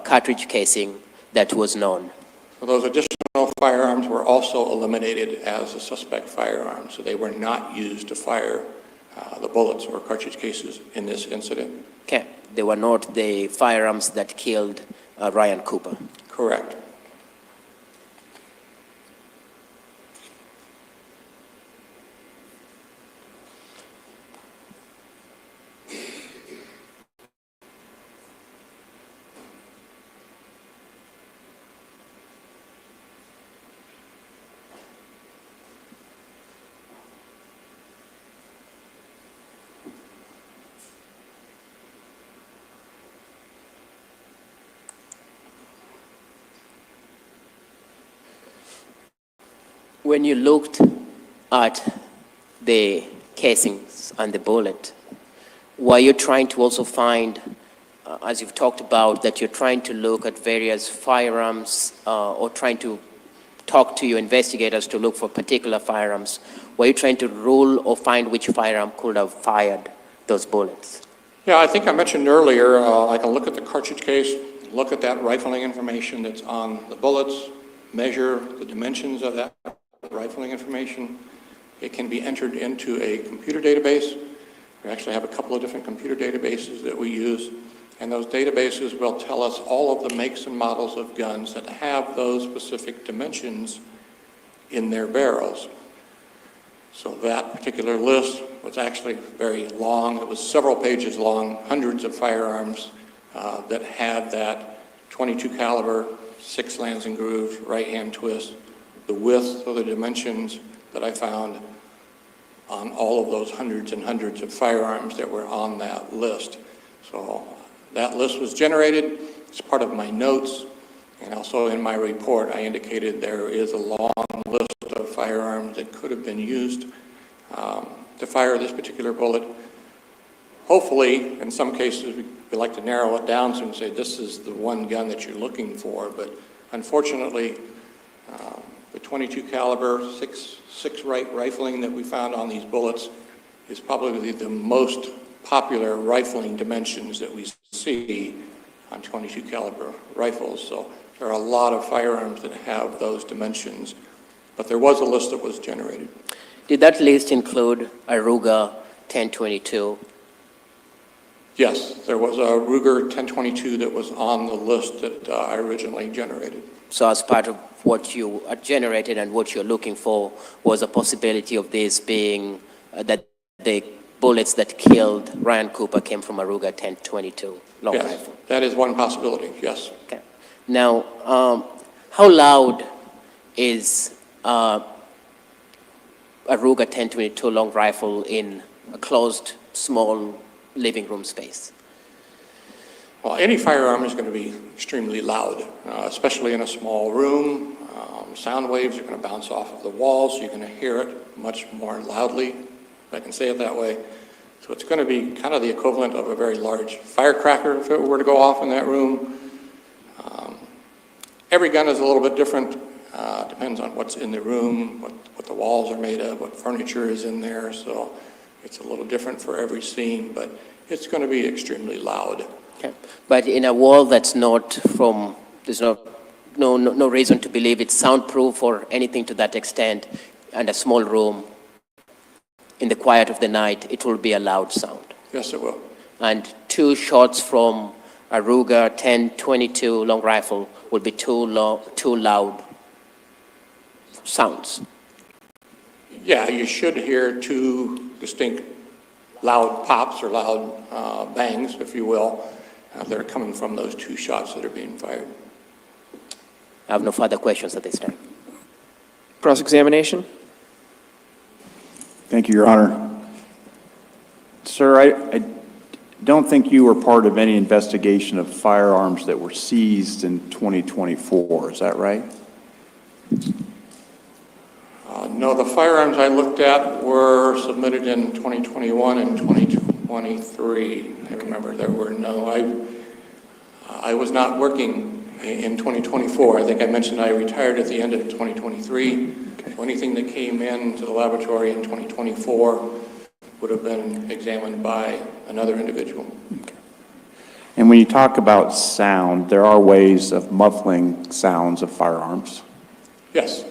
F: cartridge casing that was known?
J: So those additional firearms were also eliminated as a suspect firearm, so they were not used to fire the bullets or cartridge cases in this incident.
F: Okay, they were not the firearms that killed Ryan Cooper.
J: Correct.
F: When you looked at the casings and the bullet, were you trying to also find, as you've talked about, that you're trying to look at various firearms or trying to talk to your investigators to look for particular firearms? Were you trying to rule or find which firearm could have fired those bullets?
J: Yeah, I think I mentioned earlier, I can look at the cartridge case, look at that rifling information that's on the bullets, measure the dimensions of that rifling information. It can be entered into a computer database. We actually have a couple of different computer databases that we use, and those databases will tell us all of the makes and models of guns that have those specific dimensions in their barrels. So that particular list was actually very long. It was several pages long, hundreds of firearms that had that 22 caliber, 6 lands and grooves, right hand twist, the width of the dimensions that I found on all of those hundreds and hundreds of firearms that were on that list. So that list was generated as part of my notes, and also in my report I indicated there is a long list of firearms that could have been used to fire this particular bullet. Hopefully, in some cases, we like to narrow it down so we can say this is the one gun that you're looking for, but unfortunately, the 22 caliber, six right rifling that we found on these bullets is probably the most popular rifling dimensions that we see on 22 caliber rifles. So there are a lot of firearms that have those dimensions, but there was a list that was generated.
F: Did that list include a Ruger 1022?
J: Yes, there was a Ruger 1022 that was on the list that I originally generated.
F: So as part of what you generated and what you're looking for was a possibility of this being that the bullets that killed Ryan Cooper came from a Ruger 1022 long
J: Yes,
F: rifle?
J: that is one possibility, yes.
F: Okay. Now, how loud is a Ruger 1022 long rifle in a closed, small living room space?
J: Well, any firearm is going to be extremely loud, especially in a small room. Sound waves are going to bounce off of the walls. You're going to hear it much more loudly, if I can say it that way. So it's going to be kind of the equivalent of a very large firecracker if it were to go off in that room. Every gun is a little bit different. Depends on what's in the room, what the walls are made of, what furniture is in there. So it's a little different for every scene, but it's going to be extremely loud.
F: Okay. But in a wall that's not from, there's no reason to believe it's soundproof or anything to that extent, and a small room, in the quiet of the night, it will be a loud sound.
J: Yes, it will.
F: And 2 shots from a Ruger 1022 long rifle will be two loud sounds.
J: Yeah, you should hear 2 distinct loud pops or loud bangs, if you will, that are coming from those 2 shots that are being fired.
F: I have no further questions at this time.
B: Cross-examination?
N: Thank you, Your Honor. Sir, I don't think you were part of any investigation of firearms that were seized in 2024. Is that right?
J: No, the firearms I looked at were submitted in 2021 and 2023. I remember there were no, I was not working in 2024. I think I mentioned I retired at the end of 2023. So anything that came into the laboratory in 2024 would have been examined by another individual.
N: Okay. And when you talk about sound, there are ways of muffling sounds of firearms.
J: Yes.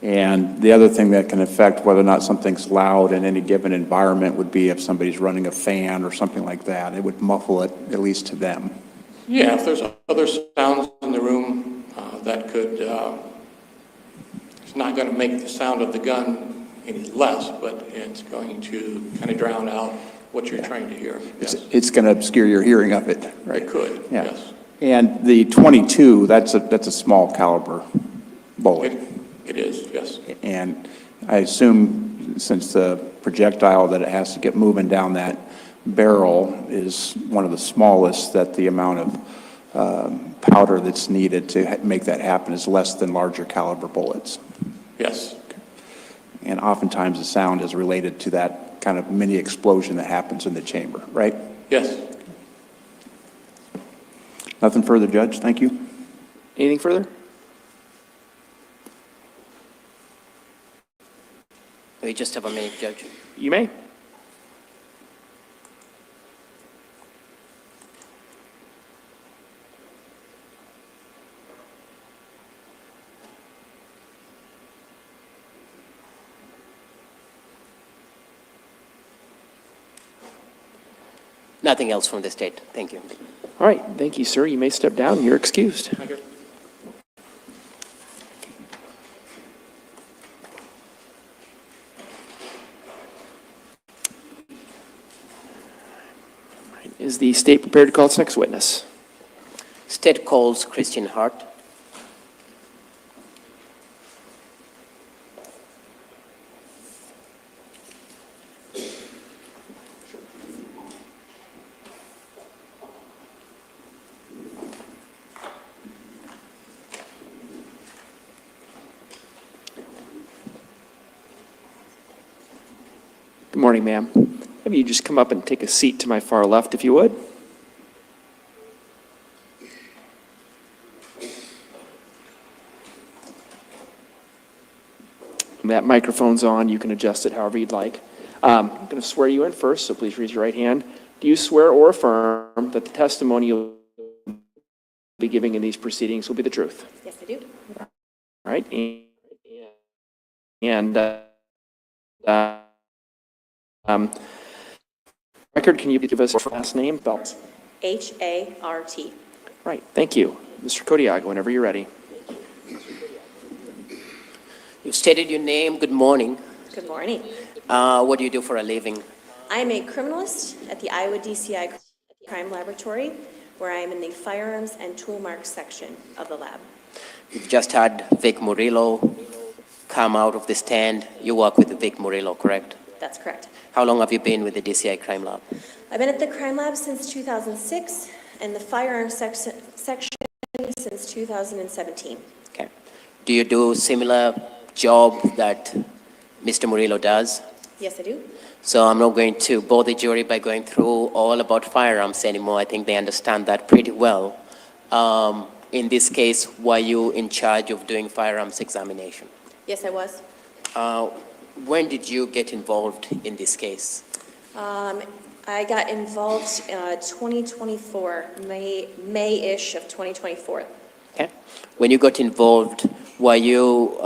N: And the other thing that can affect whether or not something's loud in any given environment would be if somebody's running a fan or something like that. It would muffle it, at least to them.
J: Yeah, if there's other sounds in the room that could, it's not going to make the sound of the gun any less, but it's going to kind of drown out what you're trying to hear. Yes.
N: It's going to obscure your hearing of it, right?
J: It could,
N: Yeah.
J: yes.
N: And the 22, that's a small caliber bullet.
J: It is, yes.
N: And I assume since the projectile that it has to get moving down that barrel is one of the smallest, that the amount of powder that's needed to make that happen is less than larger caliber bullets.
J: Yes.
N: And oftentimes the sound is related to that kind of mini explosion that happens in the chamber, right?
J: Yes.
N: Nothing further, Judge. Thank you.
B: Anything further?
F: We just have a minute, Judge.
B: You may.
F: Nothing else from the state. Thank you.
B: All right. Thank you, sir. You may step down. You're excused.
J: Thank you.
B: Is the state prepared to call its next witness?
F: State calls Christian Hart.
B: Good morning, ma'am. Maybe you just come up and take a seat to my far left, if you would. And that microphone's on. You can adjust it however you'd like. I'm going to swear you in first, so please raise your right hand. Do you swear or affirm that the testimony you'll be giving in these proceedings will be the truth?
I: Yes, I do.
B: All right. And record, can you give us your last name? Belt.
I: H-A-R-T.
B: Right, thank you. Mr. Kodiaga, whenever you're ready.
F: You've stated your name. Good morning.
I: Good morning.
F: What do you do for a living?
I: I am a criminalist at the Iowa DCI Crime Laboratory, where I am in the firearms and tool marks section of the lab.
F: You've just had Vic Murillo come out of the stand. You work with Vic Murillo, correct?
I: That's correct.
F: How long have you been with the DCI Crime Lab?
I: I've been at the crime lab since 2006 and the firearms section since 2017.
F: Okay. Do you do similar job that Mr. Murillo does?
I: Yes, I do.
F: So I'm not going to bore the jury by going through all about firearms anymore. I think they understand that pretty well. In this case, were you in charge of doing firearms examination?
I: Yes, I was.
F: When did you get involved in this case?
I: I got involved 2024, May-ish of 2024.
F: Okay. When you got involved, were you,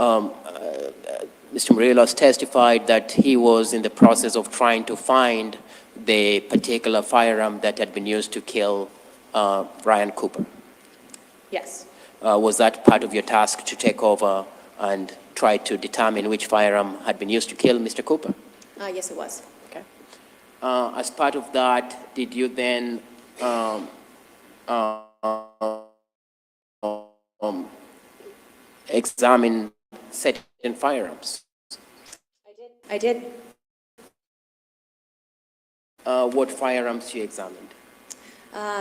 F: Mr. Murillo testified that he was in the process of trying to find the particular firearm that had been used to kill Ryan Cooper.
I: Yes.
F: Was that part of your task to take over and try to determine which firearm had been used to kill Mr. Cooper?
I: Yes, it was.
F: Okay. As part of that, did you then examine certain firearms?
I: I did.
H: I did.
F: What firearms you examined?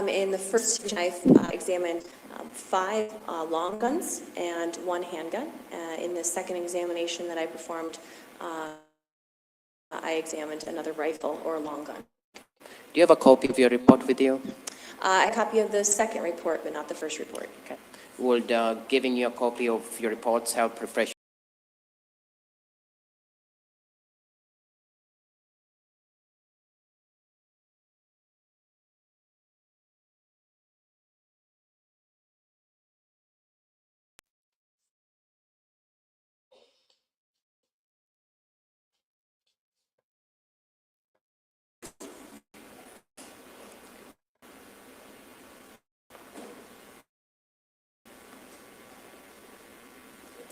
H: In the first division, I examined 5 long guns and 1 handgun. In the second examination that I performed, I examined another rifle or long gun.
F: Do you have a copy of your report with you?
H: A copy of the second report, but not the first report.
F: Okay. Would giving you a copy of your reports help refresh?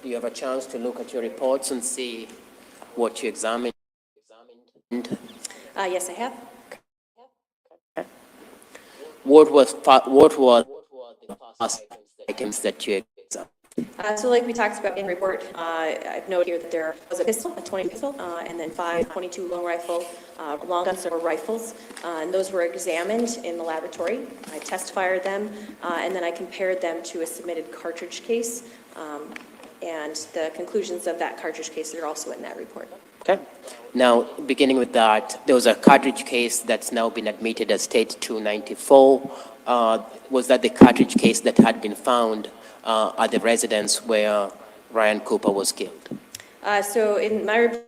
F: Do you have a chance to look at your reports and see what you examined?
H: Yes, I have.
F: What was the past items that you examined?
H: So like we talked about in the report, I've noted here that there was a pistol, a 20 pistol, and then 5 22 long rifle, long guns or rifles, and those were examined in the laboratory. I test fired them, and then I compared them to a submitted cartridge case, and the conclusions of that cartridge case are also in that report.
F: Okay. Now, beginning with that, there was a cartridge case that's now been admitted as State 294. Was that the cartridge case that had been found at the residence where Ryan Cooper was killed?
H: So in my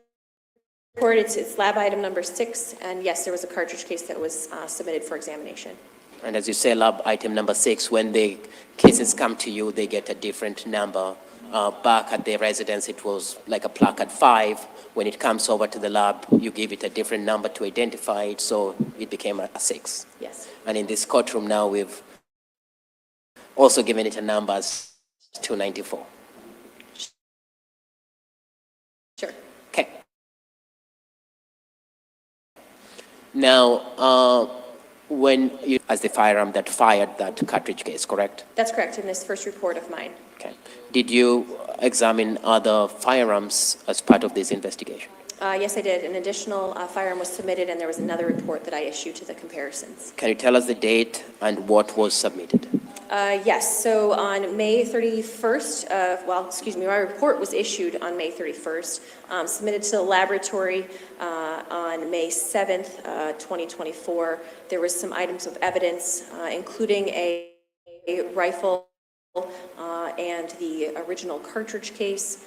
H: report, it's lab item number 6, and yes, there was a cartridge case that was submitted for examination.
F: And as you say, lab item number 6, when the cases come to you, they get a different number. Back at the residence, it was like a placard 5. When it comes over to the lab, you give it a different number to identify it, so it became a 6.
H: Yes.
F: And in this courtroom now, we've also given it a number as 294.
H: Sure.
F: Okay. Now, when you, as the firearm that fired that cartridge case, correct?
H: That's correct, in this first report of mine.
F: Okay. Did you examine other firearms as part of this investigation?
H: Yes, I did. An additional firearm was submitted, and there was another report that I issued to the comparisons.
F: Can you tell us the date and what was submitted?
H: Yes, so on May 31st, my report was issued on May 31st, submitted to the laboratory on May 7th, 2024. There was some items of evidence, including a rifle and the original cartridge case.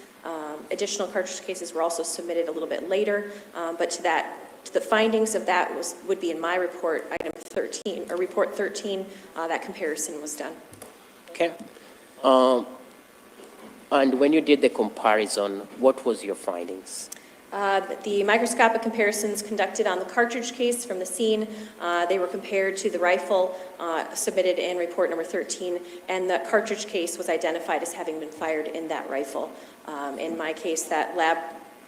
H: Additional cartridge cases were also submitted a little bit later, but to the findings of that would be in my report, item 13, or report 13, that comparison was done.
F: Okay. And when you did the comparison, what was your findings?
H: The microscopic comparisons conducted on the cartridge case from the scene, they were compared to the rifle submitted in report number 13, and the cartridge case was identified as having been fired in that rifle. In my case, that lab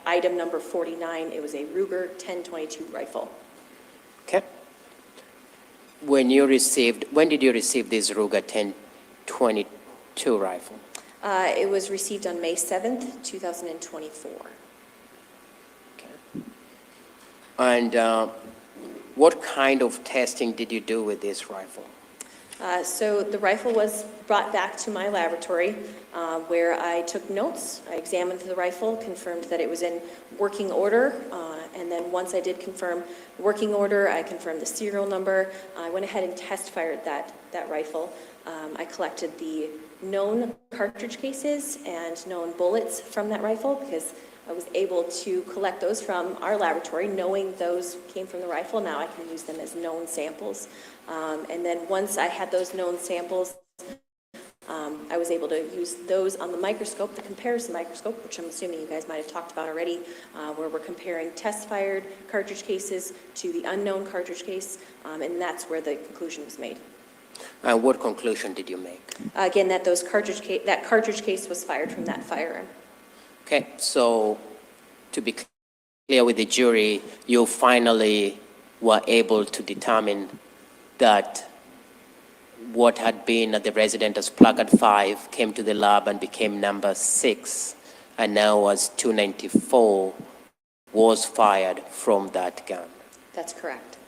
H: item number 49, it was a Ruger 1022 rifle.
F: Okay. When did you receive this Ruger 1022 rifle?
H: It was received on May 7th, 2024.
F: And what kind of testing did you do with this rifle?
H: So the rifle was brought back to my laboratory where I took notes. I examined the rifle, confirmed that it was in working order, and then once I did confirm working order, I confirmed the serial number. I went ahead and test fired that rifle. I collected the known cartridge cases and known bullets from that rifle because I was able to collect those from our laboratory, knowing those came from the rifle. Now I can use them as known samples. And then once I had those known samples, I was able to use those on the microscope, the comparison microscope, which I'm assuming you guys might have talked about already, where we're comparing test-fired cartridge cases to the unknown cartridge case, and that's where the conclusion was made.
F: What conclusion did you make?
H: Again, that that cartridge case was fired from that firearm.
F: Okay, so to be clear with the jury, you finally were able to determine that what had been at the resident as placard 5 came to the lab and became number 6, and now was 294, was fired from that gun.
E: That's correct.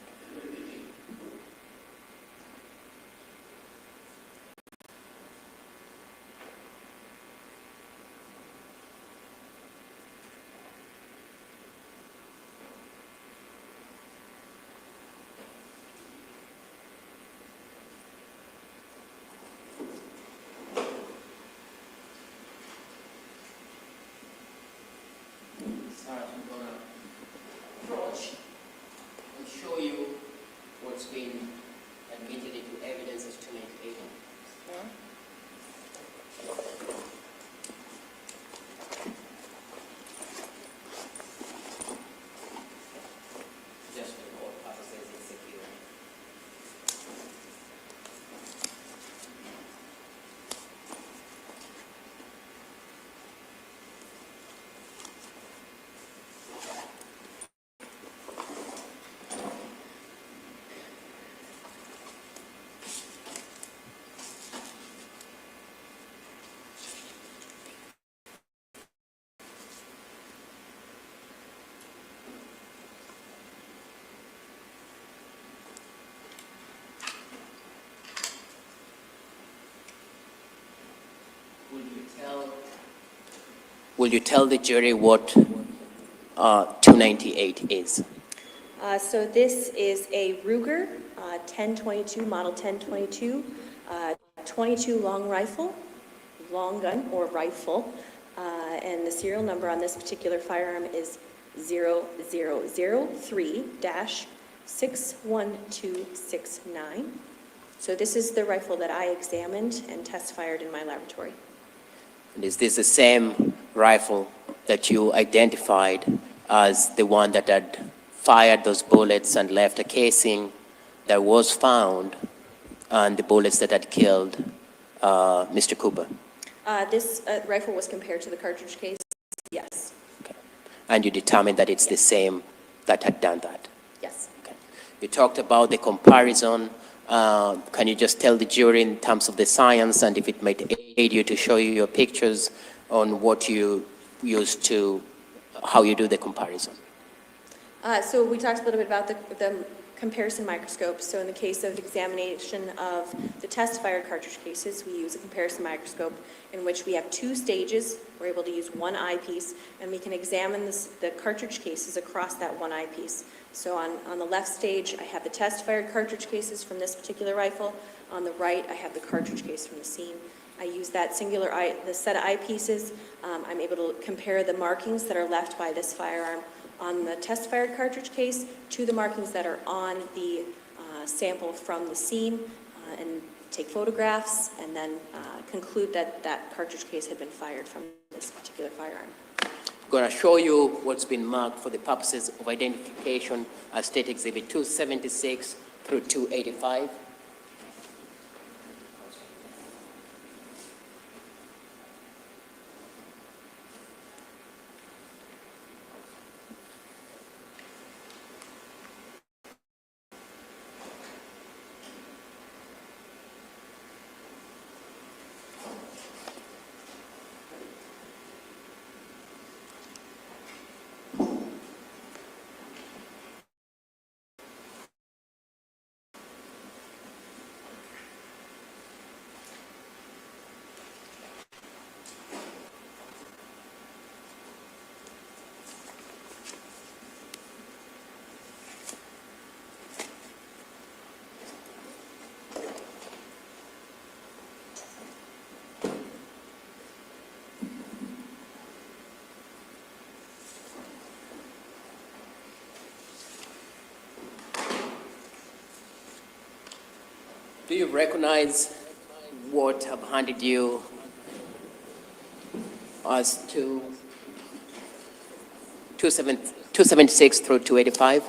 F: Sarge, I'm going to approach and show you what's been admitted into evidence as 298. Just for all purposes, it's secure. Will you tell the jury what 298 is?
H: So this is a Ruger 1022, model 1022, 22 long rifle, long gun or rifle, and the serial number on this particular firearm is 0003-61269. So this is the rifle that I examined and test fired in my laboratory.
F: And is this the same rifle that you identified as the one that had fired those bullets and left a casing that was found and the bullets that had killed Mr. Cooper?
H: This rifle was compared to the cartridge case, yes.
F: Okay. And you determined that it's the same that had done that?
H: Yes.
F: Okay. You talked about the comparison. Can you just tell the jury in terms of the science and if it might aid you to show you your pictures on what you use to, how you do the comparison?
H: So we talked a little bit about the comparison microscope. So in the case of examination of the test-fired cartridge cases, we use a comparison microscope in which we have two stages. We're able to use one eyepiece, and we can examine the cartridge cases across that one eyepiece. So on the left stage, I have the test-fired cartridge cases from this particular rifle. On the right, I have the cartridge case from the scene. I use that singular the set of eyepieces. I'm able to compare the markings that are left by this firearm on the test-fired cartridge case to the markings that are on the sample from the scene and take photographs and then conclude that that cartridge case had been fired from this particular firearm.
F: I'm going to show you what's been marked for the purposes of identification as State Exhibit 276 through 285. Do you recognize what I've handed you as 276 through 285?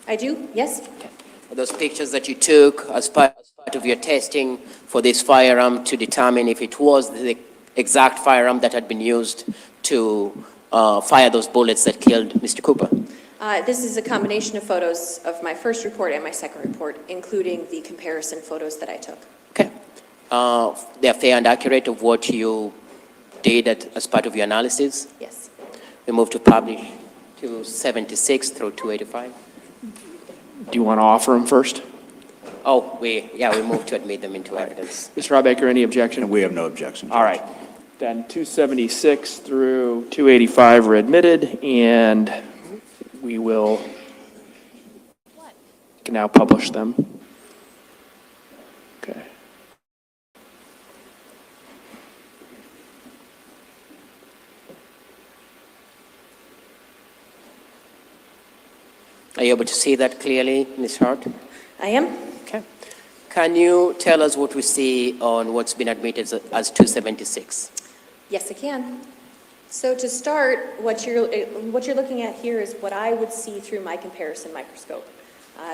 H: I do, yes.
F: Okay. Are those pictures that you took as part of your testing for this firearm to determine if it was the exact firearm that had been used to fire those bullets that killed Mr. Cooper?
H: This is a combination of photos of my first report and my second report, including the comparison photos that I took.
F: Okay. They're fair and accurate of what you did as part of your analysis?
H: Yes.
F: We move to publish 276 through 285.
B: Do you want to offer them first?
F: Oh, we move to admit them into evidence.
B: Mr. Robaker, any objection?
Q: We have no objection.
B: All right. Then 276 through 285 are admitted, and we can now publish them. Okay.
F: Are you able to see that clearly, Ms. Hart?
I: I am.
F: Okay. Can you tell us what we see on what's been admitted as 276?
I: Yes, I can. So to start, what you're looking at here is what I would see through my comparison microscope.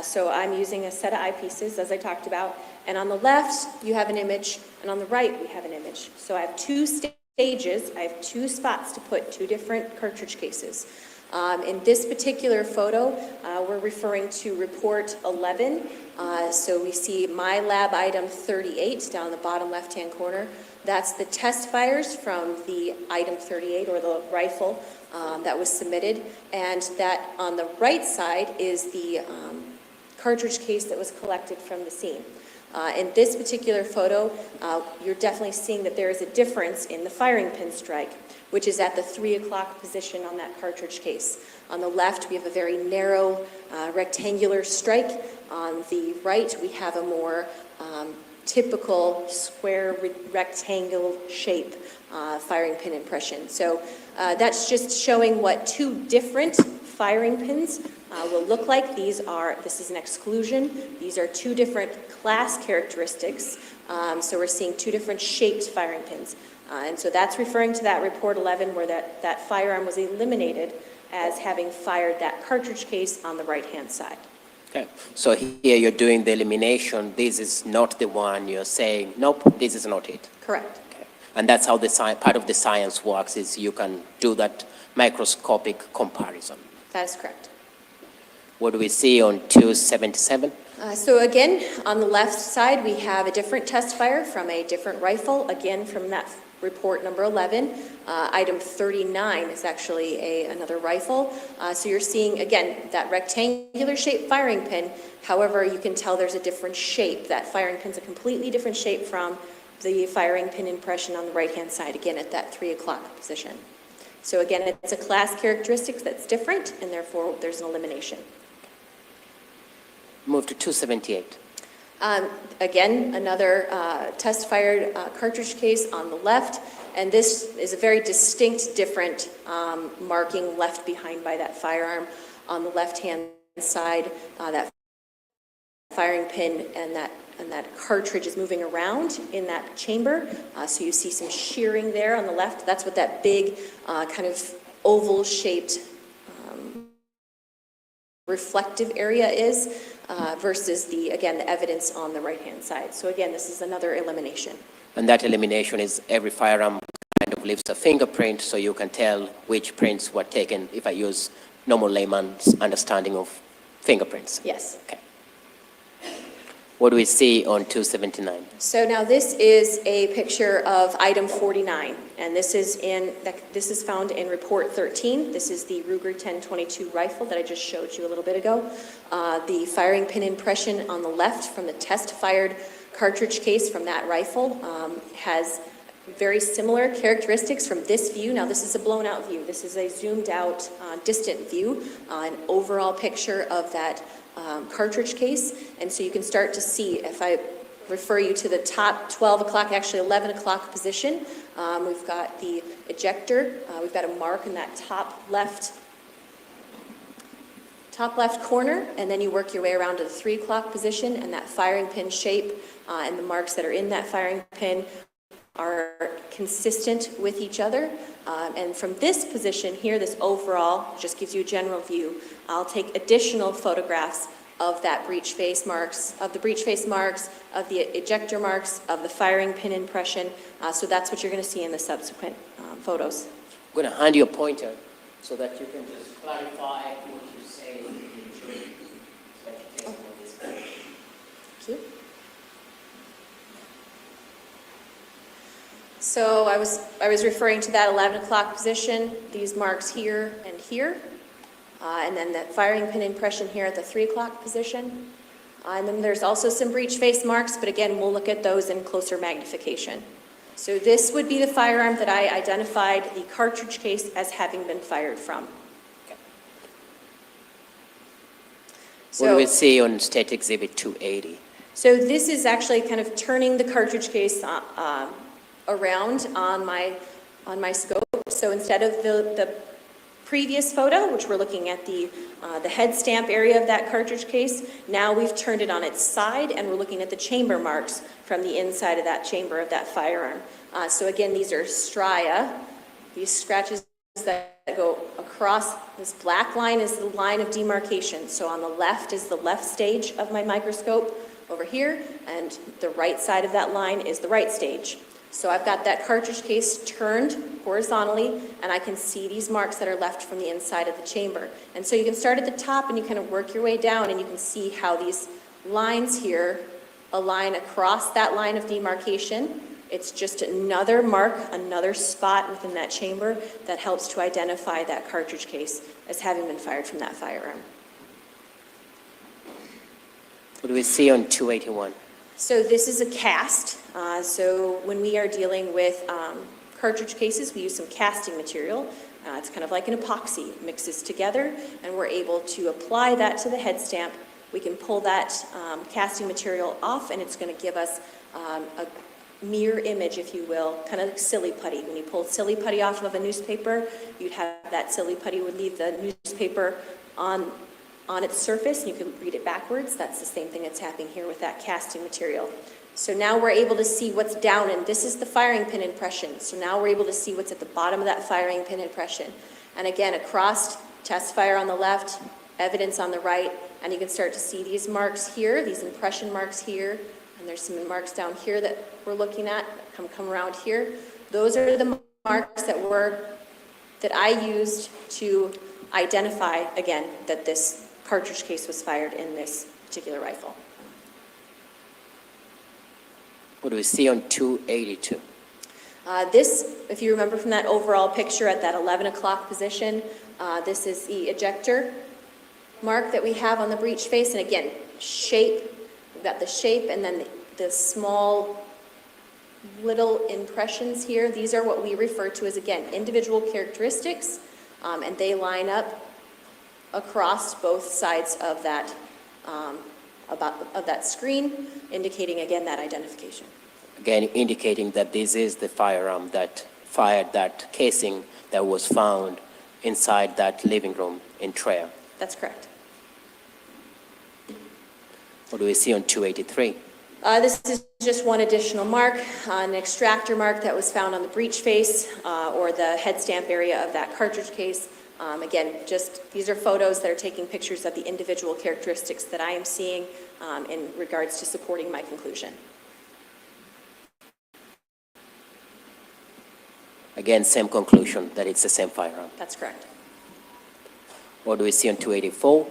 I: So I'm using a set of eyepieces, as I talked about, and on the left, you have an image, and on the right, we have an image. So I have two stages, I have two spots to put two different cartridge cases. In this particular photo, we're referring to report 11. So we see my lab item 38 down in the bottom left-hand corner. That's the test fires from the item 38, or the rifle, that was submitted. And that on the right side is the cartridge case that was collected from the scene. In this particular photo, you're definitely seeing that there is a difference in the firing pin strike, which is at the 3 o'clock position on that cartridge case. On the left, we have a very narrow rectangular strike. On the right, we have a more typical square rectangle shape firing pin impression. So that's just showing what two different firing pins will look like. This is an exclusion. These are two different class characteristics. So we're seeing two different shaped firing pins. And so that's referring to that report 11 where that firearm was eliminated as having fired that cartridge case on the right-hand side.
F: Okay. So here you're doing the elimination. This is not the one. You're saying, nope, this is not it.
I: Correct.
F: Okay. And that's how part of the science works, is you can do that microscopic comparison.
I: That is correct.
F: What do we see on 277?
I: So again, on the left side, we have a different test fire from a different rifle, again from that report number 11. Item 39 is actually another rifle. So you're seeing, again, that rectangular shaped firing pin. However, you can tell there's a different shape. That firing pin's a completely different shape from the firing pin impression on the right-hand side, again, at that 3 o'clock position. So again, it's a class characteristic that's different, and therefore there's an elimination.
F: Move to 278.
I: Again, another test-fired cartridge case on the left, and this is a very distinct, different marking left behind by that firearm. On the left-hand side, that firing pin and that cartridge is moving around in that chamber, so you see some shearing there on the left. That's what that big kind of oval-shaped reflective area is. Versus the evidence on the right-hand side. So again, this is another elimination.
F: And that elimination is every firearm kind of leaves a fingerprint, so you can tell which prints were taken, if I use normal layman's understanding of fingerprints.
I: Yes.
F: Okay. What do we see on 279?
I: So now this is a picture of item 49, and this is found in report 13. This is the Ruger 1022 rifle that I just showed you a little bit ago. The firing pin impression on the left from the test-fired cartridge case from that rifle has very similar characteristics from this view. Now this is a blown-out view. This is a zoomed-out, distant view, an overall picture of that cartridge case. And so you can start to see, if I refer you to the top 12 o'clock, actually 11 o'clock position, we've got the ejector. We've got a mark in that top left corner, and then you work your way around to the 3 o'clock position, and that firing pin shape and the marks that are in that firing pin are consistent with each other. And from this position here, this overall just gives you a general view. I'll take additional photographs of that breech face marks, of the ejector marks, of the firing pin impression. So that's what you're going to see in the subsequent photos.
F: I'm going to hand you a pointer so that you can just clarify what you say in the jury.
I: Thank you.
H: So I was referring to that 11 o'clock position, these marks here and here, and then that firing pin impression here at the 3 o'clock position. And then there's also some breech face marks, but again, we'll look at those in closer magnification. So this would be the firearm that I identified the cartridge case as having been fired from.
F: What do we see on State Exhibit 280?
H: So this is actually kind of turning the cartridge case around on my scope. So instead of the previous photo, which we're looking at the head stamp area of that cartridge case, now we've turned it on its side and we're looking at the chamber marks from the inside of that chamber of that firearm. So again, these are stria, these scratches that go across. This black line is the line of demarcation. So on the left is the left stage of my microscope over here, and the right side of that line is the right stage. So I've got that cartridge case turned horizontally, and I can see these marks that are left from the inside of the chamber. And so you can start at the top and you kind of work your way down, and you can see how these lines here align across that line of demarcation. It's just another mark, another spot within that chamber that helps to identify that cartridge case as having been fired from that firearm.
F: What do we see on 281?
H: So this is a cast. So when we are dealing with cartridge cases, we use some casting material. It's kind of like an epoxy. It mixes together, and we're able to apply that to the head stamp. We can pull that casting material off, and it's going to give us a mirror image, if you will, kind of like silly putty. When you pull silly putty off of a newspaper, you'd have that silly putty would leave the newspaper on its surface, and you can read it backwards. That's the same thing that's happening here with that casting material. So now we're able to see what's down, and this is the firing pin impression. So now we're able to see what's at the bottom of that firing pin impression. And again, across, test fire on the left, evidence on the right, and you can start to see these marks here, these impression marks here, and there's some marks down here that we're looking at, come around here. Those are the marks that I used to identify, again, that this cartridge case was fired in this particular rifle.
F: What do we see on 282?
H: This, if you remember from that overall picture at that 11 o'clock position, this is the ejector mark that we have on the breech face. And again, shape, we've got the shape and then the small little impressions here. These are what we refer to as, again, individual characteristics, and they line up across both sides of that of that screen, indicating again that identification.
F: Again, indicating that this is the firearm that fired that casing that was found inside that living room in Traer.
H: That's correct.
F: What do we see on 283?
H: This is just one additional mark, an extractor mark that was found on the breech face or the head stamp area of that cartridge case. Again, just these are photos that are taking pictures of the individual characteristics that I am seeing in regards to supporting my conclusion.
F: Again, same conclusion, that it's the same firearm.
H: That's correct.
F: What do we see on 284?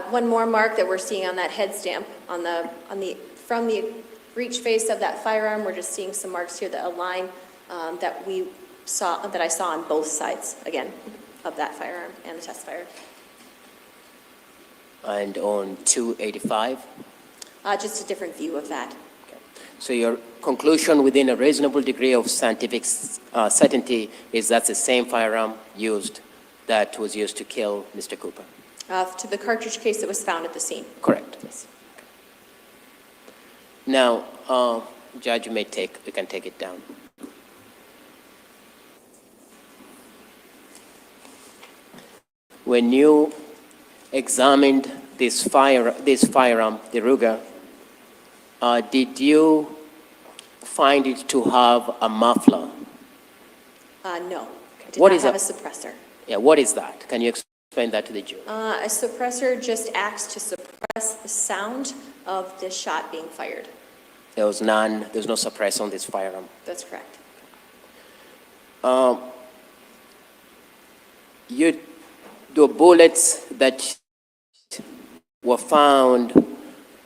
H: One more mark that we're seeing on that head stamp from the breech face of that firearm. We're just seeing some marks here that align that I saw on both sides again of that firearm and the test fire.
F: And on 285?
H: Just a different view of that.
F: Okay. So your conclusion within a reasonable degree of scientific certainty is that's the same firearm that was used to kill Mr. Cooper?
H: To the cartridge case that was found at the scene.
F: Correct.
H: Yes.
F: Now, Judge, you can take it down. When you examined this firearm, the Ruger, did you find it to have a muffler?
H: No. It did
F: What
H: not
F: is
H: have
F: a
H: a suppressor.
F: Yeah, what is that? Can you explain that to the jury?
H: A suppressor just acts to suppress the sound of the shot being fired.
F: There's no suppressor on this firearm.
H: That's correct.
F: The bullets that were found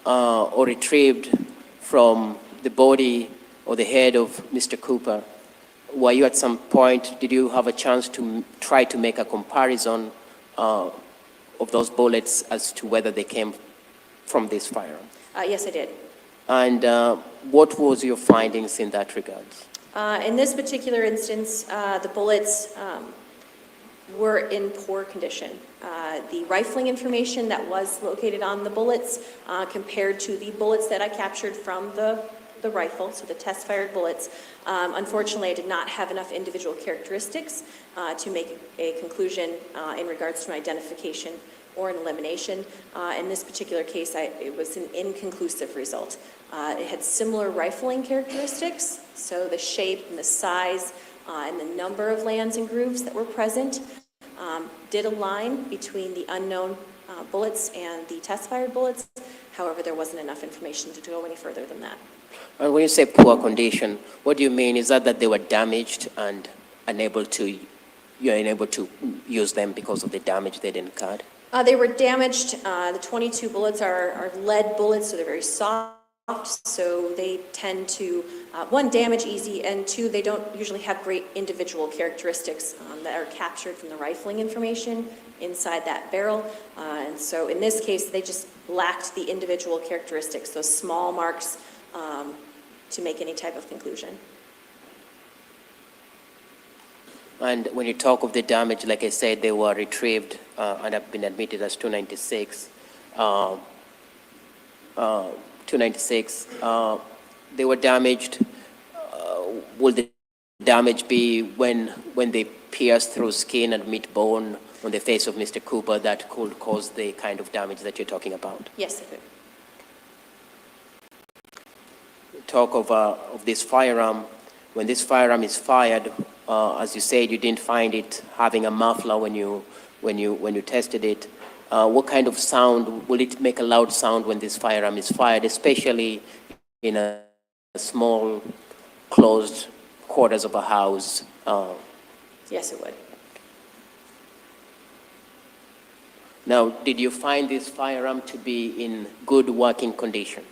F: or retrieved from the body or the head of Mr. Cooper, were you at some point, did you have a chance to try to make a comparison of those bullets as to whether they came from this firearm?
H: Yes, I did.
F: And what was your findings in that regard?
H: In this particular instance, the bullets were in poor condition. The rifling information that was located on the bullets compared to the bullets that I captured from the rifle, so the test-fired bullets, unfortunately I did not have enough individual characteristics to make a conclusion in regards to an identification or an elimination. In this particular case, it was an inconclusive result. It had similar rifling characteristics, so the shape and the size and the number of lands and grooves that were present did align between the unknown bullets and the test-fired bullets. However, there wasn't enough information to go any further than that.
F: And when you say poor condition, what do you mean? Is that they were damaged and you're unable to use them because of the damage they didn't cut?
H: They were damaged. The 22 bullets are lead bullets, so they're very soft, so they tend to, one, damage easy, and two, they don't usually have great individual characteristics that are captured from the rifling information inside that barrel. And so in this case, they just lacked the individual characteristics, those small marks, to make any type of conclusion.
F: And when you talk of the damage, like I said, they were retrieved and have been admitted as 296. 296. They were damaged. Will the damage be when they pierce through skin and meat bone on the face of Mr. Cooper that could cause the kind of damage that you're talking about?
H: Yes, it could.
F: Talk of this firearm. When this firearm is fired, as you said, you didn't find it having a muffler when you tested it. What kind of sound, will it make a loud sound when this firearm is fired, especially in a small, closed quarters of a house?
H: Yes, it would.
F: Now, did you find this firearm to be in good working condition?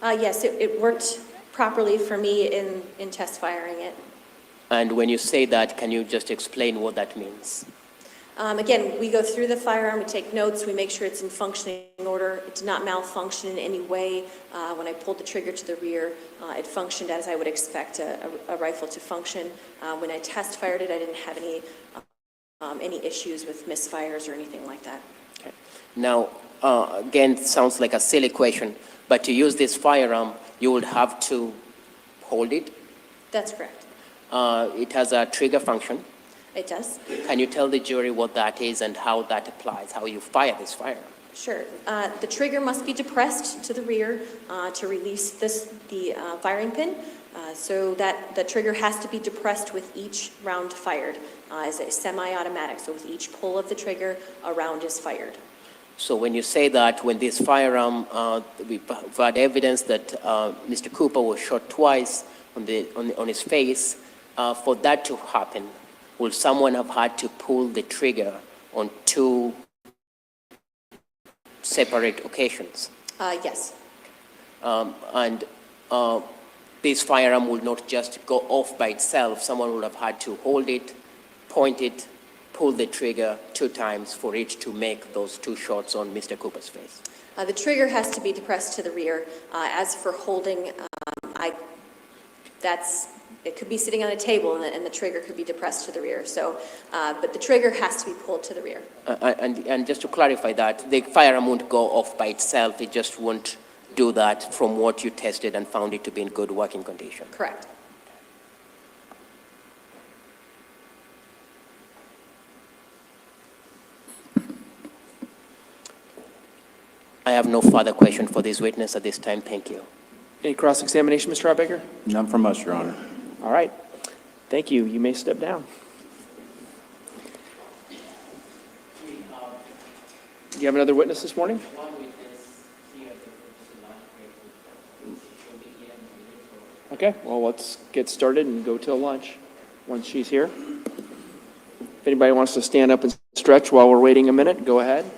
H: Yes, it worked properly for me in test firing it.
F: And when you say that, can you just explain what that means?
H: Again, we go through the firearm, we take notes, we make sure it's in functioning order. It did not malfunction in any way. When I pulled the trigger to the rear, it functioned as I would expect a rifle to function. When I test fired it, I didn't have any issues with misfires or anything like that.
F: Okay. Now, again, it sounds like a silly question, but to use this firearm, you would have to hold it.
H: That's correct.
F: It has a trigger function.
H: It does.
F: Can you tell the jury what that is and how that applies, how you fire this firearm?
H: Sure. The trigger must be depressed to the rear to release the firing pin, so that the trigger has to be depressed with each round fired as a semi-automatic. So with each pull of the trigger, a round is fired.
F: So when you say that, when this firearm, we've had evidence that Mr. Cooper was shot twice on his face. For that to happen, will someone have had to pull the trigger on two separate occasions?
H: Yes.
F: And this firearm will not just go off by itself. Someone would have had to hold it, point it, pull the trigger 2 times for it to make those 2 shots on Mr. Cooper's face.
H: The trigger has to be depressed to the rear. As for holding, it could be sitting on a table and the trigger could be depressed to the rear. So, but the trigger has to be pulled to the rear.
F: And just to clarify that, the firearm won't go off by itself. It just won't do that from what you tested and found it to be in good working condition.
H: Correct.
F: I have no further question for this witness at this time. Thank you.
B: Any cross-examination, Mr. Rotbaker?
N: None from us, Your Honor.
B: All right. Thank you. You may step down. Do you have another witness this morning? Okay, well, let's get started and go till lunch once she's here. If anybody wants to stand up and stretch while we're waiting a minute, go ahead.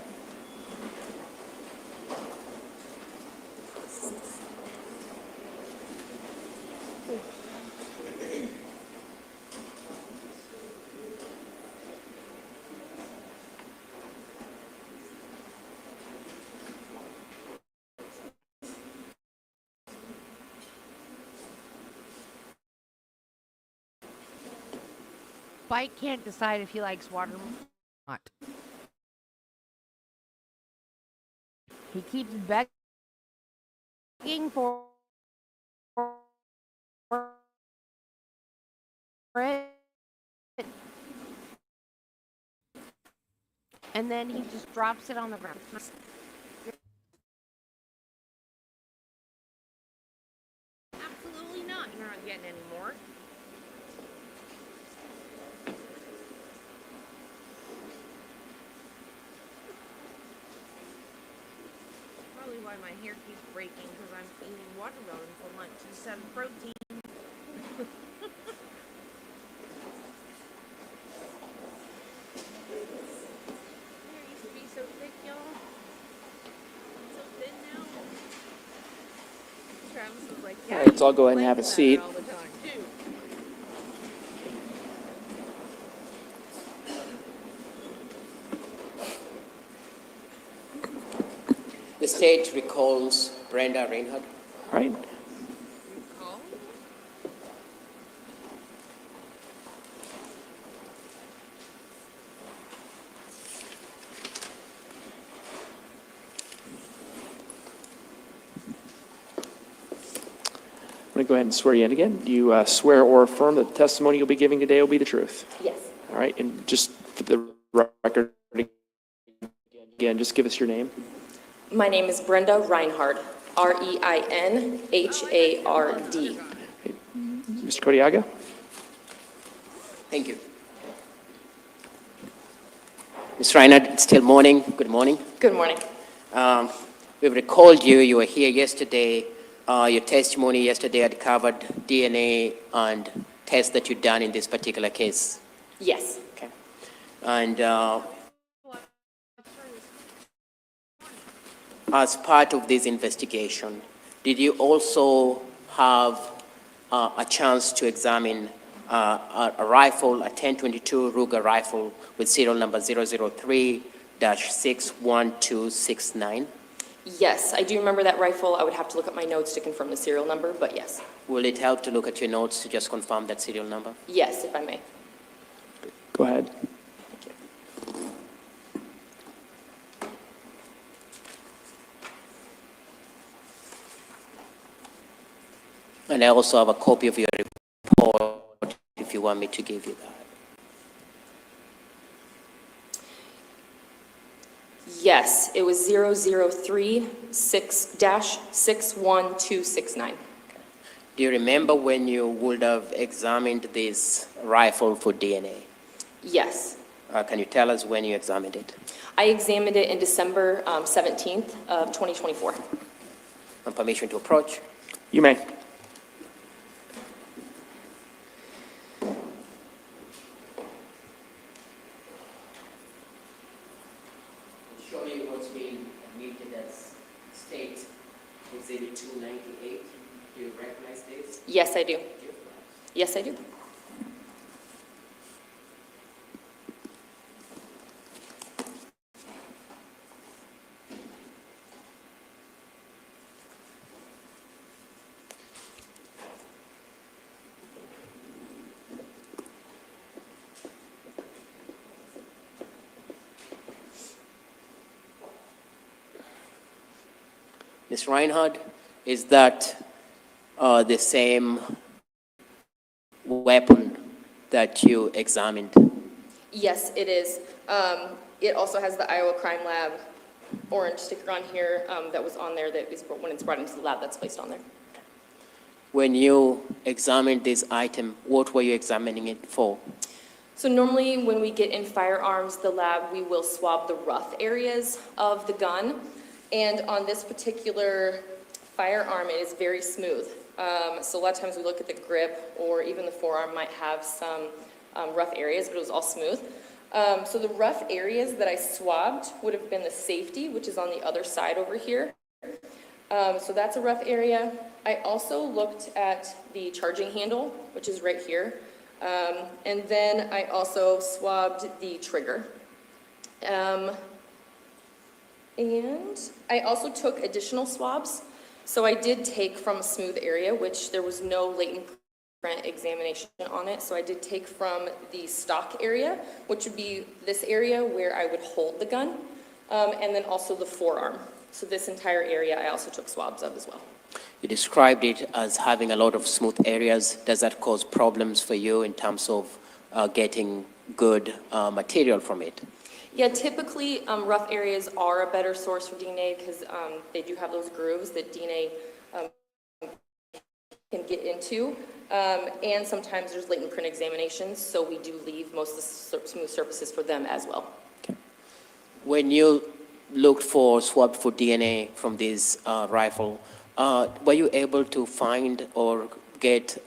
A: Spike can't decide if he likes water or not. He keeps begging for it, and then he just drops it on the ground. Absolutely not. You're not getting any more. Probably why my hair keeps breaking, because I'm eating watermelon for lunch instead of protein. Hair used to be so thick, y'all. It's so thin now. Travis was like, yeah,
B: All right, so I'll go ahead and have a seat.
A: all the time, too.
F: The state recalls Brenda Reinhardt.
B: All right. I'm going to go ahead and swear you in again. Do you swear or affirm that the testimony you'll be giving today will be the truth?
H: Yes.
B: All right, and just for the record, again, just give us your name.
H: My name is Brenda Reinhardt, Reinhard.
B: Mr. Codiaga?
F: Thank you. Ms. Reinhardt, it's still morning. Good morning.
H: Good morning.
F: We've recalled you. You were here yesterday. Your testimony yesterday had covered DNA and tests that you've done in this particular case.
H: Yes.
F: Okay. And as part of this investigation, did you also have a chance to examine a rifle, a 1022 Ruger rifle with serial number 003-61269?
H: Yes, I do remember that rifle. I would have to look at my notes to confirm the serial number, but yes.
F: Will it help to look at your notes to just confirm that serial number?
H: Yes, if I may.
B: Go ahead.
F: And I also have a copy of your report if you want me to give you that.
H: Yes, it was 003-61269.
F: Do you remember when you would have examined this rifle for DNA?
H: Yes.
F: Can you tell us when you examined it?
H: I examined it in December 17th of 2024.
F: And permission to approach?
B: You may.
F: Show me what's being admitted as State Exhibit 298. Do you recognize this?
H: Yes, I do. Yes, I do.
F: Ms. Reinhardt, is that the same weapon that you examined?
H: Yes, it is. It also has the Iowa Crime Lab orange sticker on here that was on there that is, when it's brought into the lab, that's placed on there.
F: When you examined this item, what were you examining it for?
H: So normally when we get in firearms, the lab, we will swab the rough areas of the gun. And on this particular firearm, it is very smooth. So a lot of times we look at the grip or even the forearm might have some rough areas, but it was all smooth. So the rough areas that I swabbed would have been the safety, which is on the other side over here. So that's a rough area. I also looked at the charging handle, which is right here. And then I also swabbed the trigger. And I also took additional swabs. So I did take from a smooth area, which there was no latent print examination on it. So I did take from the stock area, which would be this area where I would hold the gun, and then also the forearm. So this entire area I also took swabs of as well.
F: You described it as having a lot of smooth areas. Does that cause problems for you in terms of getting good material from it?
H: Yeah, typically rough areas are a better source for DNA because they do have those grooves that DNA can get into. And sometimes there's latent print examinations, so we do leave most of the smooth surfaces for them as well.
F: Okay. When you looked for swab for DNA from this rifle, were you able to find or get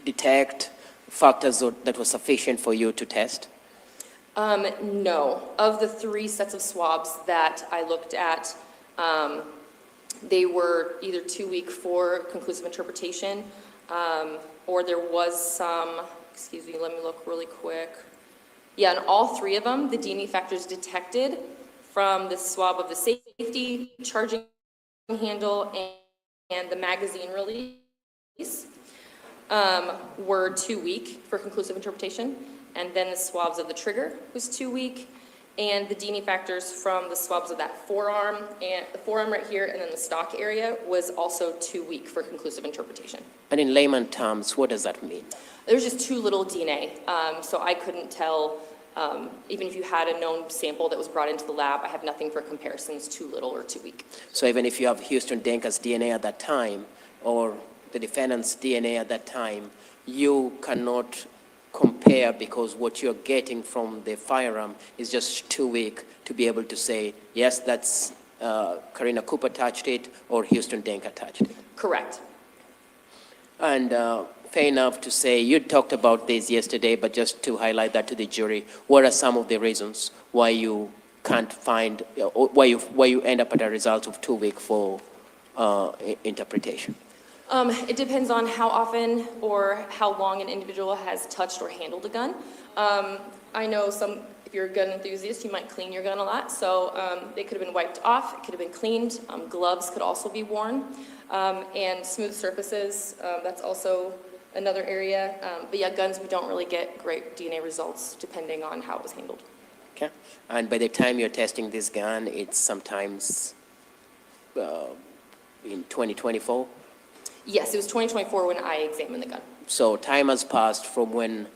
F: detect factors that were sufficient for you to test?
H: No. Of the 3 sets of swabs that I looked at, they were either too weak for conclusive interpretation, or there was some, excuse me, let me look really quick. Yeah, in all 3 of them, the DNA factors detected from the swab of the safety, charging handle, and the magazine release were too weak for conclusive interpretation. And then the swabs of the trigger was too weak. And the DNA factors from the swabs of that forearm, and the forearm right here, and then the stock area was also too weak for conclusive interpretation.
F: And in layman terms, what does that mean?
H: There's just too little DNA, so I couldn't tell, even if you had a known sample that was brought into the lab, I have nothing for comparisons, too little or too weak.
F: So even if you have Houston Denka's DNA at that time, or the defendant's DNA at that time, you cannot compare because what you're getting from the firearm is just too weak to be able to say, yes, that's Karina Cooper touched it or Houston Denka touched it.
H: Correct.
F: And fair enough to say, you talked about this yesterday, but just to highlight that to the jury, what are some of the reasons why you can't find, why you end up at a result of too weak for interpretation?
H: It depends on how often or how long an individual has touched or handled a gun. I know if you're a gun enthusiast, you might clean your gun a lot, so it could have been wiped off, it could have been cleaned. Gloves could also be worn, and smooth surfaces, that's also another area. But yeah, guns, we don't really get great DNA results depending on how it was handled.
F: Okay. And by the time you're testing this gun, it's sometimes in 2024?
H: Yes, it was 2024 when I examined the gun.
F: So time has passed from when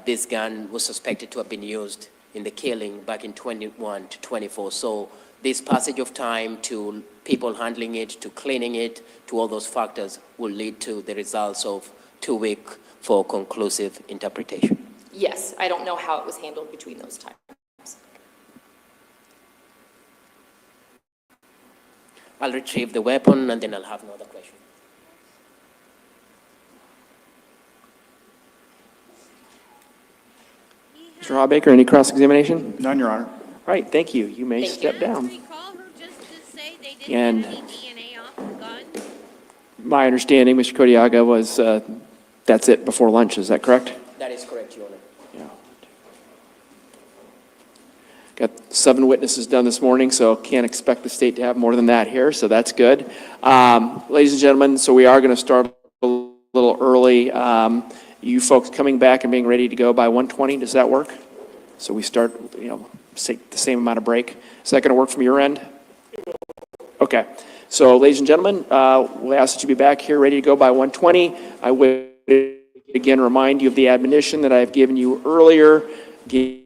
F: this gun was suspected to have been used in the killing back in 21 to 24. So this passage of time to people handling it, to cleaning it, to all those factors will lead to the results of too weak for conclusive interpretation.
H: Yes, I don't know how it was handled between those times.
F: I'll retrieve the weapon and then I'll have another question.
B: Mr. Hawbaker, any cross-examination?
N: None, Your Honor.
B: All right, thank you. You may step down.
A: Recall her just to say they didn't
B: And
A: have any DNA off the gun?
B: my understanding, Mr. Kodiaga, was that's it before lunch. Is that correct?
F: That is correct, Your Honor.
B: Yeah. Got 7 witnesses done this morning, so can't expect the state to have more than that here, so that's good. Ladies and gentlemen, so we are going to start a little early. You folks coming back and being ready to go by 1:20, does that work? So we start, the same amount of break. Is that going to work from your end? Okay. So, ladies and gentlemen, we'll ask that you be back here ready to go by 1:20. I would again remind you of the admonition that I have given you earlier. Again,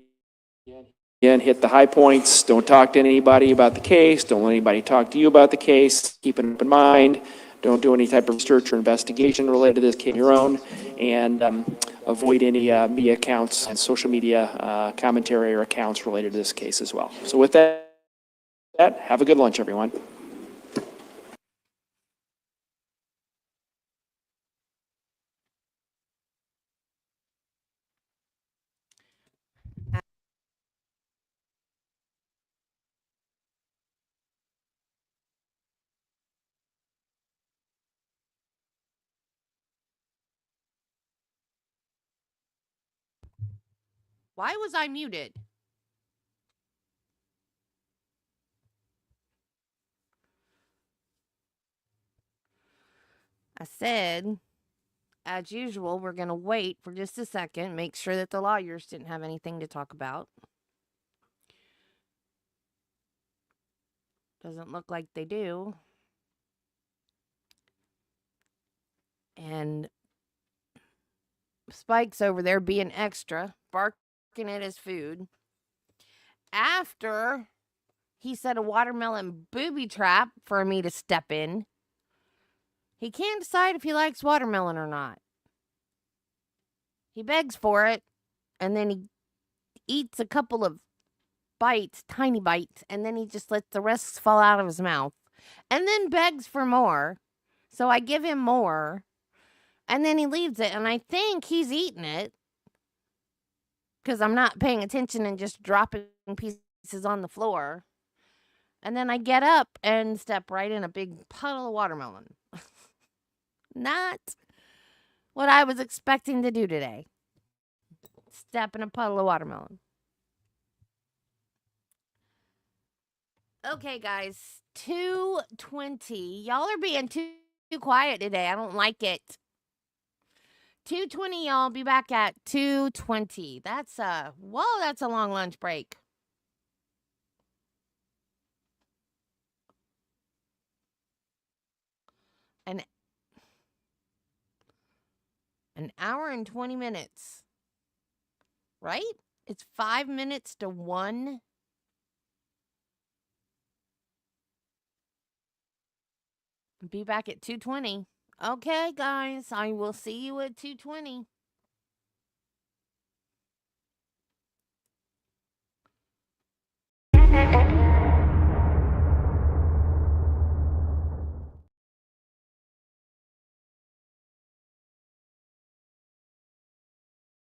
B: hit the high points. Don't talk to anybody about the case. Don't let anybody talk to you about the case. Keep it in mind. Don't do any type of research or investigation related to this case on your own. And avoid any media accounts and social media commentary or accounts related to this case as well. So with that, have a good lunch, everyone.
A: Why was I muted? I said, as usual, we're going to wait for just a second, make sure that the lawyers didn't have anything to talk about. Doesn't look like they do. And Spike's over there being extra, barking at his food. After he set a watermelon booby trap for me to step in, he can't decide if he likes watermelon or not. He begs for it, and then he eats a couple of bites, tiny bites, and then he just lets the rest fall out of his mouth, and then begs for more. So I give him more, and then he leaves it, and I think he's eating it because I'm not paying attention and just dropping pieces on the floor. And then I get up and step right in a big puddle of watermelon. Not what I was expecting to do today. Step in a puddle of watermelon. Okay, guys, 2:20. Y'all are being too quiet today. I don't like it. 2:20, y'all. Be back at 2:20. That's a long lunch break. An hour and 20 minutes. Right? It's 5 minutes to 1. Be back at 2:20. Okay, guys, I will see you at 2:20.